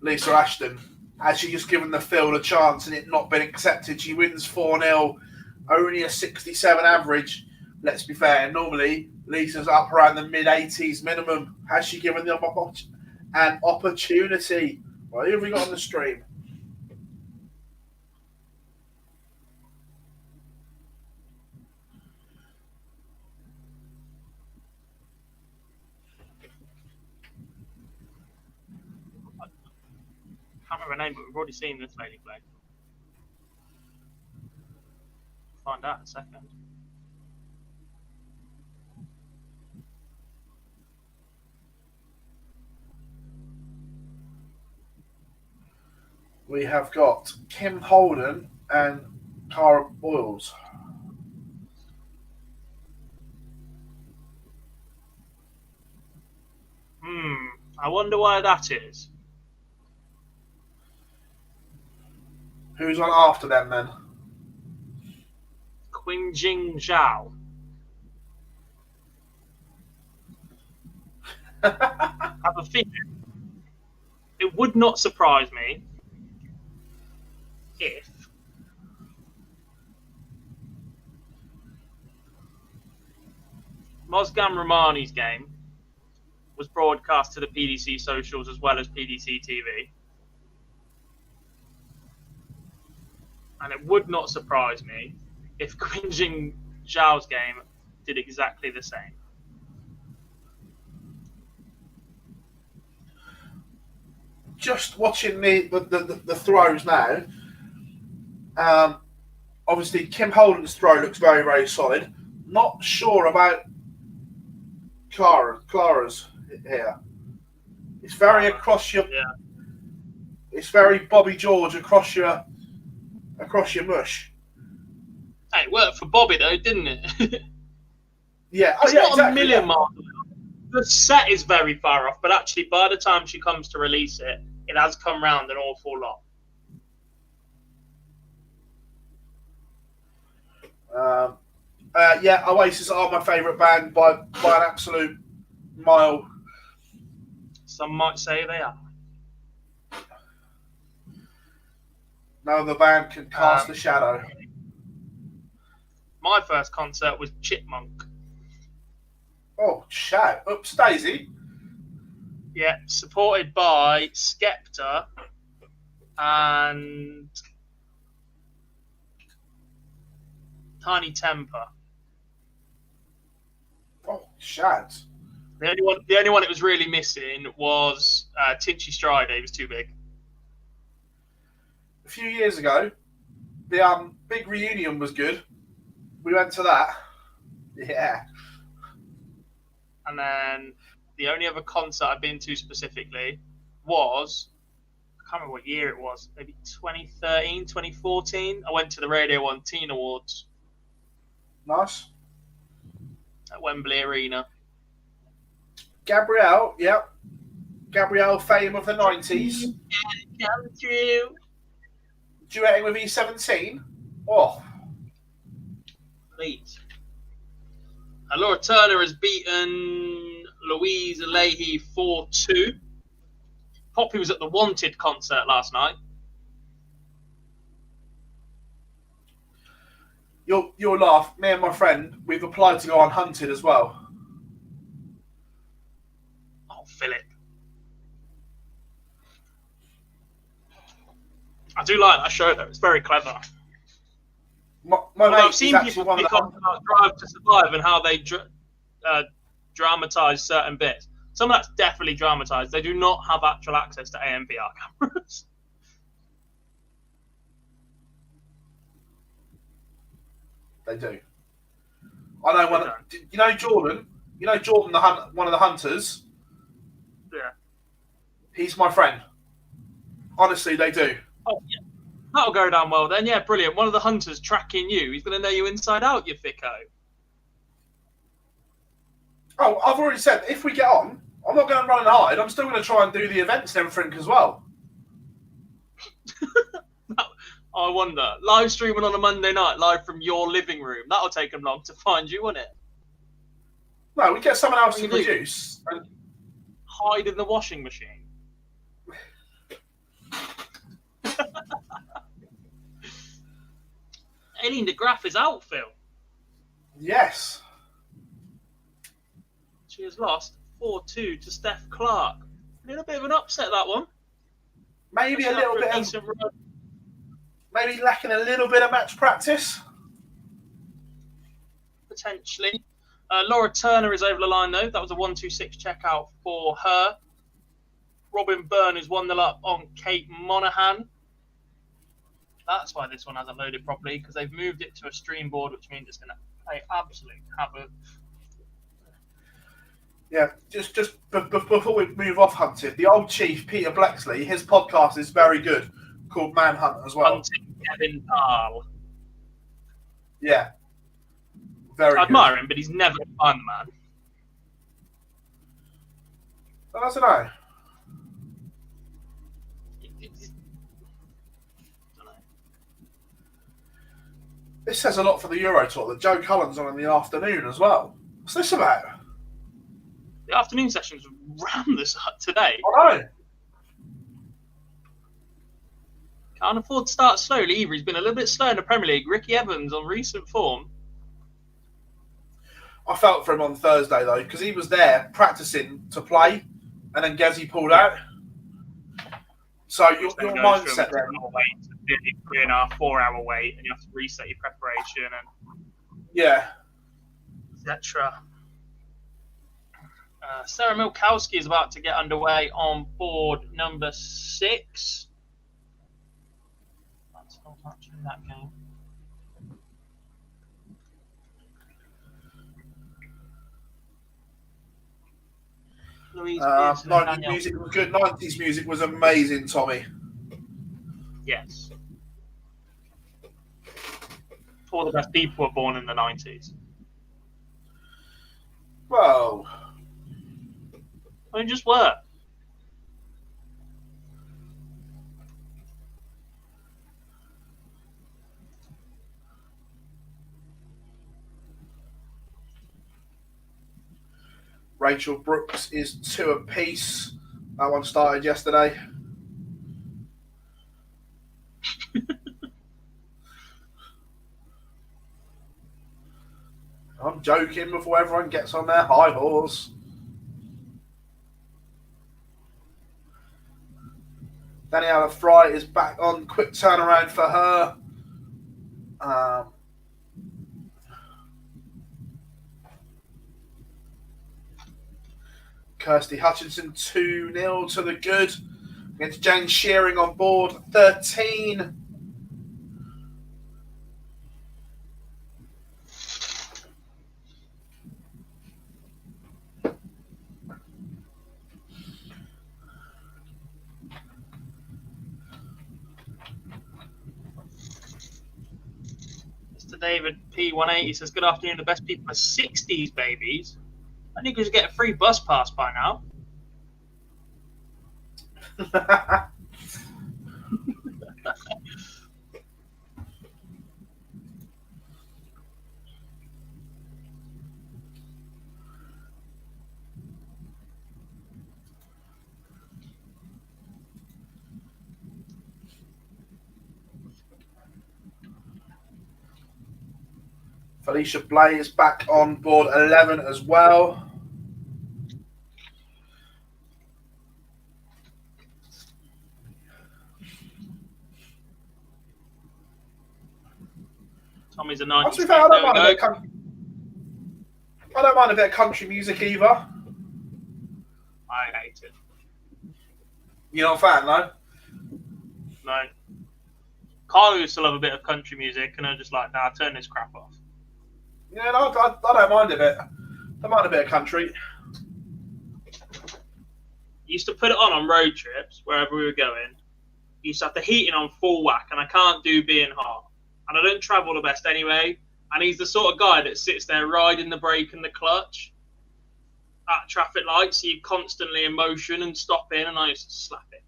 Lisa Ashton, has she just given the field a chance and it not been accepted? She wins 4-0, only a 67 average. Let's be fair, normally Lisa's up around the mid-80s minimum. Has she given them an opportunity? Well, who have we got on the stream? I can't remember her name, but we've already seen this lady play. Find out in a second. We have got Kim Holden and Cara Boyles. I wonder why that is. Who's on after them then? Qingjing Zhao. I have a feeling it would not surprise me if Mozgam Romani's game was broadcast to the PDC socials as well as PDC TV. And it would not surprise me if Qingjing Zhao's game did exactly the same. Just watching the throws now. Obviously, Kim Holden's throw looks very, very solid. Not sure about Clara's here. It's very across your. Yeah. It's very Bobby George across your mush. Hey, it worked for Bobby though, didn't it? Yeah. It's yeah, not exactly, a million yeah. miles away. The set is very far off, but actually, by the time she comes to release it, it has come round an awful lot. Yeah, Oasis are my favourite band by an absolute mile. Some might say they are. No other band can cast a shadow. My first concert was Chipmunk. Oh, shout. Oops, Daisy. Yeah, supported by Skepta and Tiny Temper. Oh, shout. The only one it was really missing was Tinchy Stride. He was too big. A few years ago, the big reunion was good. We went to that. Yeah. And then the only other concert I've been to specifically was, I can't remember what year it was, maybe 2013, 2014. I went to the Radio 1 Teen Awards Nice. at Wembley Arena. Gabrielle, yep. Gabrielle, fame of the 90s. Come through. Duetting with E17. Oh. Please. Laura Turner has beaten Louise Leahy 4-2. Poppy was at the Wanted concert last night. You'll laugh. Me and my friend, we've applied to go unhunted as well. Oh, Philip. I do like that show though. It's very clever. My Although mate I've is seen actually people one of pick the up about Drive to Survive and how they dramatise certain bits. Some of that's definitely dramatised. They do not have actual access to ANPR cameras. They do. I know one. You know Jordan. You know Jordan, one of the hunters. Yeah. He's my friend. Honestly, they do. Oh yeah. That'll go down well then. Yeah, brilliant. One of the hunters tracking you. He's going to know you inside out, you thicko. Oh, I've already said if we get on, I'm not going to run and hide. I'm still going to try and do the events and everything as well. I wonder. Live streaming on a Monday night, live from your living room. That'll take them long to find you, won't it? No, we get someone else to What do you do? produce. Hide in the washing machine. Aileen de Graaf is out, Phil. Yes. She has lost 4-2 to Steph Clark. A little bit of an upset, that one. Maybe a little bit. Decent run. Maybe lacking a little bit of match practice. Potentially. Laura Turner is over the line, though. That was a 1-2-6 checkout for her. Robin Byrne is 1-0 up on Kate Monaghan. That's why this one hasn't loaded properly, because they've moved it to a stream board, which means it's going to play absolute havoc. Yeah, just before we move off Hunted, the old chief, Peter Blexley, his podcast is very good, called Manhunt as well. Hunting Kevin Parle. Yeah. Very I admire good. him, but he's never going to find the man. I don't know. This says a lot for the Euro Tour that Joe Cullen's on in the afternoon as well. What's this about? The afternoon sessions ran this up today. I know. Can't afford to start slowly either. He's been a little bit slow in the Premier League. Ricky Evans on recent form. I felt for him on Thursday though, because he was there practicing to play, and then Gezi pulled out. So your mindset there. Wait, 3.5, 4 hour wait, and you have to reset your preparation and Yeah. etc. Sarah Milkowski is about to get underway on board number 6. That's not actually that game. Louise Pearson and 90s Danielle. music was good. 90s music was amazing, Tommy. Yes. All the best people were born in the 90s. Well, I mean, just were. Rachel Brooks is 2 apiece. That one started yesterday. I'm joking before everyone gets on their high horse. Daniela Fry is back on. Quick turnaround for her. Kirsty Hutchinson 2-0 to the good against Jane Shearing on board 13. Mr. David P180 says, good afternoon. The best people are 60s babies. I think we should get a free bus pass by now. Felicia Blay is back on board 11 as well. Tommy's a I 90s. don't mind a bit of country music either. I hate it. You're not a fan, no? No. Carl used to love a bit of country music, and I'm just like, nah, turn this crap off. Yeah, no, I don't mind a bit. I mind a bit of country. Used to put it on road trips, wherever we were going. Used to have the heating on full whack, and I can't do being hot. And I don't travel the best anyway. And he's the sort of guy that sits there riding the brake and the clutch at traffic lights. So you're constantly in motion and stopping, and I used to slap it.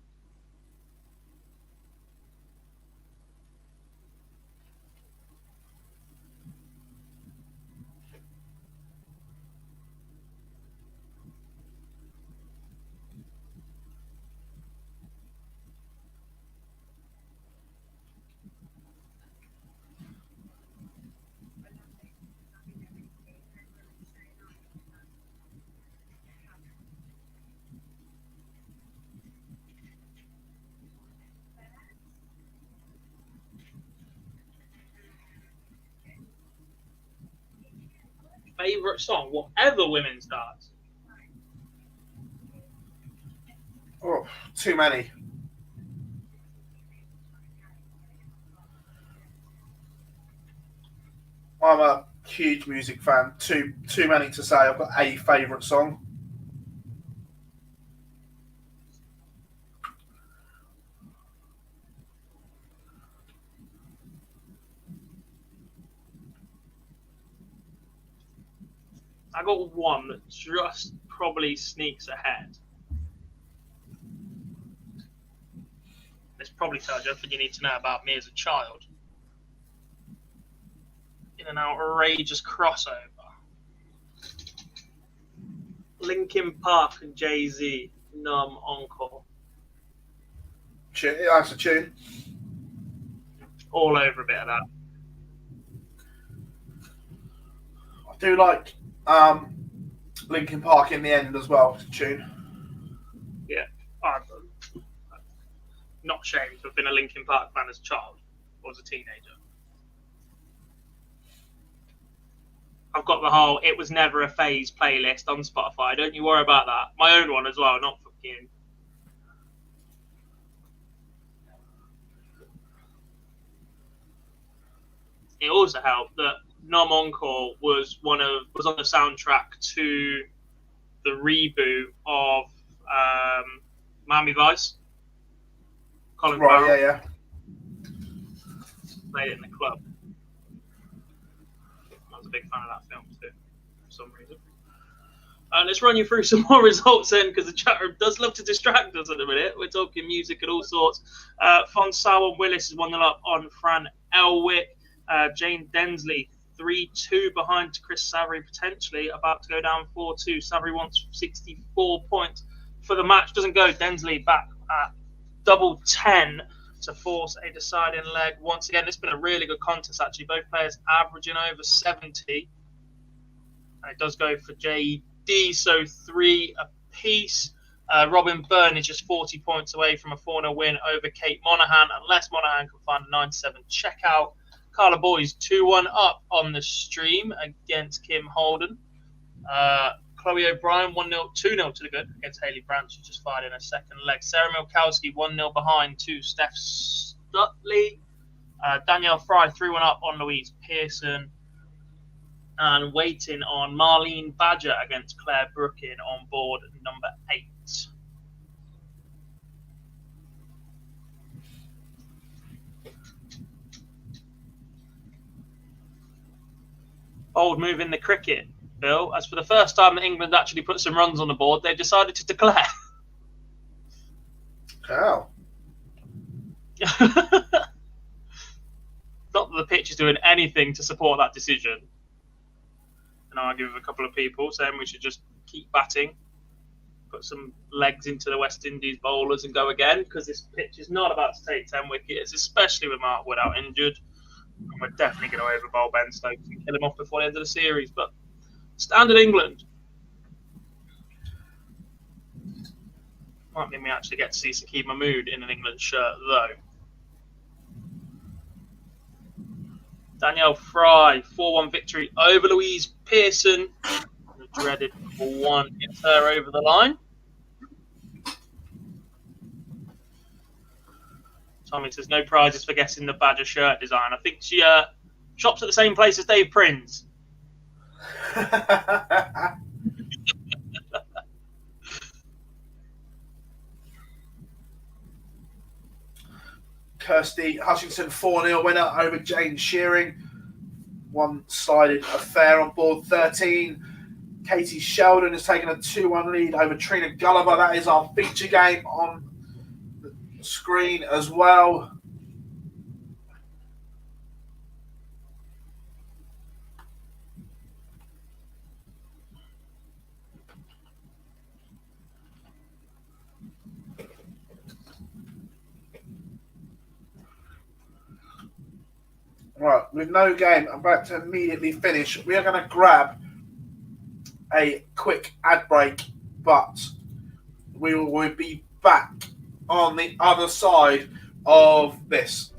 Favourite song, whatever women's darts. Oh, too many. I'm a huge music fan. Too many to say. I've got a favourite song. I got one that just probably sneaks ahead. This probably tells you everything you need to know about me as a child. In an outrageous crossover. Linkin Park and Jay-Z, Numb Encore. That's a tune. All over a bit of that. I do like Linkin Park in the end as well. It's a tune. Yeah. I'm not ashamed to have been a Linkin Park fan as a child or as a teenager. I've got the whole It Was Never a Phase playlist on Spotify. Don't you worry about that. My own one as well, not fucking. It also helped that Numb Encore was on the soundtrack to the reboot of Miami Vice. Colin Right, Farrell yeah. played it in the club. I was a big fan of that film too, for some reason. Let's run you through some more results then, because the chat room does love to distract us in a minute. We're talking music and all sorts. Fonsal Willis is 1-0 up on Fran Elwick. Jane Densley 3-2 behind Chris Savary, potentially about to go down 4-2. Savary wants 64 points for the match. Doesn't go. Densley back at double 10 to force a deciding leg. Once again, it's been a really good contest, actually. Both players averaging over 70. And it does go for JD, so 3 apiece. Robin Byrne is just 40 points away from a 4-0 win over Kate Monaghan, unless Monaghan can find a 9-7 checkout. Carla Boys 2-1 up on the stream against Kim Holden. Chloe O'Brien 1-0, 2-0 to the good against Hayley Branch, who just fired in a second leg. Sarah Milkowski 1-0 behind to Steph Stutley. Danielle Fry 3-1 up on Louise Pearson. And waiting on Marlene Badger against Claire Brookin on board number 8. Bold move in the cricket, Bill. As for the first time that England actually put some runs on the board, they've decided to declare. How? Not that the pitch is doing anything to support that decision. And I argue with a couple of people saying we should just keep batting, put some legs into the West Indies bowlers and go again, because this pitch is not about to take 10 wickets, especially with Mark Wood out injured. And we're definitely going to overbowl Ben Stokes and kill him off before the end of the series. But standard England might mean we actually get to see Sakeem Mahmood in an England shirt, though. Danielle Fry, 4-1 victory over Louise Pearson. The dreaded 1 gets her over the line. Tommy says no prizes for guessing the Badger shirt design. I think she shops at the same place as Dave Prince. Kirsty Hutchinson 4-0 winner over Jane Shearing. One-sided affair on board 13. Katie Sheldon has taken a 2-1 lead over Trina Gulliver. That is our feature game on the screen as well. Right, with no game about to immediately finish, we are going to grab a quick ad break, but we will be back on the other side of this.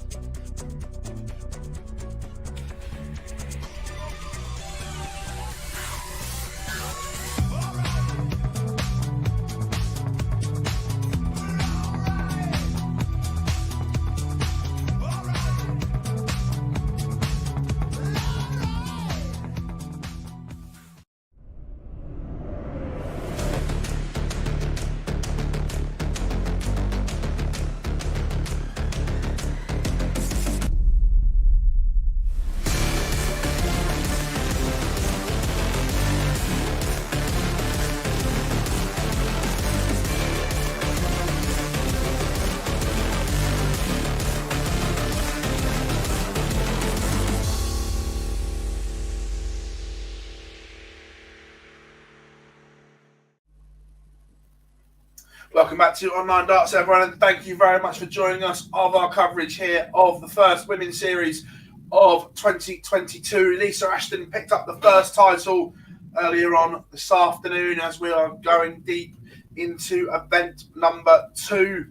Welcome back to Online Darts, everyone, and thank you very much for joining us of our coverage here of the first Women's Series of 2022. Lisa Ashton picked up the first title earlier on this afternoon as we are going deep into event number 2.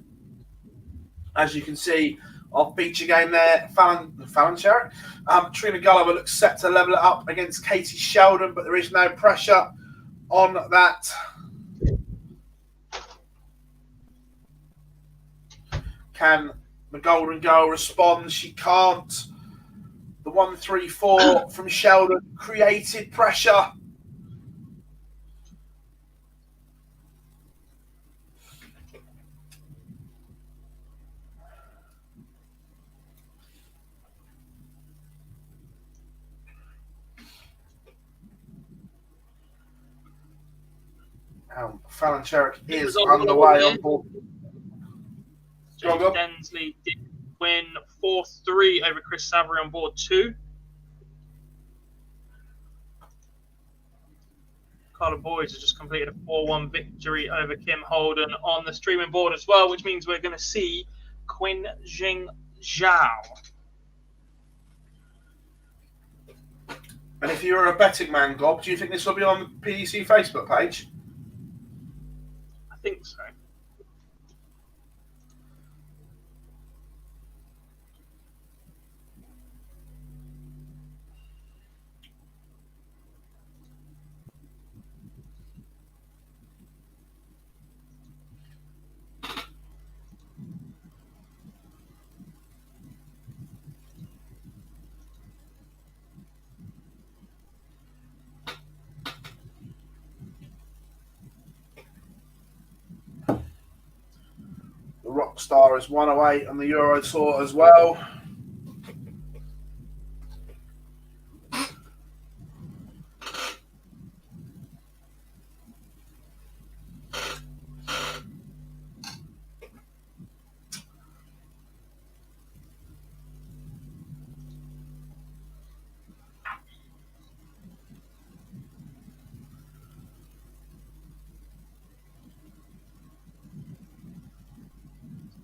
As you can see, our feature game there, Fallon Sherrick. Trina Gulliver looks set to level it up against Katie Sheldon, but there is no pressure on that. Can the Golden Girl respond? She can't. The 1-3-4 from Sheldon created pressure. Falancherik is on underway there. on board. James Go on. Densley did win 4-3 over Chris Savary on board 2. Carla Boys has just completed a 4-1 victory over Kim Holden on the streaming board as well, which means we're going to see Qin Jing Zhao. And if you're a betting man, Gob, do you think this will be on the PDC Facebook page? I think so. The Rockstar is 108 on the Euro Tour as well.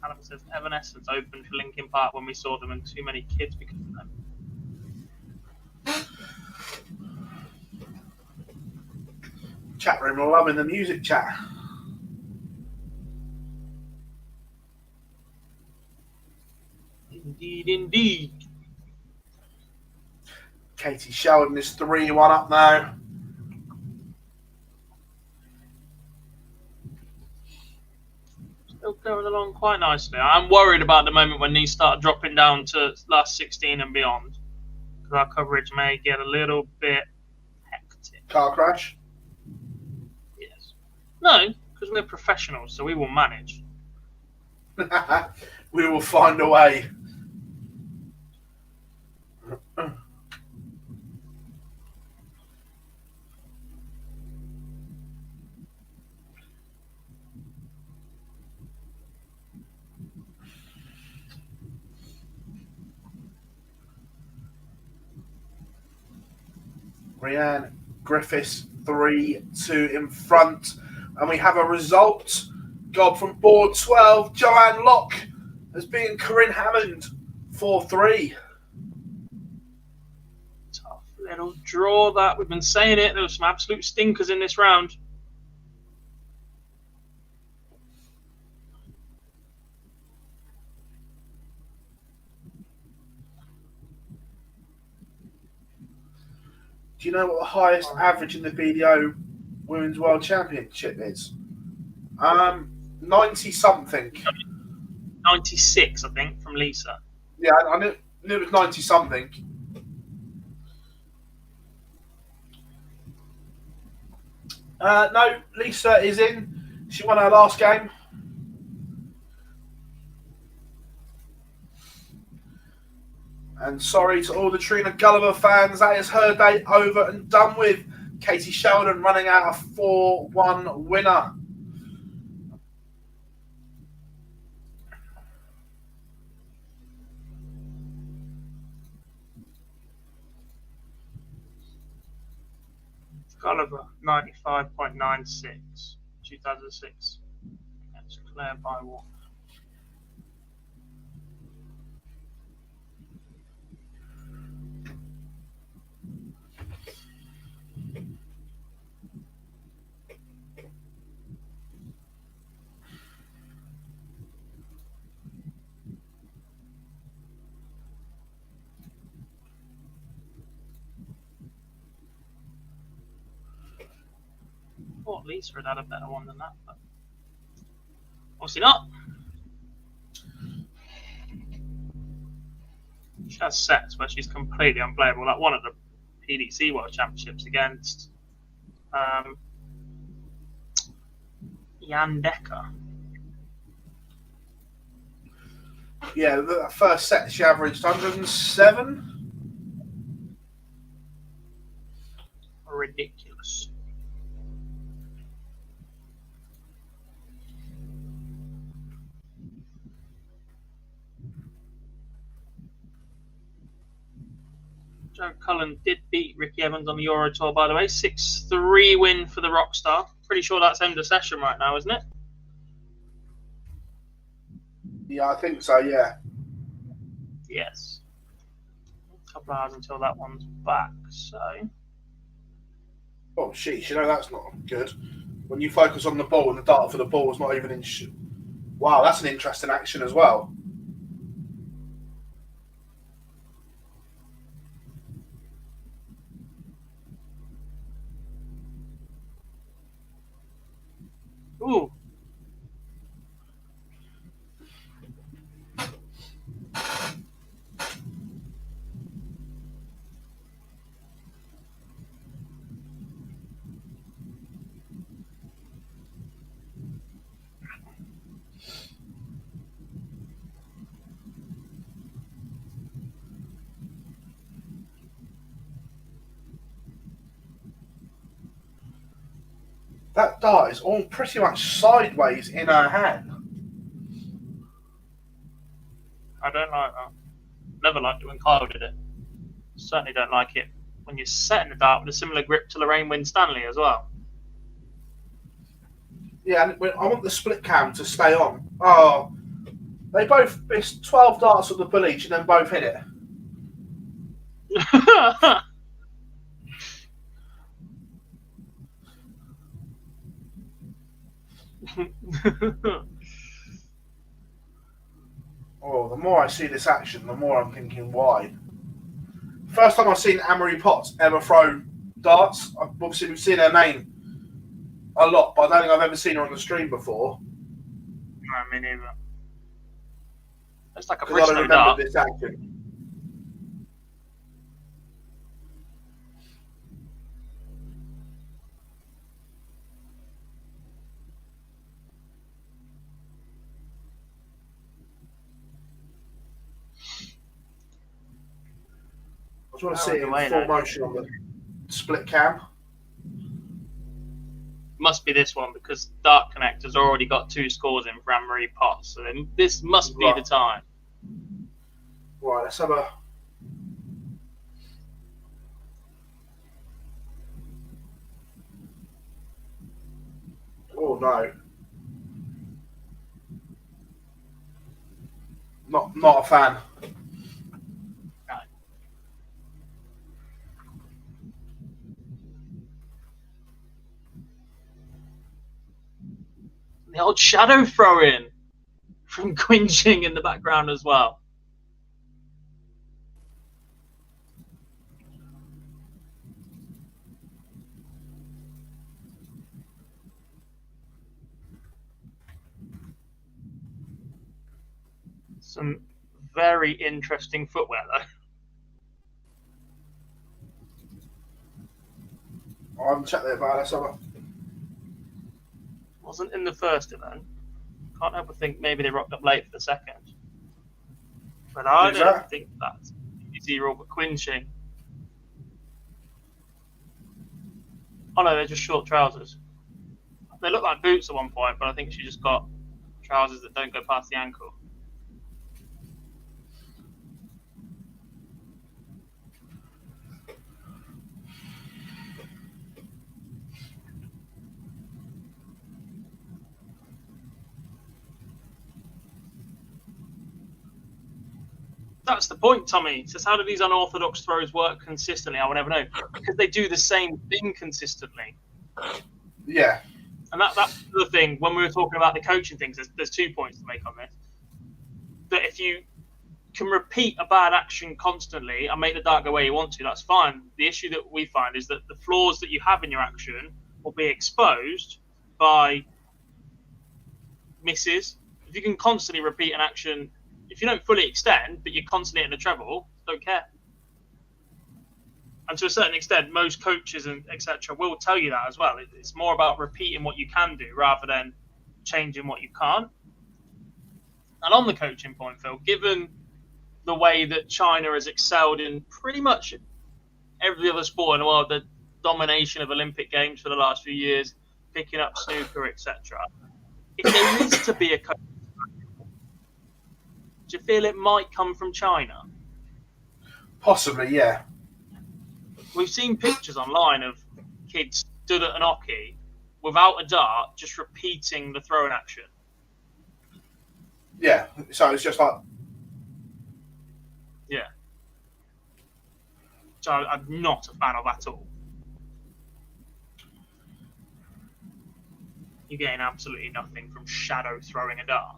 Adam says Evanescence opened for Linkin Park when we saw them, and too many kids because of them. Chat room loving the music chat. Indeed. Katie Sheldon is 3-1 up now. Still going along quite nicely. I'm worried about the moment when these start dropping down to last 16 and beyond, because our coverage may get a little bit hectic. Car crash? Yes. No, because we're professionals, so we will manage. We will find a way. Rhiannon Griffiths 3-2 in front. And we have a result. God, from board 12, Joanne Locke has beaten Corinne Hammond 4-3. Tough little draw that. We've been saying it. There were some absolute stinkers in this round. Do you know what the highest average in the BDO Women's World Championship is? 90-something. 96, I think, from Lisa. Yeah, I knew it was 90-something. No, Lisa is in. She won her last game. And sorry to all the Trina Gulliver fans, that is her day over and done with. Katie Sheldon running out a 4-1 winner. Gulliver, 95.96, 2006. That's Claire by what? I thought Lisa had a better one than that, but obviously not. She has sets where she's completely unplayable, like one of the PDC World Championships against Jan Decker. Yeah, the first set she averaged 107. Ridiculous. Joe Cullen did beat Ricky Evans on the Euro Tour, by the way. 6-3 win for the Rockstar. Pretty sure that's end of session right now, isn't it? Yeah, I think so, yeah. Yes. A couple of hours until that one's back, so... Oh, sheesh, that's not good. When you focus on the ball and the dart for the ball is not even in... Wow, that's an interesting action as well. Ooh. That dart is all pretty much sideways in her hand. I don't like that. Never liked it when Kyle did it. Certainly don't like it when you're setting the dart with a similar grip to Lorraine Winstanley as well. Yeah, and I want the split cam to stay on. Oh, they both missed 12 darts at the bull each and then both hit it. Oh, the more I see this action, the more I'm thinking, why? First time I've seen Anne-Marie Potts ever throw darts. Obviously, we've seen her name a lot, but I don't think I've ever seen her on the stream before. No, me neither. It's like a Because I don't Bristow remember dart. this action. I just want to see it in full motion on the split cam. Must be this one because Dart Connector's already got 2 scores in for Anne-Marie Potts, so then this must be the time. Right, let's have a... Oh, no. Not a fan. No. The old shadow throw in from Quinching in the background as well. Some very interesting footwear, though. I haven't checked that about. Let's have a... Wasn't in the first event. Can't help but think maybe they rocked up late for the second. But I don't think that's easy Robert Quinching. Oh no, they're just short trousers. They look like boots at one point, but I think she just got trousers that don't go past the ankle. That's the point, Tommy. It says, how do these unorthodox throws work consistently? I will never know. Because they do the same thing consistently. Yeah. And that's the thing. When we were talking about the coaching things, there's 2 points to make on this. That if you can repeat a bad action constantly and make the dart go where you want to, that's fine. The issue that we find is that the flaws that you have in your action will be exposed by misses. If you can constantly repeat an action, if you don't fully extend, but you're constantly in the treble, don't care. And to a certain extent, most coaches and etc. will tell you that as well. It's more about repeating what you can do rather than changing what you can't. And on the coaching point, Phil, given the way that China has excelled in pretty much every other sport in the world, the domination of Olympic Games for the last few years, picking up snooker, etc. If there is to be a coach, do you feel it might come from China? Possibly, yeah. We've seen pictures online of kids stood at an hockey without a dart, just repeating the throwing action. Yeah, so it's just like... Yeah. So I'm not a fan of that at all. You're getting absolutely nothing from shadow throwing a dart.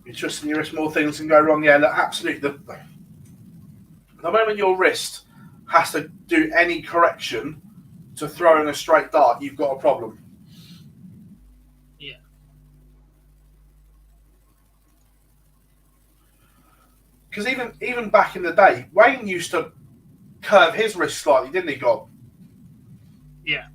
You're twisting your wrist, more things can go wrong. Yeah, look, absolutely. The moment your wrist has to do any correction to throwing a straight dart, you've got a problem. Yeah. Because even back in the day, Wayne used to curve his wrist slightly, didn't he, Gob? Yeah.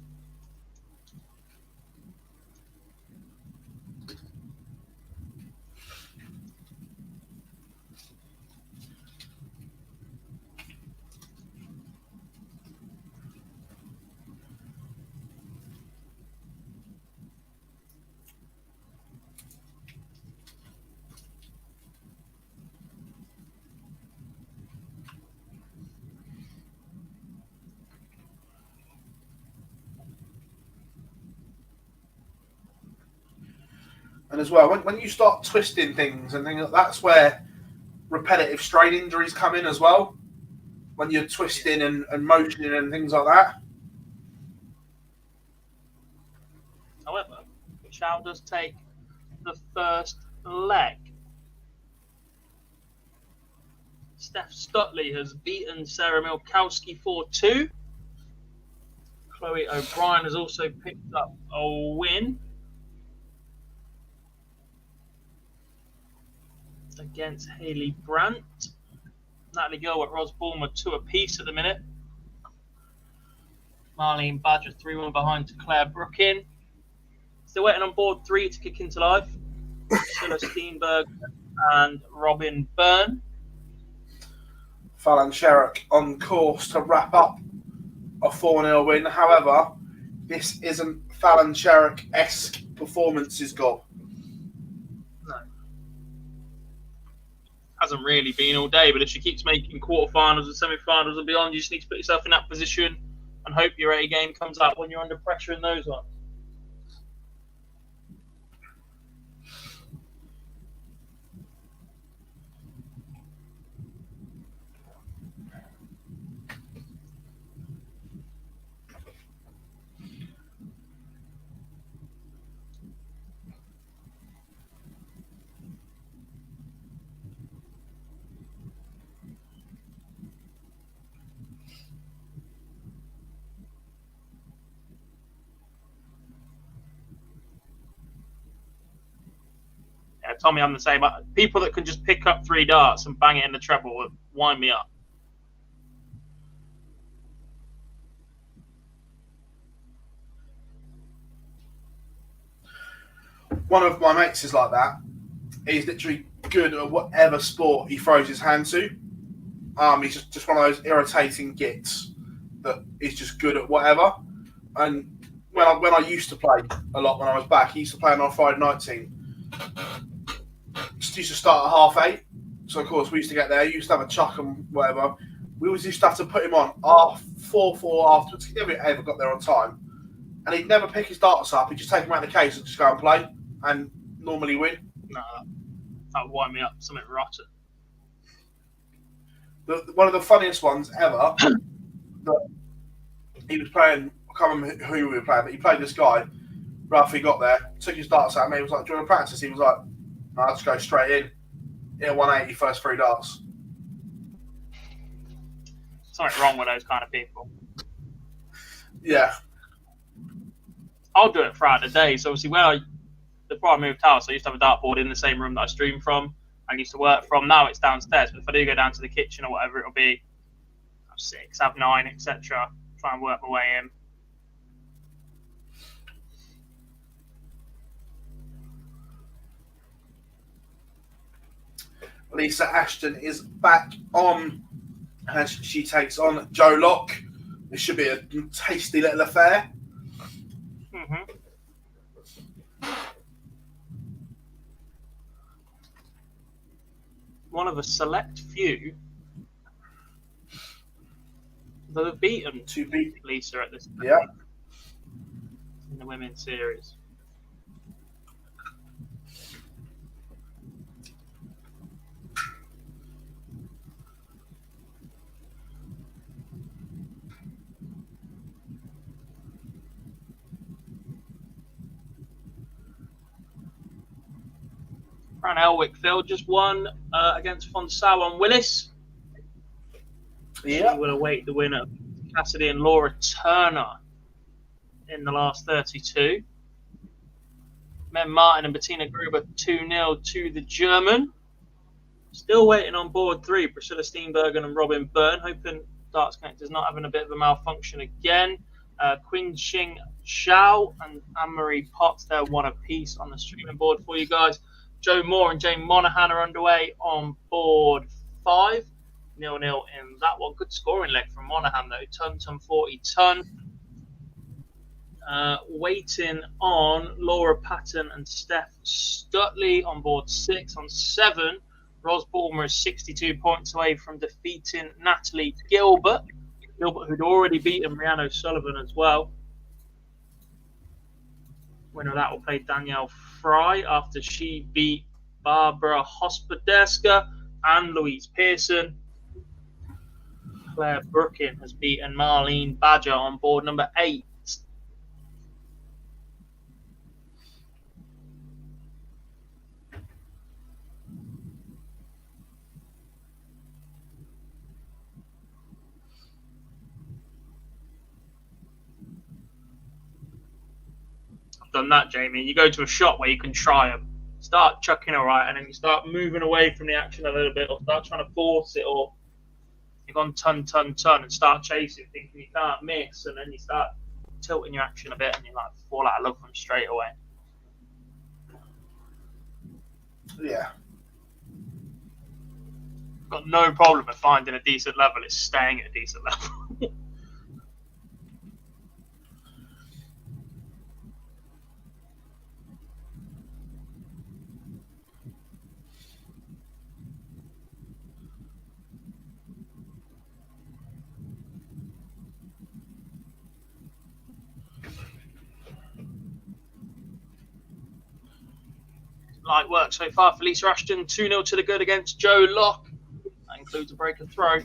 And as well, when you start twisting things and things, that's where repetitive strain injuries come in as well. When you're twisting and motioning and things like that. However, Chow does take the first leg. Steph Stutley has beaten Sarah Milkowski 4-2. Chloe O'Brien has also picked up a win against Hayley Brandt. Natalie Gilbert, Ros Bulmer 2 apiece at the minute. Marlene Badger 3-1 behind to Claire Brookin. Still waiting on board 3 to kick into life. Sheila Steenberg and Robin Byrne. Fallon Sherrock on course to wrap up a 4-0 win. However, this isn't Fallon Sherrock-esque performances, Gob. No. Hasn't really been all day, but if she keeps making quarterfinals and semi-finals and beyond, you just need to put yourself in that position and hope your A game comes out when you're under pressure in those ones. Yeah, Tommy, I'm the same. People that can just pick up 3 darts and bang it in the treble would wind me up. One of my mates is like that. He's literally good at whatever sport he throws his hand to. He's just one of those irritating gits that is just good at whatever. And when I used to play a lot when I was back, he used to play on our Friday night team. Just used to start at 8:30. So, of course, we used to get there. Used to have a chuck and whatever. We always used to have to put him on 4-4 afterwards. He never ever got there on time. And he'd never pick his darts up. He'd just take them out of the case and just go and play. And normally win. No, that would wind me up. Something rotten. One of the funniest ones ever, that he was playing, I can't remember who we were playing, but he played this guy. Ralphie got there, took his darts out, and he was like, "Do you want to practice?" He was like, "No, I'll just go straight in. Hit 180 first 3 darts." Something wrong with those kind of people. Yeah. I'll do it throughout the day. So obviously, before I moved house, I used to have a dartboard in the same room that I streamed from and used to work from. Now it's downstairs, but if I do go down to the kitchen or whatever, it'll be have 6, have 9, etc. Try and work my way in. Lisa Ashton is back on as she takes on Joe Locke. This should be a tasty little affair. Mm-hmm. one of a select few that have beaten To beat. Lisa at this Yeah. in the women's series. Fran Elwick, Phil, just won against Fonsawa and Willis. Yeah. She will await the winner, Cassidy and Laura Turner, in the last 32. Men Martin and Bettina Gruber 2-0 to the German. Still waiting on board 3, Priscilla Steenbergen and Robin Byrne, hoping Darts Connector's not having a bit of a malfunction again. Quinn Xing Zhao and Anne-Marie Potts, they're one apiece on the streaming board for you guys. Joe Moore and Jane Monaghan are underway on board 5. 0-0 in that one. Good scoring leg from Monaghan, though. Ton, 40 ton. Waiting on Laura Patton and Steph Stutley on board 6. On 7, Ros Balmer is 62 points away from defeating Natalie Gilbert. Gilbert, who'd already beaten Rhiannon O'Sullivan as well. Winner of that will play Danielle Fry after she beat Barbara Hospodeska and Louise Pearson. Claire Brookin has beaten Marlene Badger on board number 8. Done that, Jamie. You go to a shop where you can try them, start chucking all right, and then you start moving away from the action a little bit, or start trying to force it, or you've gone ton, and start chasing, thinking you can't miss, and then you start tilting your action a bit, and you like fall out of love with them straight away. Yeah. Got no problem with finding a decent level. It's staying at a decent level. Light work so far for Lisa Ashton. 2-0 to the good against Joe Locke. That includes a break of throw.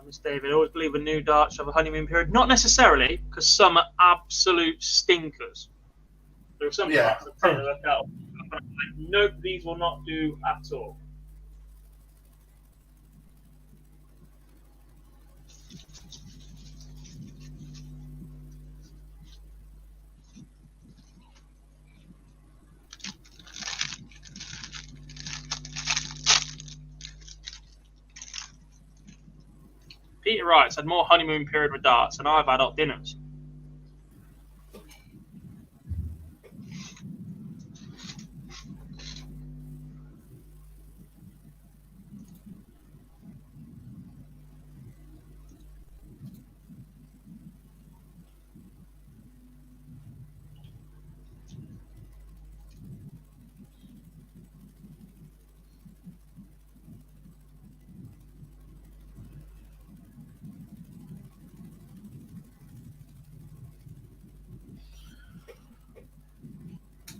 Miss David, I always believe a new dart should have a honeymoon period. Not necessarily, because some are absolute stinkers. There are some darts that take a look out. Nope, these will not do at all. Peter Wright's had more honeymoon period with darts than I've had hot dinners.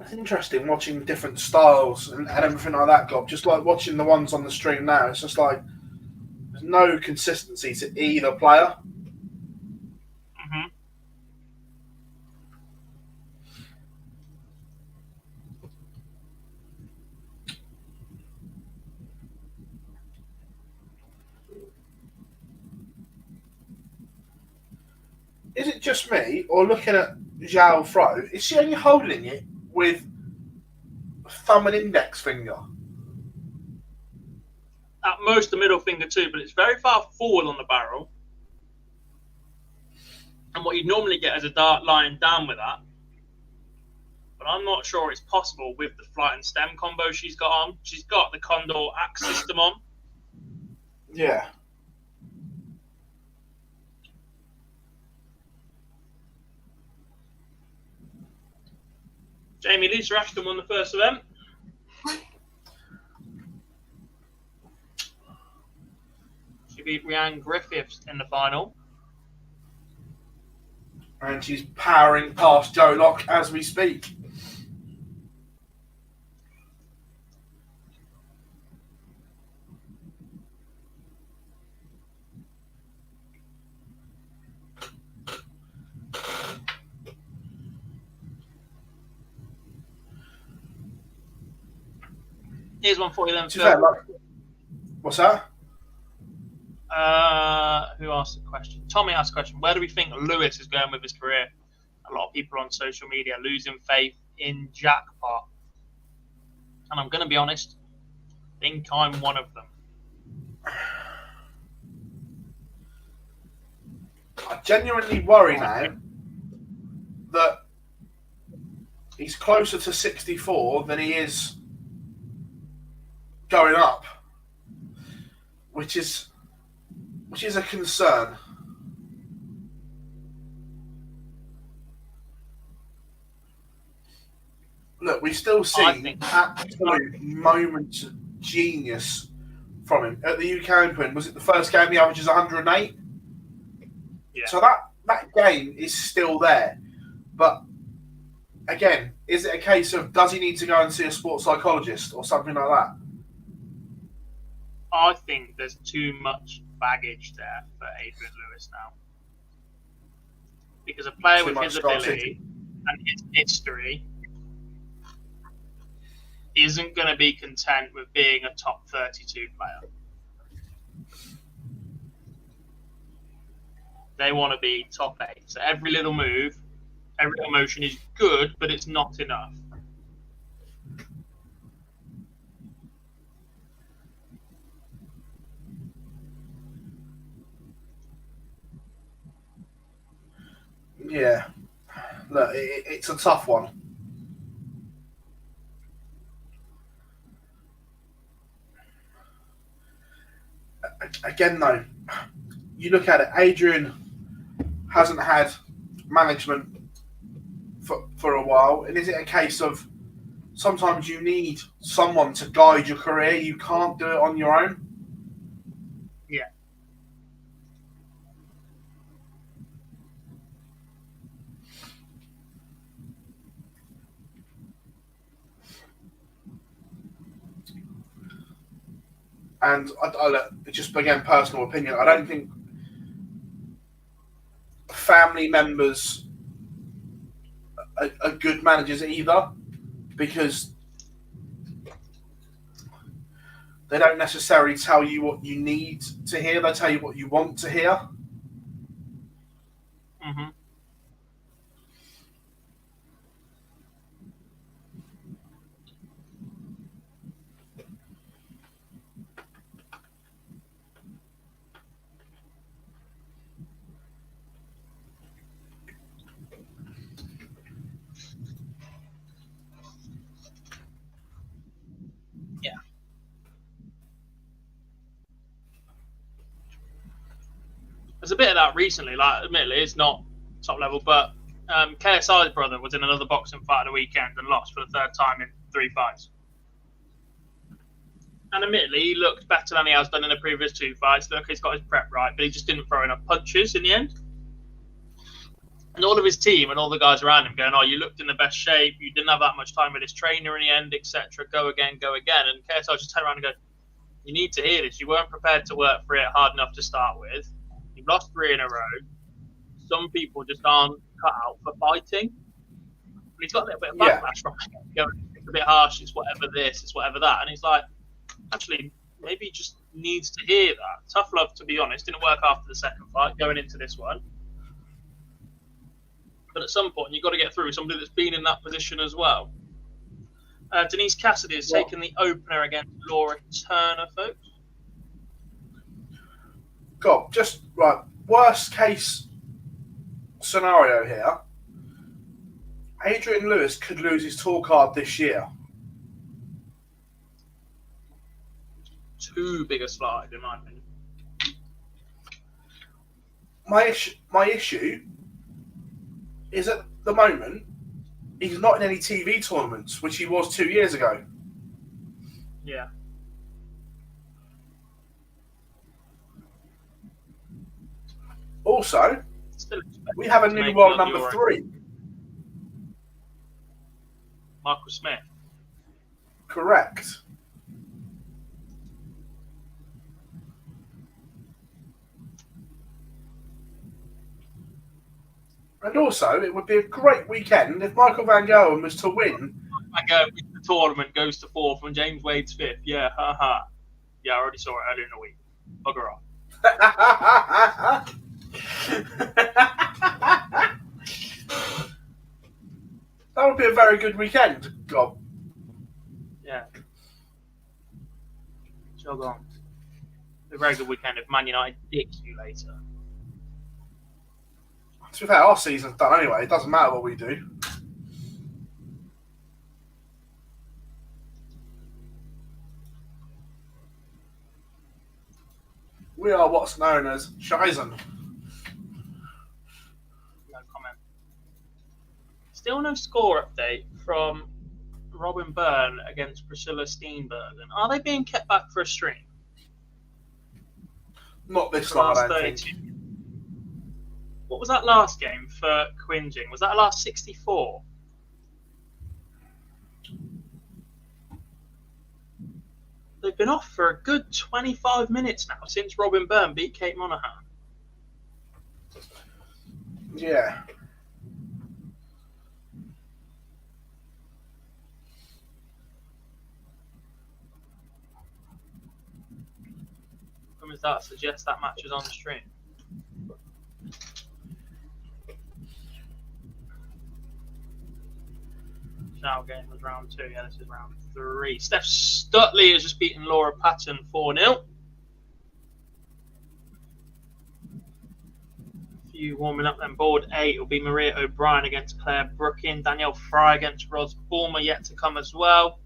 It's interesting watching different styles and everything like that, Gob. Just like watching the ones on the stream now, it's just like there's no consistency to either player. Mm-hmm. Is it just me, or looking at Zhao throw, is she only holding it with thumb and index finger? At most the middle finger too, but it's very far forward on the barrel. And what you'd normally get is a dart lying down with that. But I'm not sure it's possible with the flight and stem combo she's got on. She's got the Condor axe system on. Yeah. Jamie Lisa Ashton won the first event. She beat Rhiannon Griffiths in the final. And she's powering past Joe Locke as we speak. Here's one for you then, To be fair, like, what's that? Who asked the question? Tommy asked the question. Where do we think Lewis is going with his career? A lot of people on social media losing faith in Jackpot. And I'm going to be honest, I think I'm one of them. I genuinely worry now that he's closer to 64 than he is going up, which is a concern. Look, we still see absolute moments of genius from him. At the UK Open, was it the first game he averages 108? Yeah. So that game is still there. But again, is it a case of does he need to go and see a sports psychologist or something like that? I think there's too much baggage there for Adrian Lewis now. Because a player with his ability and his history isn't going to be content with being a top 32 player. They want to be top 8. So every little move, every little motion is good, but it's not enough. Yeah. Look, it's a tough one. Again, though, you look at it, Adrian hasn't had management for a while. And is it a case of sometimes you need someone to guide your career? You can't do it on your own? Yeah. And just again, personal opinion, I don't think family members are good managers either, because they don't necessarily tell you what you need to hear. They tell you what you want to hear. Mm-hmm. Yeah. There's a bit of that recently. Like, admittedly, it's not top level, but KSI's brother was in another boxing fight at the weekend and lost for the third time in 3 fights. And admittedly, he looked better than he has done in the previous 2 fights. Look, he's got his prep right, but he just didn't throw enough punches in the end. And all of his team and all the guys around him going, oh, you looked in the best shape, you didn't have that much time with his trainer in the end, etc. Go again, go again. And KSI just turned around and go, you need to hear this. You weren't prepared to work for it hard enough to start with. You've lost 3 in a row. Some people just aren't cut out for fighting. And he's got a little bit of backlash from it. Going, it's a bit harsh, it's whatever this, it's whatever that. And he's like, actually, maybe he just needs to hear that. Tough love, to be honest. Didn't work after the second fight, going into this one. But at some point, you've got to get through somebody that's been in that position as well. Denise Cassidy has taken the opener against Laura Turner, folks. God, just right. Worst case scenario here. Adrian Lewis could lose his tour card this year. Too big a slide, in my opinion. My issue is at the moment, he's not in any TV tournaments, which he was 2 years ago. Yeah. Also, Still we have a to new make world it on number Euro. 3. Michael Smith. Correct. And also, it would be a great weekend if Michael Van Gerwen was to win. I go with the tournament goes to 4th and James Wade's 5th. Yeah, haha. Yeah, I already saw it earlier in the week. Bugger off. That would be a very good weekend, God. Yeah. Jog on. A very good weekend if Man United dicks you later. To be fair, our season's done anyway. It doesn't matter what we do. We are what's known as Shizen. No comment. Still no score update from Robin Byrne against Priscilla Steenbergen. Are they being kept back for a stream? Not this long, I Last don't 32. think. What was that last game for Quinjing? Was that last 64? They've been off for a good 25 minutes now since Robin Byrne beat Kate Monaghan. Yeah. Does that suggest that match is on the stream? Shout game was round 2. Yeah, this is round 3. Steph Stutley has just beaten Laura Patton 4-0. Few warming up then. Board 8 will be Maria O'Brien against Claire Brookin. Danielle Fry against Ros Bulmer yet to come as well.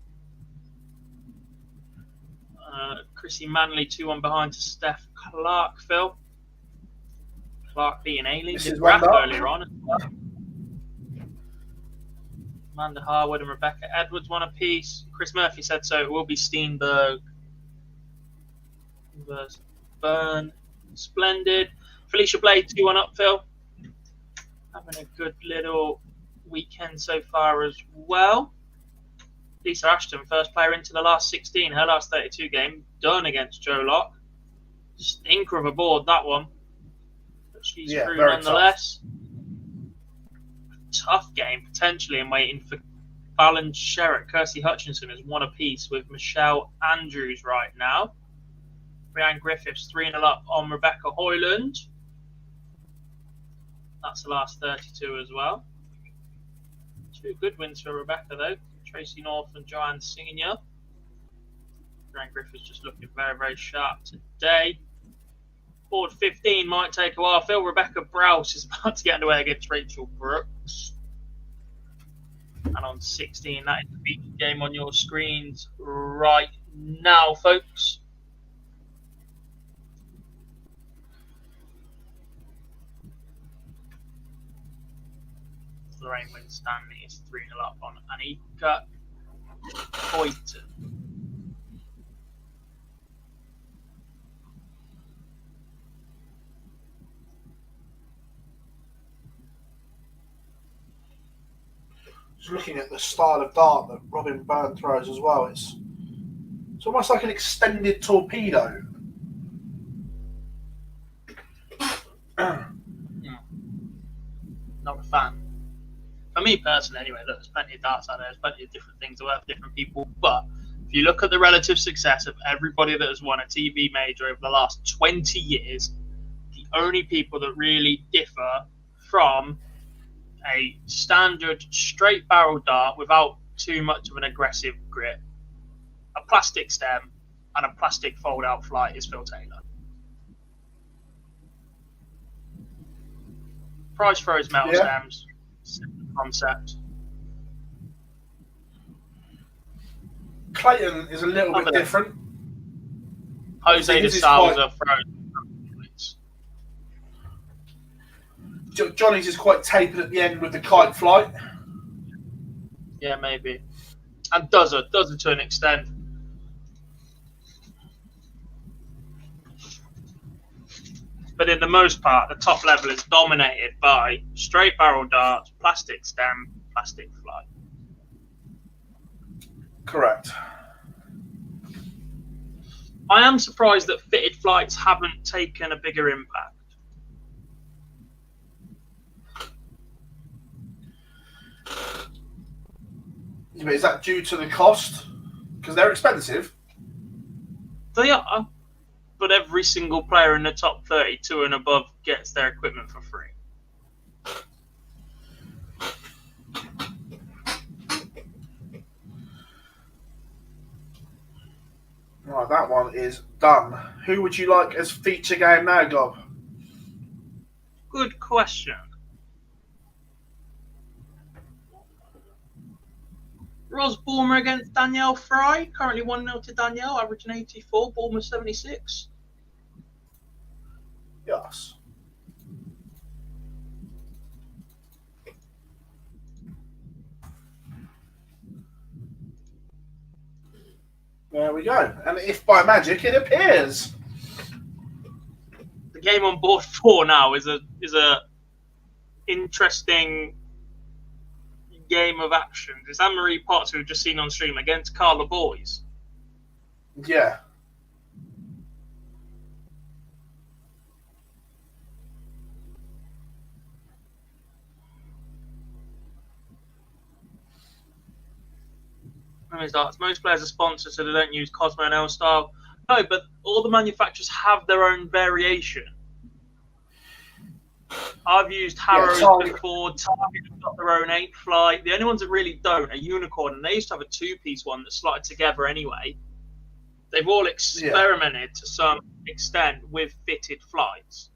Chrissy Manley 2-1 behind to Steph Clark, Phil. Clark beating Aileen de Graaf earlier on as well. Amanda Harwood and Rebecca Edwards 1 apiece. Chris Murphy said so. It will be Steenberg versus Byrne. Splendid. Felicia Blade 2-1 up, Phil. Having a good little weekend so far as well. Lisa Ashton, first player into the last 16. Her last 32 game done against Jo Locke. Stinker of a board, that one. But she's through nonetheless. Tough game, potentially, and waiting for Fallon Sherritt. Kirsty Hutchinson is 1 apiece with Michelle Andrews right now. Brianne Griffiths 3-0 up on Rebecca Hoyland. That's the last 32 as well. 2 good wins for Rebecca, though. Tracy North and Joanne Senior. Brianne Griffiths just looking very, very sharp today. Board 15 might take a while. Phil, Rebecca Browse is about to get underway against Rachel Brooks. And on 16, that is the featured game on your screens right now, folks. Lorraine Winstanley is 3-0 up on Anika Hoyton. Just looking at the style of dart that Robin Byrne throws as well, it's almost like an extended torpedo. Not a fan. For me personally, anyway, look, there's plenty of darts out there. There's plenty of different things that work for different people. But if you look at the relative success of everybody that has won a TV major over the last 20 years, the only people that really differ from a standard straight barrel dart without too much of an aggressive grip, a plastic stem, and a plastic fold out flight is Phil Taylor. Price throws metal stems, simple concept. Clayton is a little bit different. Jose de Souza throws. Johnny's is quite tapered at the end with the kite flight. Yeah, maybe. And does it to an extent. But in the most part, the top level is dominated by straight barrel darts, plastic stem, plastic flight. Correct. I am surprised that fitted flights haven't taken a bigger impact. Yeah, but is that due to the cost? Because they're expensive. They are, but every single player in the top 32 and above gets their equipment for free. Right, that one is done. Who would you like as feature game now, Gob? Good question. Ros Bulmer against Danielle Fry. Currently 1-0 to Danielle, averaging 84, Bulmer 76. Yes. There we go. And if by magic it appears. The game on board 4 now is a interesting game of action. It's Anne-Marie Potts, who we've just seen on stream, against Carla Boys. Yeah. Most players are sponsored, so they don't use Cosmo and L-Style. No, but all the manufacturers have their own variation. I've used Harrows before. Target have got their own 8 flight. The only ones that really don't are Unicorn, and they used to have a 2-piece one that slotted together anyway. They've all experimented to some extent with fitted flights.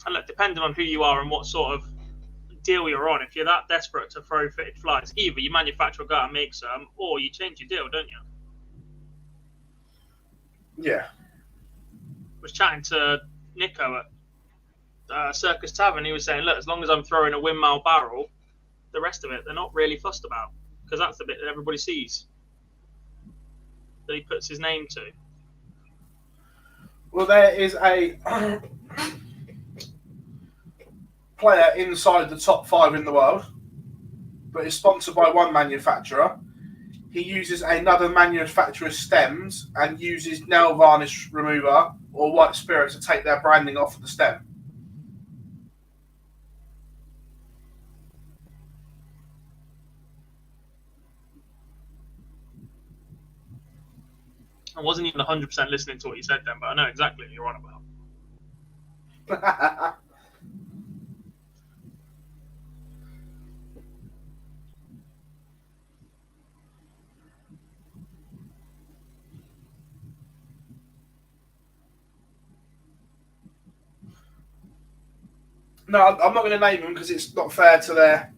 And look, depending on who you are and what sort of deal you're on, if you're that desperate to throw fitted flights, either you manufacture or go out and make some, or you change your deal, don't you? Yeah. Was chatting to Nico at Circus Tavern. He was saying, look, as long as I'm throwing a windmill barrel, the rest of it they're not really fussed about, because that's the bit that everybody sees that he puts his name to. Well, there is a player inside the top 5 in the world, but is sponsored by one manufacturer. He uses another manufacturer's stems and uses nail varnish remover or white spirit to take their branding off of the stem. I wasn't even 100% listening to what you said then, but I know exactly what you're on about. No, I'm not going to name them because it's not fair to their...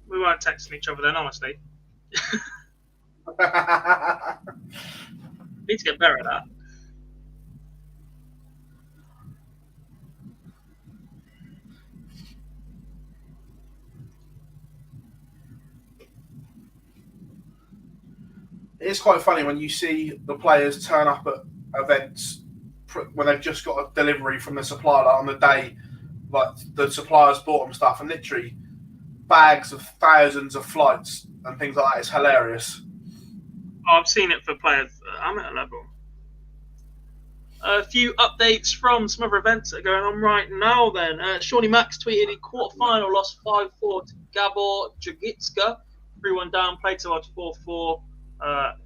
We weren't texting each other then, honestly. Need to get better at that. It's quite funny when you see the players turn up at events when they've just got a delivery from the supplier, like on the day, like the suppliers bought them stuff, and literally bags of thousands of flights and things like that. It's hilarious. Oh, I've seen it for players at amateur level. A few updates from some other events that are going on right now then. Shawnee Max tweeted a quarterfinal lost 5-4 to Gabor Jagitska. 3-1 down, played to watch 4-4.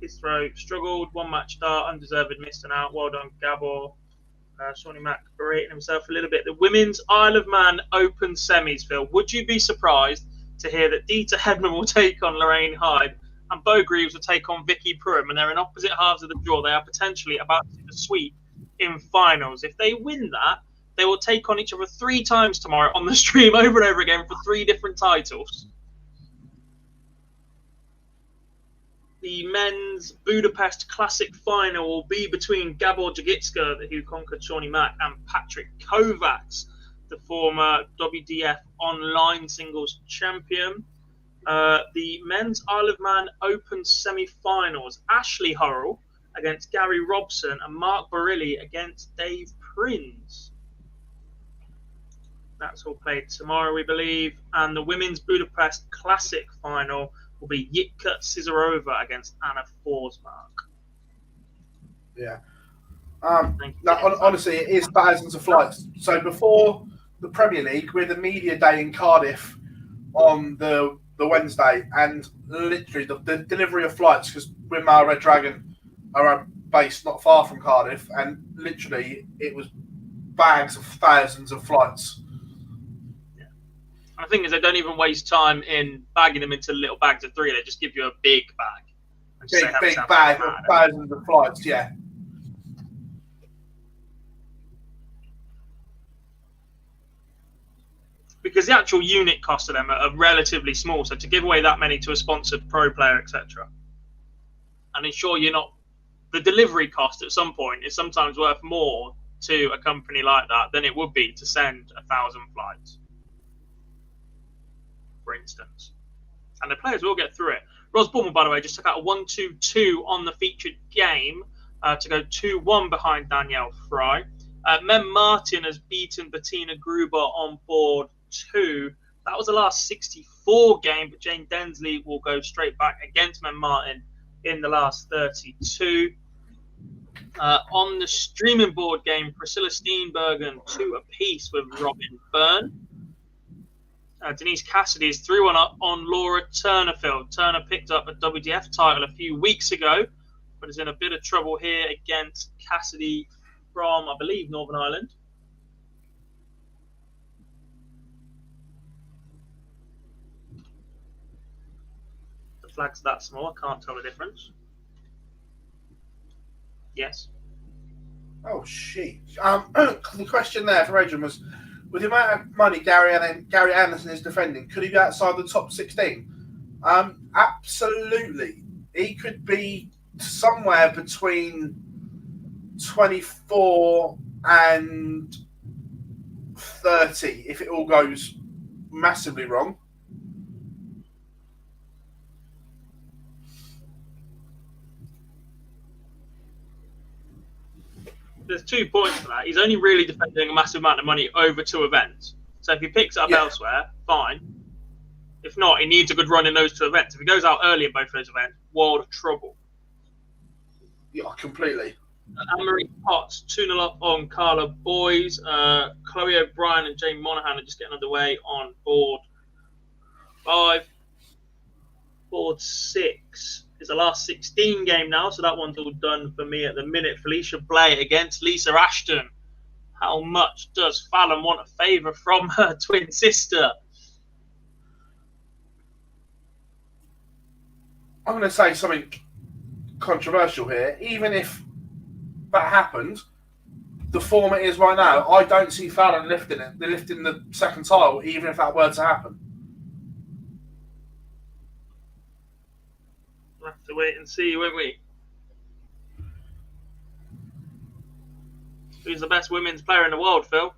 His throw struggled, one match start, undeserved missed and out. Well done, Gabor. Shawnee Mack berating himself a little bit. The Women's Isle of Man Open semis, Phil. Would you be surprised to hear that Dita Hedman will take on Lorraine Hyde and Bo Greaves will take on Vicky Pruitt, and they're in opposite halves of the draw? They are potentially about to do the sweep in finals. If they win that, they will take on each other 3 times tomorrow on the stream over and over again for 3 different titles. The men's Budapest Classic final will be between Gabor Jagitska, who conquered Shawnee Mack, and Patrick Kovacs, the former WDF online singles champion. The men's Isle of Man Open semi-finals, Ashley Hurrell against Gary Robson and Mark Barilli against Dave Prinz. That's all played tomorrow, we believe. And the women's Budapest Classic final will be Yitka Sizarova against Anna Forsmark. Yeah. Honestly, it is thousands of flights. So before the Premier League, we're the media day in Cardiff on the Wednesday, and literally the delivery of flights, because Winmar Red Dragon are based not far from Cardiff, and literally it was bags of thousands of flights. And the thing is, they don't even waste time in bagging them into little bags of 3. They just give you a big bag. Big bag of thousands of flights, yeah. Because the actual unit cost of them are relatively small. So to give away that many to a sponsored pro player, etc., and ensure you're not... The delivery cost at some point is sometimes worth more to a company like that than it would be to send 1,000 flights, for instance. And the players will get through it. Ros Bournemouth, by the way, just took out a 1-2-2 on the featured game to go 2-1 behind Danielle Fry. Mem Martin has beaten Bettina Gruber on board 2. That was the last 64 game, but Jane Densley will go straight back against Mem Martin in the last 32. On the streaming board game, Priscilla Steenbergen 2 apiece with Robin Byrne. Denise Cassidy is 3-1 up on Laura Turnerfield. Turner picked up a WDF title a few weeks ago, but is in a bit of trouble here against Cassidy from, I believe, Northern Ireland. The flag's that small, I can't tell the difference. Yes. Oh, shit. The question there from Adrian was, with the amount of money Gary Anderson is defending, could he be outside the top 16? Absolutely. He could be somewhere between 24 and 30 if it all goes massively wrong. There's 2 points for that. He's only really defending a massive amount of money over 2 events. So if he picks it up elsewhere, fine. If not, he needs a good run in those 2 events. If he goes out early in both of those events, world of trouble. Yeah, completely. Anne-Marie Potts 2-0 up on Carla Boys. Chloe O'Brien and Jane Monaghan are just getting underway on board 5. Board 6 is the last 16 game now, so that one's all done for me at the minute. Felicia Blay against Lisa Ashton. How much does Fallon want a favour from her twin sister? I'm going to say something controversial here. Even if that happened, the form it is right now, I don't see Fallon lifting it. They're lifting the second title, even if that were to happen. We'll have to wait and see, won't we? Who's the best women's player in the world, Phil?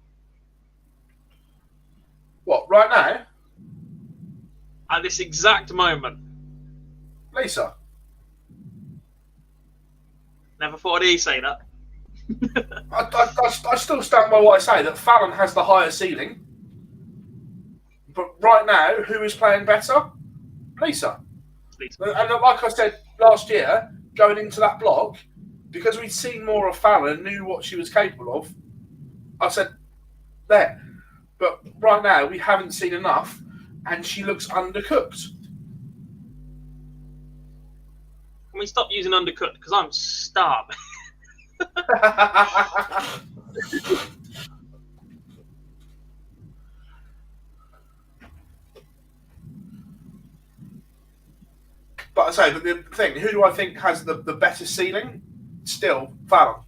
What, right now? At this exact moment. Lisa. Never thought he'd say that. I still stand by what I say, that Fallon has the higher ceiling. But right now, who is playing better? Lisa. And like I said last year, going into that block, because we'd seen more of Fallon, knew what she was capable of, I said, there. But right now, we haven't seen enough, and she looks undercooked. Can we stop using undercooked? Because I'm starving. But I say, but the thing, who do I think has the better ceiling? Still, Fallon.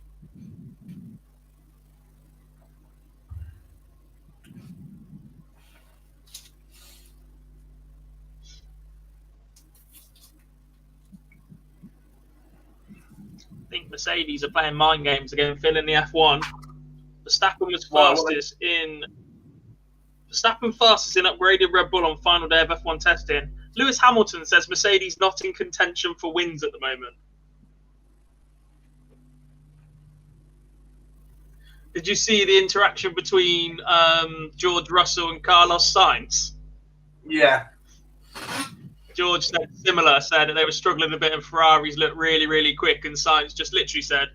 I think Mercedes are playing mind games again, Phil, in the F1. Verstappen was Why, fastest in upgraded Red Bull on final day of F1 testing. Lewis Hamilton says Mercedes not in contention for wins at the moment. Did you see the interaction between George Russell and Carlos Sainz? Yeah. George said similar, said they were struggling a bit and Ferraris looked really, really quick, and Sainz just literally said,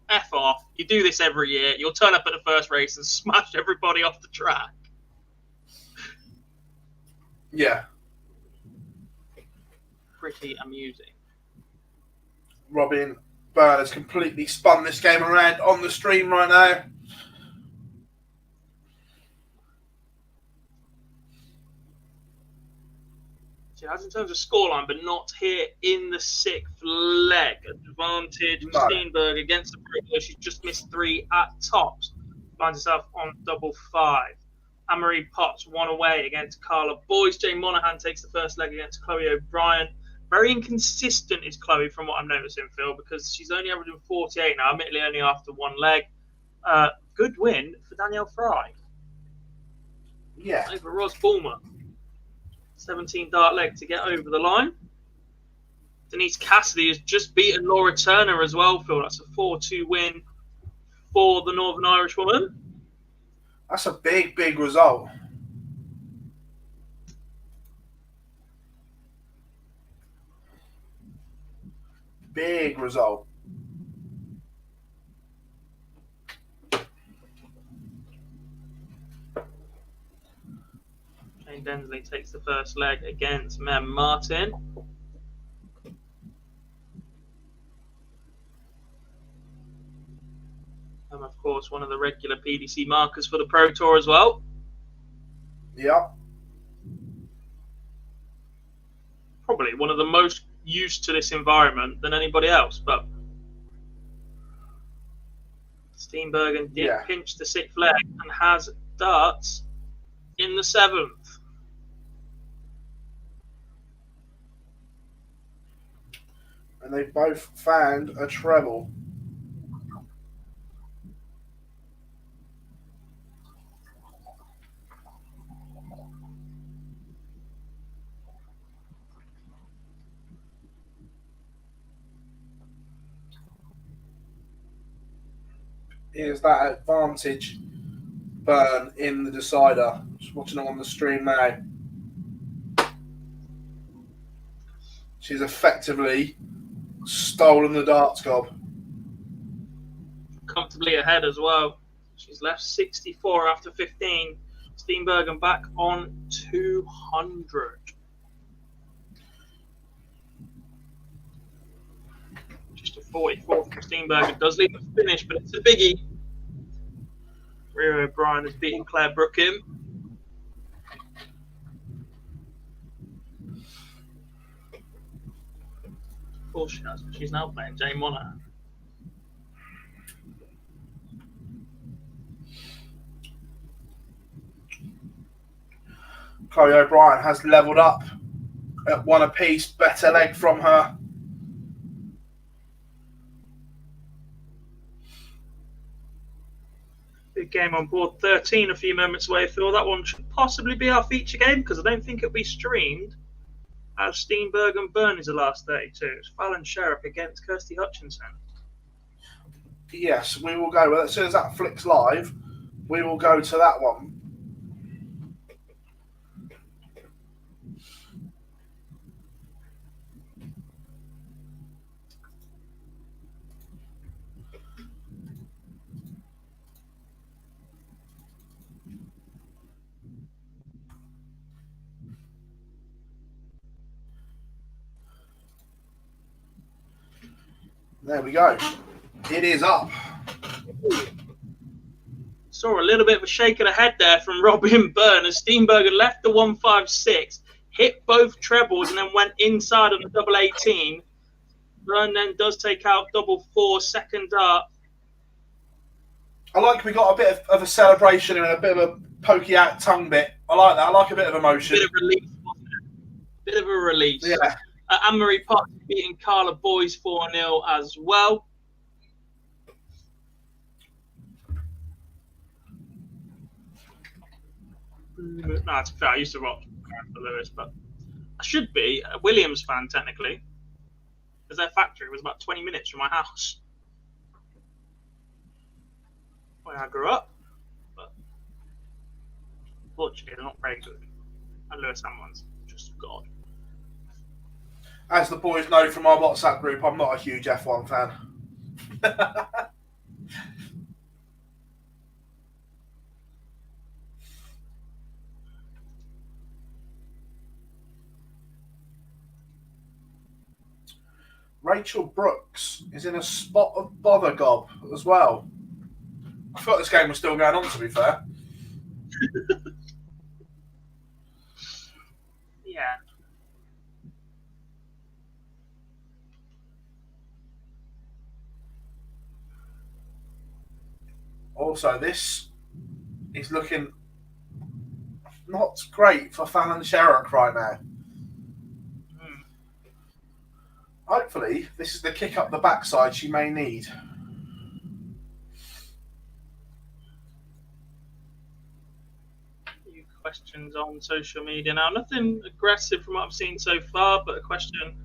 F off, you do this every year, you'll turn up at the first race and smash everybody off the track. Yeah. Pretty amusing. Robin Byrne has completely spun this game around on the stream right now. She has in terms of scoreline, but not here in the sixth leg. Advantage No. Steenberg against the Pro. She's just missed 3 at tops. Finds herself on double 5. Anne-Marie Potts one away against Carla Boyce. Jane Monahan takes the first leg against Chloe O'Brien. Very inconsistent is Chloe from what I'm noticing, Phil, because she's only averaging 48 now, admittedly only after 1 leg. Good win for Danielle Fry. Yeah. Over Ros Bulmer. 17 dart leg to get over the line. Denise Cassidy has just beaten Laura Turner as well, Phil. That's a 4-2 win for the Northern Irish woman. That's a big, big result. Big result. Jane Densley takes the first leg against Mem Martin. And of course, one of the regular PDC markers for the Pro Tour as well. Yeah. Probably one of the most used to this environment than anybody else, but Steenbergen did pinch the 6th leg and has darts in the 7th. And they both found a treble. Here's that advantage Byrne in the decider. Just watching it on the stream now. She's effectively stolen the darts gob. Comfortably ahead as well. She's left 64 after 15. Steenbergen back on 200. Just a 44 from Steenbergen. Does leave a finish, but it's a biggie. Rhea O'Brien has beaten Claire Brookham. Of course she has, but she's now playing Jane Monahan. Chloe O'Brien has levelled up at 1 apiece. Better leg from her. Big game on board 13 a few moments away, Phil. That one should possibly be our feature game because I don't think it'll be streamed. As Steenberg and Byrne is the last 32. It's Fallon Sheriff against Kirsty Hutchinson. Yes, we will go. Well, as soon as that flicks live, we will go to that one. There we go. It is up. saw a little bit of a shake of the head there from Robin Byrne as Steenbergen left the 156, hit both trebles, and then went inside on the double 18. Byrne then does take out double 4, second dart. I like we got a bit of a celebration and a bit of a pokey out tongue bit. I like that. I like a bit of emotion. Bit of release, wasn't it? Bit of a release. Yeah. Anne-Marie Potts beating Carla Boyes 4-0 as well. No, it's fair. I used to watch Lewis, but I should be a Williams fan technically, because their factory was about 20 minutes from my house where I grew up. But unfortunately, they're not very good. And Lewis Hamilton's just God. As the boys know from our WhatsApp group, I'm not a huge F1 fan. Rachel Brooks is in a spot of bother gob as well. I thought this game was still going on, to be fair. Yeah. Also, this is looking not great for Fallon Sherrock right now. Hopefully, this is the kick up the backside she may need. Few questions on social media now. Nothing aggressive from what I've seen so far, but a question.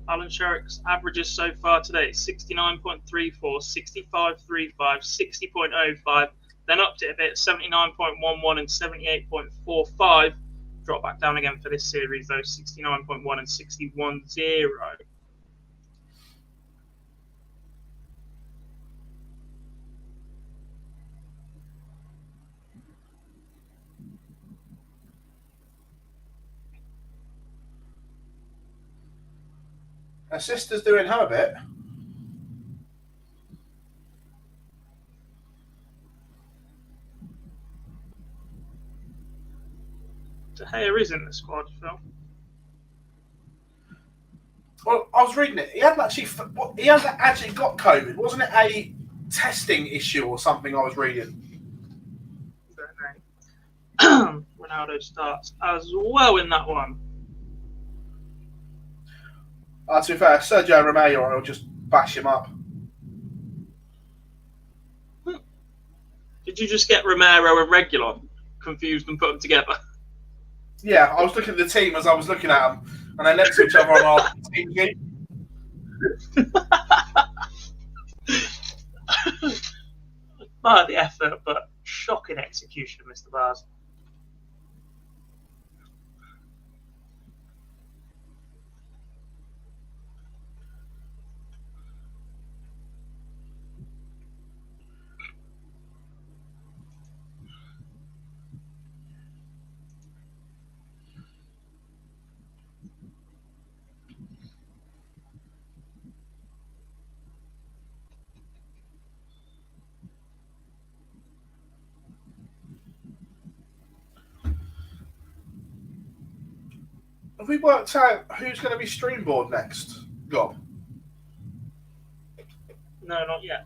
Alan Sherrock's averages so far today: 69.34, 65.35, 60.05. Then upped it a bit, 79.11 and 78.45. Drop back down again for this series, though, 69.1 and 61.0. Her sister's doing her bit. De Gea is in the squad, Phil. Well, I was reading it. He hadn't actually got COVID. Wasn't it a testing issue or something I was reading? Ronaldo starts as well in that one. To be fair, Sergio Romero will just bash him up. Did you just get Romero and Regulon confused and put them together? Yeah, I was looking at the team as I was looking at them, and they're next to each other on our team sheet. Part of the effort, but shocking execution, Mr. Bars. Have we worked out who's going to be streamboard next, Gob? No, not yet.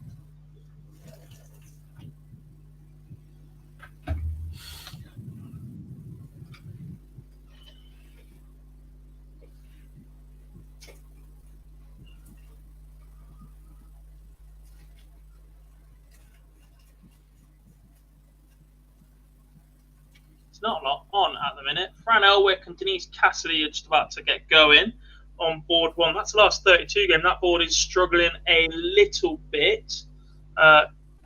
It's not a lot on at the minute. Fran Elwick and Denise Cassidy are just about to get going on board one. That's the last 32 game. That board is struggling a little bit.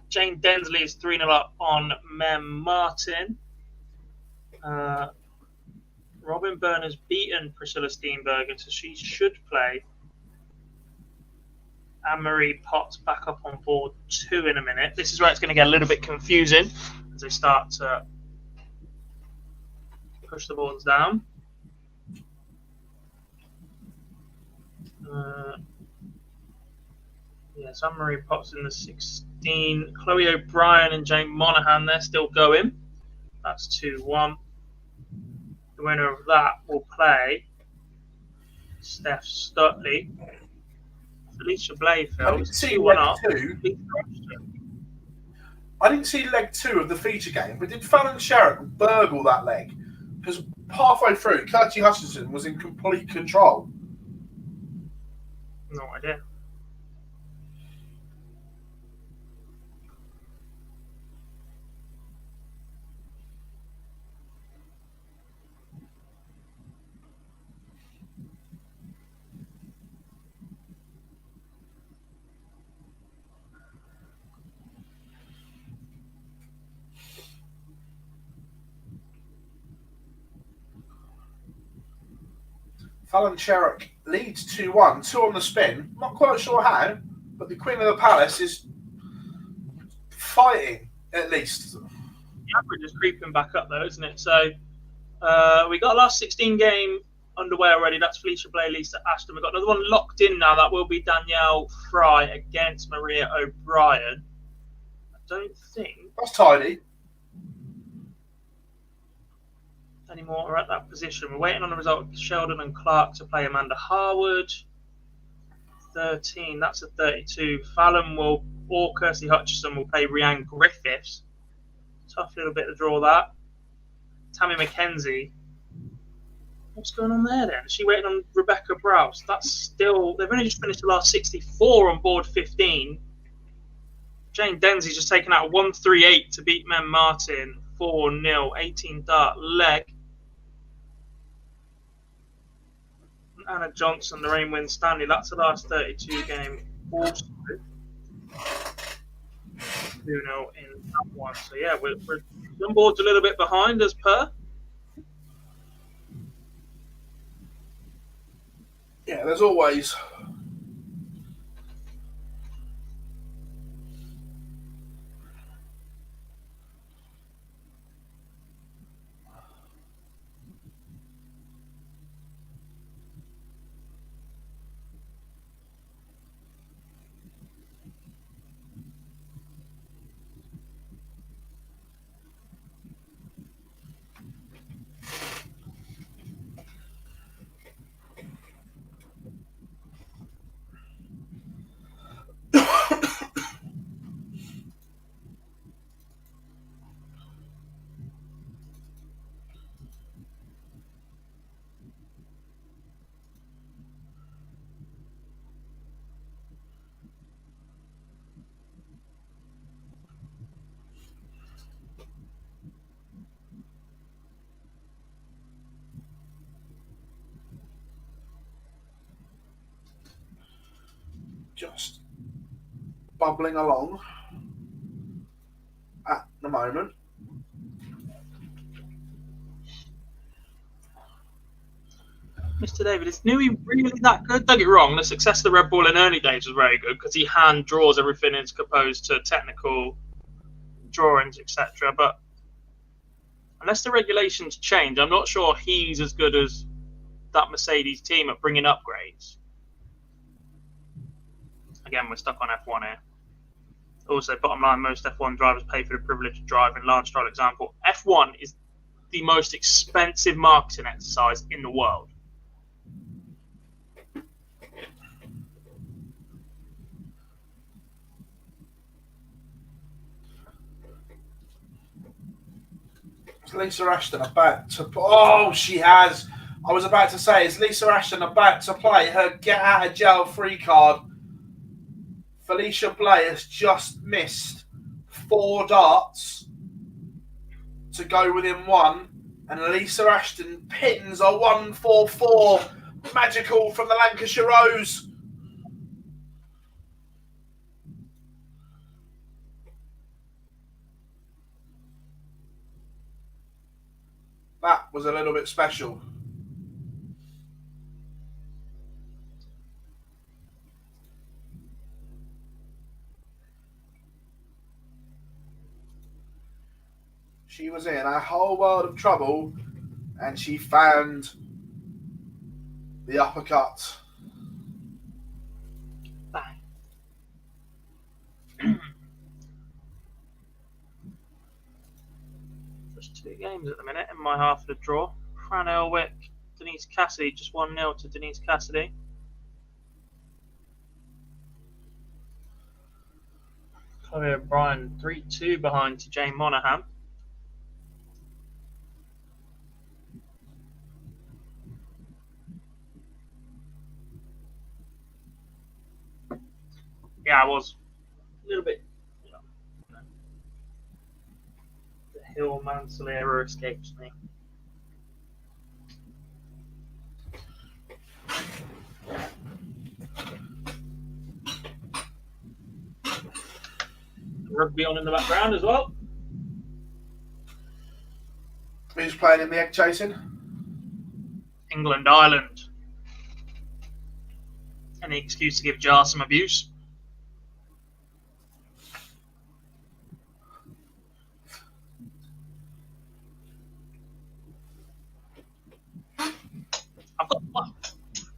Jane Densley is 3-0 up on Mem Martin. Robin Byrne has beaten Priscilla Steenbergen, so she should play. Anne-Marie Potts back up on board 2 in a minute. This is where it's going to get a little bit confusing as they start to push the boards down. Yes, Anne-Marie Potts in the 16. Chloe O'Brien and Jane Monaghan, they're still going. That's 2-1. The winner of that will play Steph Stutley. Felicia I Blayfield didn't is see 2-1 leg up. two. I didn't see leg 2 of the feature game, but did Fallon Sherrick burgle that leg? Because halfway through, Kirsty Hutchinson was in complete control. No idea. Fallon Sherrick leads 2-1, 2 on the spin. Not quite sure how, but the Queen of the Palace is fighting, at least. The average is creeping back up, though, isn't it? So we got our last 16 game underway already. That's Felicia Blay, Lisa Ashton. We've got another one locked in now. That will be Danielle Fry against Maria O'Brien. I don't think That's tidy. anymore are at that position. We're waiting on the result of Sheldon and Clark to play Amanda Harwood. 13, that's a 32. Fallon will, or Kirsty Hutchison will play Rhiannon Griffiths. Tough little bit to draw that. Tammy McKenzie. What's going on there then? Is she waiting on Rebecca Browse? That's still, they've only just finished the last 64 on board 15. Jane Denzi's just taken out a 138 to beat Mem Martin 4-0, 18 dart leg. Anna Johnson, Lorraine Winstanley, that's the last 32 game also. 2-0 in that one. So yeah, we're on board a little bit behind as per. Yeah, there's always just bubbling along at the moment. Mr. David, is Newey really that good? Don't get me wrong, the success of the Red Bull in early days was very good because he hand draws everything as opposed to technical drawings, etc. But unless the regulations change, I'm not sure he's as good as that Mercedes team at bringing upgrades. Again, we're stuck on F1 here. Also, bottom line, most F1 drivers pay for the privilege of driving. Large style example. F1 is the most expensive marketing exercise in the world. Is Lisa Ashton about to... Oh, she has. I was about to say, is Lisa Ashton about to play her get out of jail free card? Felicia Blay has just missed 4 darts to go within 1, and Lisa Ashton pins a 144. Magical from the Lancashire Rose. That was a little bit special. She was in a whole world of trouble, and she found the uppercut. Bang. Just 2 games at the minute in my half of the draw. Fran Elwick, Denise Cassidy, just 1-0 to Denise Cassidy. Chloe O'Brien 3-2 behind to Jane Monaghan. Yeah, I was a little bit. The Hill Mansell error escapes me. Rugby on in the background as well. Who's playing in the egg chasing? England, Ireland. Any excuse to give Jar some abuse?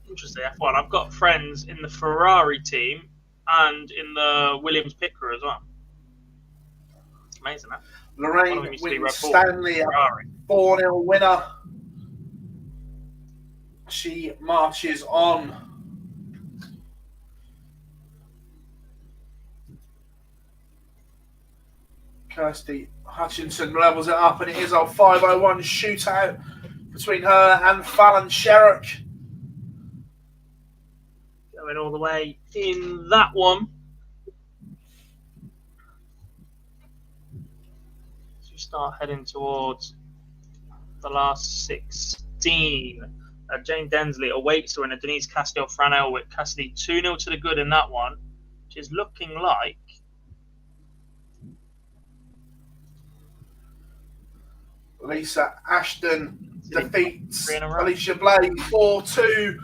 Interesting F1. I've got friends in the Ferrari team and in the Williams pit crew as well. Amazing, huh? Lorraine Winstanley, 4-0 winner. She marches on. Kirsty Hutchinson levels it up, and it is our 5:01 shootout between her and Fallon Sherrock. Going all the way in that one. So we start heading towards the last 16. Jane Densley awaits her in a Denise Cassidy, Fran Elwick. Cassidy 2-0 to the good in that one, which is looking like. Lisa Ashton defeats Alicia Blade 4-2.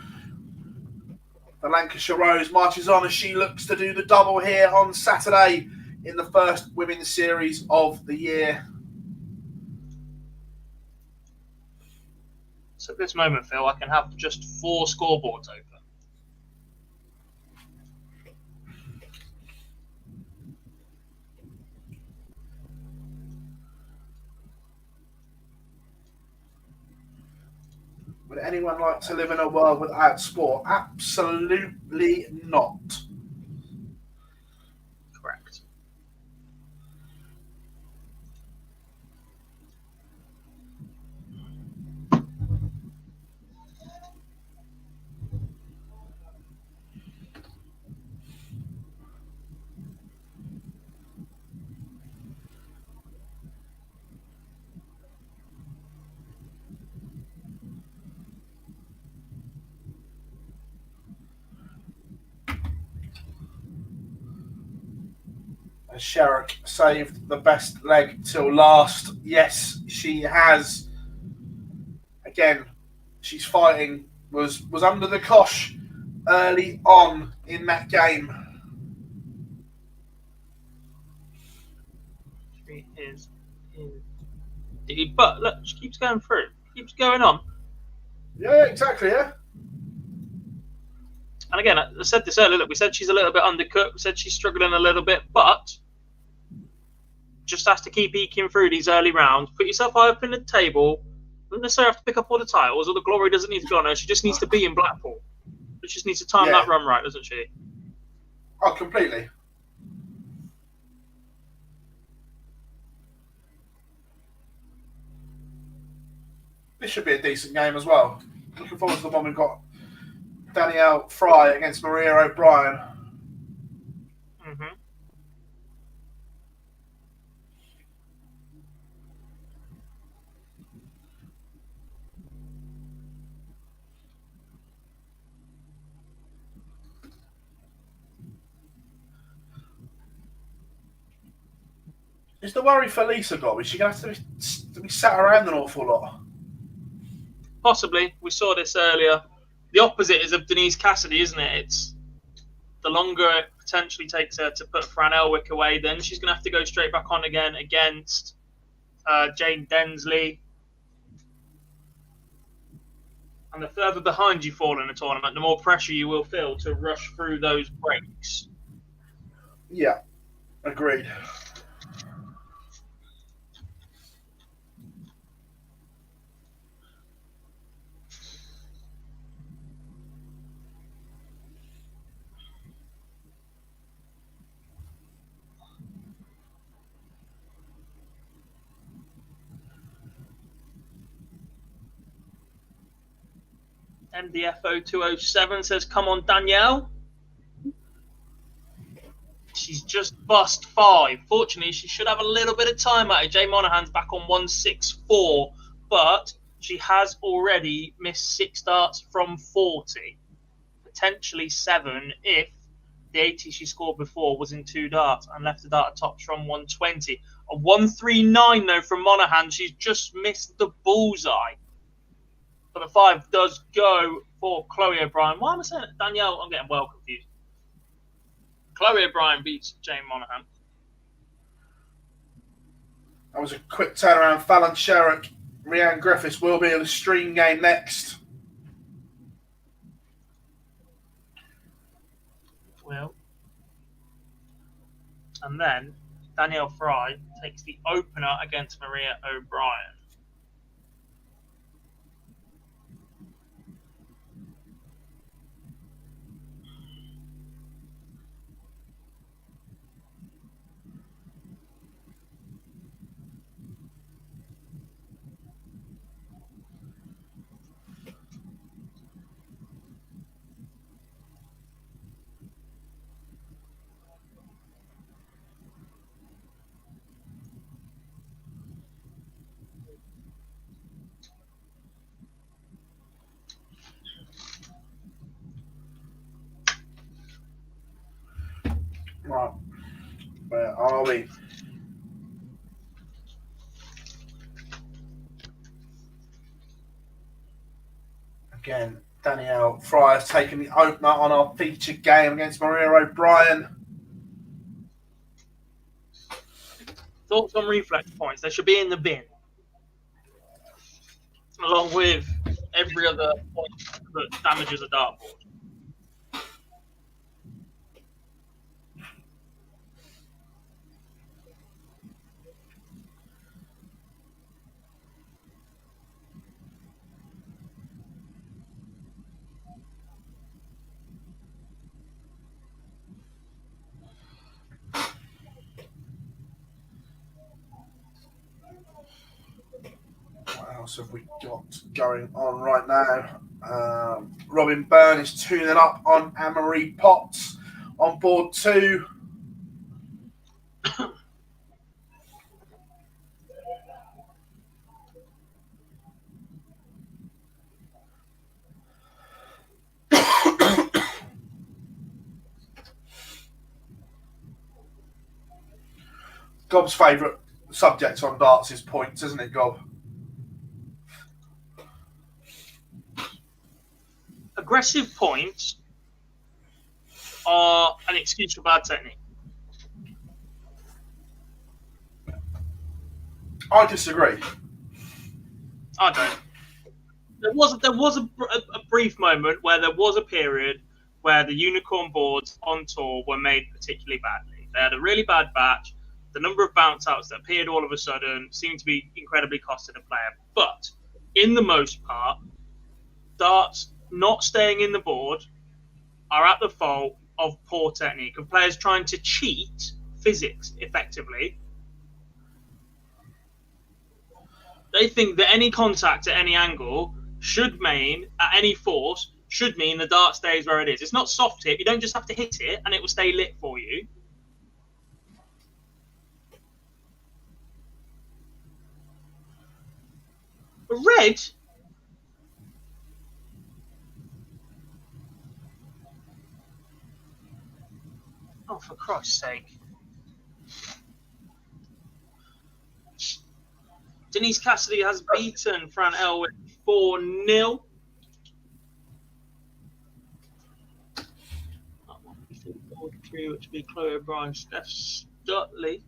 The Lancashire Rose marches on as she looks to do the double here on Saturday in the first women's series of the year. So at this moment, Phil, I can have just 4 scoreboards open. Would anyone like to live in a world without sport? Absolutely not. Correct. Sherrock saved the best leg till last. Yes, she has. Again, she's fighting. Was under the cosh early on in that game. She is in. But look, she keeps going through. Keeps going on. Yeah, exactly, yeah. And again, I said this earlier. Look, we said she's a little bit undercooked. We said she's struggling a little bit, but just has to keep eking through these early rounds. Put yourself high up in the table. Doesn't necessarily have to pick up all the titles, or the glory doesn't need to go on her. She just needs to be in Blackpool. She just needs to time that run right, doesn't she? Oh, completely. This should be a decent game as well. Looking forward to the one we've got. Danielle Fry against Maria O'Brien. Mm-hmm. Is the worry for Lisa, Gob? Is she going to have to be sat around an awful lot? Possibly. We saw this earlier. The opposite is of Denise Cassidy, isn't it? It's the longer it potentially takes her to put Fran Elwick away, then she's going to have to go straight back on again against Jane Densley. And the further behind you fall in a tournament, the more pressure you will feel to rush through those breaks. Yeah, agreed. MDFO207 says, come on, Danielle. She's just bust 5. Fortunately, she should have a little bit of time at it. Jay Monahan's back on 164, but she has already missed 6 darts from 40. Potentially 7 if the 80 she scored before was in 2 darts and left the dart at tops from 120. A 139 though from Monahan. She's just missed the bullseye. But the 5 does go for Chloe O'Brien. Why am I saying it? Danielle? I'm getting well confused. Chloe O'Brien beats Jane Monahan. That was a quick turnaround. Fallon Sherrick, Rhiannon Griffiths will be in the stream game next. Well, and then Danielle Fry takes the opener against Maria O'Brien. Right. Where are we? Again, Danielle Fry has taken the opener on our featured game against Maria O'Brien. Thoughts on reflex points? They should be in the bin. Along with every other point that damages a dartboard. What else have we got going on right now? Robin Byrne is tuning up on Anne-Marie Potts on board 2. Gob's favourite subject on darts is points, isn't it, Gob? Aggressive points are an excuse for bad technique. I disagree. I don't. There was a brief moment where there was a period where the unicorn boards on tour were made particularly badly. They had a really bad batch. The number of bounce outs that appeared all of a sudden seemed to be incredibly costing a player. But in the most part, darts not staying in the board are at the fault of poor technique, of players trying to cheat physics effectively. They think that any contact at any angle should mean, at any force, should mean the dart stays where it is. It's not soft hit. You don't just have to hit it and it will stay lit for you. But red, oh, for Christ's sake. Denise Cassidy has beaten Fran Elwick 4-0. Which would be Chloe O'Brien, Steph Stutley.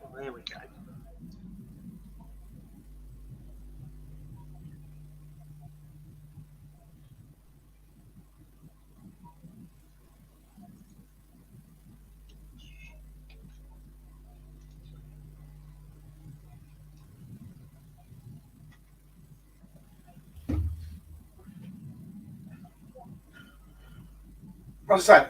Oh, there we go. As I said,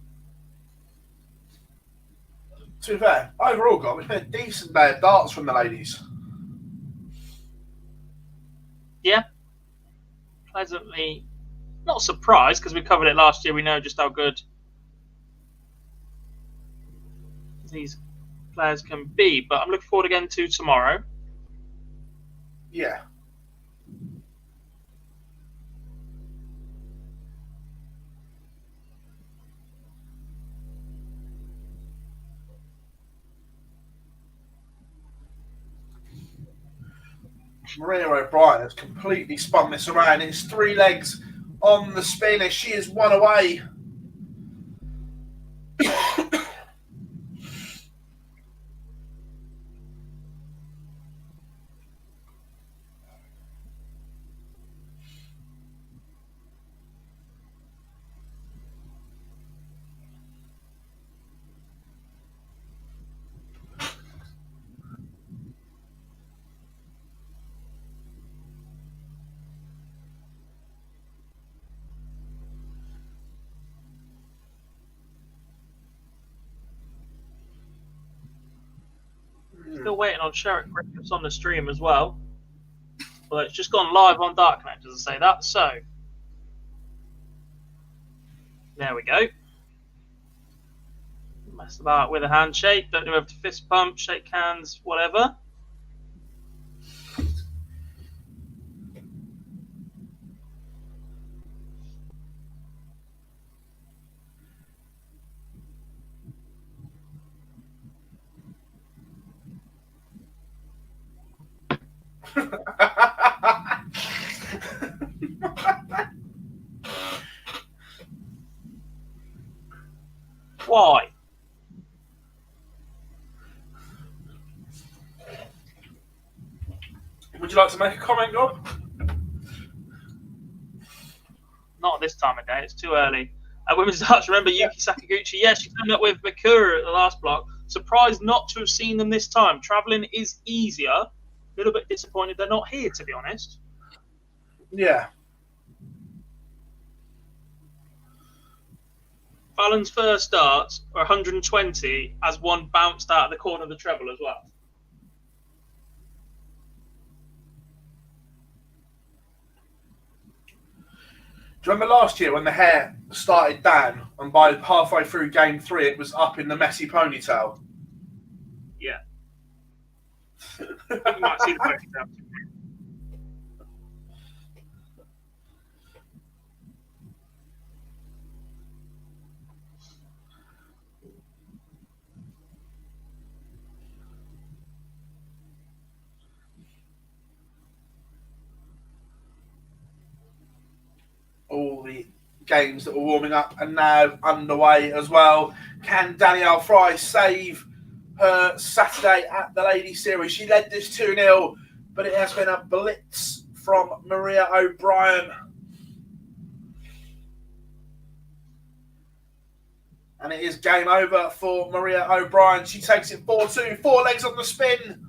To be fair, overall, God, we've had a decent day of darts from the ladies. Yeah, pleasantly not surprised because we covered it last year. We know just how good these players can be, but I'm looking forward again to tomorrow. Yeah. Maria O'Brien has completely spun this around. It's 3 legs on the spin as she is 1 away. Still waiting on Sherrick Griffiths on the stream as well. But it's just gone live on Darknet, does it say that? So, there we go. Messed about with a handshake. Don't know if to fist pump, shake hands, whatever. Why? Would you like to make a comment, Gob? Not at this time of day. It's too early. Women's darts, remember Yuki Sakaguchi? Yeah, she turned up with Bakura at the last block. Surprised not to have seen them this time. Travelling is easier. A little bit disappointed they're not here, to be honest. Yeah. Fallon's first darts are 120 as one bounced out of the corner of the treble as well. Do you remember last year when the hair started down and by halfway through game 3 it was up in the messy ponytail? Yeah. I think you might see the ponytail. All the games that were warming up are now underway as well. Can Danielle Fry save her Saturday at the Ladies Series? She led this 2-0, but it has been a blitz from Maria O'Brien. And it is game over for Maria O'Brien. She takes it 4-2, 4 legs on the spin.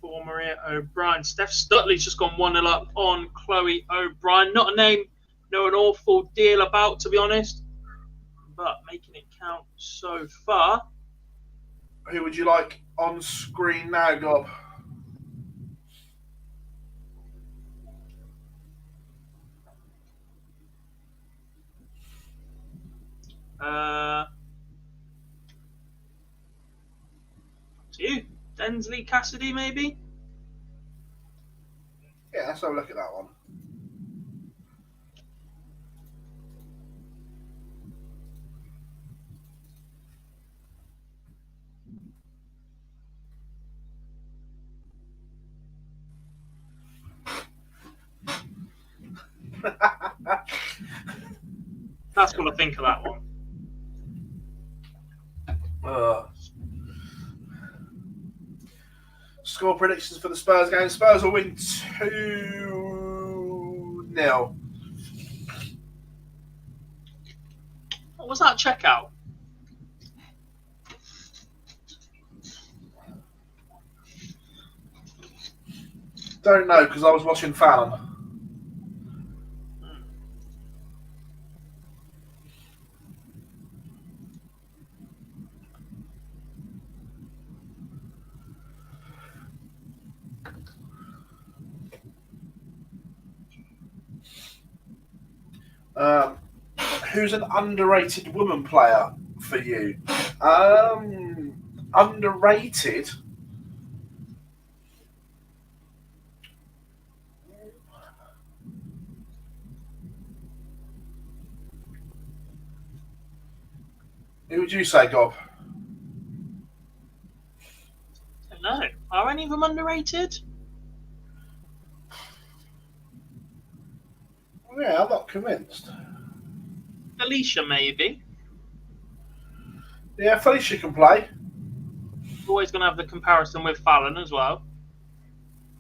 For Maria O'Brien. Steph Stutley's just gone 1-0 up on Chloe O'Brien. Not a name, know an awful deal about, to be honest, but making it count so far. Who would you like on screen now, Gob? To you. Densley Cassidy, maybe? Yeah, let's have a look at that one. That's what I think of that one. Score predictions for the Spurs game. Spurs will win 2-0. What was that checkout? Don't know because I was watching Fallon. Who's an underrated woman player for you? Underrated. Who would you say, Gob? I don't know. Are any of them underrated? Yeah, I'm not convinced. Alicia, maybe. Yeah, Felicia can play. Always going to have the comparison with Fallon as well.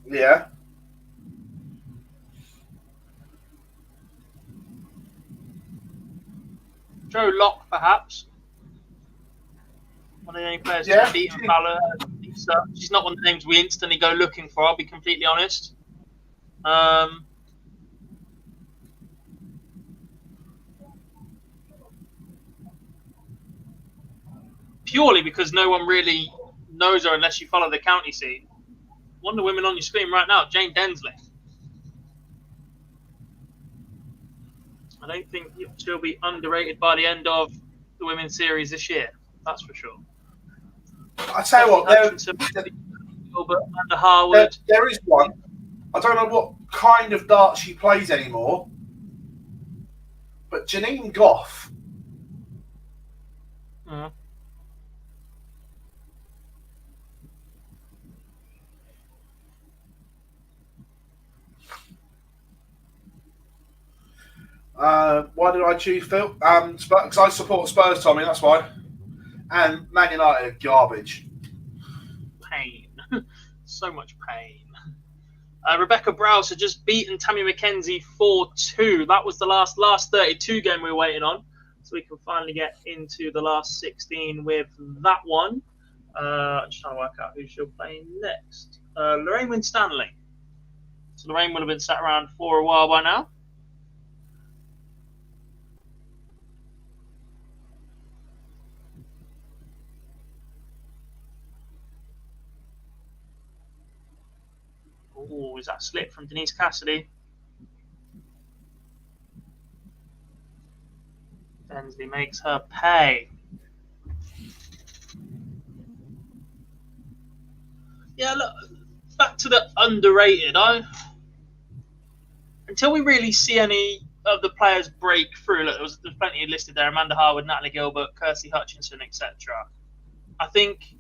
Yeah. Joe Locke, perhaps. One of the only players Yeah. to beat Fallon. She's not one of the names we instantly go looking for, I'll be completely honest. Purely because no one really knows her unless you follow the county scene. One of the women on your screen right now, Jane Densley. I don't think she'll be underrated by the end of the women's series this year. That's for sure. I tell you what, Amanda Harwood. There is one. I don't know what kind of dart she plays anymore, but Janine Goff. Why did I choose Phil? Because I support Spurs, Tommy, that's why. And Man United are garbage. Pain. So much pain. Rebecca Browse had just beaten Tammy McKenzie 4-2. That was the last 32 game we were waiting on. So we can finally get into the last 16 with that one. Just trying to work out who she'll play next. Lorraine Winstanley. So Lorraine would have been sat around for a while by now. Oh, is that slip from Denise Cassidy? Densley makes her pay. Yeah, look, back to the underrated. Until we really see any of the players break through, look, there's plenty listed there: Amanda Harwood, Natalie Gilbert, Kirsty Hutchinson, etc. I think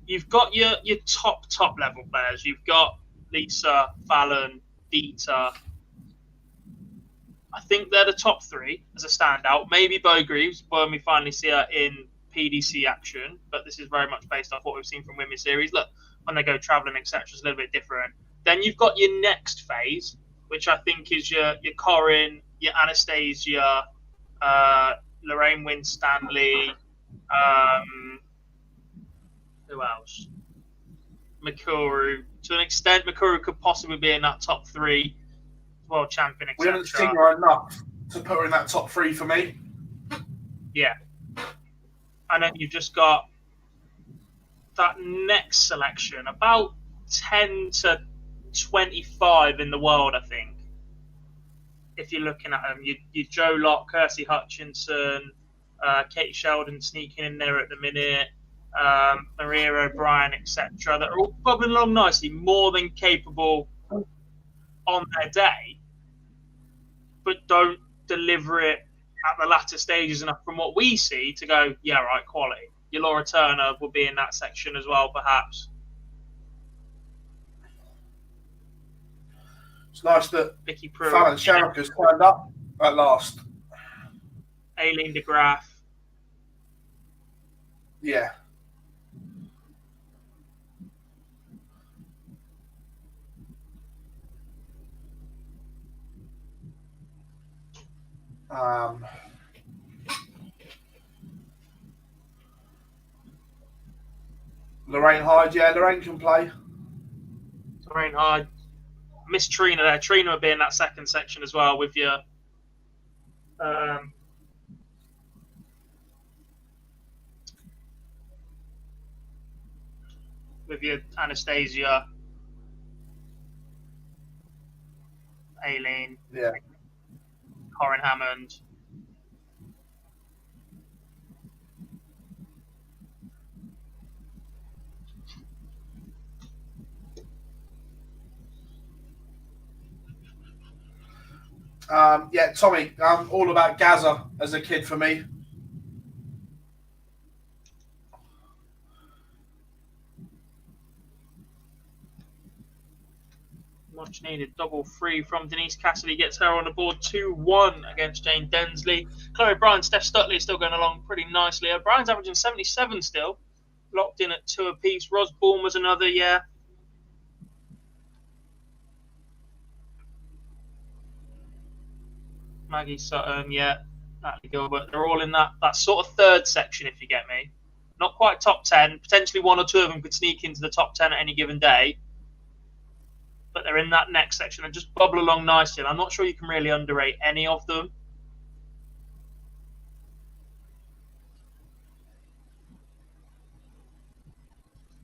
you've got your top level players. You've got Lisa, Fallon, Dieter. I think they're the top three as a standout. Maybe Bo Greaves when we finally see her in PDC action, but this is very much based off what we've seen from women's series. Look, when they go travelling, etc., it's a little bit different. Then you've got your next phase, which I think is your Corin, your Anastasia, Lorraine Winstanley, who else? Mikuru. To an extent, Mikuru could possibly be in that top three. World champion, etc. We haven't seen her enough to put her in that top three for me. Yeah. And then you've just got that next selection, about 10 to 25 in the world, I think. If you're looking at them, you Joe Locke, Kirsty Hutchinson, Katie Sheldon sneaking in there at the minute, Maria O'Brien, etc. That are all bubbling along nicely, more than capable on their day, but don't deliver it at the latter stages enough from what we see to go, yeah, right, quality. Your Laura Turner will be in that section as well, perhaps. It's nice that Vicky Pruitt, Fallon Shamrock has turned up at last. Aileen de Graaf. Yeah. Lorraine Hyde, yeah, Lorraine can play. Lorraine Hyde. Miss Trina there. Trina would be in that second section as well with your Anastasia, Aileen. Yeah. Corin Hammond. Yeah, Tommy, all about Gaza as a kid for me. Much needed double free from Denise Cassidy, gets her on the board 2-1 against Jane Densley. Chloe O'Brien, Steph Stutley is still going along pretty nicely. O'Brien's averaging 77 still, locked in at 2 apiece. Ros Bourne was another, yeah. Maggie Sutton, yeah. Natalie Gilbert, they're all in that sort of third section, if you get me. Not quite top 10. Potentially one or two of them could sneak into the top 10 at any given day. But they're in that next section and just bubble along nicely. And I'm not sure you can really underrate any of them.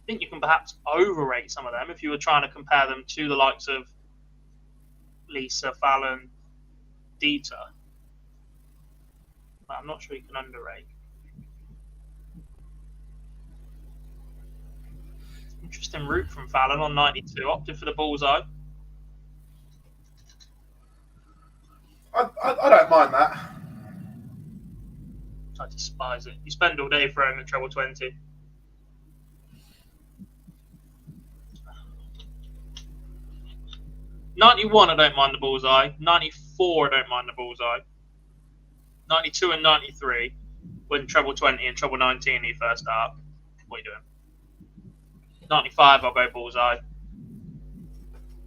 I think you can perhaps overrate some of them if you were trying to compare them to the likes of Lisa, Fallon, Dieter. But I'm not sure you can underrate. Interesting route from Fallon on 92, opted for the bullseye. I don't mind that. I despise it. You spend all day throwing at treble 20. '91, I don't mind the bullseye. 94, I don't mind the bullseye. 92 and 93, when treble 20 and treble 19 you first start. What are you doing? 95, I'll go bullseye.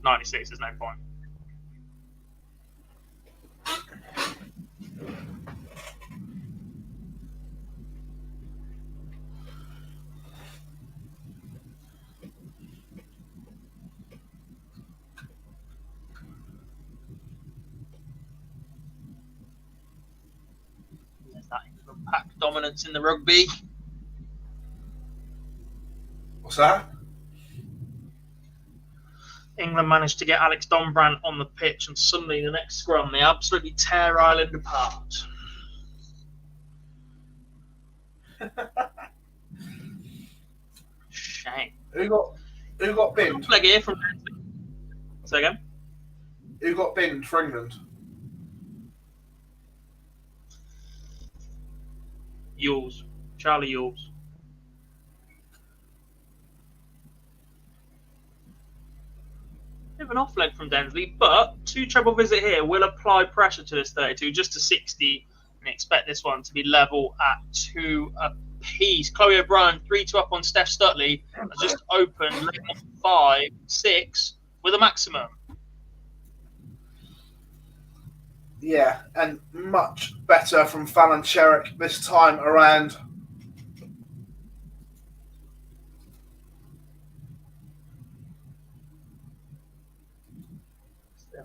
96, there's no point. There's that pack dominance in the rugby. What's that? England managed to get Alex Dombrandt on the pitch, and suddenly the next scrum, they absolutely tear Ireland apart. Shame. Who got binned? Leg here from. Say again. Who got binned for England? Yules. Charlie Yules. Bit of an off leg from Densley, but 2 treble visit here will apply pressure to this 32 just to 60, and expect this one to be level at 2 apiece. Chloe O'Brien 3-2 up on Steph Stutley, has just opened 5-6 with a maximum. Yeah, and much better from Fallon Sherrick this time around.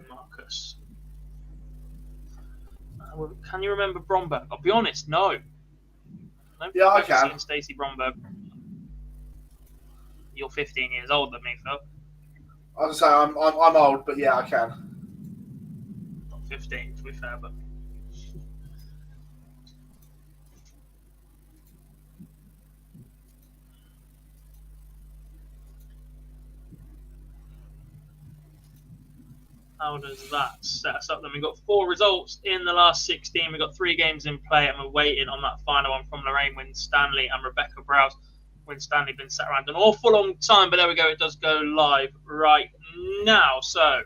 Marcus. Can you remember Bromberg? I'll be honest, no. Yeah, I can. Stacey Bromberg. You're 15 years older than me, Phil. I was gonna say I'm old, but yeah, I can. Not 15, to be fair, but. How does that set us up? Then we've got 4 results in the last 16. We've got 3 games in play, and we're waiting on that final one from Lorraine Winstanley and Rebecca Browse. Winstanley been sat around an awful long time, but there we go. It does go live right now. So,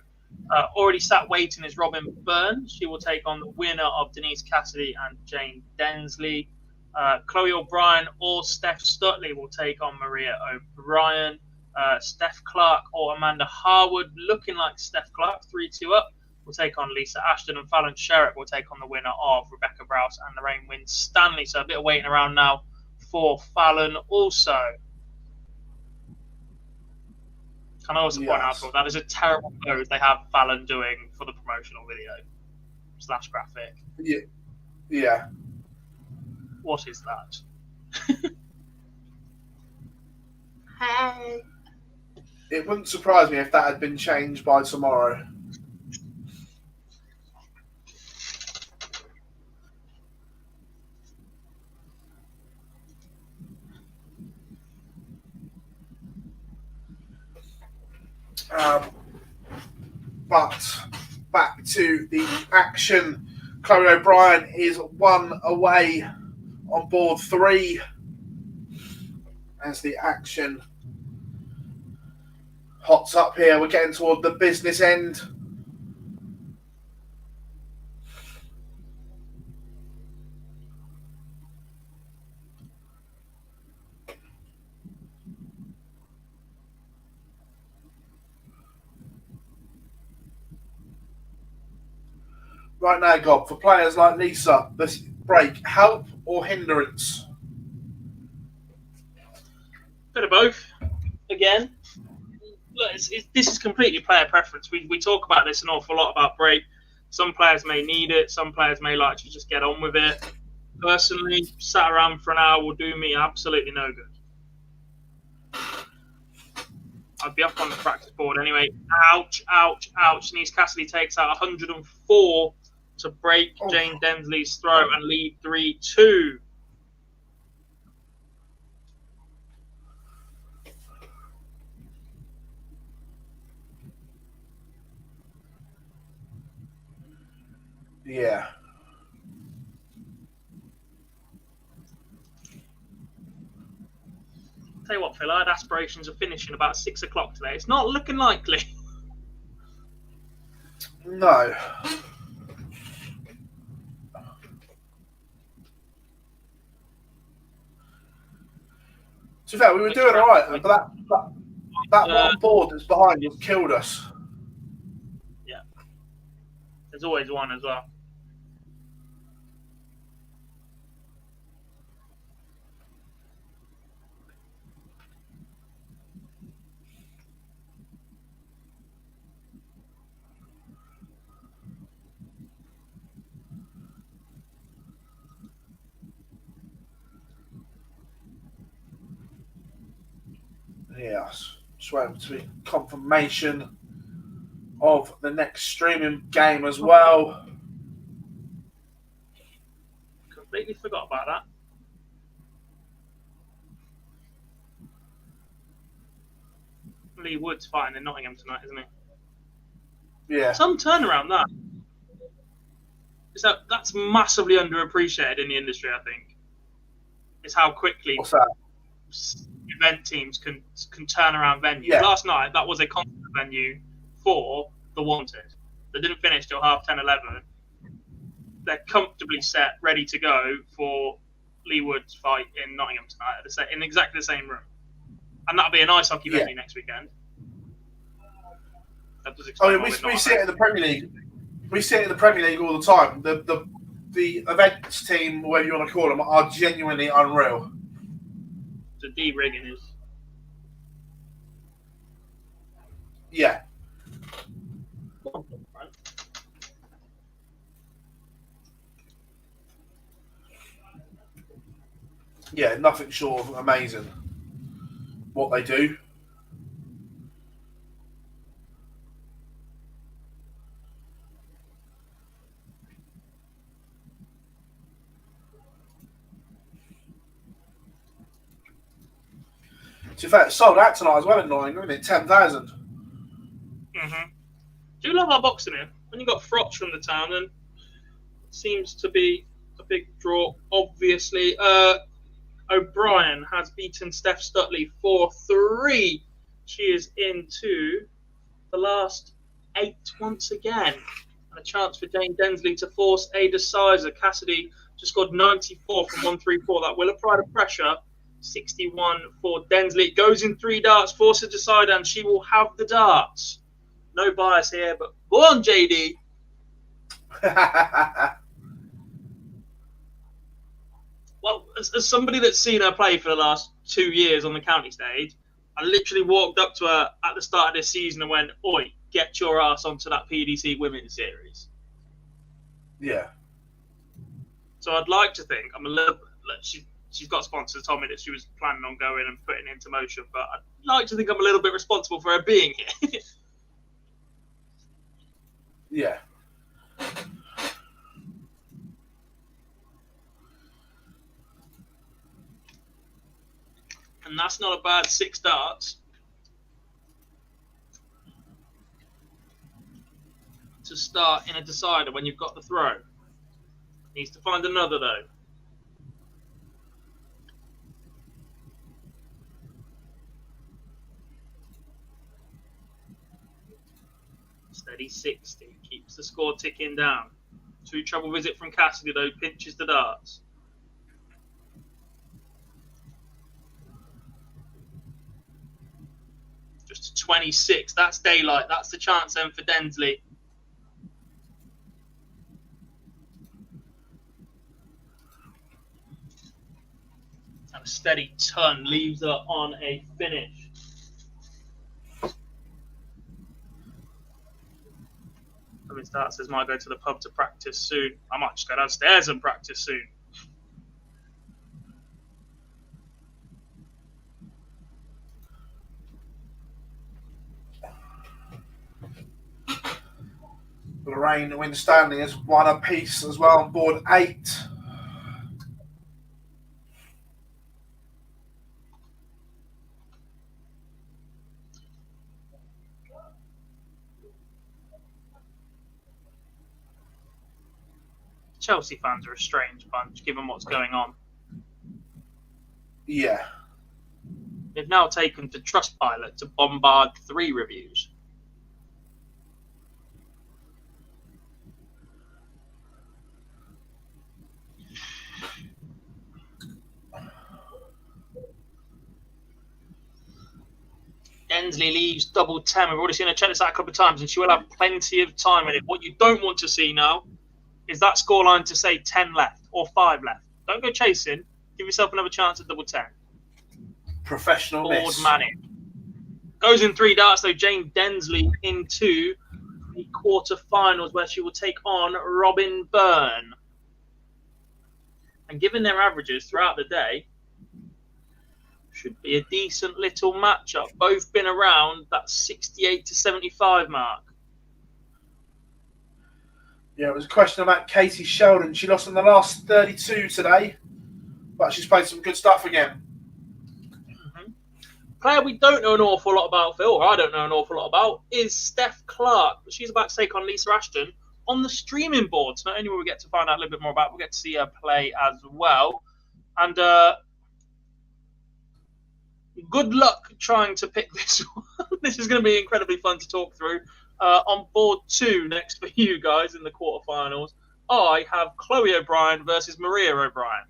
already sat waiting is Robin Burns. She will take on the winner of Denise Cassidy and Jane Densley. Chloe O'Brien or Steph Stutley will take on Maria O'Brien. Steph Clark or Amanda Harwood, looking like Steph Clark, 3-2 up, will take on Lisa Ashton, and Fallon Sherrick will take on the winner of Rebecca Browse and Lorraine Winstanley. So a bit of waiting around now for Fallon also. Can I also point out that is a terrible pose they have Fallon doing for the promotional video / graphic. Yeah. What is that? Hey. It wouldn't surprise me if that had been changed by tomorrow. But back to the action. Chloe O'Brien is 1 away on board 3 as the action hots up here. We're getting toward the business end. Right now, Gob, for players like Lisa, this break, help or hindrance? Bit of both. Again, look, this is completely player preference. We talk about this an awful lot about break. Some players may need it. Some players may like to just get on with it. Personally, sat around for an hour will do me absolutely no good. I'd be up on the practice board anyway. Ouch, ouch, ouch. Denise Cassidy takes out 104 to break Jane Densley's throw and lead 3-2. Yeah. Tell you what, Phil, I had aspirations of finishing about 6 o'clock today. It's not looking likely. No. To be fair, we were doing all right, but that one board that's behind us killed us. Yeah. There's always one as well. Yes. Just waiting to be confirmation of the next streaming game as well. Completely forgot about that. Lee Wood's fighting in Nottingham tonight, isn't he? Yeah. Some turnaround, that. That's massively underappreciated in the industry, I think. Is how quickly What's that? event teams can turn around venues. Yeah. Last night, that was a concert venue for the Wanted. They didn't finish till 10:30, 11. They're comfortably set, ready to go for Lee Wood's fight in Nottingham tonight, in exactly the same room. And that'll be an ice hockey venue next weekend. We see it in the Premier League. We see it in the Premier League all the time. The events team, whatever you want to call them, are genuinely unreal. The D-rigging is. Yeah. Yeah, nothing short of amazing what they do. To be fair, it sold out tonight as well in Nottingham, isn't it? 10,000. Mm-hmm. Do love our boxing here. When you got Frotch from the town, then it seems to be a big draw, obviously. O'Brien has beaten Steph Stutley 4-3. She is into the last 8 once again. And a chance for Jane Densley to force a decider. Cassidy just scored 94 from 134. That will apply the pressure. 61 for Densley. It goes in 3 darts, force a decider, and she will have the darts. No bias here, but go on, JD. Well, as somebody that's seen her play for the last 2 years on the county stage, I literally walked up to her at the start of this season and went, "Oi, get your ass onto that PDC Women's Series." Yeah. So I'd like to think I'm a little. She's got sponsors told me that she was planning on going and putting it into motion, but I'd like to think I'm a little bit responsible for her being here. Yeah. And that's not a bad 6 darts. to start in a decider when you've got the throw. Needs to find another, though. Steady 60. Keeps the score ticking down. 2 treble visit from Cassidy, though. Pinches the darts. Just to 26. That's daylight. That's the chance then for Densley. And a steady ton leaves her on a finish. Cummins Dart says, might go to the pub to practice soon. I might just go downstairs and practice soon. Lorraine Winstanley has won a piece as well on board 8. Chelsea fans are a strange bunch, given what's going on. Yeah. They've now taken to Trustpilot to bombard 3 reviews. Densley leaves double 10. We've already seen her check this out a couple of times, and she will have plenty of time in it. What you don't want to see now is that scoreline to say 10 left or 5 left. Don't go chasing. Give yourself another chance at double 10. Professional Board miss. manning. Goes in 3 darts, though. Jane Densley into the quarterfinals, where she will take on Robin Byrne. And given their averages throughout the day, should be a decent little matchup. Both been around that 68 to 75 mark. Yeah, it was a question about Katie Sheldon. She lost in the last 32 today, but she's played some good stuff again. Player we don't know an awful lot about, Phil, or I don't know an awful lot about, is Steph Clark. She's about to take on Lisa Ashton on the streaming board. So not only will we get to find out a little bit more about, we'll get to see her play as well. And good luck trying to pick this one. This is going to be incredibly fun to talk through. On board 2 next for you guys in the quarterfinals, I have Chloe O'Brien versus Maria O'Brien.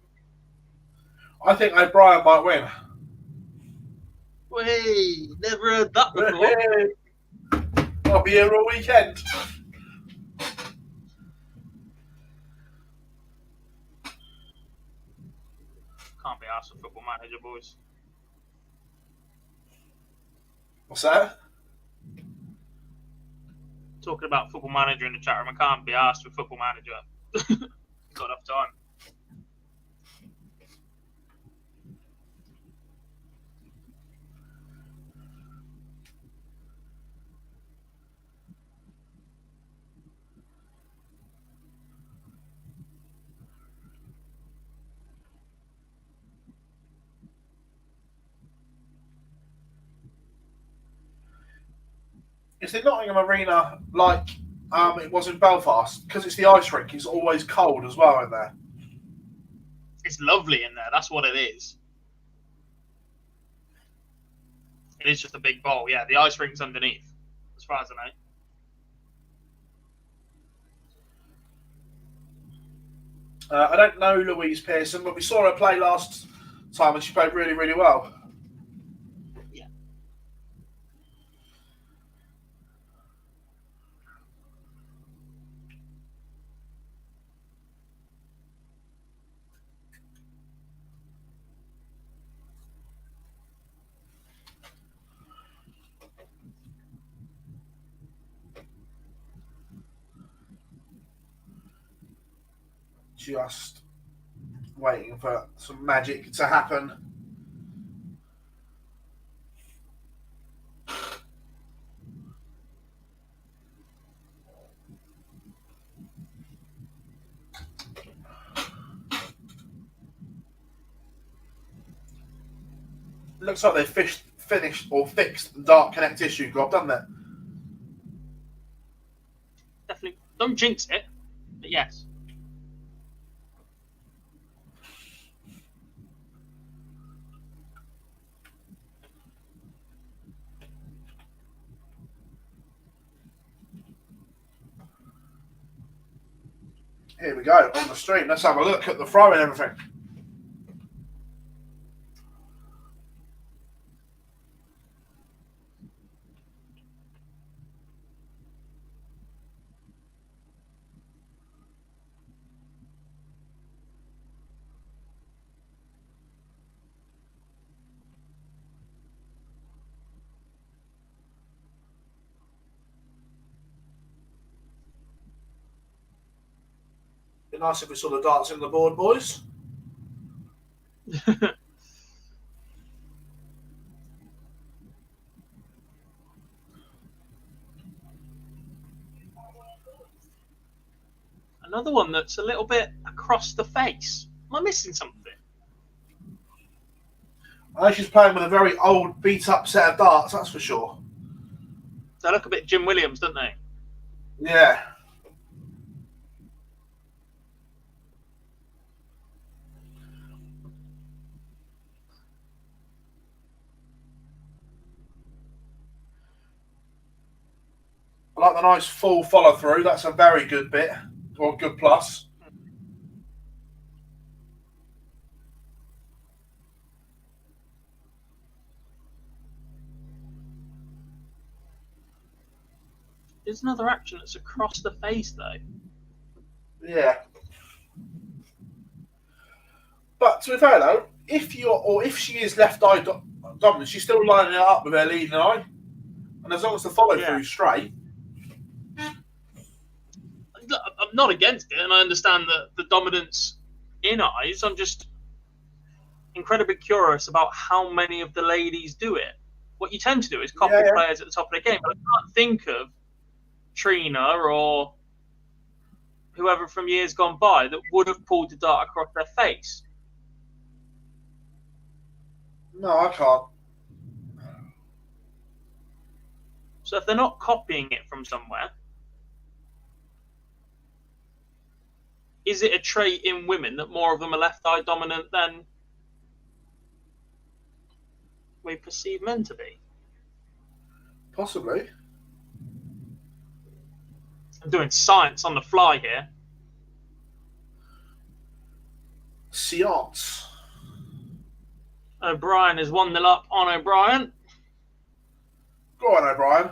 I think O'Brien might win. Hey, never heard that before. I'll be here all weekend. Can't be asked for Football Manager, boys. What's that? Talking about Football Manager in the chat room, I can't be asked for Football Manager. Got enough time. Is the Nottingham Arena like it was in Belfast? Because it's the ice rink, it's always cold as well in there. It's lovely in there. That's what it is. It is just a big bowl. Yeah, the ice rink's underneath, as far as I know. I don't know Louise Pearson, but we saw her play last time and she played really, really well. Yeah. Just waiting for some magic to happen. Looks like they've finished or fixed the Dark Connect issue, Glob, doesn't it? Definitely Don't jinx it, but yes. Here we go, on the stream. Let's have a look at the throw and everything. Be nice if we saw the darts in the board, boys. Another one that's a little bit across the face. Am I missing something? I know she's playing with a very old, beat-up set of darts, that's for sure. They look a bit Jim Williams, don't they? Yeah. I like the nice full follow-through. That's a very good bit, or good plus. There's another action that's across the face, though. Yeah. But to be fair, though, if she is left eye dominant, she's still lining it up with her leading eye. And as long as the follow-through is straight. I'm not against it, and I understand the dominance in eyes. I'm just incredibly curious about how many of the ladies do it. What you tend to do is copy players at the top of the game, but I can't think of Trina or whoever from years gone by that would have pulled the dart across their face. No, I can't. So if they're not copying it from somewhere, is it a trait in women that more of them are left eye dominant than we perceive men to be? Possibly. I'm doing science on the fly here. Seance. O'Brien is 1-0 up on O'Brien. Go on, O'Brien.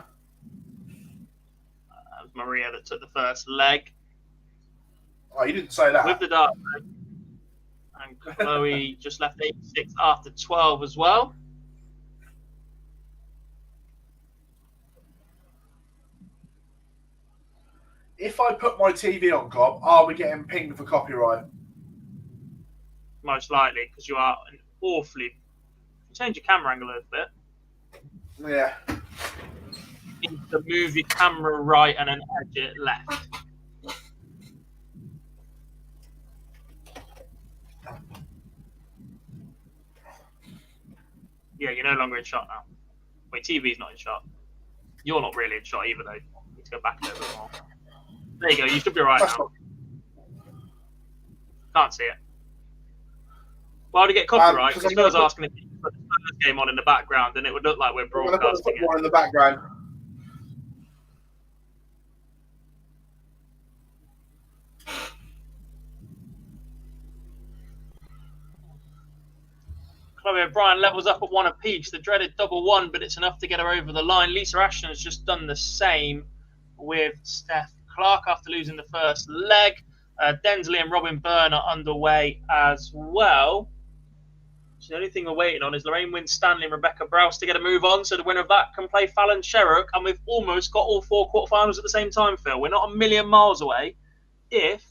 That was Maria that took the first leg. Oh, you didn't say that. With the dart. And Chloe just left 86 after 12 as well. If I put my TV on, Cobb, are we getting pinged for copyright? Most likely, because you are an awfully... Change your camera angle a little bit. Yeah. You need to move your camera right and then edge it left. Yeah, you're no longer in shot now. Wait, TV's not in shot. You're not really in shot either, though. You need to go back a little bit more. There you go. You should be right now. Can't see it. Why would it get copyright? Because I was asking if you could put the first game on in the background, and it would look like we're broadcasting it. One in the background. Chloe O'Brien levels up at 1 apiece. The dreaded double one, but it's enough to get her over the line. Lisa Ashton has just done the same with Steph Clark after losing the first leg. Densley and Robin Byrne are underway as well. So the only thing we're waiting on is Lorraine Winstanley and Rebecca Browse to get a move on. So the winner of that can play Fallon Sherrock. And we've almost got all 4 quarterfinals at the same time, Phil. We're not a million miles away if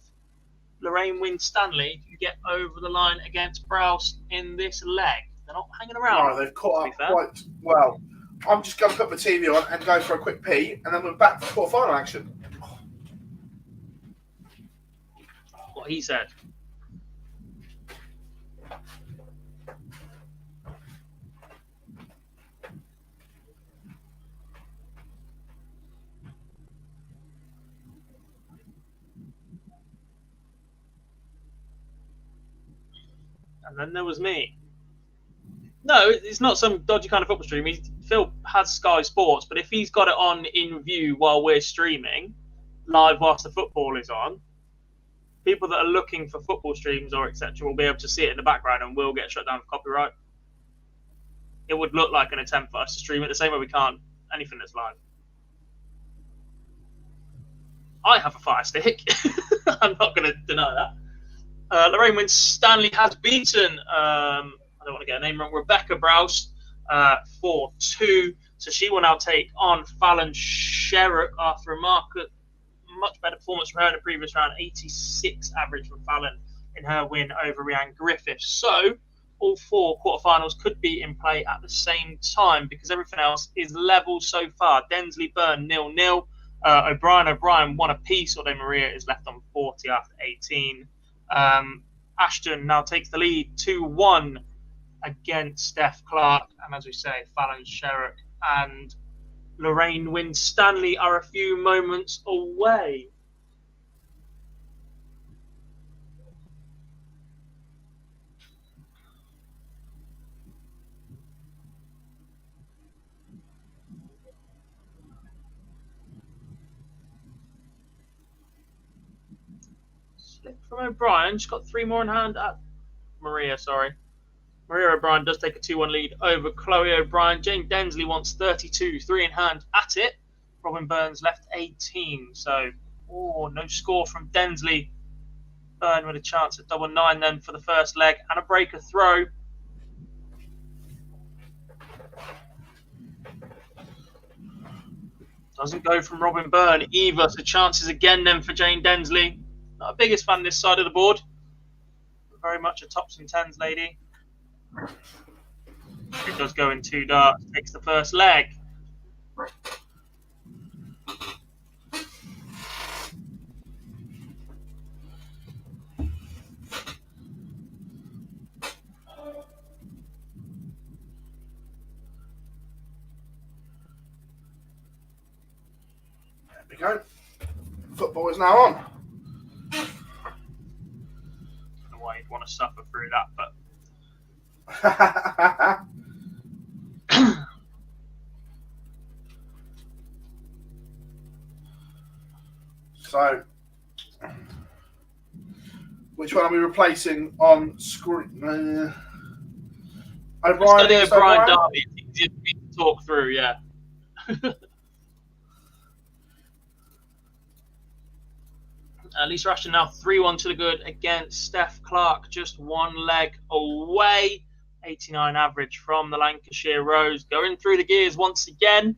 Lorraine Winstanley can get over the line against Browse in this leg. They're not hanging around. No, they've caught up quite well. I'm just going to put my TV on and go for a quick pee, and then we're back for quarterfinal action. What he said. And then there was me. No, it's not some dodgy kind of football stream. Phil has Sky Sports, but if he's got it on in view while we're streaming, live whilst the football is on, people that are looking for football streams or etc. will be able to see it in the background and will get shut down for copyright. It would look like an attempt for us to stream it the same way we can't anything that's live. I have a Fire Stick. I'm not going to deny that. Lorraine Winstanley has beaten, I don't want to get her name wrong, Rebecca Browse 4-2. So she will now take on Fallon Sherrock after a much better performance from her in the previous round. 86 average from Fallon in her win over Rhiannon Griffiths. So all 4 quarterfinals could be in play at the same time because everything else is level so far. Densley Byrne 0-0. O'Brien 1 apiece, although Maria is left on 40 after 18. Ashton now takes the lead 2-1 against Steph Clark. And as we say, Fallon Sherrock and Lorraine Winstanley are a few moments away. Slip from O'Brien. She's got 3 more in hand at Maria, sorry. Maria O'Brien does take a 2-1 lead over Chloe O'Brien. Jane Densley wants 32, 3 in hand at it. Robin Burns left 18. So, no score from Densley. Byrne with a chance at double 9 then for the first leg and a breaker throw. Doesn't go from Robin Byrne either. So chances again then for Jane Densley. Not the biggest fan this side of the board. Very much a tops and tens lady. It does go in 2 darts. Takes the first leg. There we go. Football is now on. I don't know why you'd want to suffer through that, but so, which one are we replacing on screen? O'Brien. the O'Brien derby. It's easier for me to talk through, yeah. Lisa Ashton now 3-1 to the good against Steph Clark, just 1 leg away. 89 average from the Lancashire Rose. Going through the gears once again.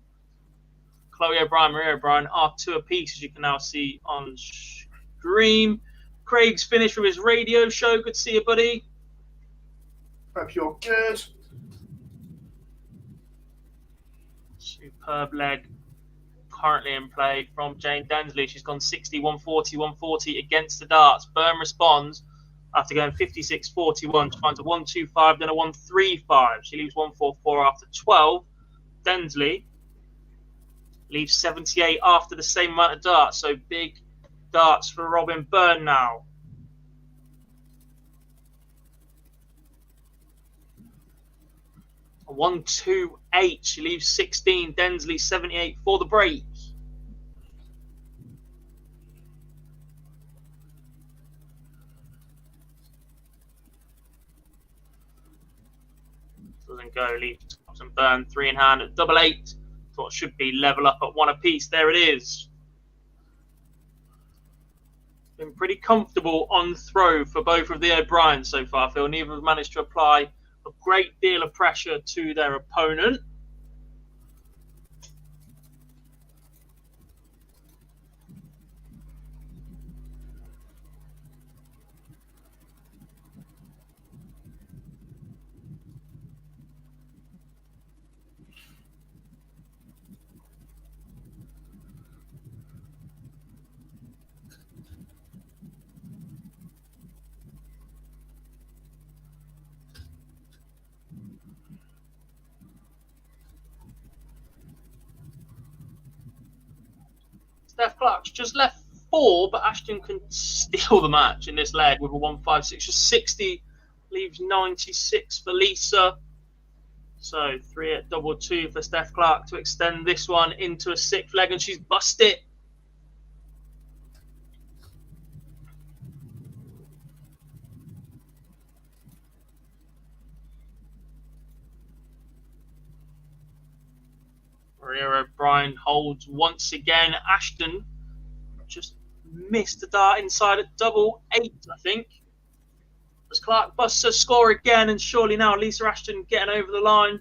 Chloe O'Brien, Maria O'Brien are 2 apiece, as you can now see on screen. Craig's finished with his radio show. Good to see you, buddy. Hope you're good. Superb leg currently in play from Jane Densley. She's gone 60, 140, 140 against the darts. Byrne responds after going 56, 41. She finds a 125, then a 135. She leaves 144 after 12. Densley leaves 78 after the same amount of darts. So big darts for Robin Byrne now. A 128. She leaves 16. Densley 78 for the break. Doesn't go. Leaves Thompson Byrne 3 in hand at double 8. Thought should be level up at 1 apiece. There it is. Been pretty comfortable on throw for both of the O'Briens so far, Phil. Neither have managed to apply a great deal of pressure to their opponent. Steph Clark's just left 4, but Ashton can steal the match in this leg with a 156. Just 60 leaves 96 for Lisa. So 3 at double 2 for Steph Clark to extend this one into a 6th leg, and she's busted. Maria O'Brien holds once again. Ashton just missed the dart inside at double 8, I think. As Clark busts her score again, and surely now Lisa Ashton getting over the line.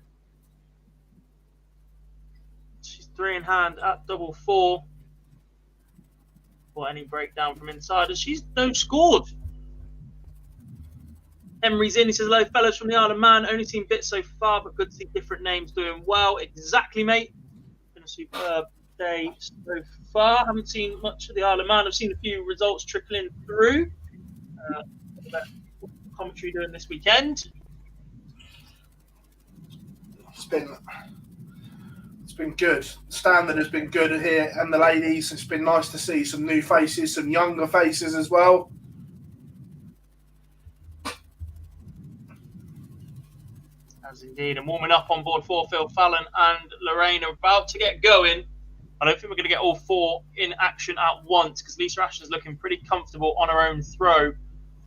She's 3 in hand at double 4. Or any breakdown from inside, as she's no scored. Emery's in. He says, hello, fellas from the Isle of Man. Only seen bits so far, but good to see different names doing well. Exactly, mate. Been a superb day so far. Haven't seen much of the Isle of Man. I've seen a few results trickling through. Commentary doing this weekend. It's been good. Standard has been good here, and the ladies. It's been nice to see some new faces, some younger faces as well. As indeed, and warming up on board 4, Phil Fallon and Lorraine are about to get going. I don't think we're going to get all 4 in action at once, because Lisa Ashton's looking pretty comfortable on her own throw.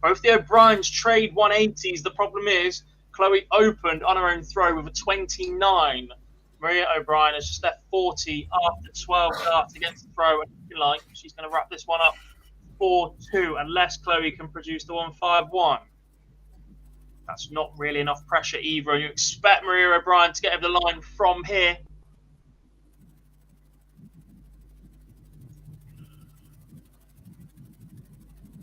Both the O'Briens trade 180s. The problem is Chloe opened on her own throw with a 29. Maria O'Brien has just left 40 after 12 darts against the throw, and looking like she's going to wrap this one up 4-2 unless Chloe can produce the 151. That's not really enough pressure either, and you expect Maria O'Brien to get over the line from here.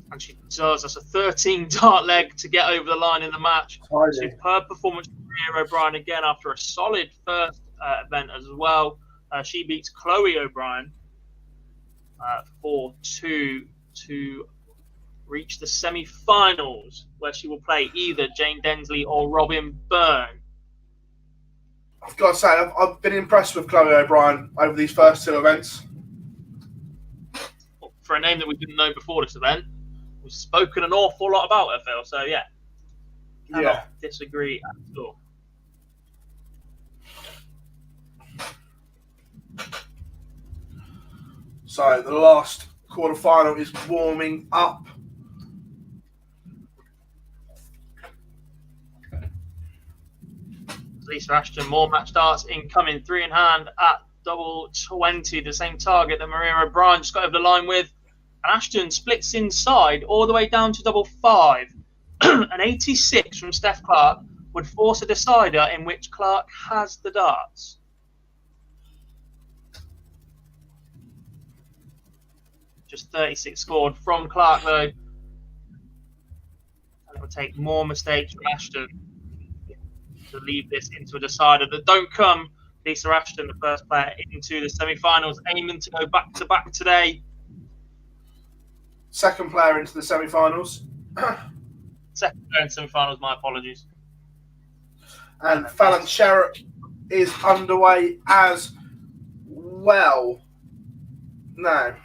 And she does. That's a 13 dart leg to get over the line in the match. Superb performance from Maria O'Brien again after a solid first event as well. She beats Chloe O'Brien 4-2 to reach the semi-finals, where she will play either Jane Densley or Robin Byrne. I've got to say, I've been impressed with Chloe O'Brien over these first 2 events. For a name that we didn't know before this event, we've spoken an awful lot about her, Phil. So yeah, cannot disagree at all. So the last quarterfinal is warming up. Lisa Ashton, more match darts incoming, 3 in hand at double 20, the same target that Maria O'Brien just got over the line with. And Ashton splits inside all the way down to double 5. An 86 from Steph Clark would force a decider in which Clark has the darts. Just 36 scored from Clark, though. And it will take more mistakes from Ashton to lead this into a decider that don't come. Lisa Ashton, the first player into the semi-finals, aiming to go back-to-back today. Second player into the semi-finals. Second player in semi-finals, my apologies. And Fallon Sherrock is underway as well. No.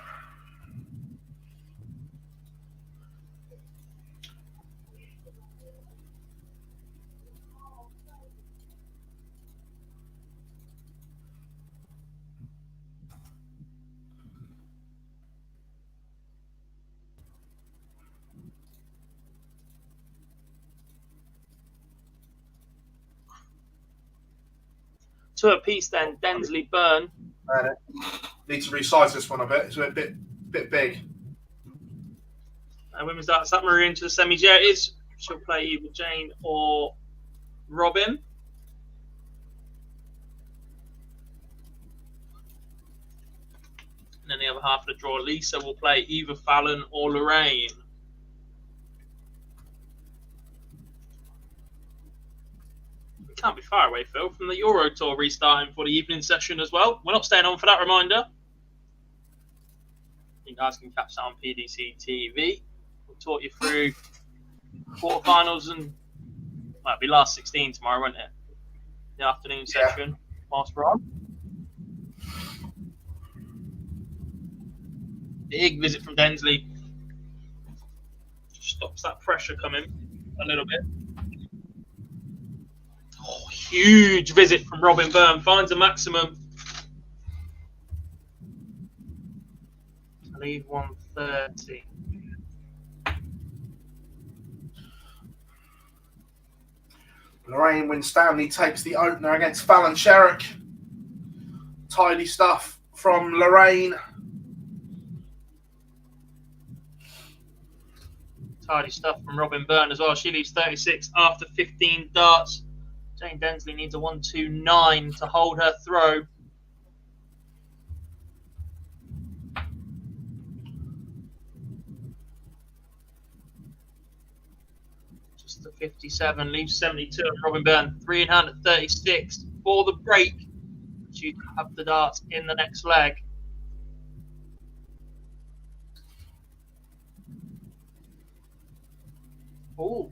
To a piece then, Densley Byrne. Need to resize this one a bit. It's a bit big. Women's darts, that Maria into the semis. Yeah, it is. She'll play either Jane or Robin. And then the other half of the draw, Lisa will play either Fallon or Lorraine. We can't be far away, Phil, from the Euro Tour restarting for the evening session as well. We're not staying on for that reminder. You guys can catch that on PDC TV. We'll talk you through quarterfinals and it'll be last 16 tomorrow, won't it? The afternoon session whilst we're on. Big visit from Densley. Stops that pressure coming a little bit. huge visit from Robin Byrne. Finds a maximum. I lead 130. Lorraine Winstanley takes the opener against Fallon Sherrick. Tidy stuff from Lorraine. Tidy stuff from Robin Byrne as well. She leads 36 after 15 darts. Jane Densley needs a 129 to hold her throw. Just the 57 leaves 72. And Robin Byrne 3 in hand at 36 for the break. She have the darts in the next leg. Oh.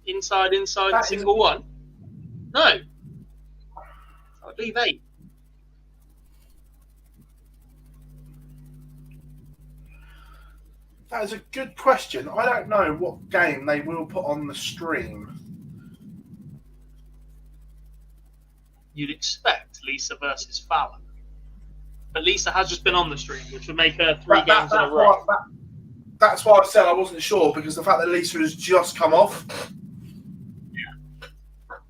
Inside, That single one. No. I believe 8. That is a good question. I don't know what game they will put on the stream. You'd expect Lisa versus Fallon. But Lisa has just been on the stream, which would make her 3 games in a row. That's why I said I wasn't sure, because the fact that Lisa has just come off. Yeah.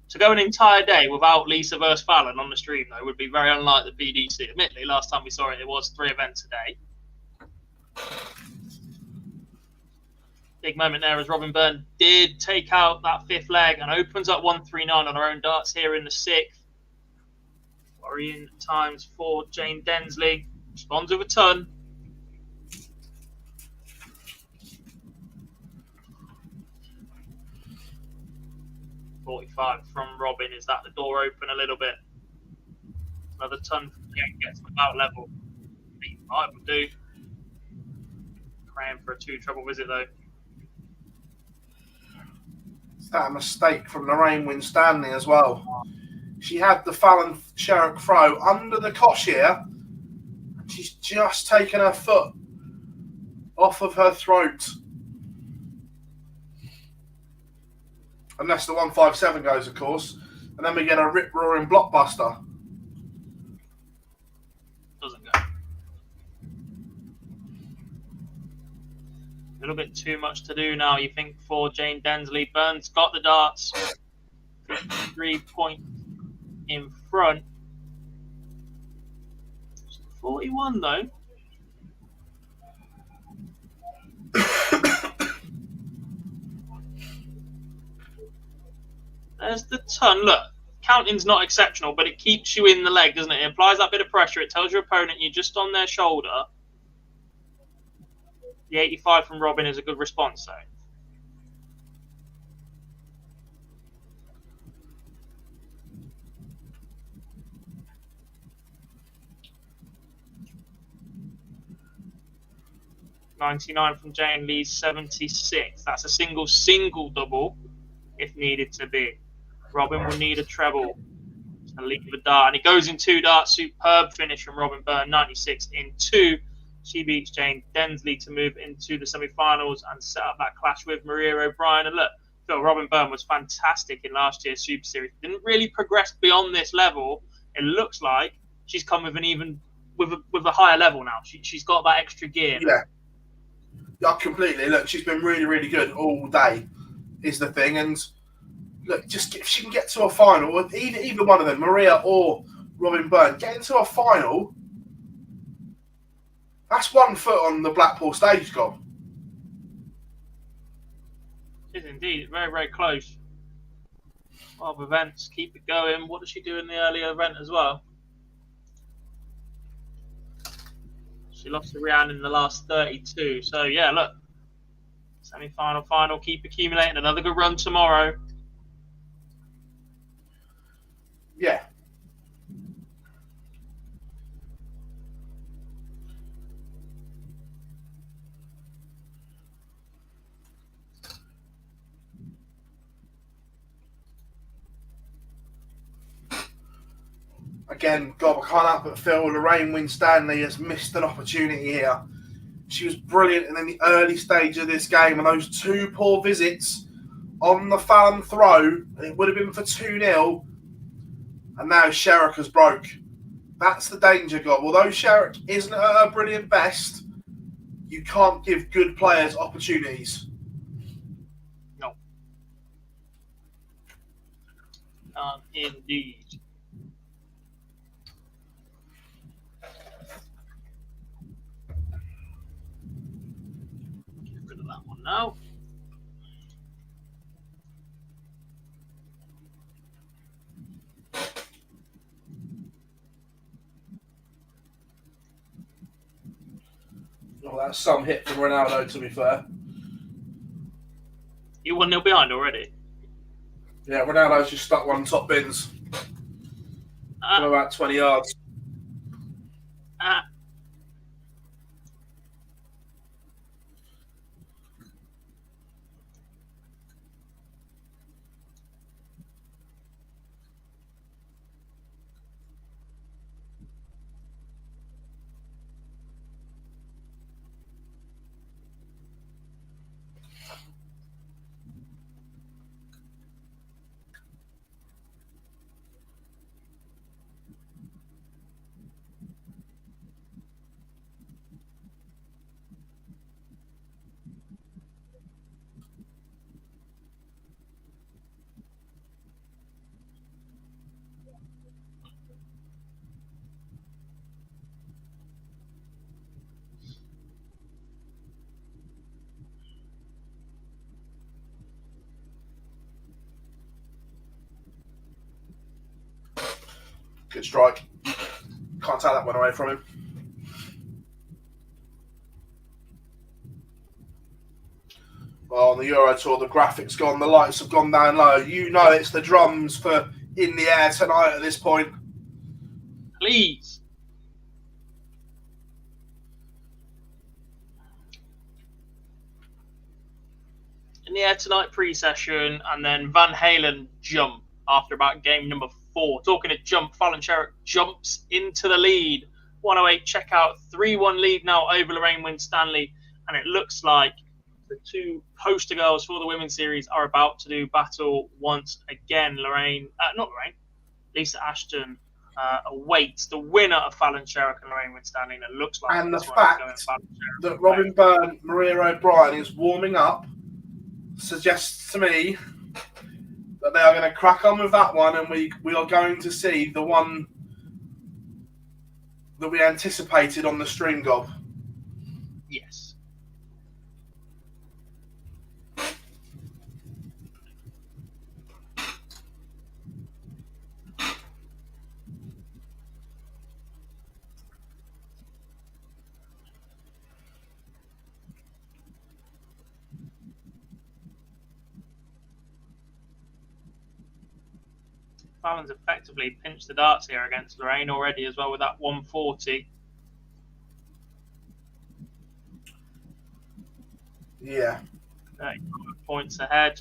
To go an entire day without Lisa versus Fallon on the stream, though, would be very unlike the PDC. Admittedly, last time we saw it, it was 3 events a day. Big moment there as Robin Byrne did take out that 5th leg and opens up 139 on her own darts here in the 6th. Worrying times for Jane Densley. Responds with a ton. .45 from Robin. Is that the door open a little bit? Another ton from Jane gets them about level. I would do. Praying for a 2 treble visit though. Is that a mistake from Lorraine Winstanley as well? She had the Fallon Sherrick throw under the cosh here. She's just taken her foot off of her throat. Unless the 157 goes, of course. And then we get a rip-roaring blockbuster. Doesn't go. A little bit too much to do now, you think, for Jane Densley. Byrne's got the darts. 53 points in front. 41 though. There's the ton. Look, counting's not exceptional, but it keeps you in the leg, doesn't it? It applies that bit of pressure. It tells your opponent you're just on their shoulder. The 85 from Robin is a good response, though. .99 from Jane Lee's 76. That's a single double if needed to be. Robin will need a treble to leave a dart. And he goes in 2 darts. Superb finish from Robin Byrne, 96 in 2. She beats Jane Densley to move into the semi-finals and set up that clash with Maria O'Brien. And look, Phil, Robin Byrne was fantastic in last year's Super Series. Didn't really progress beyond this level. It looks like she's come with an even with a higher level now. She's got that extra gear. Yeah, completely. Look, she's been really, really good all day, is the thing. And look, if she can get to a final, either one of them, Maria or Robin Byrne, get into a final, that's 1 foot on the Blackpool stage, God. It is indeed. Very, very close. 12 events. Keep it going. What does she do in the earlier event as well? She lost to Rianne in the last 32. So, yeah, look. Semi-final, final. Keep accumulating. Another good run tomorrow. Yeah. Again, God, I can't help but feel Lorraine Winstanley has missed an opportunity here. She was brilliant in the early stage of this game, and those 2 poor visits on the Fallon throw, it would have been for 2-0, and now Sherrick has broke. That's the danger, God. Although Sherrick isn't at her brilliant best, you can't give good players opportunities. No. Indeed. Get rid of that one now. Well, that's some hit from Ronaldo, to be fair. You 1-0 behind already. Yeah, Ronaldo's just stuck one top bins from about 20 yards. Good strike. Can't take that one away from him. Well, on the Euro Tour, the graphics gone, the lights have gone down low. You know it's the drums for In the Air tonight at this point. Please. In the Air tonight pre-session, and then Van Halen jump after about game number 4. Talking to jump, Fallon Sherrick jumps into the lead. 108 checkout, 3-1 lead now over Lorraine Winstanley, and it looks like the 2 poster girls for the women's series are about to do battle once again. Lisa Ashton awaits the winner of Fallon Sherrick and Lorraine Winstanley, and it looks like And the fact that Robin Byrne, Maria O'Brien is warming up suggests to me that they are going to crack on with that one, and we are going to see the one that we anticipated on the stream gob. Yes. Fallon's effectively pinched the darts here against Lorraine already as well with that 140. Yeah. 35 points ahead.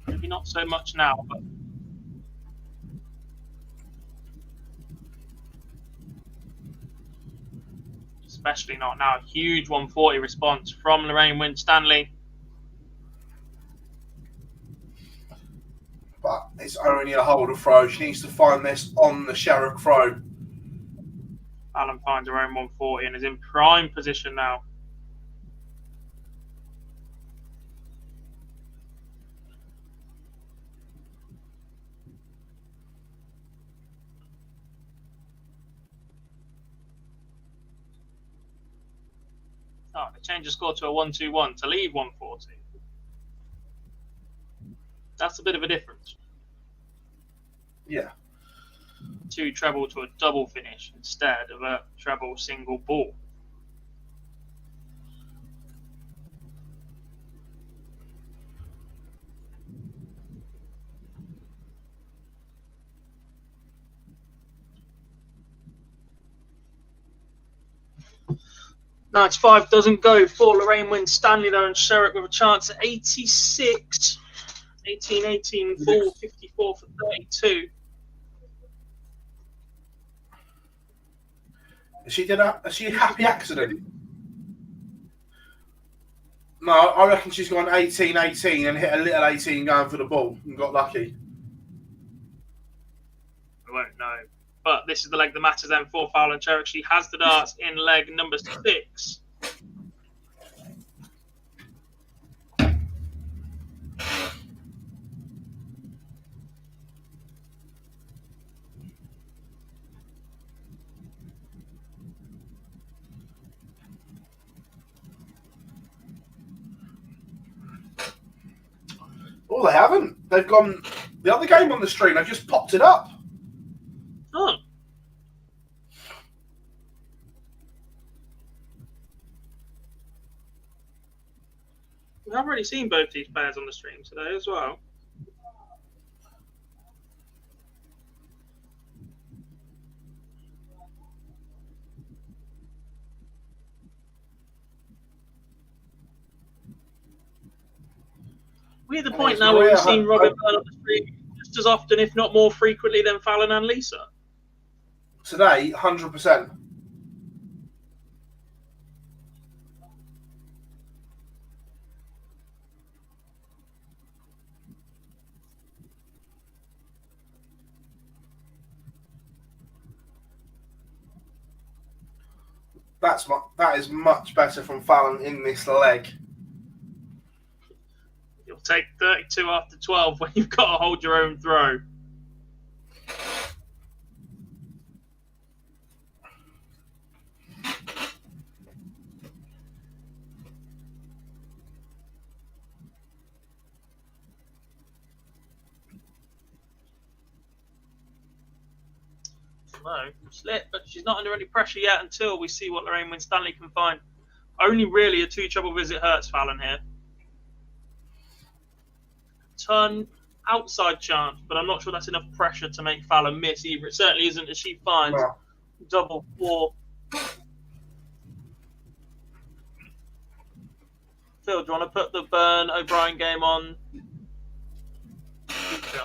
Maybe not so much now, but especially not now. Huge 140 response from Lorraine Winstanley. But it's only a holder throw. She needs to find this on the Sherrick throw. Fallon finds her own 140 and is in prime position now. Oh, they changed the score to a 1-2-1 to leave 140. That's a bit of a difference. Yeah. 2 treble to a double finish instead of a treble single ball. Nice 5 doesn't go for Lorraine Winstanley though, and Sherrick with a chance at 86. 18-18, full 54 for 32. Is she a happy accident? No, I reckon she's gone 18-18 and hit a little 18 going for the ball and got lucky. I won't know. But this is the leg that matters then for Fallon Sherrick. She has the darts in leg number 6. Oh, they haven't. They've gone the other game on the stream. They've just popped it up. Oh. We have already seen both these pairs on the stream today as well. We're at the point now where we've seen Robin Byrne on the stream just as often, if not more frequently, than Fallon and Lisa. Today, 100%. That is much better from Fallon in this leg. You'll take 32 after 12 when you've got to hold your own throw. No, slip, but she's not under any pressure yet until we see what Lorraine Winstanley can find. Only really a 2 treble visit hurts Fallon here. Turn outside chance, but I'm not sure that's enough pressure to make Fallon miss either. It certainly isn't as she finds double 4. Phil, do you want to put the Byrne O'Brien game on? Future?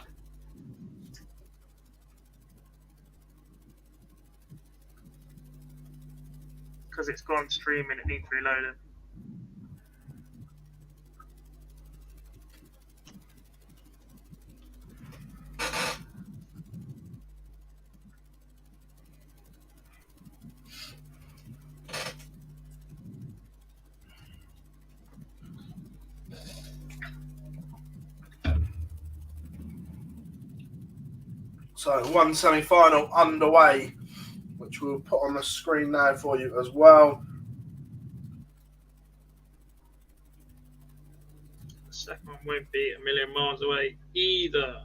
Because it's gone streaming, it needs reloading. So one semi-final underway, which we'll put on the screen now for you as well. The second one won't be a million miles away either.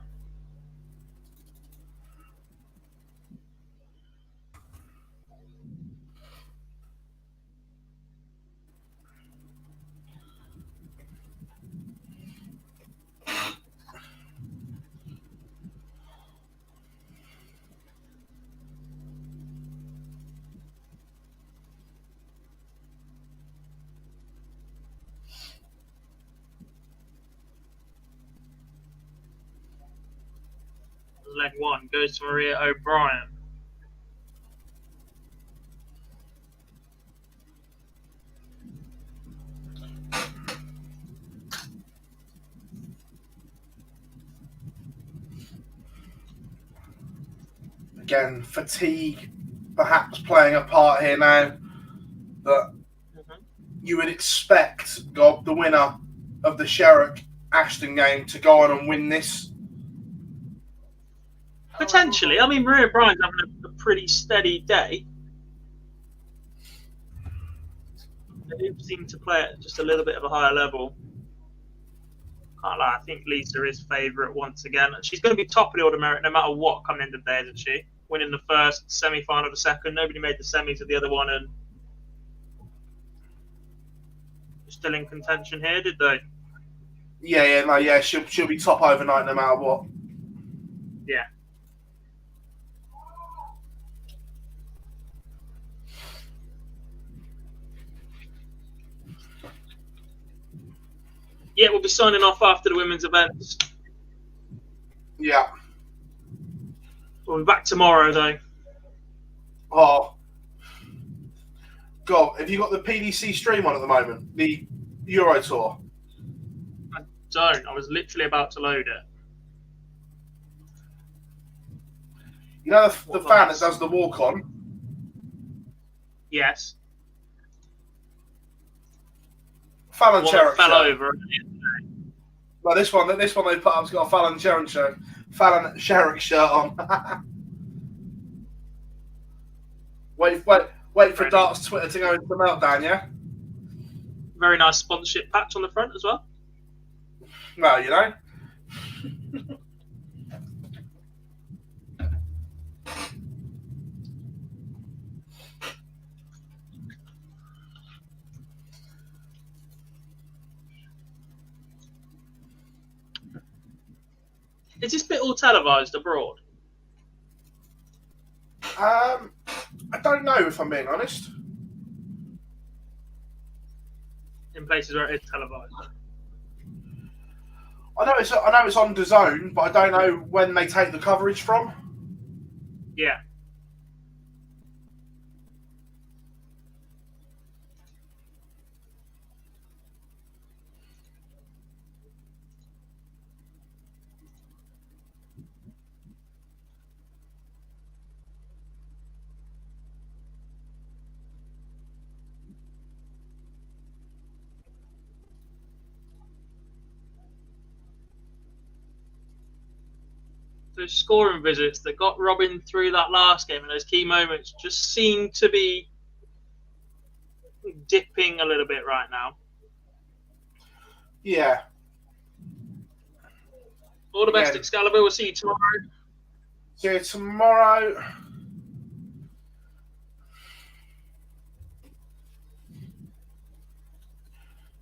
Leg 1 goes to Maria O'Brien. Again, fatigue perhaps playing a part here now, but you would expect the winner of the Sherrick-Ashton game to go on and win this. Potentially. I mean, Maria O'Brien's having a pretty steady day. They do seem to play at just a little bit of a higher level. Can't lie, I think Lisa is favourite once again. And she's going to be top of the order merit no matter what coming into the day, isn't she? Winning the first, semi-final the second. Nobody made the semis of the other one, and still in contention here, did they? Yeah. She'll be top overnight no matter what. Yeah. Yeah, we'll be signing off after the women's events. Yeah. We'll be back tomorrow, though. Oh. God, have you got the PDC stream on at the moment? The Euro Tour? I don't. I was literally about to load it. You know the What fan class? that does the walk on? Yes. Fallon One Sherrick that fell shirt. over. Well, this one they put up's got a Fallon Sherrick shirt on. wait for Dart's Twitter to go into the meltdown, yeah? Very nice sponsorship patch on the front as well. Well, you know. Is this bit all televised abroad? I don't know if I'm being honest. In places where it is televised. I know it's on DAZN, but I don't know when they take the coverage from. Yeah. Those scoring visits that got Robin through that last game and those key moments just seem to be dipping a little bit right now. Yeah. All the best, Excalibur. We'll see you tomorrow. See you tomorrow.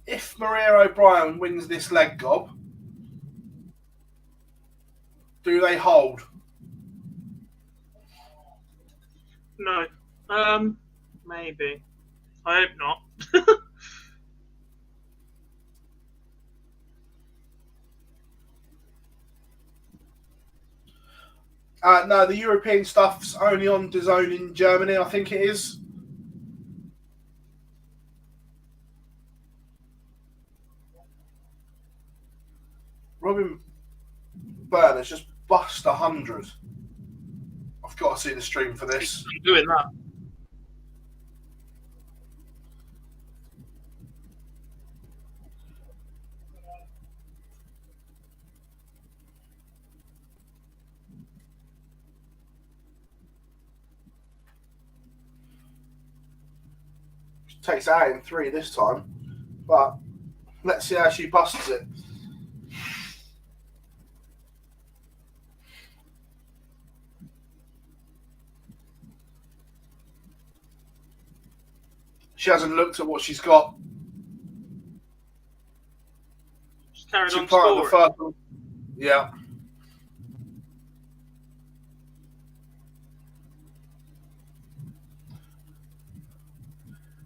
If Maria O'Brien wins this leg gob, do they hold? No. Maybe. I hope not. No, the European stuff's only on DAZN in Germany, I think it is. Robin Byrne's just bust 100. I've got to see the stream for this. I'm doing that. Takes it out in 3 this time, but let's see how she busts it. She hasn't looked at what she's got. She's carried She on planted the scoring. first one. Yeah.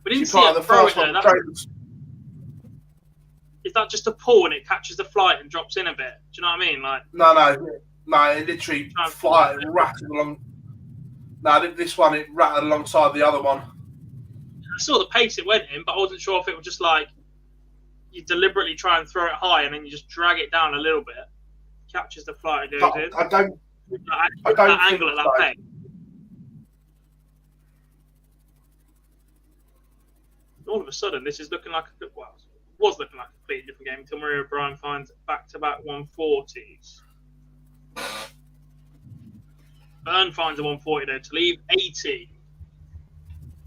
We didn't She see planted it the throw first it one. there. Is that just a pull and it catches the flight and drops in a bit? Do you know what I mean? Like, No, it literally rattled along. No, this one, it rattled alongside the other one. I saw the pace it went in, but I wasn't sure if it was just like you deliberately try and throw it high and then you just drag it down a little bit, catches the flight and goes in. I don't that angle at that so. pace. All of a sudden, this is looking like was looking like a completely different game until Maria O'Brien finds back-to-back 140s. Byrne finds a 140 though to leave 80.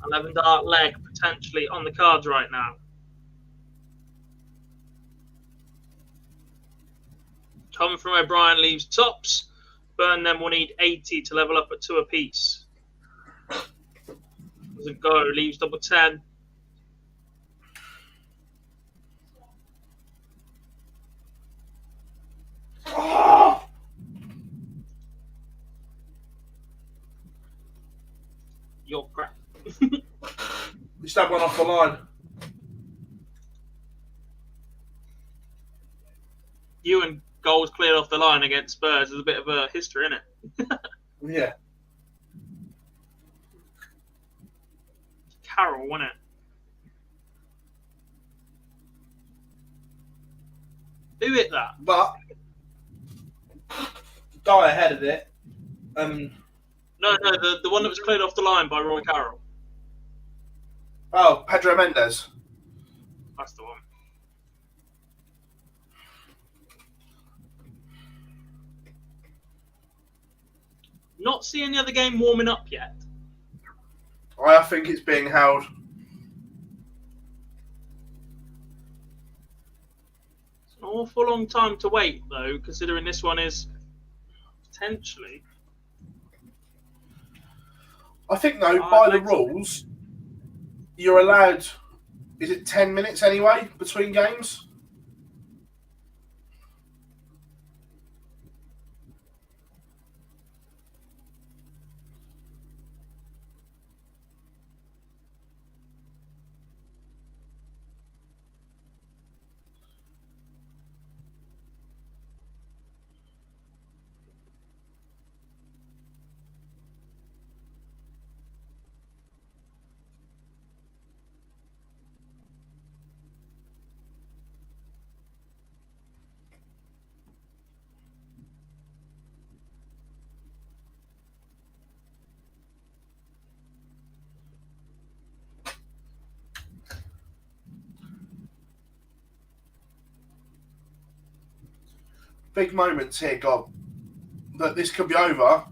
11 dart leg potentially on the cards right now. Coming from O'Brien leaves tops. Byrne then will need 80 to level up at 2 apiece. Doesn't go, leaves double 10. Oh! Your crap. You stabbed one off the line. You and goals cleared off the line against Spurs. There's a bit of a history in it. Yeah. Carroll, wasn't it? Who hit that? But guy ahead of it. No, the one that was cleared off the line by Roy Carroll. Oh, Pedro Mendes. That's the one. Not seeing the other game warming up yet. I think it's being held. It's an awful long time to wait, though, considering this one is potentially. I think, though, by the rules, you're allowed, is it 10 minutes anyway, between games? Big moments here, God. That this could be over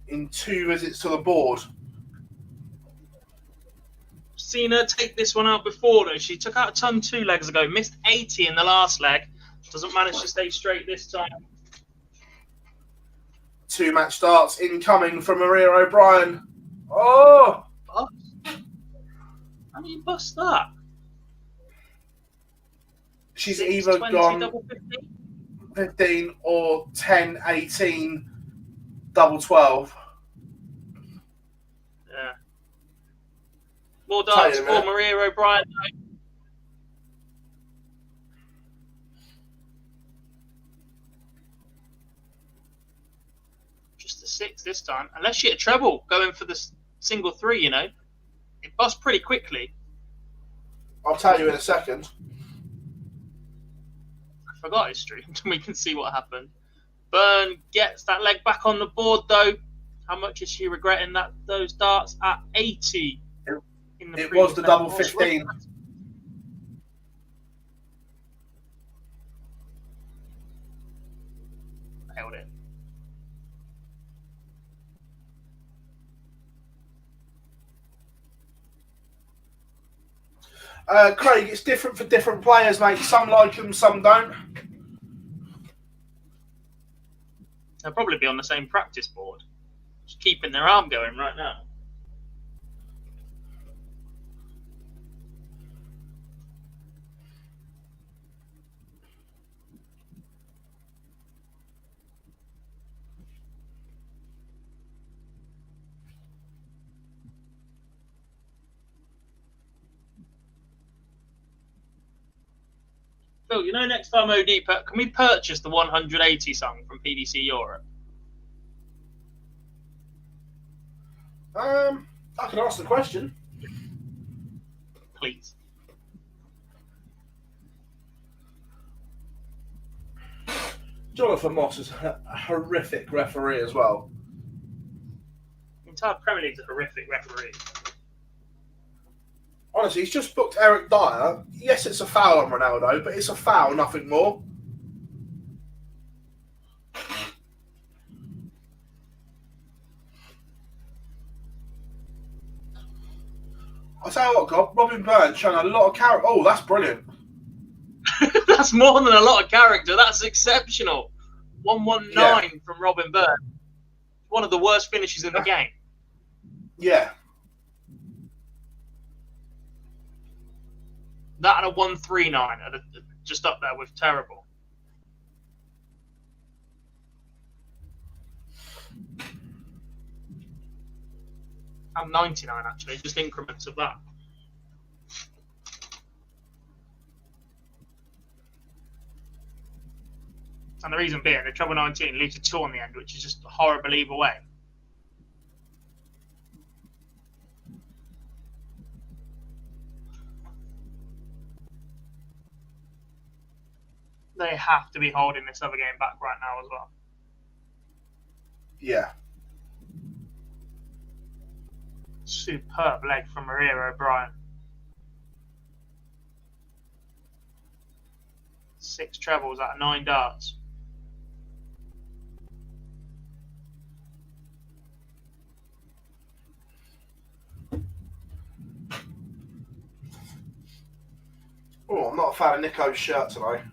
in 2 visits to the board. Seen her take this one out before, though. She took out a ton 2 legs ago, missed 80 in the last leg. Doesn't manage to stay straight this time. 2 match starts incoming from Maria O'Brien. Oh! Bust. How do you bust that? She's 6, either 20, gone double 15? 15 or 10, 18, double 12. Yeah. More darts for Maria O'Brien, though. Just a 6 this time. Unless she hit a treble going for the single 3, you know. It busts pretty quickly. I'll tell you in a second. I forgot it streamed. We can see what happened. Byrne gets that leg back on the board, though. How much is she regretting that those darts at 80? It was the double 15. Held it. Craig, it's different for different players, mate. Some like them, some don't. They'll probably be on the same practice board. Just keeping their arm going right now. Phil, you know, next time OD, can we purchase the 180 song from PDC Europe? I can ask the question. Please. Jonathan Moss is a horrific referee as well. The entire Premier League's a horrific referee. Honestly, he's just booked Eric Dyer. Yes, it's a foul on Ronaldo, but it's a foul, nothing more. I'll tell you what, God, Robin Byrne showing a lot of character. Oh, that's brilliant. That's more than a lot of character. That's exceptional. 119 from Robin Byrne. One of the worst finishes in the game. Yeah. That and a 139 are just up there with terrible. And 99, actually, just increments of that. And the reason being, the treble 19 leaves a 2 on the end, which is just horrible either way. They have to be holding this other game back right now as well. Yeah. Superb leg from Maria O'Brien. 6 trebles out of 9 darts. Oh, I'm not a fan of Nico's shirt today.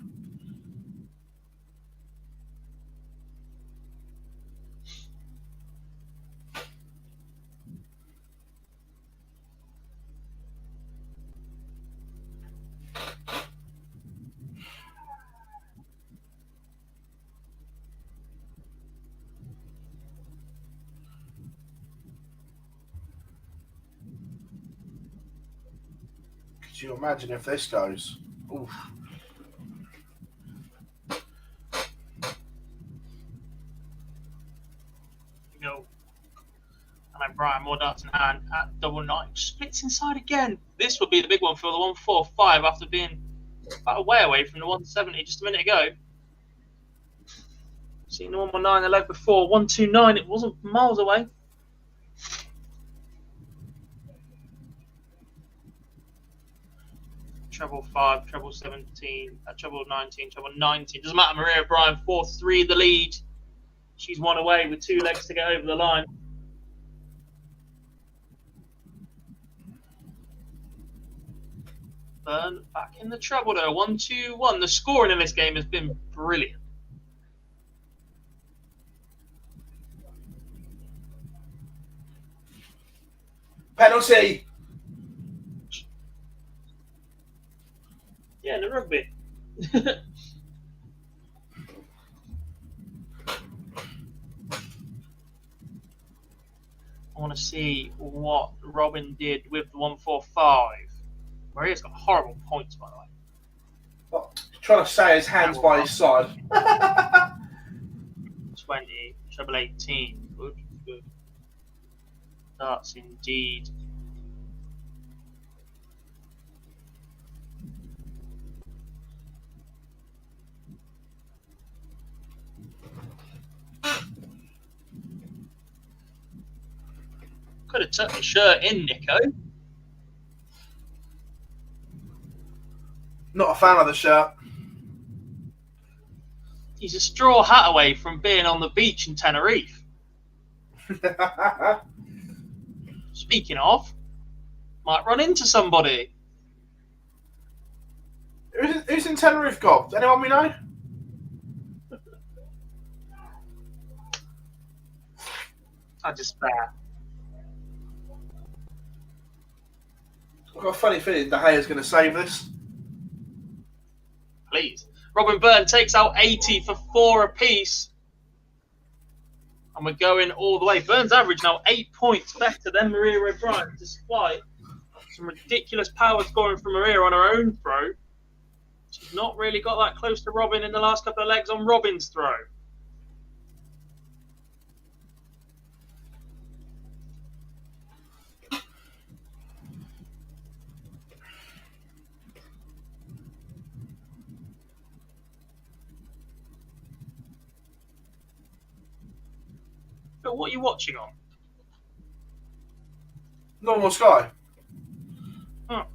Could you imagine if this goes? Oof. And O'Brien, more darts in hand at double 9. Splits inside again. This would be the big one for the 145 after being about a way away from the 170 just a minute ago. Seen the 119 the leg before. 129, it wasn't miles away. Treble 5, treble 17, treble 19, treble 19. Doesn't matter. Maria O'Brien 4-3 the lead. She's one away with 2 legs to get over the line. Byrne back in the treble though. 1-2-1. The scoring in this game has been brilliant. Penalty. Yeah, in the rugby. I want to see what Robin did with the 145. Maria's got horrible points, by the way. Oh, trying to say his hands by his side. 20, treble 18. Good, good. Darts indeed. Could have tucked his shirt in, Nico. Not a fan of the shirt. He's a straw hat away from being on the beach in Tenerife. Speaking of, might run into somebody. Who's in Tenerife, Gob? Anyone we know? I despair. I've got a funny feeling De Gea's going to save this. Please. Robin Byrne takes out 80 for 4 apiece. And we're going all the way. Byrne's average now 8 points better than Maria O'Brien, despite some ridiculous power scoring from Maria on her own throw. She's not really got that close to Robin in the last couple of legs on Robin's throw. But what are you watching on? Normal Sky. Oh.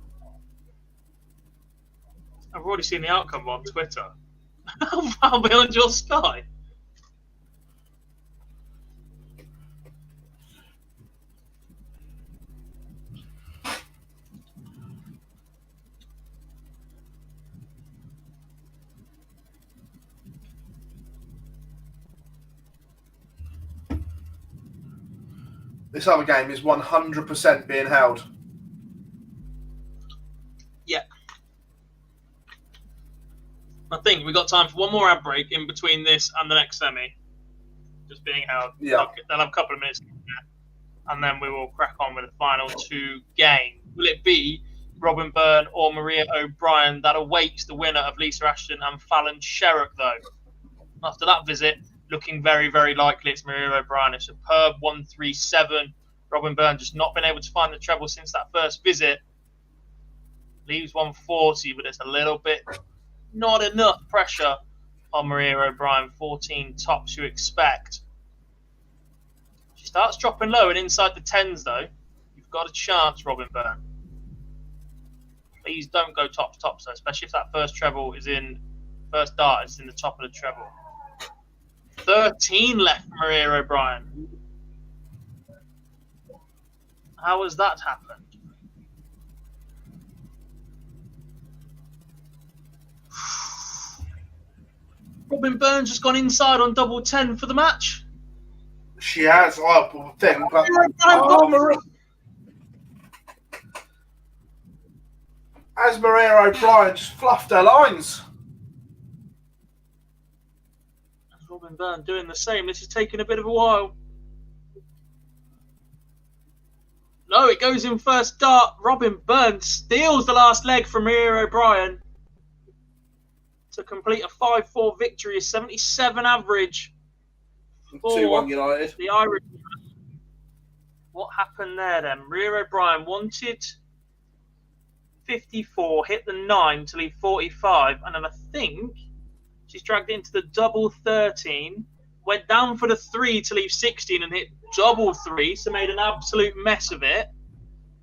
I've already seen the outcome on Twitter. How far beyond your Sky? This other game is 100% being held. Yeah. I think we've got time for one more ad break in between this and the next semi. Just being held. Yeah. They'll have a couple of minutes, and then we will crack on with the final 2 games. Will it be Robin Byrne or Maria O'Brien that awaits the winner of Lisa Ashton and Fallon Sherrock, though? After that visit, looking very, very likely it's Maria O'Brien. A superb 137. Robin Byrne just not been able to find the treble since that first visit. Leaves 140, but it's a little bit not enough pressure on Maria O'Brien. 14 tops you expect. She starts dropping low and inside the 10s, though. You've got a chance, Robin Byrne. Please don't go top to top, so especially if that first dart is in the top of the treble. 13 left for Maria O'Brien. How has that happened? Robin Byrne's just gone inside on double 10 for the match. She has, I think, but as Maria O'Brien just fluffed her lines. Robin Byrne doing the same. This is taking a bit of a while. No, it goes in first dart. Robin Byrne steals the last leg from Maria O'Brien to complete a 5-4 victory, a 77 average. 2-1 United. The Irish. What happened there then? Maria O'Brien wanted 54, hit the 9 to leave 45, and then I think she's dragged it into the double 13, went down for the 3 to leave 16 and hit double 3, so made an absolute mess of it.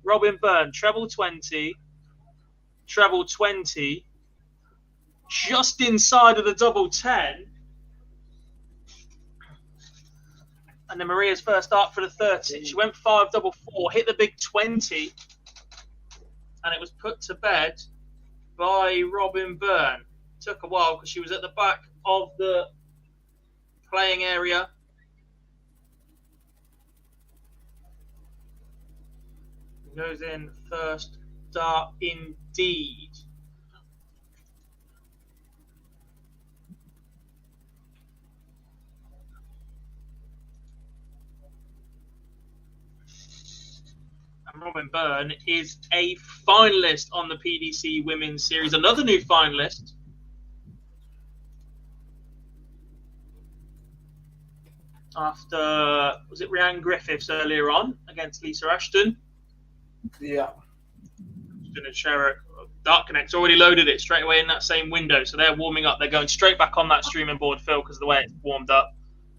Robin Byrne, treble 20, just inside of the double 10. And then Maria's first dart for the 30. She went 5 double 4, hit the big 20, and it was put to bed by Robin Byrne. Took a while because she was at the back of the playing area. Goes in first dart indeed. And Robin Byrne is a finalist on the PDC Women's Series. Another new finalist. After, was it Rhiannon Griffiths earlier on against Lisa Ashton? Yeah. Going to share it. Dark Connect's already loaded it straight away in that same window, so they're warming up. They're going straight back on that streaming board, Phil, because of the way it's warmed up.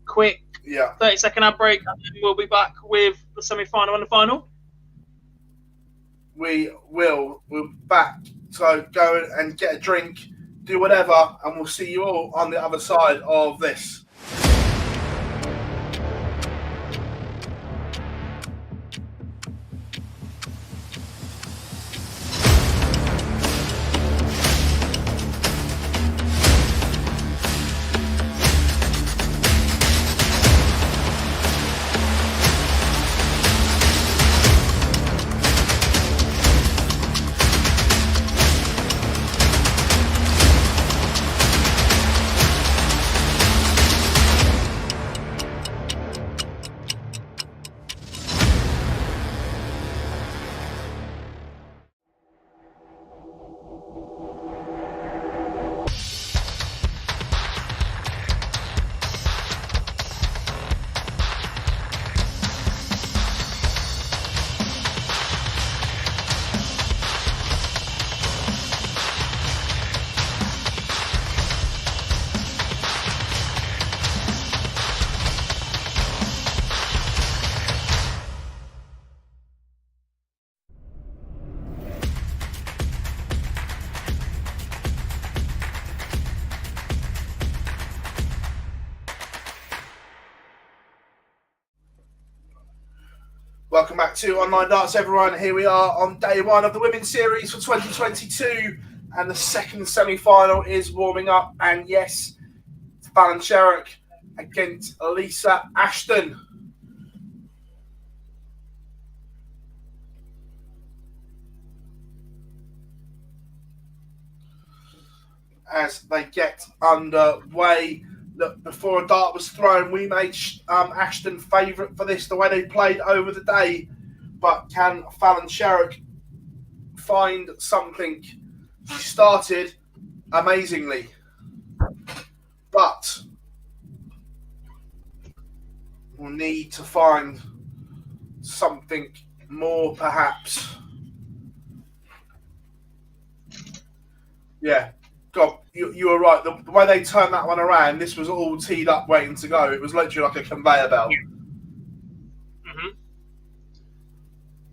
Quick 30-second ad break, and then we'll be back with the semi-final and the final. We're back. So go and get a drink, do whatever, and we'll see you all on the other side of this. Welcome back to Online Darts, everyone. Here we are on day one of the Women's Series for 2022, and the second semi-final is warming up. And yes, it's Fallon Sherrick against Lisa Ashton. As they get underway. Look, before a dart was thrown, we made Ashton favourite for this, the way they played over the day. But can Fallon Sherrick find something? She started amazingly, but we'll need to find something more, perhaps. Yeah, God, you were right. The way they turned that one around, this was all teed up, waiting to go. It was literally like a conveyor belt. Mm-hmm.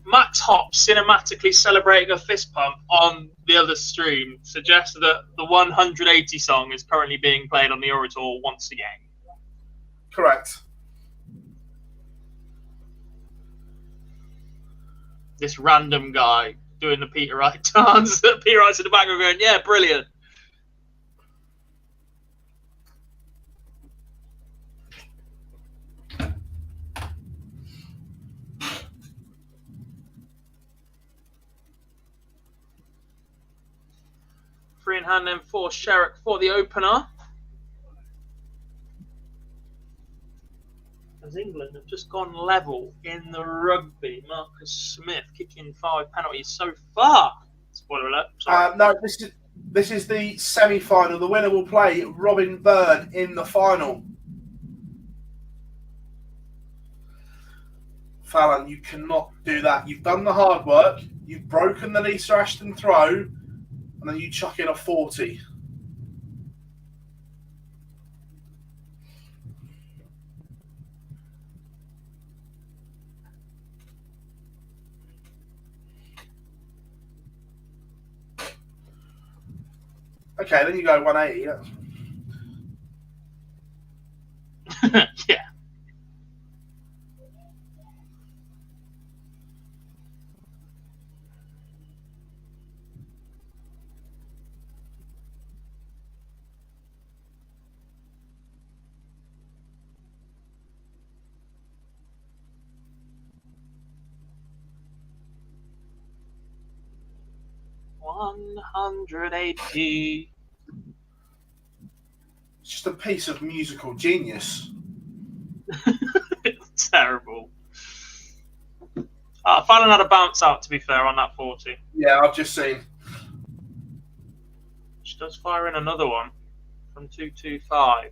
Max Hopp cinematically celebrating a fist pump on the other stream suggests that the 180 song is currently being played on the Orator once again. Correct. This random guy doing the Peter Wright dance. Peter Wright's in the background going, yeah, brilliant. Free in hand then for Sherrick for the opener. As England have just gone level in the rugby. Marcus Smith kicking 5 penalties so far. Spoiler alert. Sorry. No, this is the semi-final. The winner will play Robin Byrne in the final. Fallon, you cannot do that. You've done the hard work. You've broken the Lisa Ashton throw, and then you chuck in a 40. Okay, then you go 180. Yeah. $180. It's just a piece of musical genius. It's terrible. Fallon had a bounce out, to be fair, on that 40. Yeah, I've just seen. She does fire in another one from 225.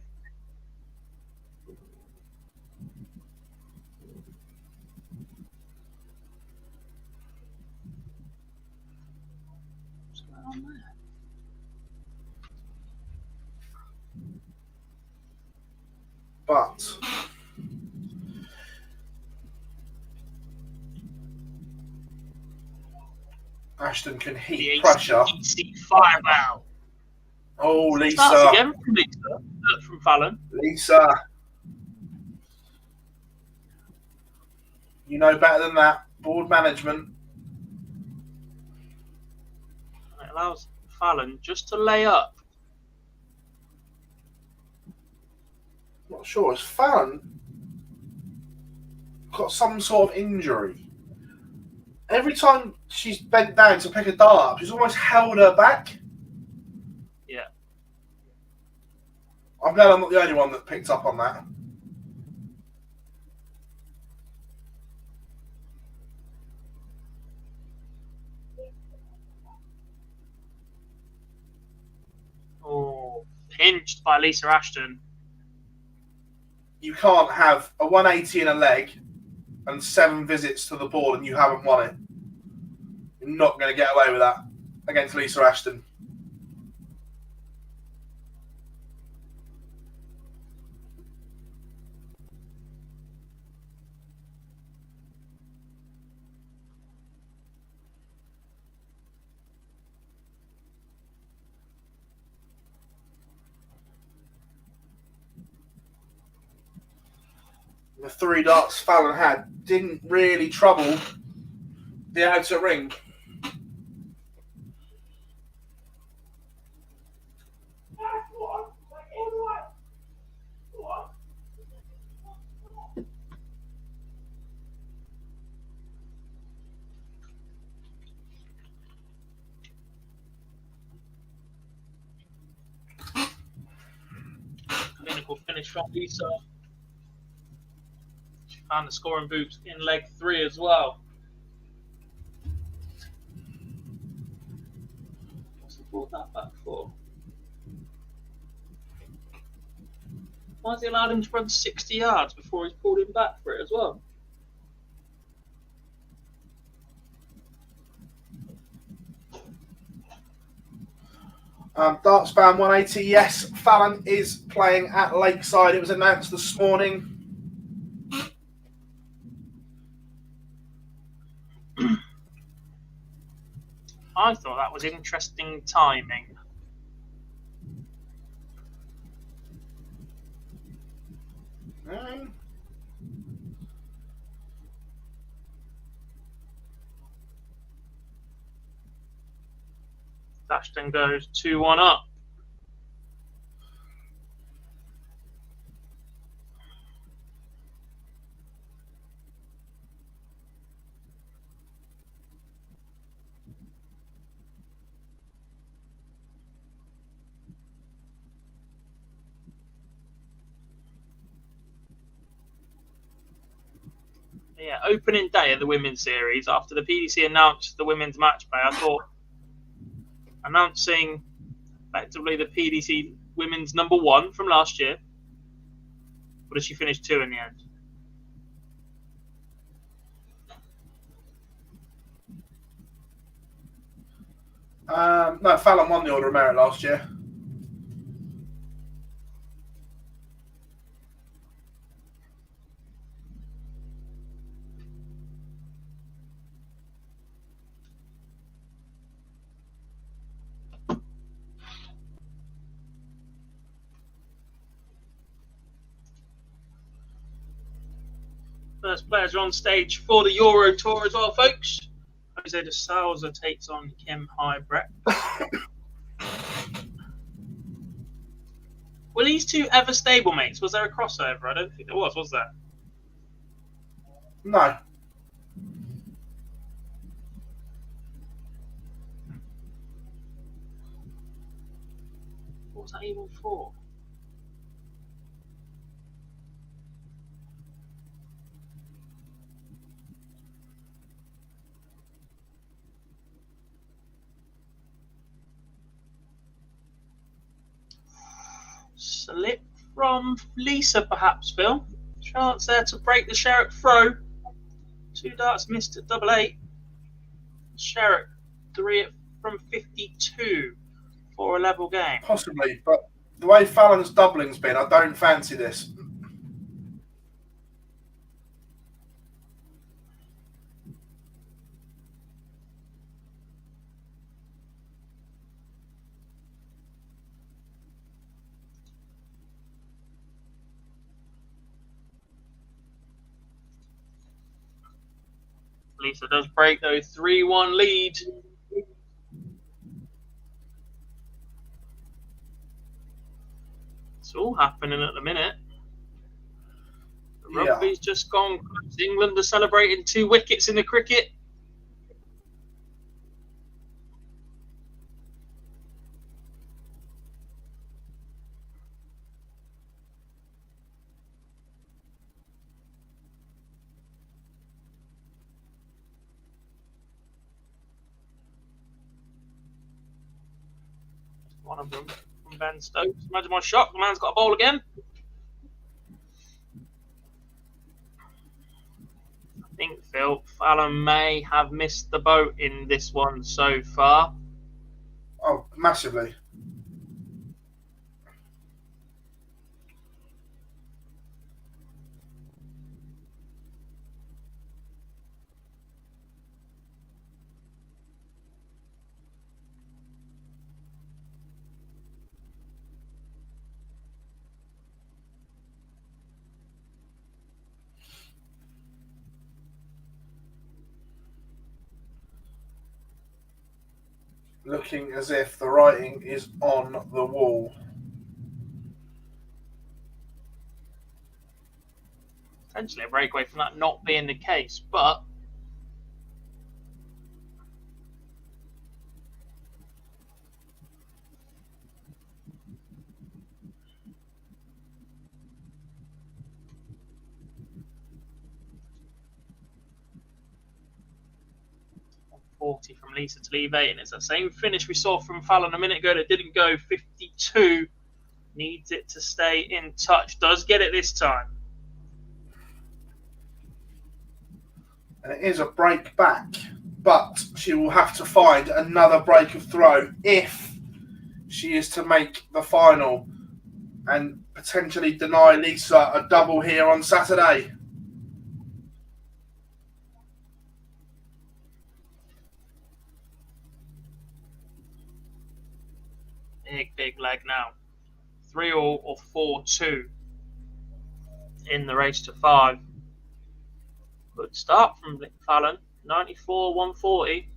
What's going on there? But Ashton can heat pressure. PDC fire out. Oh, Lisa. Starts again from Lisa. From Fallon. Lisa. You know better than that. Board management. It allows Fallon just to lay up. Not sure. Has Fallon got some sort of injury? Every time she's bent down to pick a dart up, she's almost held her back. Yeah. I'm glad I'm not the only one that picked up on that. Oh, pinched by Lisa Ashton. You can't have a 180 in a leg and 7 visits to the board and you haven't won it. You're not going to get away with that against Lisa Ashton. The 3 darts Fallon had didn't really trouble the outer ring. Clinical finish from Lisa. She found the scoring boots in leg 3 as well. What's he brought that back for? Why has he allowed him to run 60 yards before he's pulled him back for it as well? Darts fan 180, yes, Fallon is playing at Lakeside. It was announced this morning. I thought that was interesting timing. Dashton goes 2-1 up. Yeah, opening day of the women's series, after the PDC announced the women's match play, I thought announcing effectively the PDC women's number 1 from last year. But did she finish 2 in the end? No, Fallon won the Order of Merit last year. First players are on stage for the Euro Tour as well, folks. Jose de Souza takes on Kim Hybrecht. Were these two ever stablemates? Was there a crossover? I don't think there was there? No. What was that even for? Slip from Lisa, perhaps, Phil. Chance there to break the Sherrick throw. 2 darts missed at 8-8. Sherrick 3 from 52 for a level game. Possibly, but the way Fallon's doubling's been, I don't fancy this. Lisa does break, though. 3-1 lead. It's all happening at the minute. The rugby's just gone. England are celebrating 2 wickets in the cricket. One of them from Ben Stokes. Imagine my shock. The man's got a bowl again. I think, Phil, Fallon may have missed the boat in this one so far. Oh, massively. Looking as if the writing is on the wall. Potentially a breakaway from that not being the case, but from Lisa to leave 8, and it's the same finish we saw from Fallon a minute ago that didn't go. 52 needs it to stay in touch, does get it this time. And it is a break back, but she will have to find another break of throw if she is to make the final and potentially deny Lisa a double here on Saturday. Big leg now. 3-all or 4-2 in the race to 5. Good start from Fallon. 94, 140.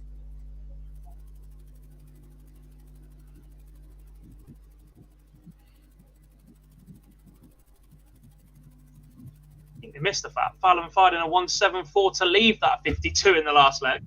I think they missed the fact. Fallon fired in a 174 to leave that 52 in the last leg.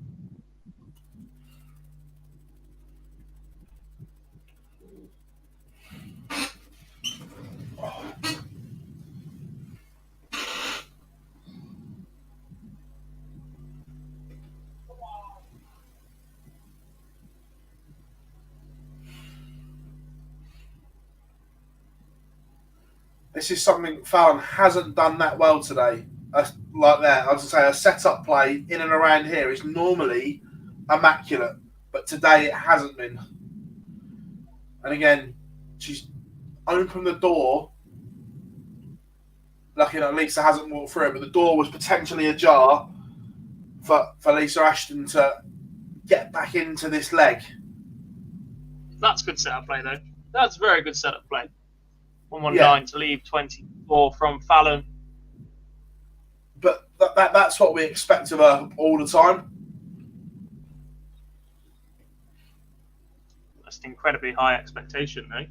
This is something Fallon hasn't done that well today. Like that, I was say a setup play in and around here is normally immaculate, but today it hasn't been. And again, she's opened the door. Lucky that Lisa hasn't walked through it, but the door was potentially ajar for Lisa Ashton to get back into this leg. That's good setup play, though. That's very good setup play. 119 to leave 24 from Fallon. But that's what we expect of her all the time. That's an incredibly high expectation, though.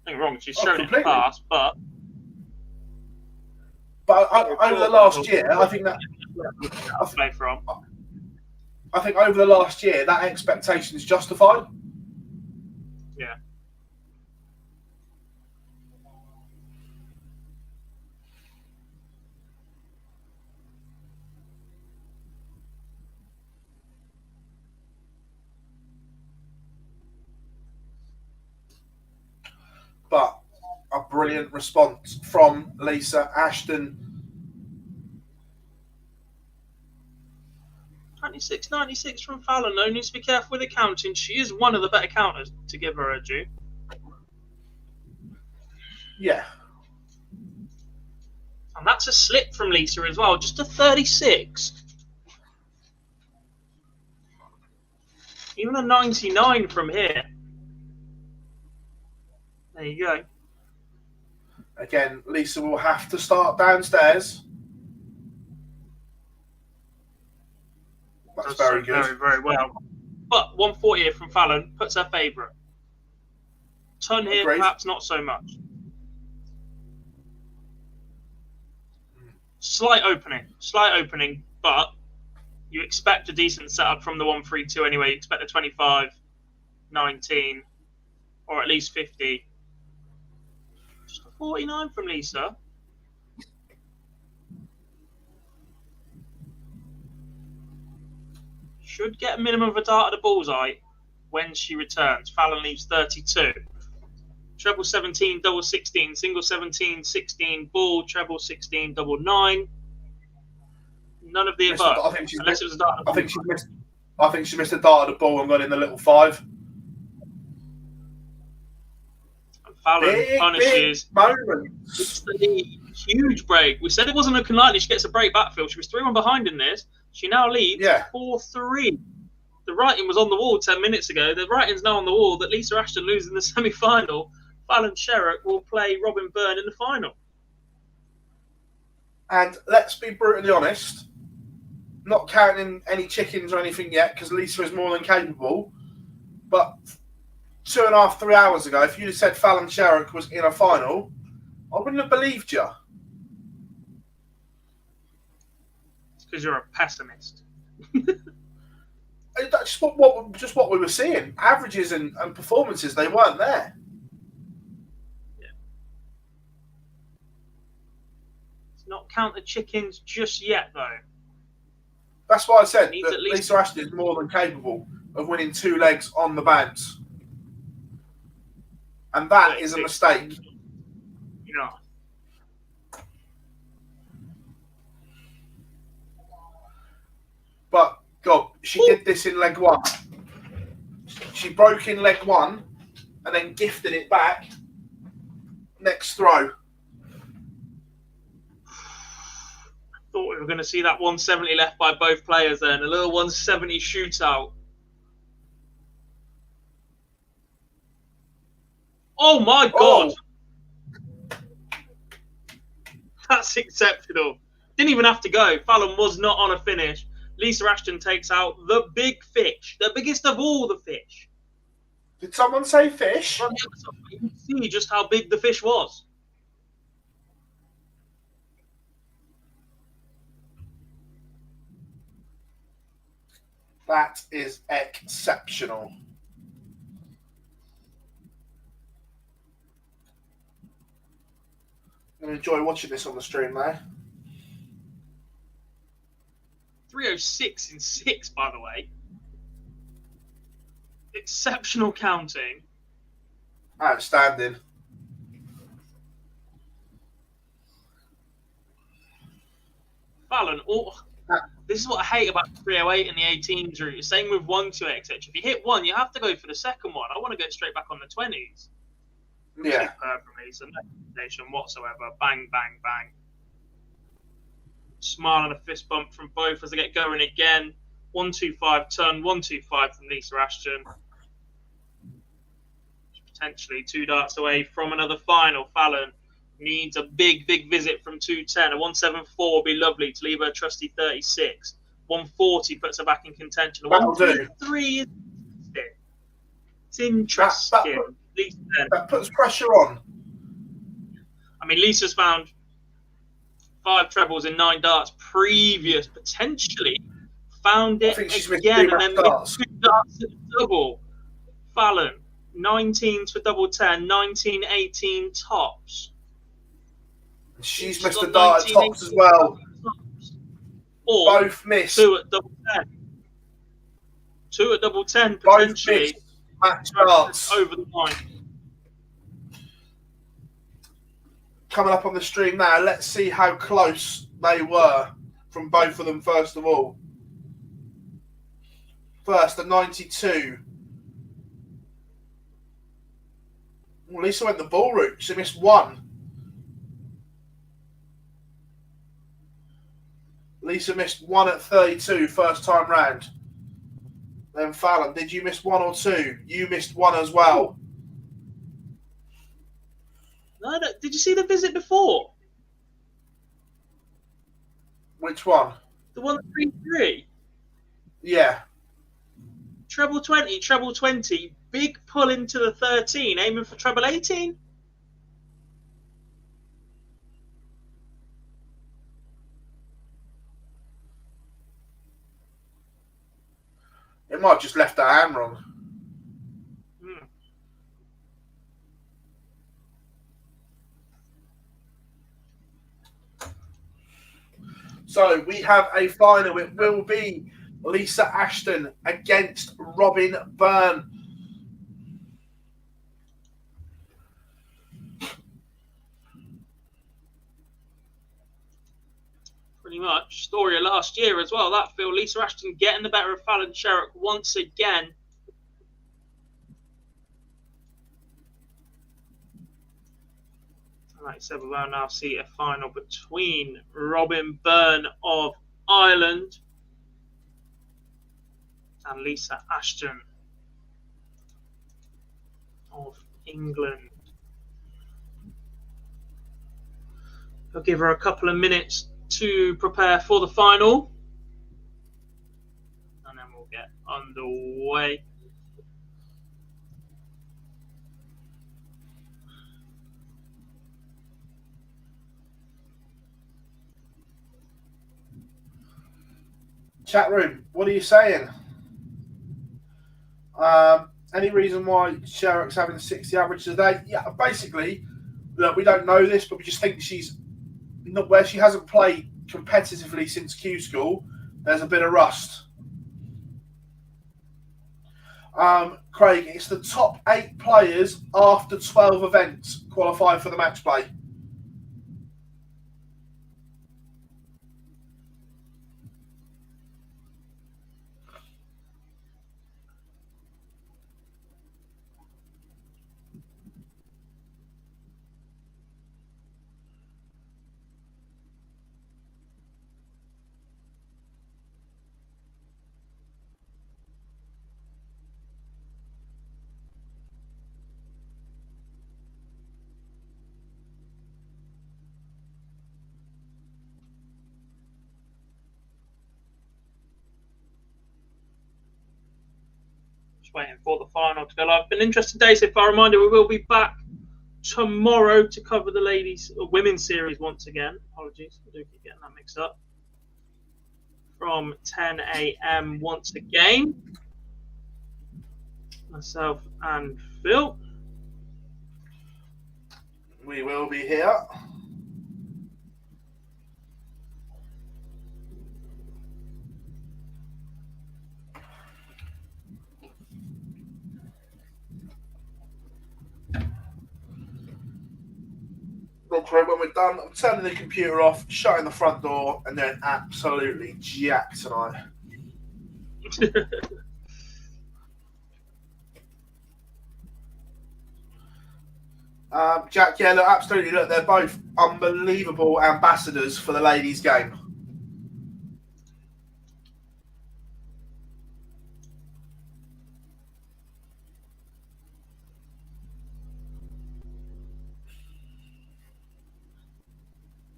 Nothing wrong. She's shown it in the completely. past, but over the last year, I think play from. I think over the last year that expectation is justified. Yeah. But a brilliant response from Lisa Ashton. 96 from Fallon, though. Needs to be careful with the counting. She is one of the better counters, to give her a due. Yeah. And that's a slip from Lisa as well. Just a 36. Even a 99 from here. There you go. Again, Lisa will have to start downstairs. That's very good. Very, very well. But 140 here from Fallon puts her favourite. Ton here, Agreed. perhaps not so much. Slight opening, but you expect a decent setup from the 132 anyway. You expect a 25, 19, or at least 50. Just a 49 from Lisa. Should get a minimum of a dart at the bullseye when she returns. Fallon leaves 32. Treble 17, double 16, single 17, 16, ball, treble 16, double 9. None of the above. Unless it was a dart. I think she missed a dart at the ball and got in the little 5. And Fallon punishes. It's the huge break. We said it wasn't looking likely she gets a break backfield. She was 3-1 behind in this. She now leads 4-3. The writing was on the wall 10 minutes ago. The writing's now on the wall that Lisa Ashton loses in the semi-final. Fallon Sherrock will play Robin Byrne in the final. And let's be brutally honest, not counting any chickens or anything yet, because Lisa is more than capable. But 2.5, 3 hours ago, if you'd have said Fallon Sherrock was in a final, I wouldn't have believed you. It's because you're a pessimist. That's just what we were seeing. Averages and performances, they weren't there. Yeah. Let's not count the chickens just yet, though. That's why I said that Lisa Ashton is more than capable of winning 2 legs on the bounce. And that is a mistake. You know. But, God, she did this in leg 1. She broke in leg 1 and then gifted it back. Next throw. Thought we were going to see that 170 left by both players then. A little 170 shootout. Oh my God! Oh. That's exceptional. Didn't even have to go. Fallon was not on a finish. Lisa Ashton takes out the big fish. The biggest of all the fish. Did someone say fish? From the other side, you can see just how big the fish was. That is exceptional. I'm going to enjoy watching this on the stream now. 306 in 6, by the way. Exceptional counting. Outstanding. Fallon, this is what I hate about 308 and the 18s route. Same with 128, etc. If you hit one, you have to go for the second one. I want to go straight back on the 20s. Yeah. Superb from Lisa. No hesitation whatsoever. Bang, bang, bang. Smile and a fist bump from both as they get going again. 125 turn, 125 from Lisa Ashton. Potentially 2 darts away from another final. Fallon needs a big, big visit from 210. A 174 would be lovely to leave her trusty 36. 140 puts her back in contention. A 133 is interesting. It's interesting. That puts pressure on. I mean, Lisa's found 5 trebles in 9 darts previous, potentially found it again, and then missed 2 darts at the double. Fallon, 19s for double 10, 19, 18 tops. She's missed a dart at tops as well. Or both missed. 2 at double 10. 2 at double 10 potentially. Match darts over the line. Coming up on the stream now, let's see how close they were from both of them first of all. First, the 92. Well, Lisa went the ball route. She missed 1. Lisa missed 1 at 32 first time round. Then Fallon, did you miss 1 or 2? You missed 1 as well. No, did you see the visit before? Which one? The 133. Yeah. Treble 20, treble 20. Big pull into the 13, aiming for treble 18. It might have just left her hand wrong. So we have a final. It will be Lisa Ashton against Robin Byrne. Pretty much. Story of last year as well. That feel Lisa Ashton getting the better of Fallon Sherrock once again. Like I said, we will now see a final between Robin Byrne of Ireland and Lisa Ashton of England. I'll give her a couple of minutes to prepare for the final, and then we'll get underway. Chat room, what are you saying? Any reason why Sherrock's having 60 average today? Yeah, basically, look, we don't know this, but we just think she's not where she hasn't played competitively since Q School. There's a bit of rust. Craig, it's the top 8 players after 12 events qualify for the match play. Just waiting for the final to go live. Been an interesting day so far. Reminder, we will be back tomorrow to cover the women's series once again. Apologies, I do keep getting that mixed up. From 10 a.m. once again. Myself and Phil. We will be here. When we're done, I'm turning the computer off, shutting the front door, and then absolutely jacked tonight. Jack, yeah, look, absolutely. Look, they're both unbelievable ambassadors for the ladies' game.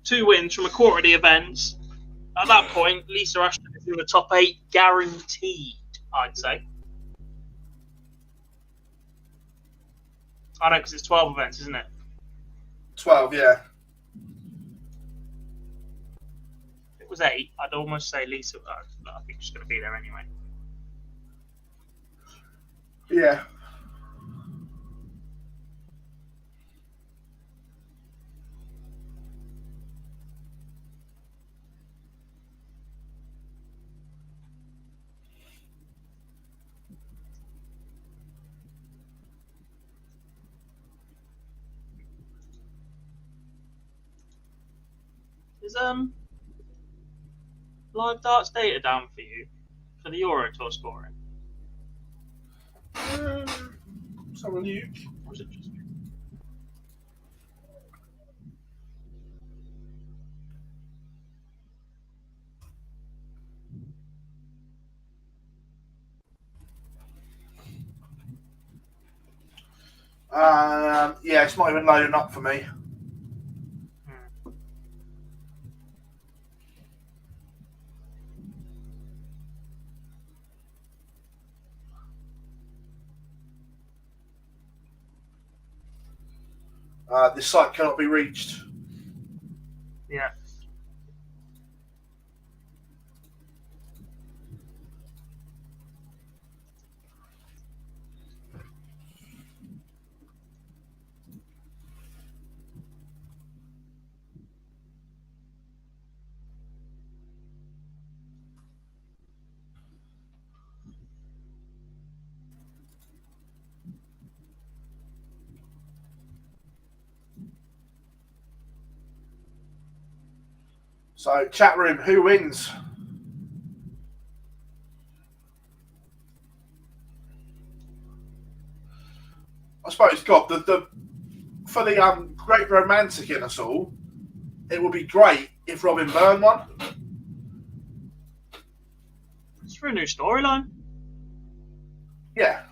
Two wins from a quarter of the events. At that point, Lisa Ashton is in the top 8, guaranteed, I'd say. I know, because it's 12 events, isn't it? 12, yeah. If it was 8, I'd almost say Lisa. I think she's going to be there anyway. Yeah. Is live darts data down for you for the Euro Tour scoring? Let's have a look. Or is it just me? Yeah, it's not even loading up for me. This site cannot be reached. Yeah. So, chat room, who wins? I suppose, God, for the great romantic in us all, it would be great if Robin Byrne won. It's for a new storyline. Yeah.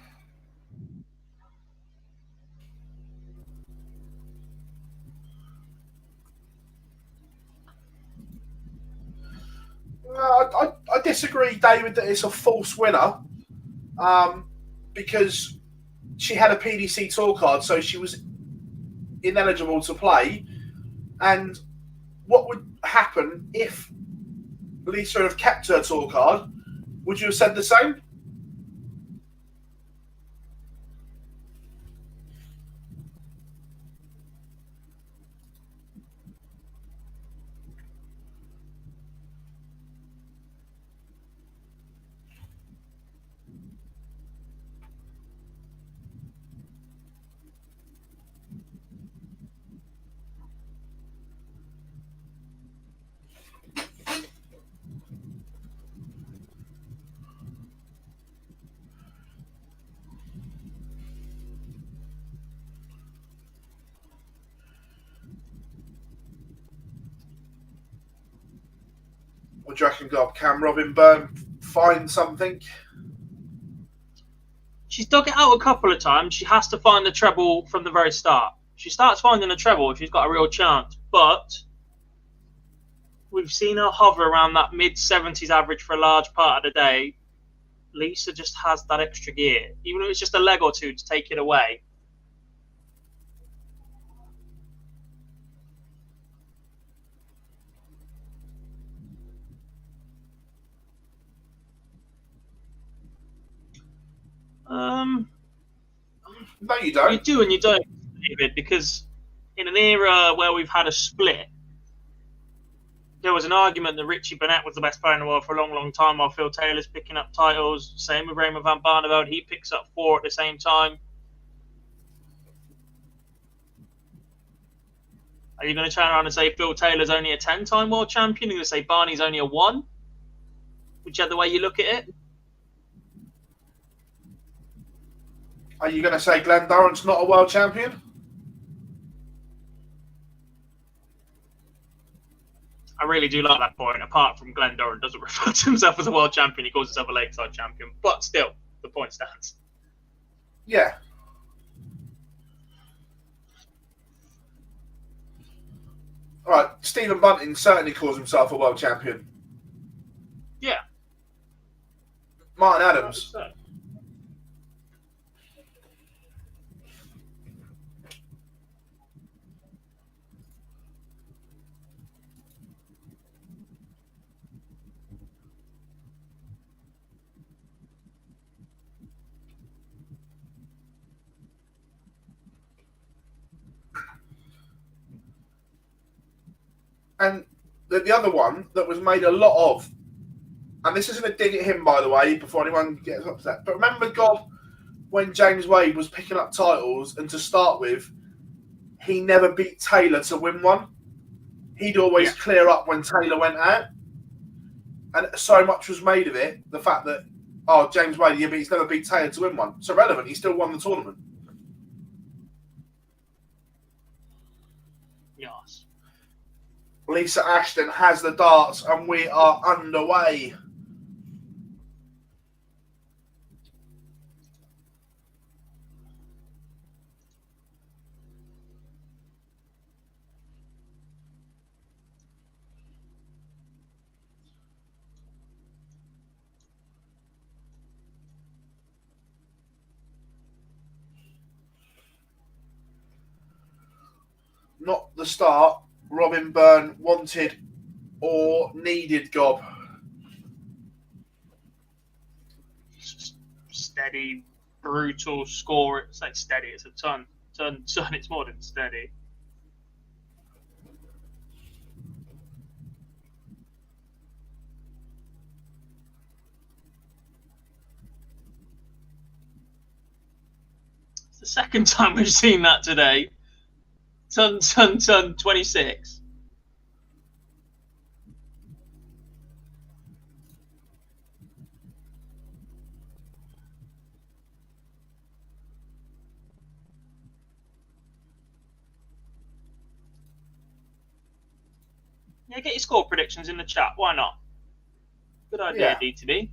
I disagree, David, that it's a false winner because she had a PDC tour card, so she was ineligible to play. And what would happen if Lisa had kept her tour card? Would you have said the same? What do you reckon, Gob? Can Robin Byrne find something? She's dug it out a couple of times. She has to find the treble from the very start. She starts finding the treble, she's got a real chance. But we've seen her hover around that mid-70s average for a large part of the day. Lisa just has that extra gear, even if it's just a leg or two to take it away. No, you don't. You do and you don't, David, because in an era where we've had a split, there was an argument that Richie Burnett was the best player in the world for a long, long time while Phil Taylor's picking up titles. Same with Raymond van Barneveld. He picks up 4 at the same time. Are you going to turn around and say Phil Taylor's only a 10-time world champion? Are you going to say Barney's only a 1? Whichever way you look at it. Are you going to say Glenn Durrant's not a world champion? I really do like that point. Apart from Glenn Durrant doesn't refer to himself as a world champion, he calls himself a lakeside champion. But still, the point stands. Yeah. All right, Stephen Bunting certainly calls himself a world champion. Yeah. Martin Adams. And the other one that was made a lot of, and this isn't a dig at him, by the way, before anyone gets upset, but remember, God, when James Wade was picking up titles, and to start with, he never beat Taylor to win one. He'd always clear up when Taylor went out. And so much was made of it, the fact that, oh, James Wade, yeah, but he's never beat Taylor to win one. It's irrelevant. He still won the tournament. Yes. Lisa Ashton has the darts, and we are underway. Not the start Robin Byrne wanted or needed, Gob. Steady, brutal score. It's like steady. It's a ton. It's more than steady. It's the second time we've seen that today. Ton, 26. Yeah, get your score predictions in the chat. Why not? Good idea, Yeah. DTD.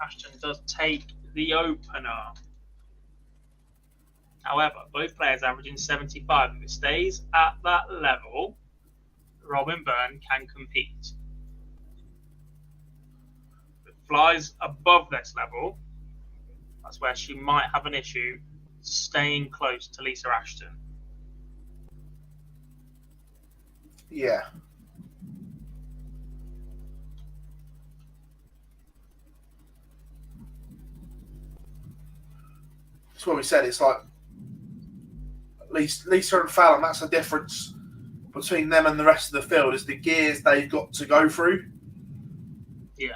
Ashton does take the opener. However, both players averaging 75. If it stays at that level, Robin Byrne can compete. If it flies above this level, that's where she might have an issue staying close to Lisa Ashton. Yeah. That's what we said. It's like Lisa and Fallon, that's the difference between them and the rest of the field, is the gears they've got to go through. Yeah.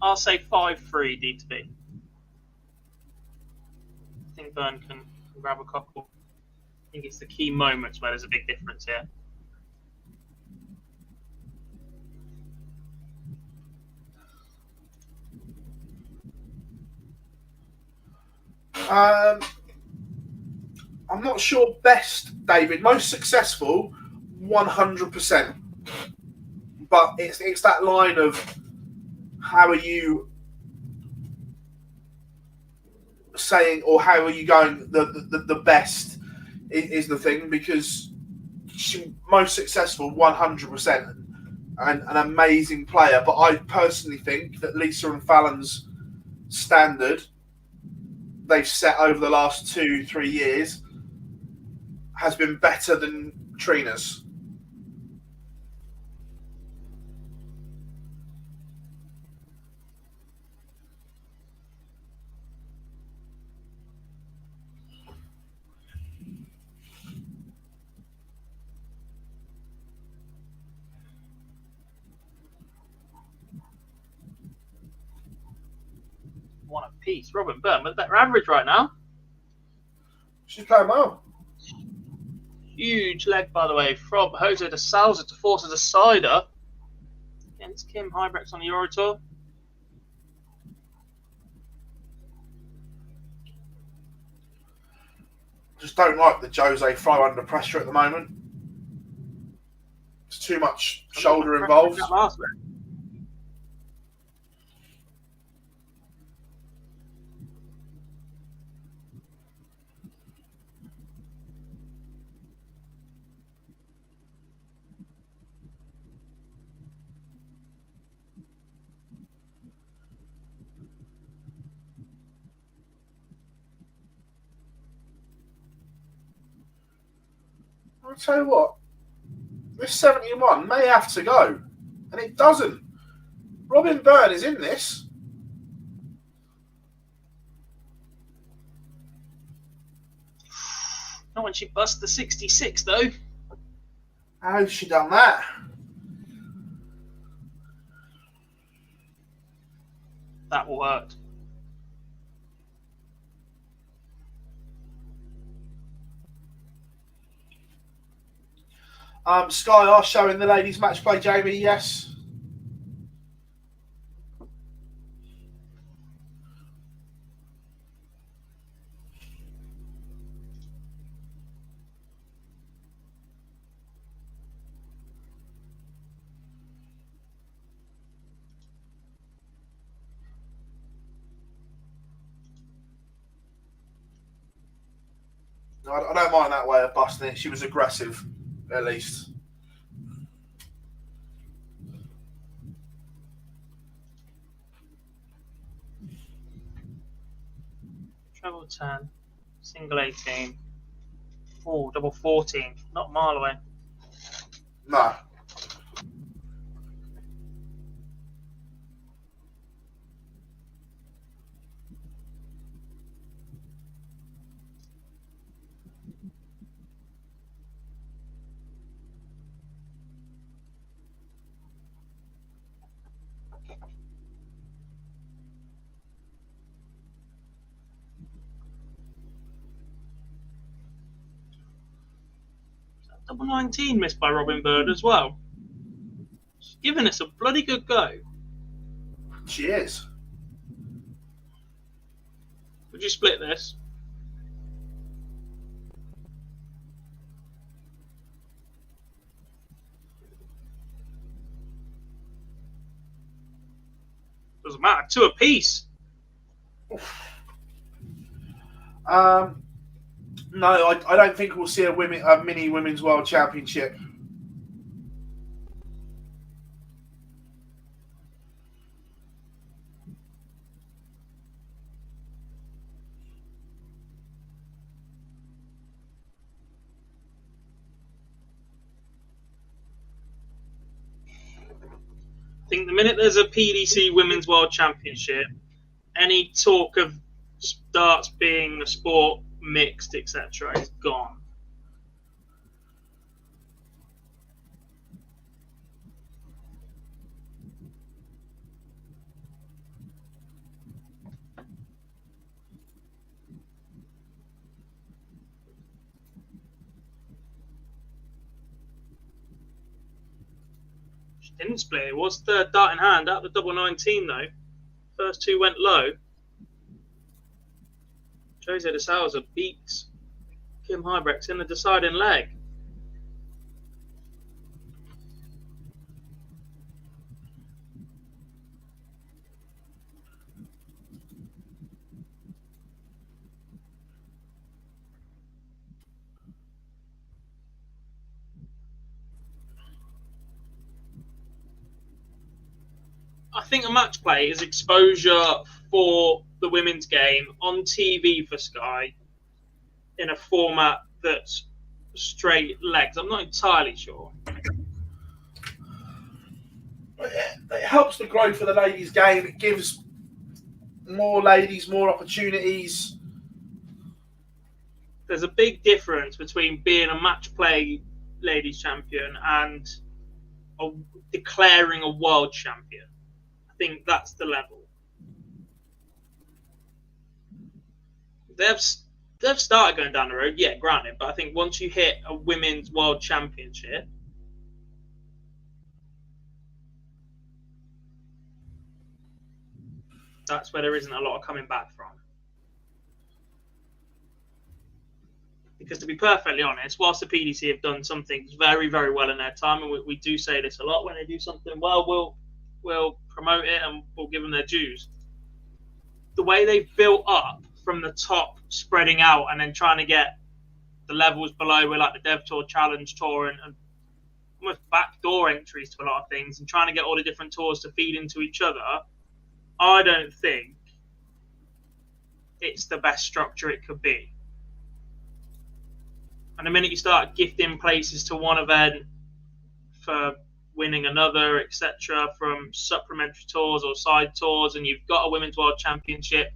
I'll say 5-3 D to B. I think Byrne can grab a couple. I think it's the key moments where there's a big difference here. I'm not sure best, David. Most successful, 100%. But it's that line of how are you saying, or how are you going the best is the thing, because she most successful 100% and an amazing player. But I personally think that Lisa and Fallon's standard they've set over the last 2-3 years has been better than Trina's. One apiece. Robin Byrne with a better average right now. She's playing well. Huge leg, by the way, from Jose de Souza to force a decider against Kim Hybrex on the Euro Tour. Just don't like the Jose throw under pressure at the moment. It's too much shoulder involved. I'll tell you what, this 71 may have to go, and it doesn't. Robin Byrne is in this. Not when she busts the 66, though. How's she done that? That worked. Sky are showing the ladies' match play, Jamie, yes. I don't mind that way of busting it. She was aggressive, at least. Treble 10, single 18. Oh, double 14. Not a mile away. No. Double 19 missed by Robin Byrne as well. She's giving us a bloody good go. She is. Would you split this? Doesn't matter. 2 apiece. No, I don't think we'll see a mini women's world championship. I think the minute there's a PDC Women's World Championship, any talk of darts being a sport mixed, etc., is gone. She didn't split. It was third dart in hand at the double 19 though. First two went low. Jose de Souza beats Kim Huybrechts in the deciding leg. I think a match play is exposure for the women's game on TV for Sky in a format that's straight legs. I'm not entirely sure. It helps the growth of the ladies' game. It gives more ladies more opportunities. There's a big difference between being a match play ladies champion and declaring a world champion. I think that's the level. They've started going down the road, yeah, granted, but I think once you hit a women's world championship, that's where there isn't a lot of coming back from. Because to be perfectly honest, whilst the PDC have done some things very, very well in their time, and we do say this a lot, when they do something well, we'll promote it and we'll give them their dues. The way they've built up from the top, spreading out, and then trying to get the levels below with like the Dev Tour, Challenge Tour, and almost backdoor entries to a lot of things, and trying to get all the different tours to feed into each other, I don't think it's the best structure it could be. And the minute you start gifting places to one event for winning another, etc., from supplementary tours or side tours, and you've got a Women's World Championship,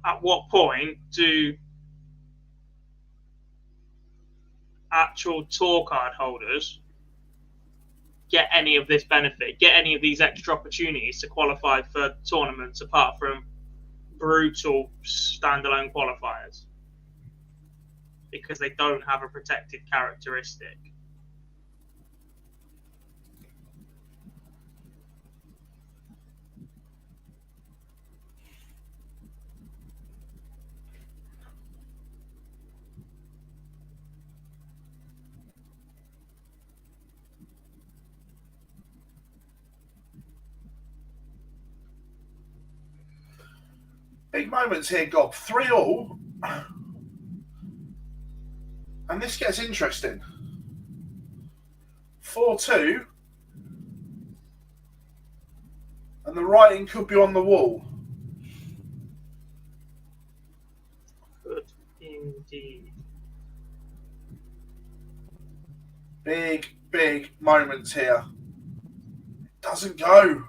at what point do actual tour card holders get any of this benefit, get any of these extra opportunities to qualify for tournaments apart from brutal standalone qualifiers? Because they don't have a protected characteristic. Big moments here, Gob. 3-3. And this gets interesting. 4-2. And the writing could be on the wall. Good indeed. Big moments here. It doesn't go.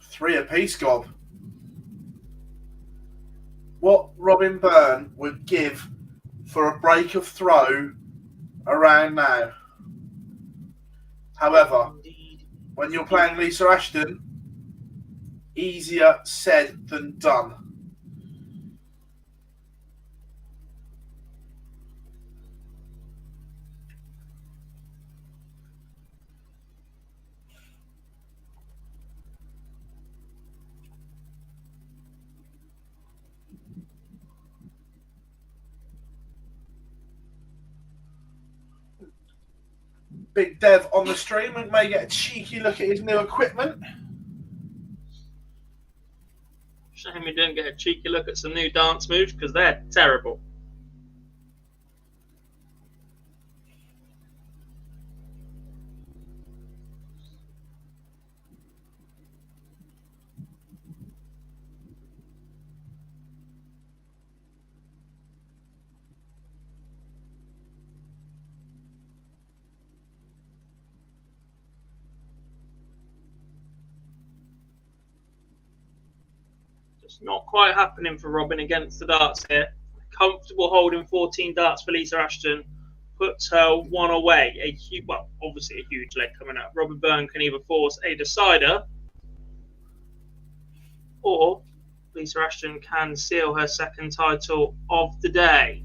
Three apiece, Gob. What Robin Byrne would give for a break of throw around now. However, when you're playing Lisa Ashton, easier said than done. Big Dev on the stream. We may get a cheeky look at his new equipment. Shame we didn't get a cheeky look at some new dance moves because they're terrible. It's not quite happening for Robin against the darts here. Comfortable holding 14 darts for Lisa Ashton. Puts her one away. Obviously a huge leg coming up. Robin Byrne can either force a decider or Lisa Ashton can seal her second title of the day.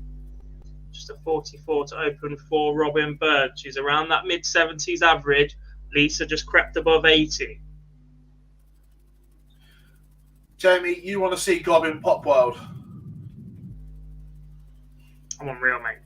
Just a 44 to open for Robin Bird. She's around that mid-70s average. Lisa just crept above 80. Jamie, you want to see Gob in Pop World? I'm unreal, mate.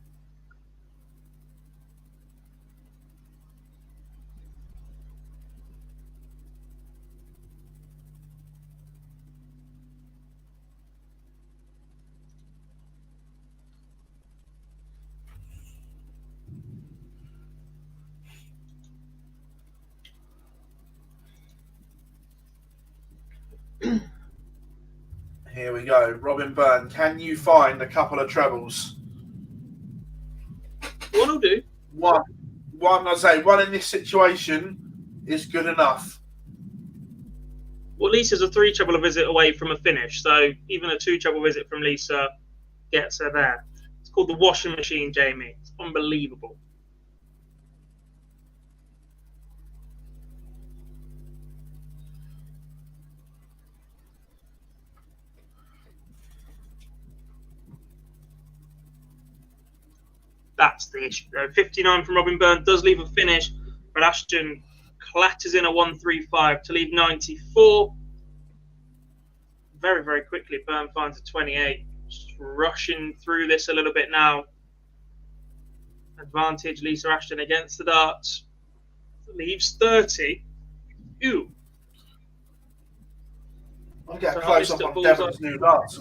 Here we go. Robin Byrne, can you find a couple of trebles? One will do. One in this situation is good enough. Well, Lisa's a 3 treble visit away from a finish, so even a 2 treble visit from Lisa gets her there. It's called the washing machine, Jamie. It's unbelievable. That's the issue. 59 from Robin Byrne does leave a finish, but Ashton clatters in a 135 to leave 94. Very, very quickly, Byrne finds a 28. Just rushing through this a little bit now. Advantage, Lisa Ashton against the darts. Leaves 30. Ooh. I'll get a close up on Devon's new darts.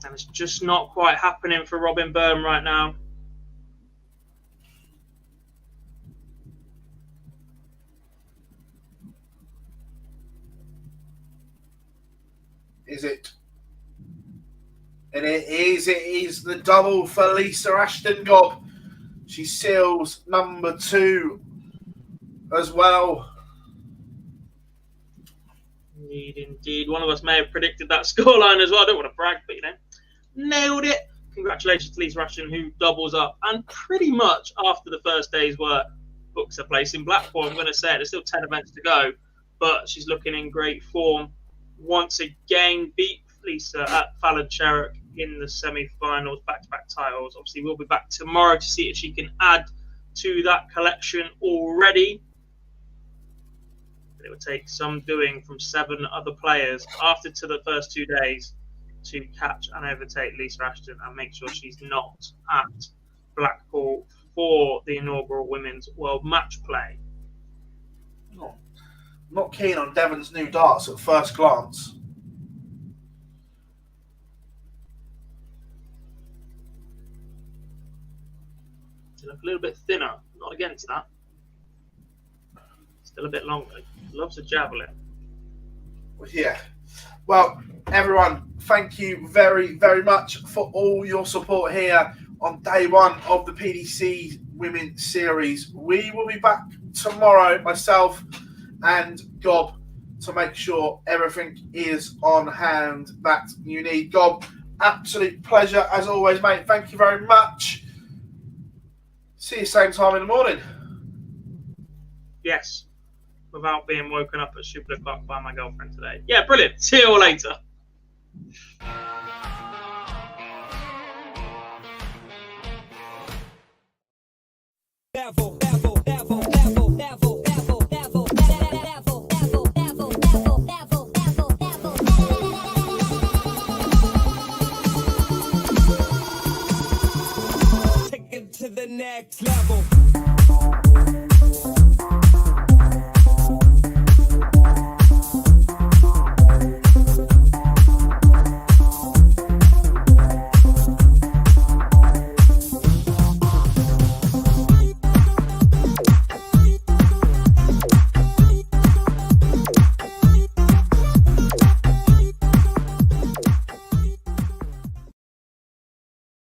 And it's just not quite happening for Robin Byrne right now. Is it? And it is the double for Lisa Ashton Gob. She seals number 2 as well. Indeed. One of us may have predicted that scoreline as well. I don't want to brag, but nailed it. Congratulations to Lisa Ashton, who doubles up and pretty much after the first day's work books a place in Blackpool. I'm going to say it. There's still 10 events to go, but she's looking in great form. Once again, beat Lisa at Fallon Sherrock in the semi-finals, back-to-back titles. Obviously, we'll be back tomorrow to see if she can add to that collection already. But it would take some doing from 7 other players after to the first 2 days to catch and overtake Lisa Ashton and make sure she's not at Blackpool for the inaugural Women's World Match Play. Not keen on Devon's new darts at first glance. They look a little bit thinner. Not against that. Still a bit longer. Loves a javelin. Yeah. Well, everyone, thank you very, very much for all your support here on day 1 of the PDC Women's Series. We will be back tomorrow, myself and Gob, to make sure everything is on hand that you need. Gob, absolute pleasure as always, mate. Thank you very much. See you same time in the morning. Yes. Without being woken up at stupid o'clock by my girlfriend today. Yeah, brilliant. See you all later.